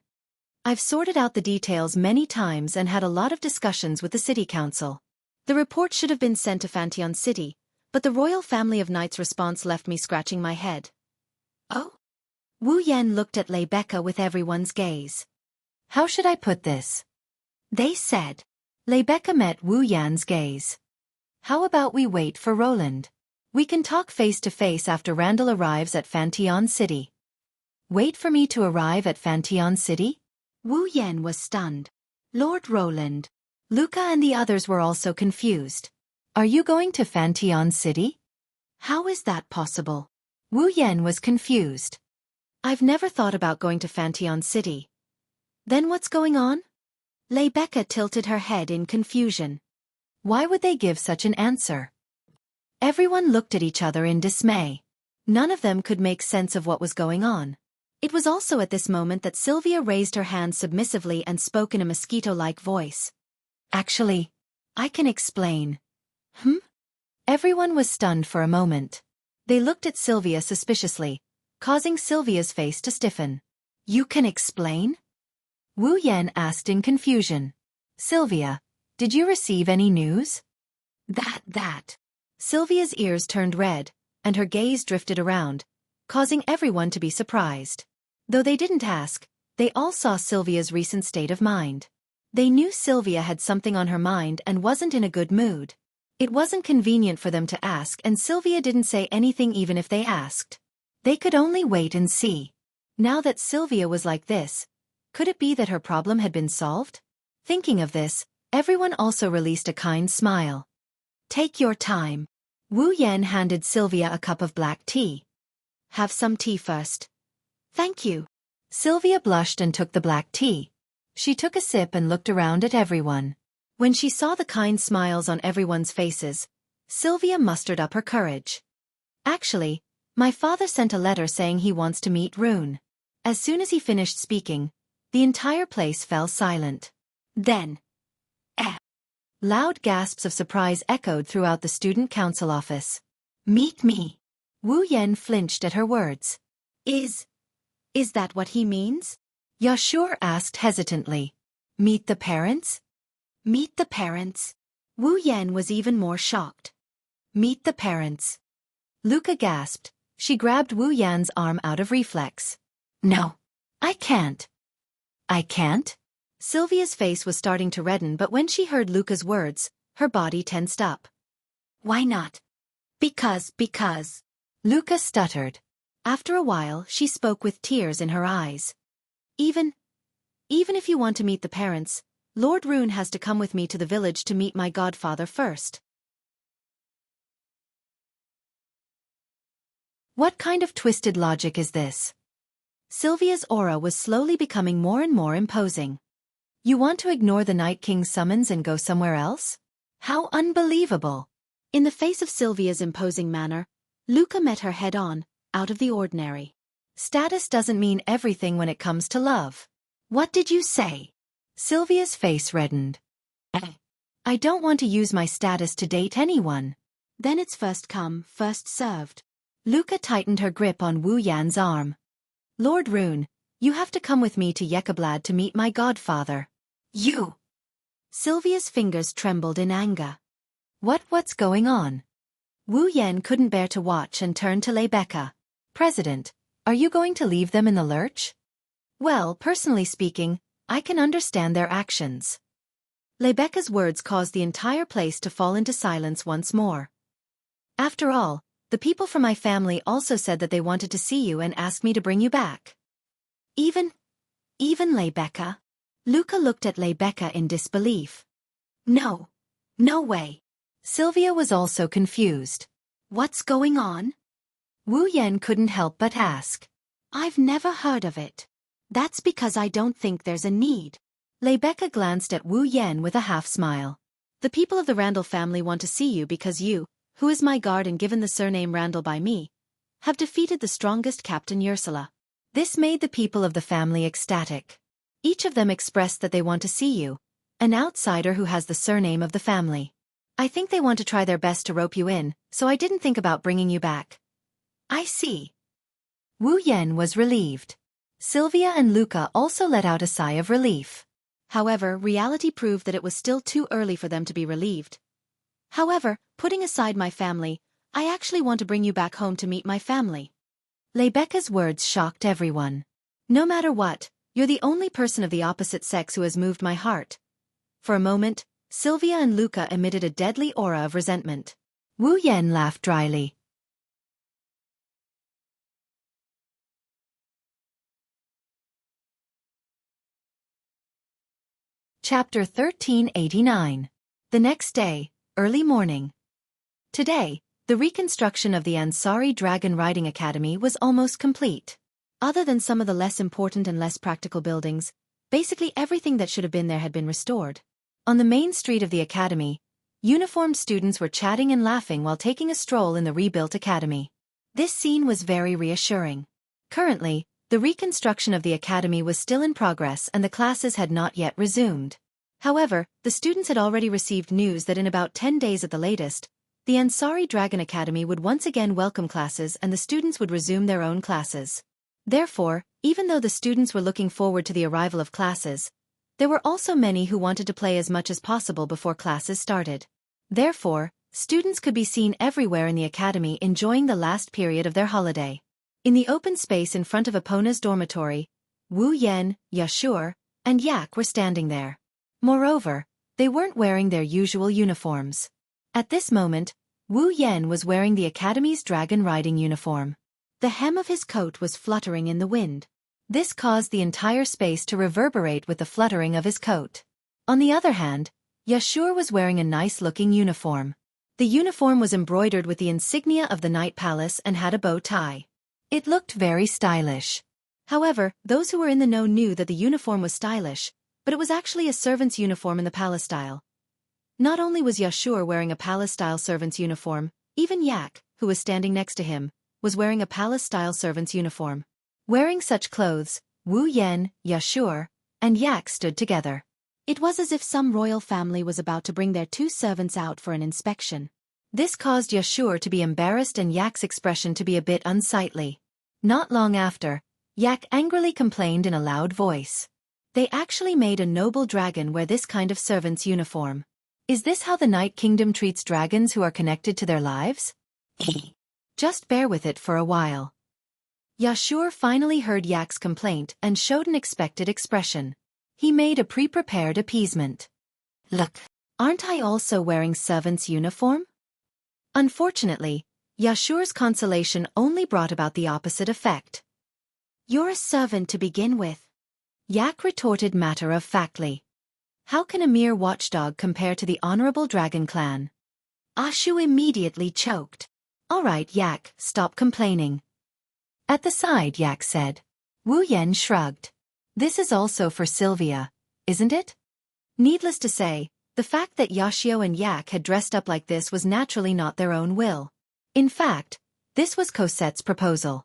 Speaker 1: I've sorted out the details many times and had a lot of discussions with the city council. The report should have been sent to Fantion City, but the royal family of knights' response left me scratching my head. Oh? Wu Yan looked at Rebecca with everyone's gaze. How should I put this? They said. Rebecca met Wu Yan's gaze. How about we wait for Roland? We can talk face to face after Randall arrives at Fantion City. Wait for me to arrive at Fantion City? Wu Yan was stunned. Lord Roland. Luca and the others were also confused. Are you going to Fantion City? How is that possible? Wu Yan was confused. I've never thought about going to Fantion City. Then what's going on? Rebecca tilted her head in confusion. Why would they give such an answer? Everyone looked at each other in dismay. None of them could make sense of what was going on. It was also at this moment that Sylvia raised her hand submissively and spoke in a mosquito-like voice. Actually, I can explain. Everyone was stunned for a moment. They looked at Sylvia suspiciously, causing Sylvia's face to stiffen. You can explain? Wu Yan asked in confusion. Sylvia, did you receive any news? That. Sylvia's ears turned red, and her gaze drifted around, causing everyone to be surprised. Though they didn't ask, they all saw Sylvia's recent state of mind. They knew Sylvia had something on her mind and wasn't in a good mood. It wasn't convenient for them to ask, and Sylvia didn't say anything even if they asked. They could only wait and see. Now that Sylvia was like this, could it be that her problem had been solved? Thinking of this, everyone also released a kind smile. Take your time. Wu Yan handed Sylvia a cup of black tea. Have some tea first. Thank you. Sylvia blushed and took the black tea. She took a sip and looked around at everyone. When she saw the kind smiles on everyone's faces, Sylvia mustered up her courage. Actually, my father sent a letter saying he wants to meet Rune. As soon as he finished speaking, the entire place fell silent. Then, loud gasps of surprise echoed throughout the student council office. Meet me. Wu Yan flinched at her words. Is that what he means? Yashur asked hesitantly. Meet the parents? Meet the parents? Wu Yan was even more shocked. Meet the parents. Luca gasped. She grabbed Wu Yan's arm out of reflex. No. I can't. I can't? Sylvia's face was starting to redden, but when she heard Luca's words, her body tensed up. Why not? Because. Luca stuttered. After a while, she spoke with tears in her eyes. Even if you want to meet the parents, Lord Rune has to come with me to the village to meet my godfather first. What kind of twisted logic is this? Sylvia's aura was slowly becoming more and more imposing. You want to ignore the Night King's summons and go somewhere else? How unbelievable! In the face of Sylvia's imposing manner, Luca met her head-on, out of the ordinary. Status doesn't mean everything when it comes to love. What did you say? Sylvia's face reddened. I don't want to use my status to date anyone. Then it's first come, first served. Luca tightened her grip on Wu Yan's arm. Lord Rune, you have to come with me to Yekablad to meet my godfather. You! Sylvia's fingers trembled in anger. What's going on? Wu Yan couldn't bear to watch and turned to Rebecca. President, are you going to leave them in the lurch? Well, personally speaking, I can understand their actions. Rebecca's words caused the entire place to fall into silence once more. After all, the people from my family also said that they wanted to see you and asked me to bring you back. Even Rebecca? Luca looked at Rebecca in disbelief. No way. Sylvia was also confused. What's going on? Wu Yan couldn't help but ask. I've never heard of it. That's because I don't think there's a need. Rebecca glanced at Wu Yan with a half-smile. The people of the Randall family want to see you because you, who is my guard and given the surname Randall by me, have defeated the strongest Captain Ursula. This made the people of the family ecstatic. Each of them expressed that they want to see you, an outsider who has the surname of the family. I think they want to try their best to rope you in, so I didn't think about bringing you back. I see. Wu Yan was relieved. Sylvia and Luca also let out a sigh of relief. However, reality proved that it was still too early for them to be relieved. However, putting aside my family, I actually want to bring you back home to meet my family. Rebecca's words shocked everyone. No matter what, you're the only person of the opposite sex who has moved my heart. For a moment, Sylvia and Luca emitted a deadly aura of resentment. Wu Yan laughed dryly. Chapter 1389. The next day, early morning. Today, the reconstruction of the Ansari Dragon Riding Academy was almost complete. Other than some of the less important and less practical buildings, basically everything that should have been there had been restored. On the main street of the academy, uniformed students were chatting and laughing while taking a stroll in the rebuilt academy. This scene was very reassuring. Currently, the reconstruction of the academy was still in progress and the classes had not yet resumed. However, the students had already received news that in about 10 days at the latest, the Ansari Dragon Academy would once again welcome classes and the students would resume their own classes. Therefore, even though the students were looking forward to the arrival of classes, there were also many who wanted to play as much as possible before classes started. Therefore, students could be seen everywhere in the academy enjoying the last period of their holiday. In the open space in front of Epona's dormitory, Wu Yan, Yashur, and Yak were standing there. Moreover, they weren't wearing their usual uniforms. At this moment, Wu Yan was wearing the academy's dragon riding uniform. The hem of his coat was fluttering in the wind. This caused the entire space to reverberate with the fluttering of his coat. On the other hand, Yashur was wearing a nice-looking uniform. The uniform was embroidered with the insignia of the Night Palace and had a bow tie. It looked very stylish. However, those who were in the know knew that the uniform was stylish, but it was actually a servant's uniform in the palace style. Not only was Yashur wearing a palace-style servant's uniform, even Yak, who was standing next to him, was wearing a palace-style servant's uniform. Wearing such clothes, Wu Yan, Yashur, and Yak stood together. It was as if some royal family was about to bring their two servants out for an inspection. This caused Yashur to be embarrassed and Yak's expression to be a bit unsightly. Not long after, Yak angrily complained in a loud voice. They actually made a noble dragon wear this kind of servant's uniform. Is this how the Night Kingdom treats dragons who are connected to their lives? Just bear with it for a while. Yashur finally heard Yak's complaint and showed an expected expression. He made a pre-prepared appeasement. Look, aren't I also wearing servant's uniform? Unfortunately, Yashur's consolation only brought about the opposite effect. You're a servant to begin with. Yak retorted matter-of-factly. How can a mere watchdog compare to the honorable dragon clan? Ashu immediately choked. All right, Yak, stop complaining. At the side, Yak said. Wu Yan shrugged. This is also for Sylvia, isn't it? Needless to say, the fact that Yashio and Yak had dressed up like this was naturally not their own will. In fact, this was Cosette's proposal.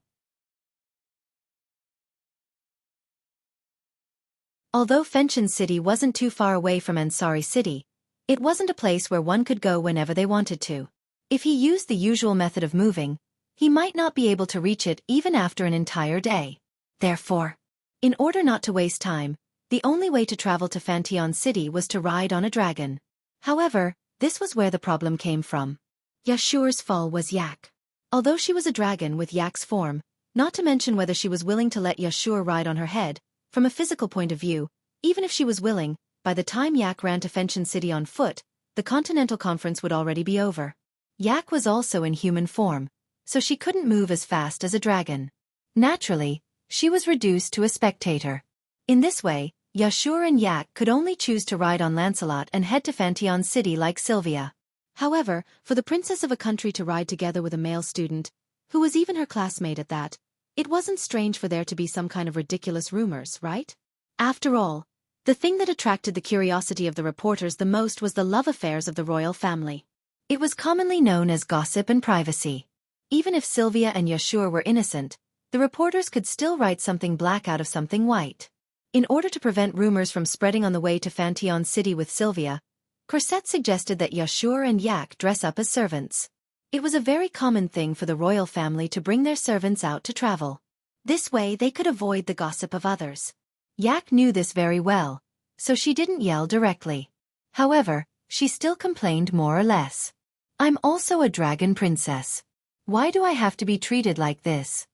Speaker 1: Although Fenchon City wasn't too far away from Ansari City, it wasn't a place where one could go whenever they wanted to. If he used the usual method of moving, he might not be able to reach it even after an entire day. Therefore, in order not to waste time, the only way to travel to Fenchon City was to ride on a dragon. However, this was where the problem came from. Yashur's fall was Yak. Although she was a dragon with Yak's form, not to mention whether she was willing to let Yashur ride on her head, from a physical point of view, even if she was willing, by the time Yak ran to Fenchen City on foot, the Continental Conference would already be over. Yak was also in human form, so she couldn't move as fast as a dragon. Naturally, she was reduced to a spectator. In this way, Yashur and Yak could only choose to ride on Lancelot and head to Fantillon City like Sylvia. However, for the princess of a country to ride together with a male student, who was even her classmate at that, it wasn't strange for there to be some kind of ridiculous rumors, right? After all, the thing that attracted the curiosity of the reporters the most was the love affairs of the royal family. It was commonly known as gossip and privacy. Even if Sylvia and Yashur were innocent, the reporters could still write something black out of something white. In order to prevent rumors from spreading on the way to Fantillon City with Sylvia, Cosette suggested that Yashur and Yak dress up as servants. It was a very common thing for the royal family to bring their servants out to travel. This way they could avoid the gossip of others. Yak knew this very well, so she didn't yell directly. However, she still complained more or less. "I'm also a dragon princess. Why do I have to be treated like this?"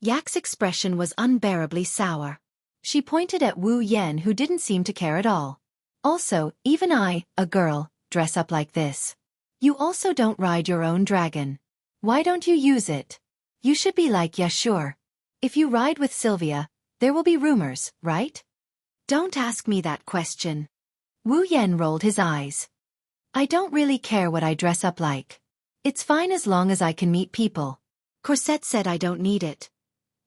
Speaker 1: Yak's expression was unbearably sour. She pointed at Wu Yan, who didn't seem to care at all. "Also, even I, a girl, dress up like this. You also don't ride your own dragon. Why don't you use it? You should be like Yashur. If you ride with Sylvia, there will be rumors, right?" "Don't ask me that question." Wu Yan rolled his eyes. "I don't really care what I dress up like. It's fine as long as I can meet people." Cosette said, "I don't need it."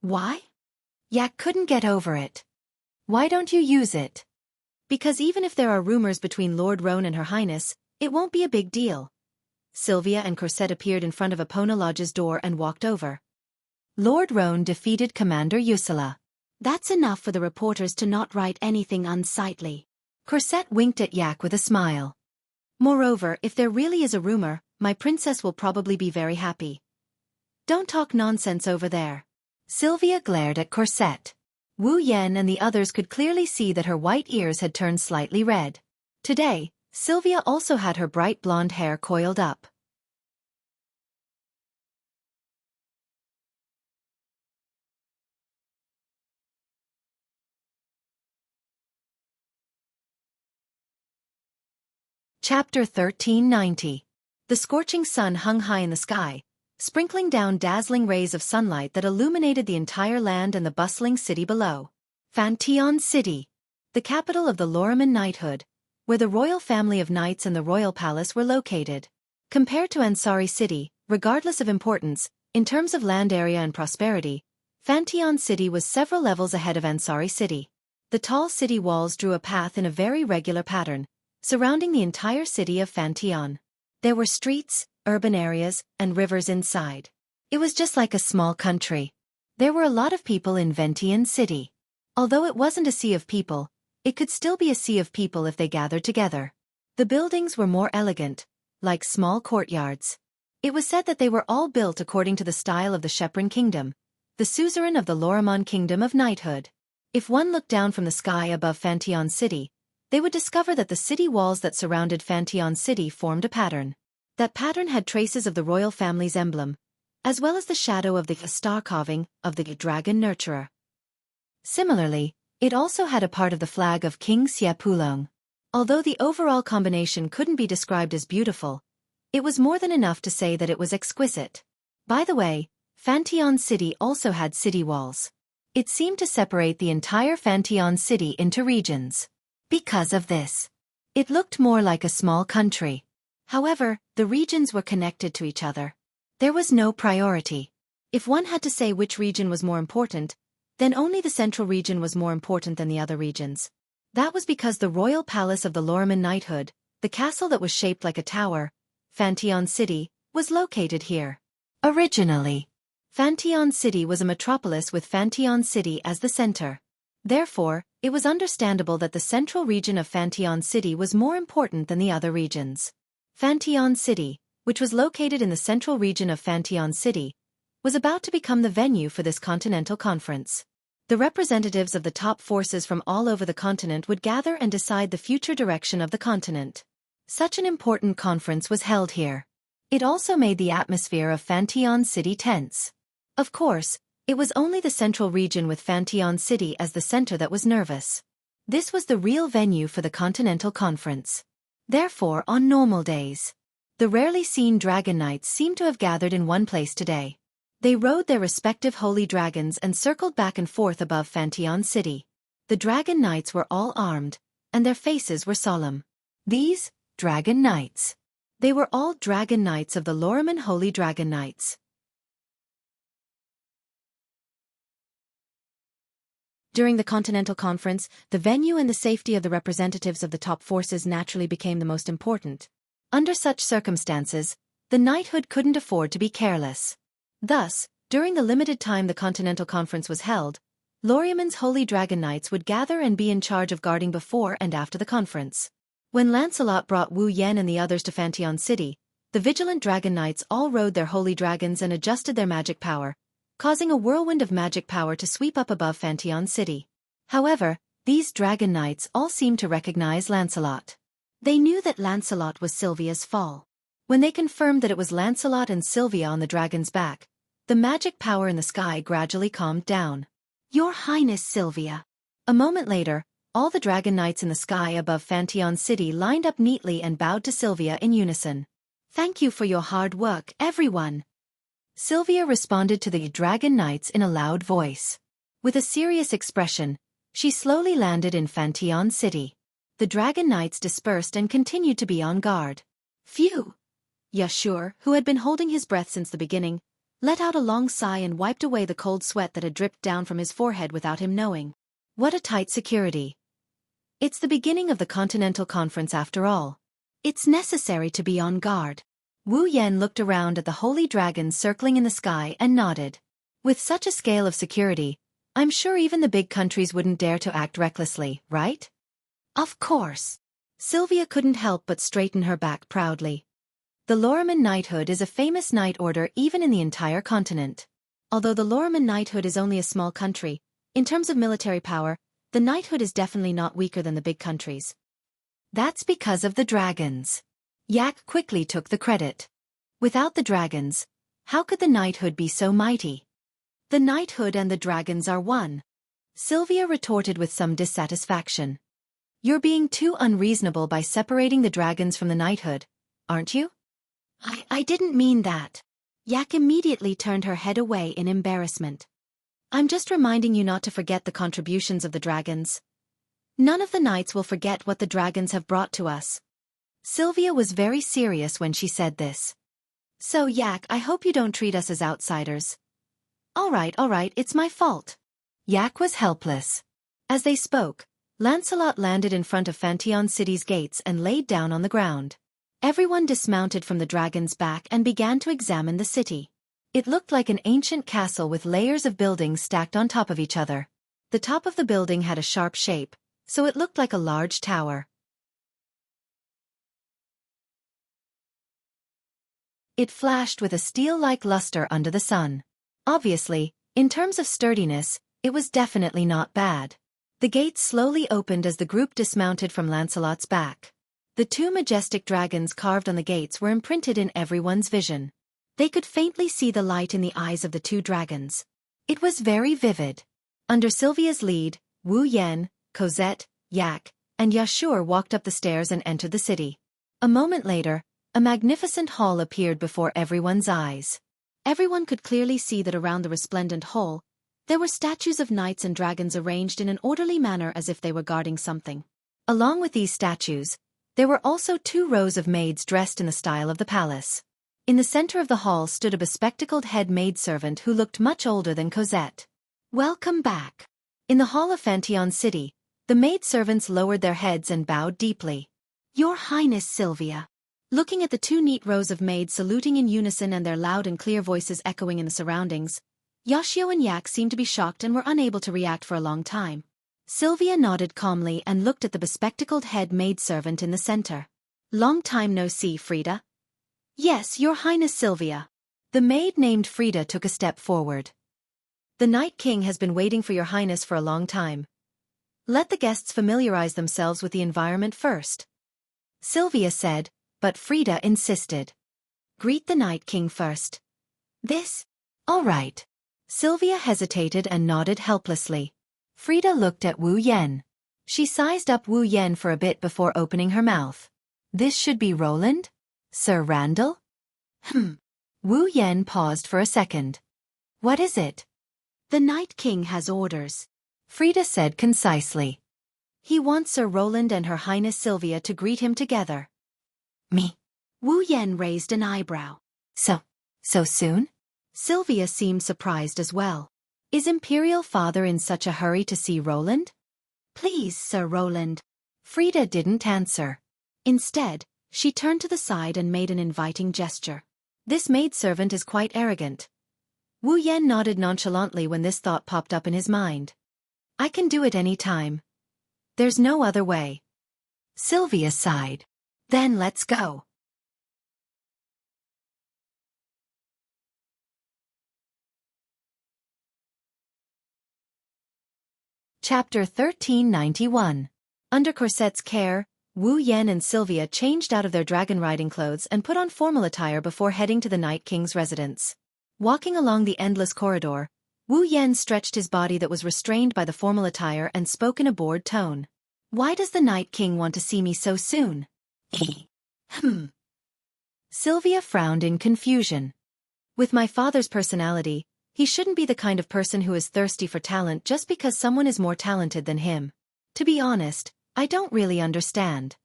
Speaker 1: "Why?" Yak couldn't get over it. "Why don't you use it?" "Because even if there are rumors between Lord Roan and Her Highness, it won't be a big deal." Sylvia and Cosette appeared in front of Epona Lodge's door and walked over. Lord Roan defeated Commander Ursula. "That's enough for the reporters to not write anything unsightly." Cosette winked at Yak with a smile. "Moreover, if there really is a rumor, my princess will probably be very happy." "Don't talk nonsense over there." Sylvia glared at Cosette. Wu Yan and the others could clearly see that her white ears had turned slightly red. Today, Sylvia also had her bright blonde hair coiled up. Chapter 1390. The scorching sun hung high in the sky, sprinkling down dazzling rays of sunlight that illuminated the entire land and the bustling city below. Fantillon City, the capital of the Loriman knighthood, where the royal family of knights and the royal palace were located. Compared to Ansari City, regardless of importance, in terms of land area and prosperity, Fantillon City was several levels ahead of Ansari City. The tall city walls drew a path in a very regular pattern, surrounding the entire city of Fantillon. There were streets, urban areas, and rivers inside. It was just like a small country. There were a lot of people in Fantillon City. Although it wasn't a sea of people, it could still be a sea of people if they gathered together. The buildings were more elegant, like small courtyards. It was said that they were all built according to the style of the Shepron Kingdom, the suzerain of the Lorimon Kingdom of knighthood. If one looked down from the sky above Fantillon City, they would discover that the city walls that surrounded Fantillon City formed a pattern. That pattern had traces of the royal family's emblem, as well as the shadow of the star carving of the dragon nurturer. Similarly, it also had a part of the flag of King Xie Pulong. Although the overall combination couldn't be described as beautiful, it was more than enough to say that it was exquisite. By the way, Fantillon City also had city walls. It seemed to separate the entire Fantillon City into regions. Because of this, it looked more like a small country. However, the regions were connected to each other. There was no priority. If one had to say which region was more important, then only the central region was more important than the other regions. That was because the royal palace of the Loriman knighthood, the castle that was shaped like a tower, Fantillon City, was located here. Originally, Fantillon City was a metropolis with Fantillon City as the center. Therefore, it was understandable that the central region of Fantillon City was more important than the other regions. Fantillon City, which was located in the central region of Fantillon City, was about to become the venue for this continental conference. The representatives of the top forces from all over the continent would gather and decide the future direction of the continent. Such an important conference was held here. It also made the atmosphere of Fantillon City tense. Of course, it was only the central region with Fantillon City as the center that was nervous. This was the real venue for the Continental Conference. Therefore, on normal days, the rarely seen dragon knights seemed to have gathered in one place today. They rode their respective holy dragons and circled back and forth above Fantian City. The dragon knights were all armed, and their faces were solemn. These dragon knights. They were all dragon knights of the Loriman Holy Dragon Knights. During the Continental Conference, the venue and the safety of the representatives of the top forces naturally became the most important. Under such circumstances, the knighthood couldn't afford to be careless. Thus, during the limited time the Continental Conference was held, Loriman's Holy Dragon Knights would gather and be in charge of guarding before and after the conference. When Lancelot brought Wu Yan and the others to Fantian City, the vigilant Dragon Knights all rode their holy dragons and adjusted their magic power, causing a whirlwind of magic power to sweep up above Fantian City. However, these Dragon Knights all seemed to recognize Lancelot. They knew that Lancelot was Sylvia's fall. When they confirmed that it was Lancelot and Sylvia on the dragon's back, the magic power in the sky gradually calmed down. "Your Highness Sylvia." A moment later, all the Dragon Knights in the sky above Fantian City lined up neatly and bowed to Sylvia in unison. "Thank you for your hard work, everyone." Sylvia responded to the Dragon Knights in a loud voice. With a serious expression, she slowly landed in Fantian City. The Dragon Knights dispersed and continued to be on guard. "Phew!" Yashur, who had been holding his breath since the beginning, let out a long sigh and wiped away the cold sweat that had dripped down from his forehead without him knowing. What a tight security. It's the beginning of the Continental Conference after all. It's necessary to be on guard. Wu Yan looked around at the holy dragons circling in the sky and nodded. With such a scale of security, I'm sure even the big countries wouldn't dare to act recklessly, right? Of course. Sylvia couldn't help but straighten her back proudly. The Loriman Knighthood is a famous knight order even in the entire continent. Although the Loriman Knighthood is only a small country, in terms of military power, the knighthood is definitely not weaker than the big countries. That's because of the dragons. Yak quickly took the credit. Without the dragons, how could the knighthood be so mighty? The knighthood and the dragons are one. Sylvia retorted with some dissatisfaction. You're being too unreasonable by separating the dragons from the knighthood, aren't you? I didn't mean that. Yak immediately turned her head away in embarrassment. I'm just reminding you not to forget the contributions of the dragons. None of the knights will forget what the dragons have brought to us. Sylvia was very serious when she said this. So Yak, I hope you don't treat us as outsiders. All right, it's my fault. Yak was helpless. As they spoke, Lancelot landed in front of Fantian City's gates and laid down on the ground. Everyone dismounted from the dragon's back and began to examine the city. It looked like an ancient castle with layers of buildings stacked on top of each other. The top of the building had a sharp shape, so it looked like a large tower. It flashed with a steel-like luster under the sun. Obviously, in terms of sturdiness, it was definitely not bad. The gates slowly opened as the group dismounted from Lancelot's back. The two majestic dragons carved on the gates were imprinted in everyone's vision. They could faintly see the light in the eyes of the two dragons. It was very vivid. Under Sylvia's lead, Wu Yan, Cosette, Yak, and Yashur walked up the stairs and entered the city. A moment later, a magnificent hall appeared before everyone's eyes. Everyone could clearly see that around the resplendent hall, there were statues of knights and dragons arranged in an orderly manner as if they were guarding something. Along with these statues, there were also 2 rows of maids dressed in the style of the palace. In the center of the hall stood a bespectacled head maidservant who looked much older than Cosette. Welcome back. In the hall of Fantian City, the maidservants lowered their heads and bowed deeply. Your Highness Sylvia. Looking at the 2 neat rows of maids saluting in unison and their loud and clear voices echoing in the surroundings, Yoshio and Yak seemed to be shocked and were unable to react for a long time. Sylvia nodded calmly and looked at the bespectacled head maidservant in the center. Long time no see, Frida. Yes, Your Highness Sylvia. The maid named Frida took a step forward. The Night King has been waiting for Your Highness for a long time. Let the guests familiarize themselves with the environment first. Sylvia said, but Frida insisted. Greet the Night King first. This? All right. Sylvia hesitated and nodded helplessly. Frida looked at Wu Yan. She sized up Wu Yan for a bit before opening her mouth. This should be Roland? Sir Randall? Wu Yan paused for a second. What is it?
Speaker 2: The Night King has orders,
Speaker 1: Frida said concisely.
Speaker 2: He wants Sir Roland and Her Highness Sylvia to greet him together.
Speaker 1: Me?
Speaker 2: Wu Yan raised an eyebrow.
Speaker 1: So soon?
Speaker 2: Sylvia seemed surprised as well. Is Imperial Father in such a hurry to see Roland? Please, Sir Roland.
Speaker 1: Frida didn't answer.
Speaker 2: Instead, she turned to the side and made an inviting gesture.
Speaker 1: This maidservant is quite arrogant. Wu Yan nodded nonchalantly when this thought popped up in his mind. I can do it any time. There's no other way. Sylvia sighed. Then let's go. Chapter 1391. Under Corset's care, Wu Yan and Sylvia changed out of their dragon riding clothes and put on formal attire before heading to the Night King's residence. Walking along the endless corridor, Wu Yan stretched his body that was restrained by the formal attire and spoke in a bored tone. Why does the Night King want to see me so soon? Sylvia frowned in confusion. With my father's personality, he shouldn't be the kind of person who is thirsty for talent just because someone is more talented than him. To be honest, I don't really understand.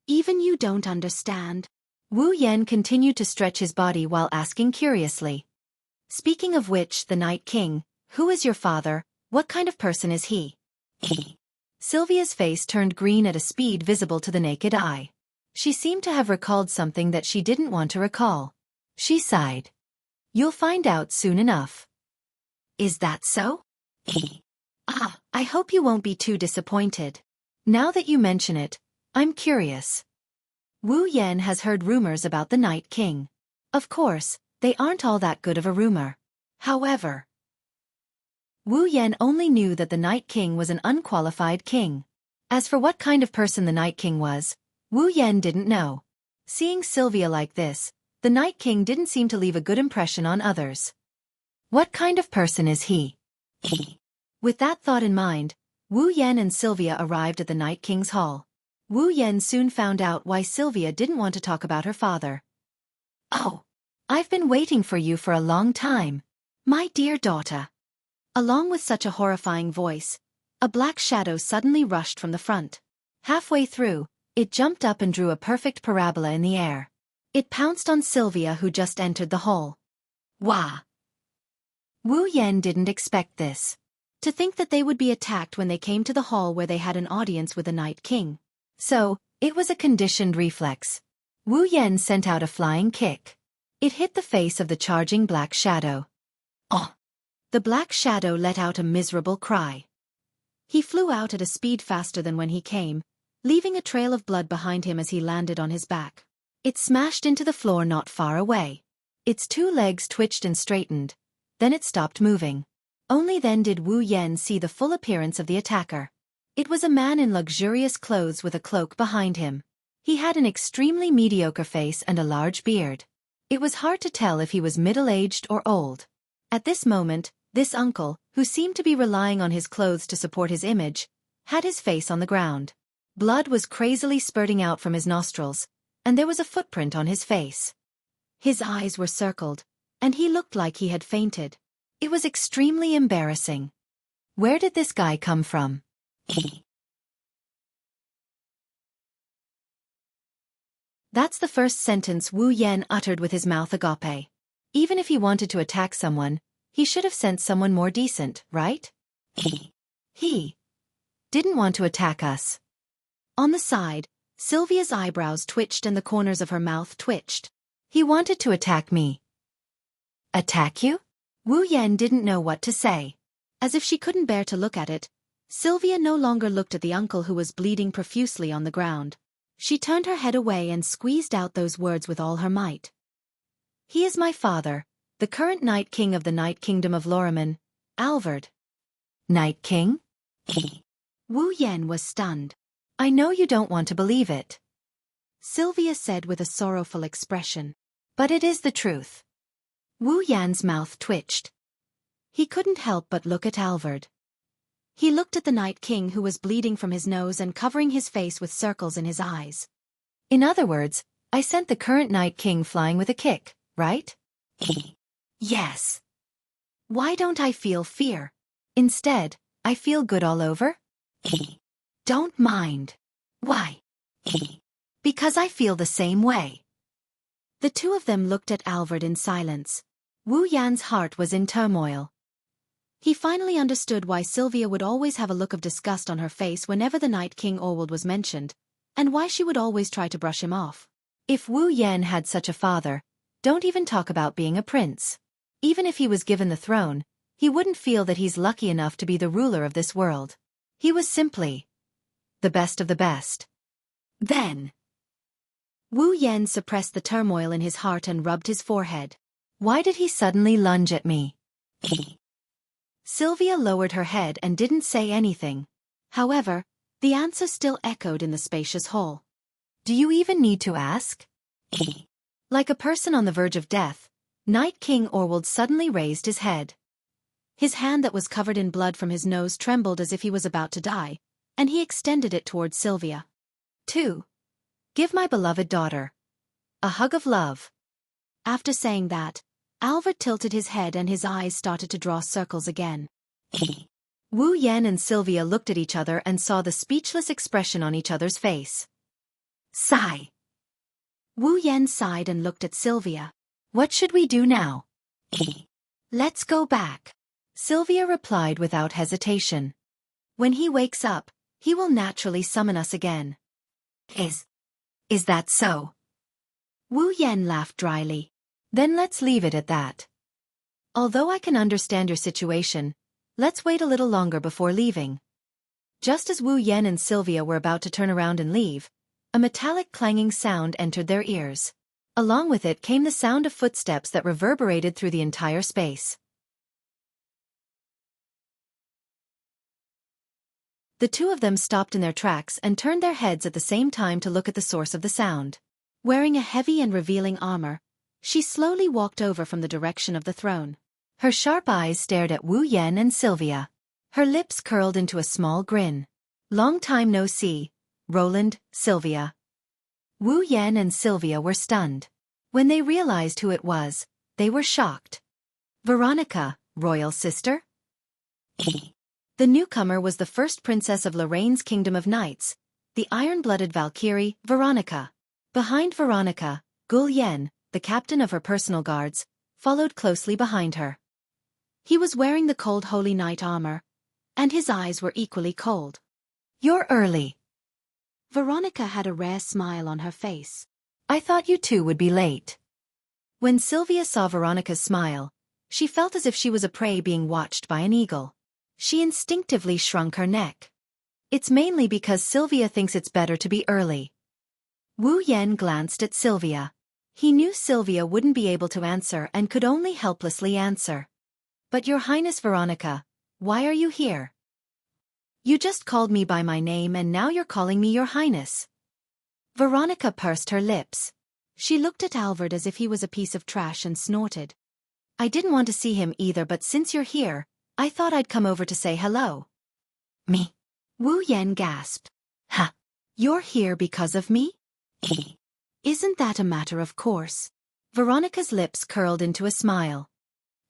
Speaker 2: Even you don't understand?
Speaker 1: Wu Yan continued to stretch his body while asking curiously. Speaking of which, the Night King, who is your father, what kind of person is he? Sylvia's face turned green at a speed visible to the naked eye. She seemed to have recalled something that she didn't want to recall. She sighed. You'll find out soon enough. Is that so? I hope you won't be too disappointed. Now that you mention it, I'm curious. Wu Yan has heard rumors about the Night King. Of course, they aren't all that good of a rumor. However, Wu Yan only knew that the Night King was an unqualified king. As for what kind of person the Night King was, Wu Yan didn't know. Seeing Sylvia like this, the Night King didn't seem to leave a good impression on others. What kind of person is he? With that thought in mind, Wu Yan and Sylvia arrived at the Night King's hall. Wu Yan soon found out why Sylvia didn't want to talk about her father. Oh, I've been waiting for you for a long time. My dear daughter. Along with such a horrifying voice, a black shadow suddenly rushed from the front. Halfway through, it jumped up and drew a perfect parabola in the air. It pounced on Sylvia, who just entered the hall. Wah! Wu Yan didn't expect this. To think that they would be attacked when they came to the hall where they had an audience with the Night King. So, it was a conditioned reflex. Wu Yan sent out a flying kick. It hit the face of the charging black shadow. Oh! The black shadow let out a miserable cry. He flew out at a speed faster than when he came, leaving a trail of blood behind him as he landed on his back. It smashed into the floor not far away. Its two legs twitched and straightened. Then it stopped moving. Only then did Wu Yan see the full appearance of the attacker. It was a man in luxurious clothes with a cloak behind him. He had an extremely mediocre face and a large beard. It was hard to tell if he was middle-aged or old. At this moment, this uncle, who seemed to be relying on his clothes to support his image, had his face on the ground. Blood was crazily spurting out from his nostrils, and there was a footprint on his face. His eyes were circled, and he looked like he had fainted. It was extremely embarrassing. Where did this guy come from? That's the first sentence Wu Yan uttered with his mouth agape. Even if he wanted to attack someone, he should have sent someone more decent, right? He didn't want to attack us. On the side, Sylvia's eyebrows twitched and the corners of her mouth twitched. He wanted to attack me. Attack you? Wu Yan didn't know what to say. As if she couldn't bear to look at it, Sylvia no longer looked at the uncle who was bleeding profusely on the ground. She turned her head away and squeezed out those words with all her might. He is my father, the current Night King of the Night Kingdom of Loriman, Alvard. Night King? Wu Yan was stunned. I know you don't want to believe it, Sylvia said with a sorrowful expression. But it is the truth. Wu Yan's mouth twitched. He couldn't help but look at Alvard.
Speaker 2: He looked at the Night King who was bleeding from his nose and covering his face with circles in his eyes.
Speaker 1: In other words, I sent the current Night King flying with a kick, right?
Speaker 2: Yes.
Speaker 1: Why don't I feel fear? Instead, I feel good all over?
Speaker 2: Don't mind. Why?
Speaker 1: Because I feel the same way.
Speaker 2: The two of them looked at Alfred in silence.
Speaker 1: Wu Yan's heart was in turmoil.
Speaker 2: He finally understood why Sylvia would always have a look of disgust on her face whenever the Night King Orwald was mentioned, and why she would always try to brush him off.
Speaker 1: If Wu Yan had such a father, don't even talk about being a prince. Even if he was given the throne, he wouldn't feel that he's lucky enough to be the ruler of this world. He was simply the best of the best.
Speaker 2: Then Wu Yan suppressed the turmoil in his heart and rubbed his forehead.
Speaker 1: Why did he suddenly lunge at me?
Speaker 2: Sylvia lowered her head and didn't say anything. However, the answer still echoed in the spacious hall.
Speaker 1: Do you even need to ask? Like a person on the verge of death, Night King Orwald suddenly raised his head.
Speaker 2: His hand that was covered in blood from his nose trembled as if he was about to die, and he extended it towards Sylvia.
Speaker 1: 2. Give my beloved daughter a hug of love.
Speaker 2: After saying that, Alfred tilted his head and his eyes started to draw circles again.
Speaker 1: Wu Yan and Sylvia looked at each other and saw the speechless expression on each other's face.
Speaker 2: Sigh. Wu Yan sighed and looked at Sylvia.
Speaker 1: What should we do now?
Speaker 2: Let's go back.
Speaker 1: Sylvia replied without hesitation.
Speaker 2: When he wakes up, he will naturally summon us again.
Speaker 1: Is that so?
Speaker 2: Wu Yan laughed dryly.
Speaker 1: Then let's leave it at that. Although I can understand your situation, let's wait a little longer before leaving. Just as Wu Yan and Sylvia were about to turn around and leave, a metallic clanging sound entered their ears. Along with it came the sound of footsteps that reverberated through the entire space. The two of them stopped in their tracks and turned their heads at the same time to look at the source of the sound.
Speaker 2: Wearing a heavy and revealing armor, she slowly walked over from the direction of the throne.
Speaker 1: Her sharp eyes stared at Wu Yan and Sylvia. Her lips curled into a small grin. Long time no see, Roland, Sylvia. Wu Yan and Sylvia were stunned. When they realized who it was, they were shocked. Veronica, royal sister? The newcomer was the first princess of Lorraine's Kingdom of Knights, the iron-blooded Valkyrie, Veronica. Behind Veronica, Gul Yen, the captain of her personal guards, followed closely behind her. He was wearing the cold Holy Knight armor, and his eyes were equally cold. You're early.
Speaker 2: Veronica had a rare smile on her face.
Speaker 1: I thought you two would be late. When Sylvia saw Veronica's smile, she felt as if she was a prey being watched by an eagle. She instinctively shrunk her neck. It's mainly because Sylvia thinks it's better to be early. Wu Yan glanced at Sylvia. He knew Sylvia wouldn't be able to answer and could only helplessly answer. But Your Highness Veronica, why are you here? You just called me by my name and now you're calling me Your Highness. Veronica pursed her lips.
Speaker 2: She looked at Alfred as if he was a piece of trash and snorted.
Speaker 1: I didn't want to see him either, but since you're here, I thought I'd come over to say hello.
Speaker 2: Me? Wu Yan gasped.
Speaker 1: Ha! You're here because of me?
Speaker 2: Isn't that a matter of course?
Speaker 1: Veronica's lips curled into a smile.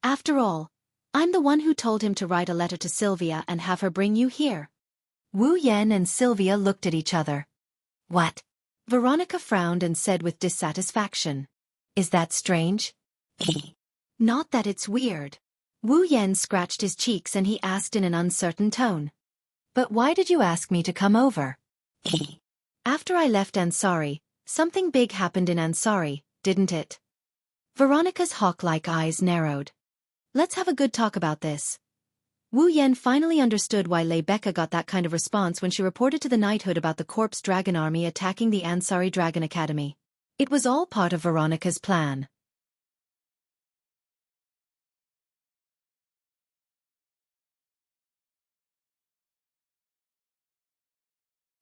Speaker 2: After all, I'm the one who told him to write a letter to Sylvia and have her bring you here.
Speaker 1: Wu Yan and Sylvia looked at each other.
Speaker 2: What?
Speaker 1: Veronica frowned and said with dissatisfaction. Is that strange?
Speaker 2: Not that it's weird.
Speaker 1: Wu Yan scratched his cheeks and he asked in an uncertain tone. But why did you ask me to come over? After I left Ansari, something big happened in Ansari, didn't it? Veronica's hawk-like eyes narrowed. Let's have a good talk about this. Wu Yan finally understood why Lei Becca got that kind of response when she reported to the knighthood about the corpse dragon army attacking the Ansari Dragon Academy. It was all part of Veronica's plan.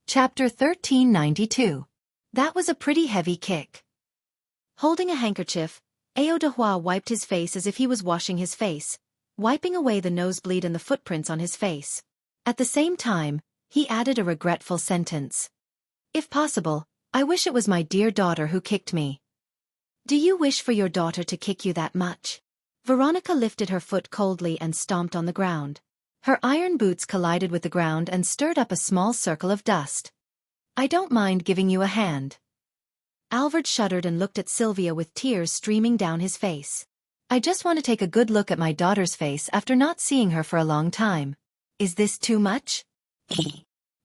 Speaker 1: Chapter 1392. That was a pretty heavy kick. Holding a handkerchief, Ao de Hua wiped his face as if he was washing his face, wiping away the nosebleed and the footprints on his face.
Speaker 2: At the same time, he added a regretful sentence. If possible, I wish it was my dear daughter who kicked me. Do you wish for your daughter to kick you that much? Veronica lifted her foot coldly and stomped on the ground. Her iron boots collided with the ground and stirred up a small circle of dust. I don't mind giving you a hand. Alvard shuddered and looked at Sylvia with tears streaming down his face. I just want to take a good look at my daughter's face after not seeing her for a long time. Is this too much?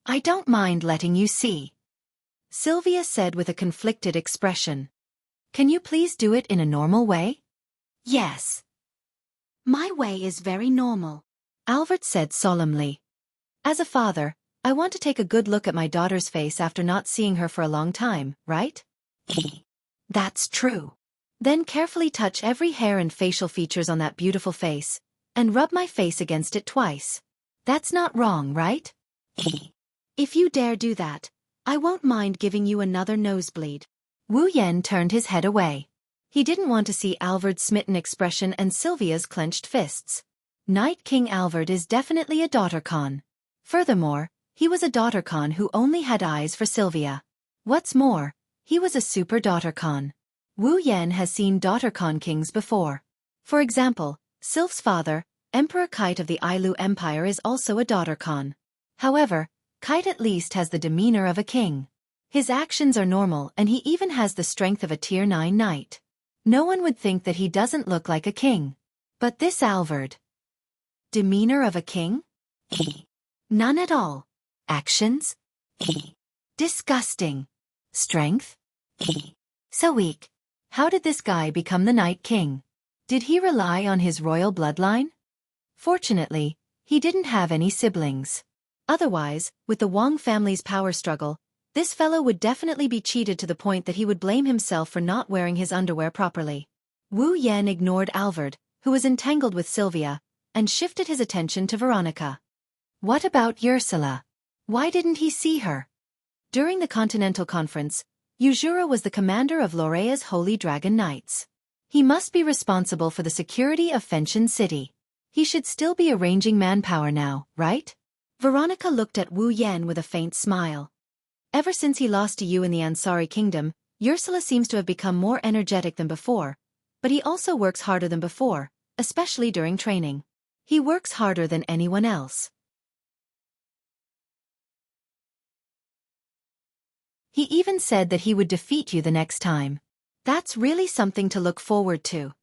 Speaker 2: I don't mind letting you see, Sylvia said with a conflicted expression. Can you please do it in a normal way? Yes. My way is very normal, Alvard said solemnly. As a father, I want to take a good look at my daughter's face after not seeing her for a long time, right? That's true. Then carefully touch every hair and facial features on that beautiful face, and rub my face against it twice. That's not wrong, right? If you dare do that, I won't mind giving you another nosebleed. Wu Yan turned his head away. He didn't want to see Alvard's smitten expression and Sylvia's clenched fists. Night King Alvard is definitely a daughter-con. Furthermore, he was a daughter-con who only had eyes for Sylvia. What's more, he was a super daughter-con. Wu Yan has seen daughter-con kings before. For example, Sylph's father, Emperor Kite of the Ailu Empire, is also a daughter-con. However, Kite at least has the demeanor of a king. His actions are normal and he even has the strength of a Tier 9 knight. No one would think that he doesn't look like a king. But this Alvard. Demeanor of a king? None at all. Actions? Disgusting. Strength? So weak. How did this guy become the Night King? Did he rely on his royal bloodline? Fortunately, he didn't have any siblings. Otherwise, with the Wang family's power struggle, this fellow would definitely be cheated to the point that he would blame himself for not wearing his underwear properly. Wu Yan ignored Alvard, who was entangled with Sylvia, and shifted his attention to Veronica. What about Ursula? Why didn't he see her? During the Continental Conference, Yuzhura was the commander of Lorea's Holy Dragon Knights. He must be responsible for the security of Fenshin City. He should still be arranging manpower now, right? Veronica looked at Wu Yan with a faint smile. Ever since he lost to you in the Ansari Kingdom, Ursula seems to have become more energetic than before, but he also works harder than before, especially during training. He works harder than anyone else. He even said that he would defeat you the next time. That's really something to look forward to.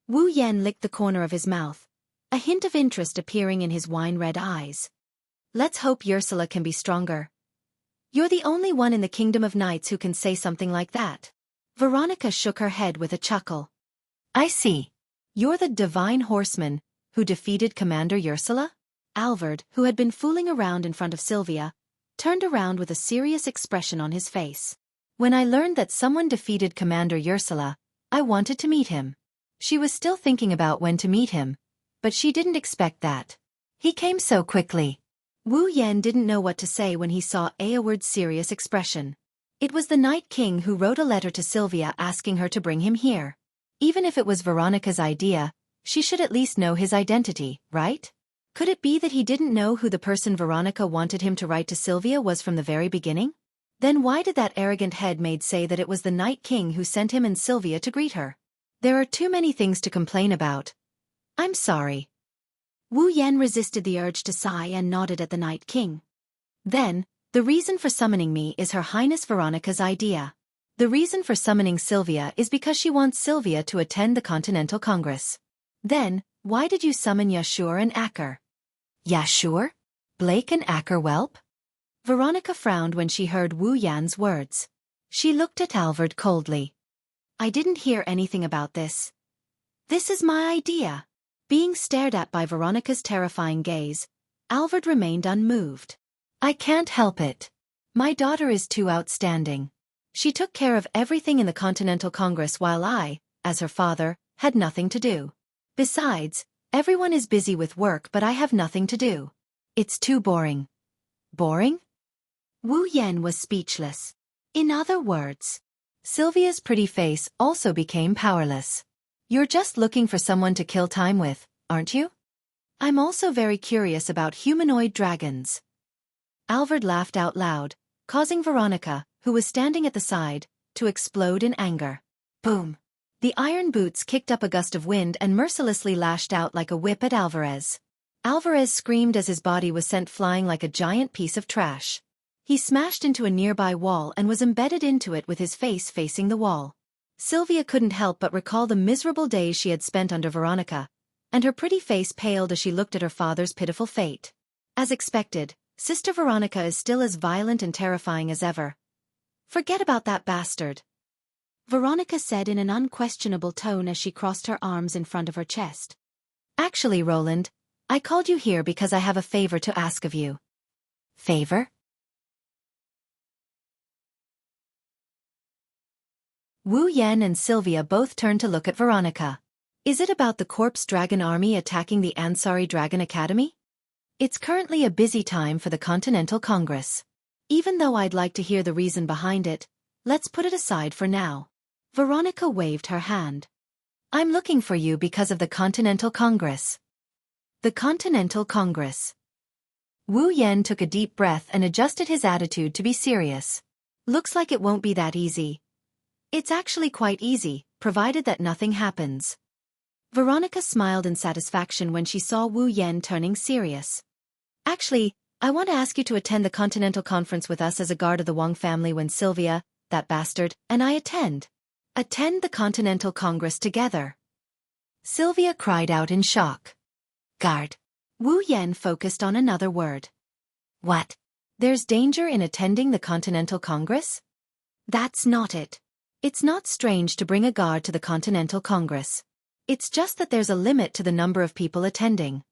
Speaker 2: Wu Yan licked the corner of his mouth, a hint of interest appearing in his wine-red eyes. Let's hope Ursula can be stronger. You're the only one in the Kingdom of Knights who can say something like that. Veronica shook her head with a chuckle. I see. You're the divine horseman who defeated Commander Ursula? Alvard, who had been fooling around in front of Sylvia, turned around with a serious expression on his face. When I learned that someone defeated Commander Ursula, I wanted to meet him. She was still thinking about when to meet him, but she didn't expect that. He came so quickly. Wu Yan didn't know what to say when he saw Eoward's serious expression. It was the Night King who wrote a letter to Sylvia asking her to bring him here. Even if it was Veronica's idea, she should at least know his identity, right? Could it be that he didn't know who the person Veronica wanted him to write to Sylvia was from the very beginning? Then why did that arrogant head-maid say that it was the Night King who sent him and Sylvia to greet her? There are too many things to complain about. I'm sorry. Wu Yan resisted the urge to sigh and nodded at the Night King. Then, the reason for summoning me is Her Highness Veronica's idea. The reason for summoning Sylvia is because she wants Sylvia to attend the Continental Congress. Then, why did you summon Yashur and Acker? Yashur? Blake and Acker whelp? Veronica frowned when she heard Wu Yan's words. She looked at Alvard coldly. I didn't hear anything about this. This is my idea. Being stared at by Veronica's terrifying gaze, Alvard remained unmoved. I can't help it. My daughter is too outstanding. She took care of everything in the Continental Congress while I, as her father, had nothing to do. Besides, everyone is busy with work but I have nothing to do. It's too boring. Boring? Wu Yan was speechless. In other words, Sylvia's pretty face also became powerless. You're just looking for someone to kill time with, aren't you?
Speaker 1: I'm also very curious about humanoid dragons. Alvard laughed out loud, causing Veronica, who was standing at the side, to explode in anger. Boom! The iron boots kicked up a gust of wind and mercilessly lashed out like a whip at Alvarez. Alvarez screamed as his body was sent flying like a giant piece of trash. He smashed into a nearby wall and was embedded into it with his face facing the wall. Sylvia couldn't help but recall the miserable days she had spent under Veronica, and her pretty face paled as she looked at her father's pitiful fate. As expected, Sister Veronica is still as violent and terrifying as ever. Forget about that bastard, Veronica said in an unquestionable tone as she crossed her arms in front of her chest. Actually, Roland, I called you here because I have a favor to ask of you. Favor? Wu Yan and Sylvia both turned to look at Veronica. Is it about the Corpse Dragon Army attacking the Ansari Dragon Academy? It's currently a busy time for the Continental Congress. Even though I'd like to hear the reason behind it, let's put it aside for now. Veronica waved her hand. I'm looking for you because of the Continental Congress. The Continental Congress. Wu Yan took a deep breath and adjusted his attitude to be serious. Looks like it won't be that easy. It's actually quite easy, provided that nothing happens. Veronica smiled in satisfaction when she saw Wu Yan turning serious. Actually, I want to ask you to attend the Continental Conference with us as a guard of the Wang family when Sylvia, that bastard, and I attend. Attend the Continental Congress together. Sylvia cried out in shock. Guard. Wu Yan focused on another word. What? There's danger in attending the Continental Congress? That's not it. It's not strange to bring a guard to the Continental Congress. It's just that there's a limit to the number of people attending.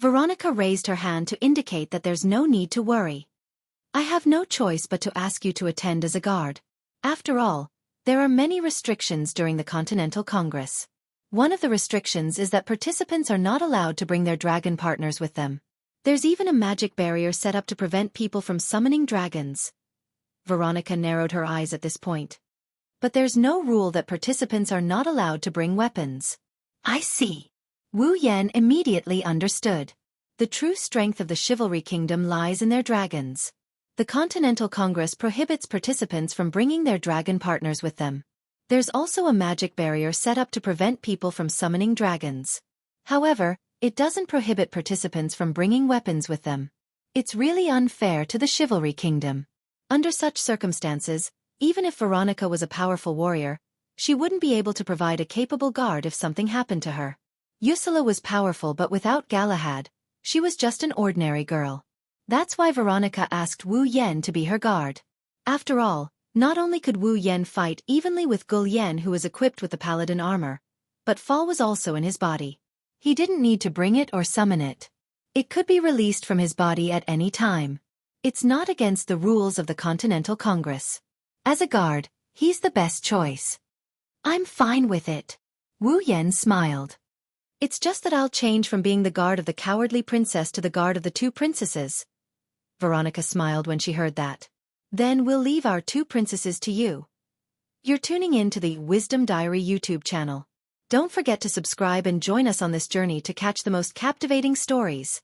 Speaker 1: Veronica raised her hand to indicate that there's no need to worry. I have no choice but to ask you to attend as a guard. After all, there are many restrictions during the Continental Congress. One of the restrictions is that participants are not allowed to bring their dragon partners with them. There's even a magic barrier set up to prevent people from summoning dragons. Veronica narrowed her eyes at this point. But there's no rule that participants are not allowed to bring weapons. I see. Wu Yan immediately understood. The true strength of the Chivalry Kingdom lies in their dragons. The Continental Congress prohibits participants from bringing their dragon partners with them. There's also a magic barrier set up to prevent people from summoning dragons. However, it doesn't prohibit participants from bringing weapons with them. It's really unfair to the Chivalry Kingdom. Under such circumstances, even if Veronica was a powerful warrior, she wouldn't be able to provide a capable guard if something happened to her. Ursula was powerful, but without Galahad, she was just an ordinary girl. That's why Veronica asked Wu Yan to be her guard. After all, not only could Wu Yan fight evenly with Gul Yan, who was equipped with the paladin armor, but Fall was also in his body. He didn't need to bring it or summon it. It could be released from his body at any time. It's not against the rules of the Continental Congress. As a guard, he's the best choice. I'm fine with it. Wu Yan smiled. It's just that I'll change from being the guard of the cowardly princess to the guard of the two princesses. Veronica smiled when she heard that. Then we'll leave our two princesses to you. You're tuning in to the Wisdom Diary YouTube channel. Don't forget to subscribe and join us on this journey to catch the most captivating stories.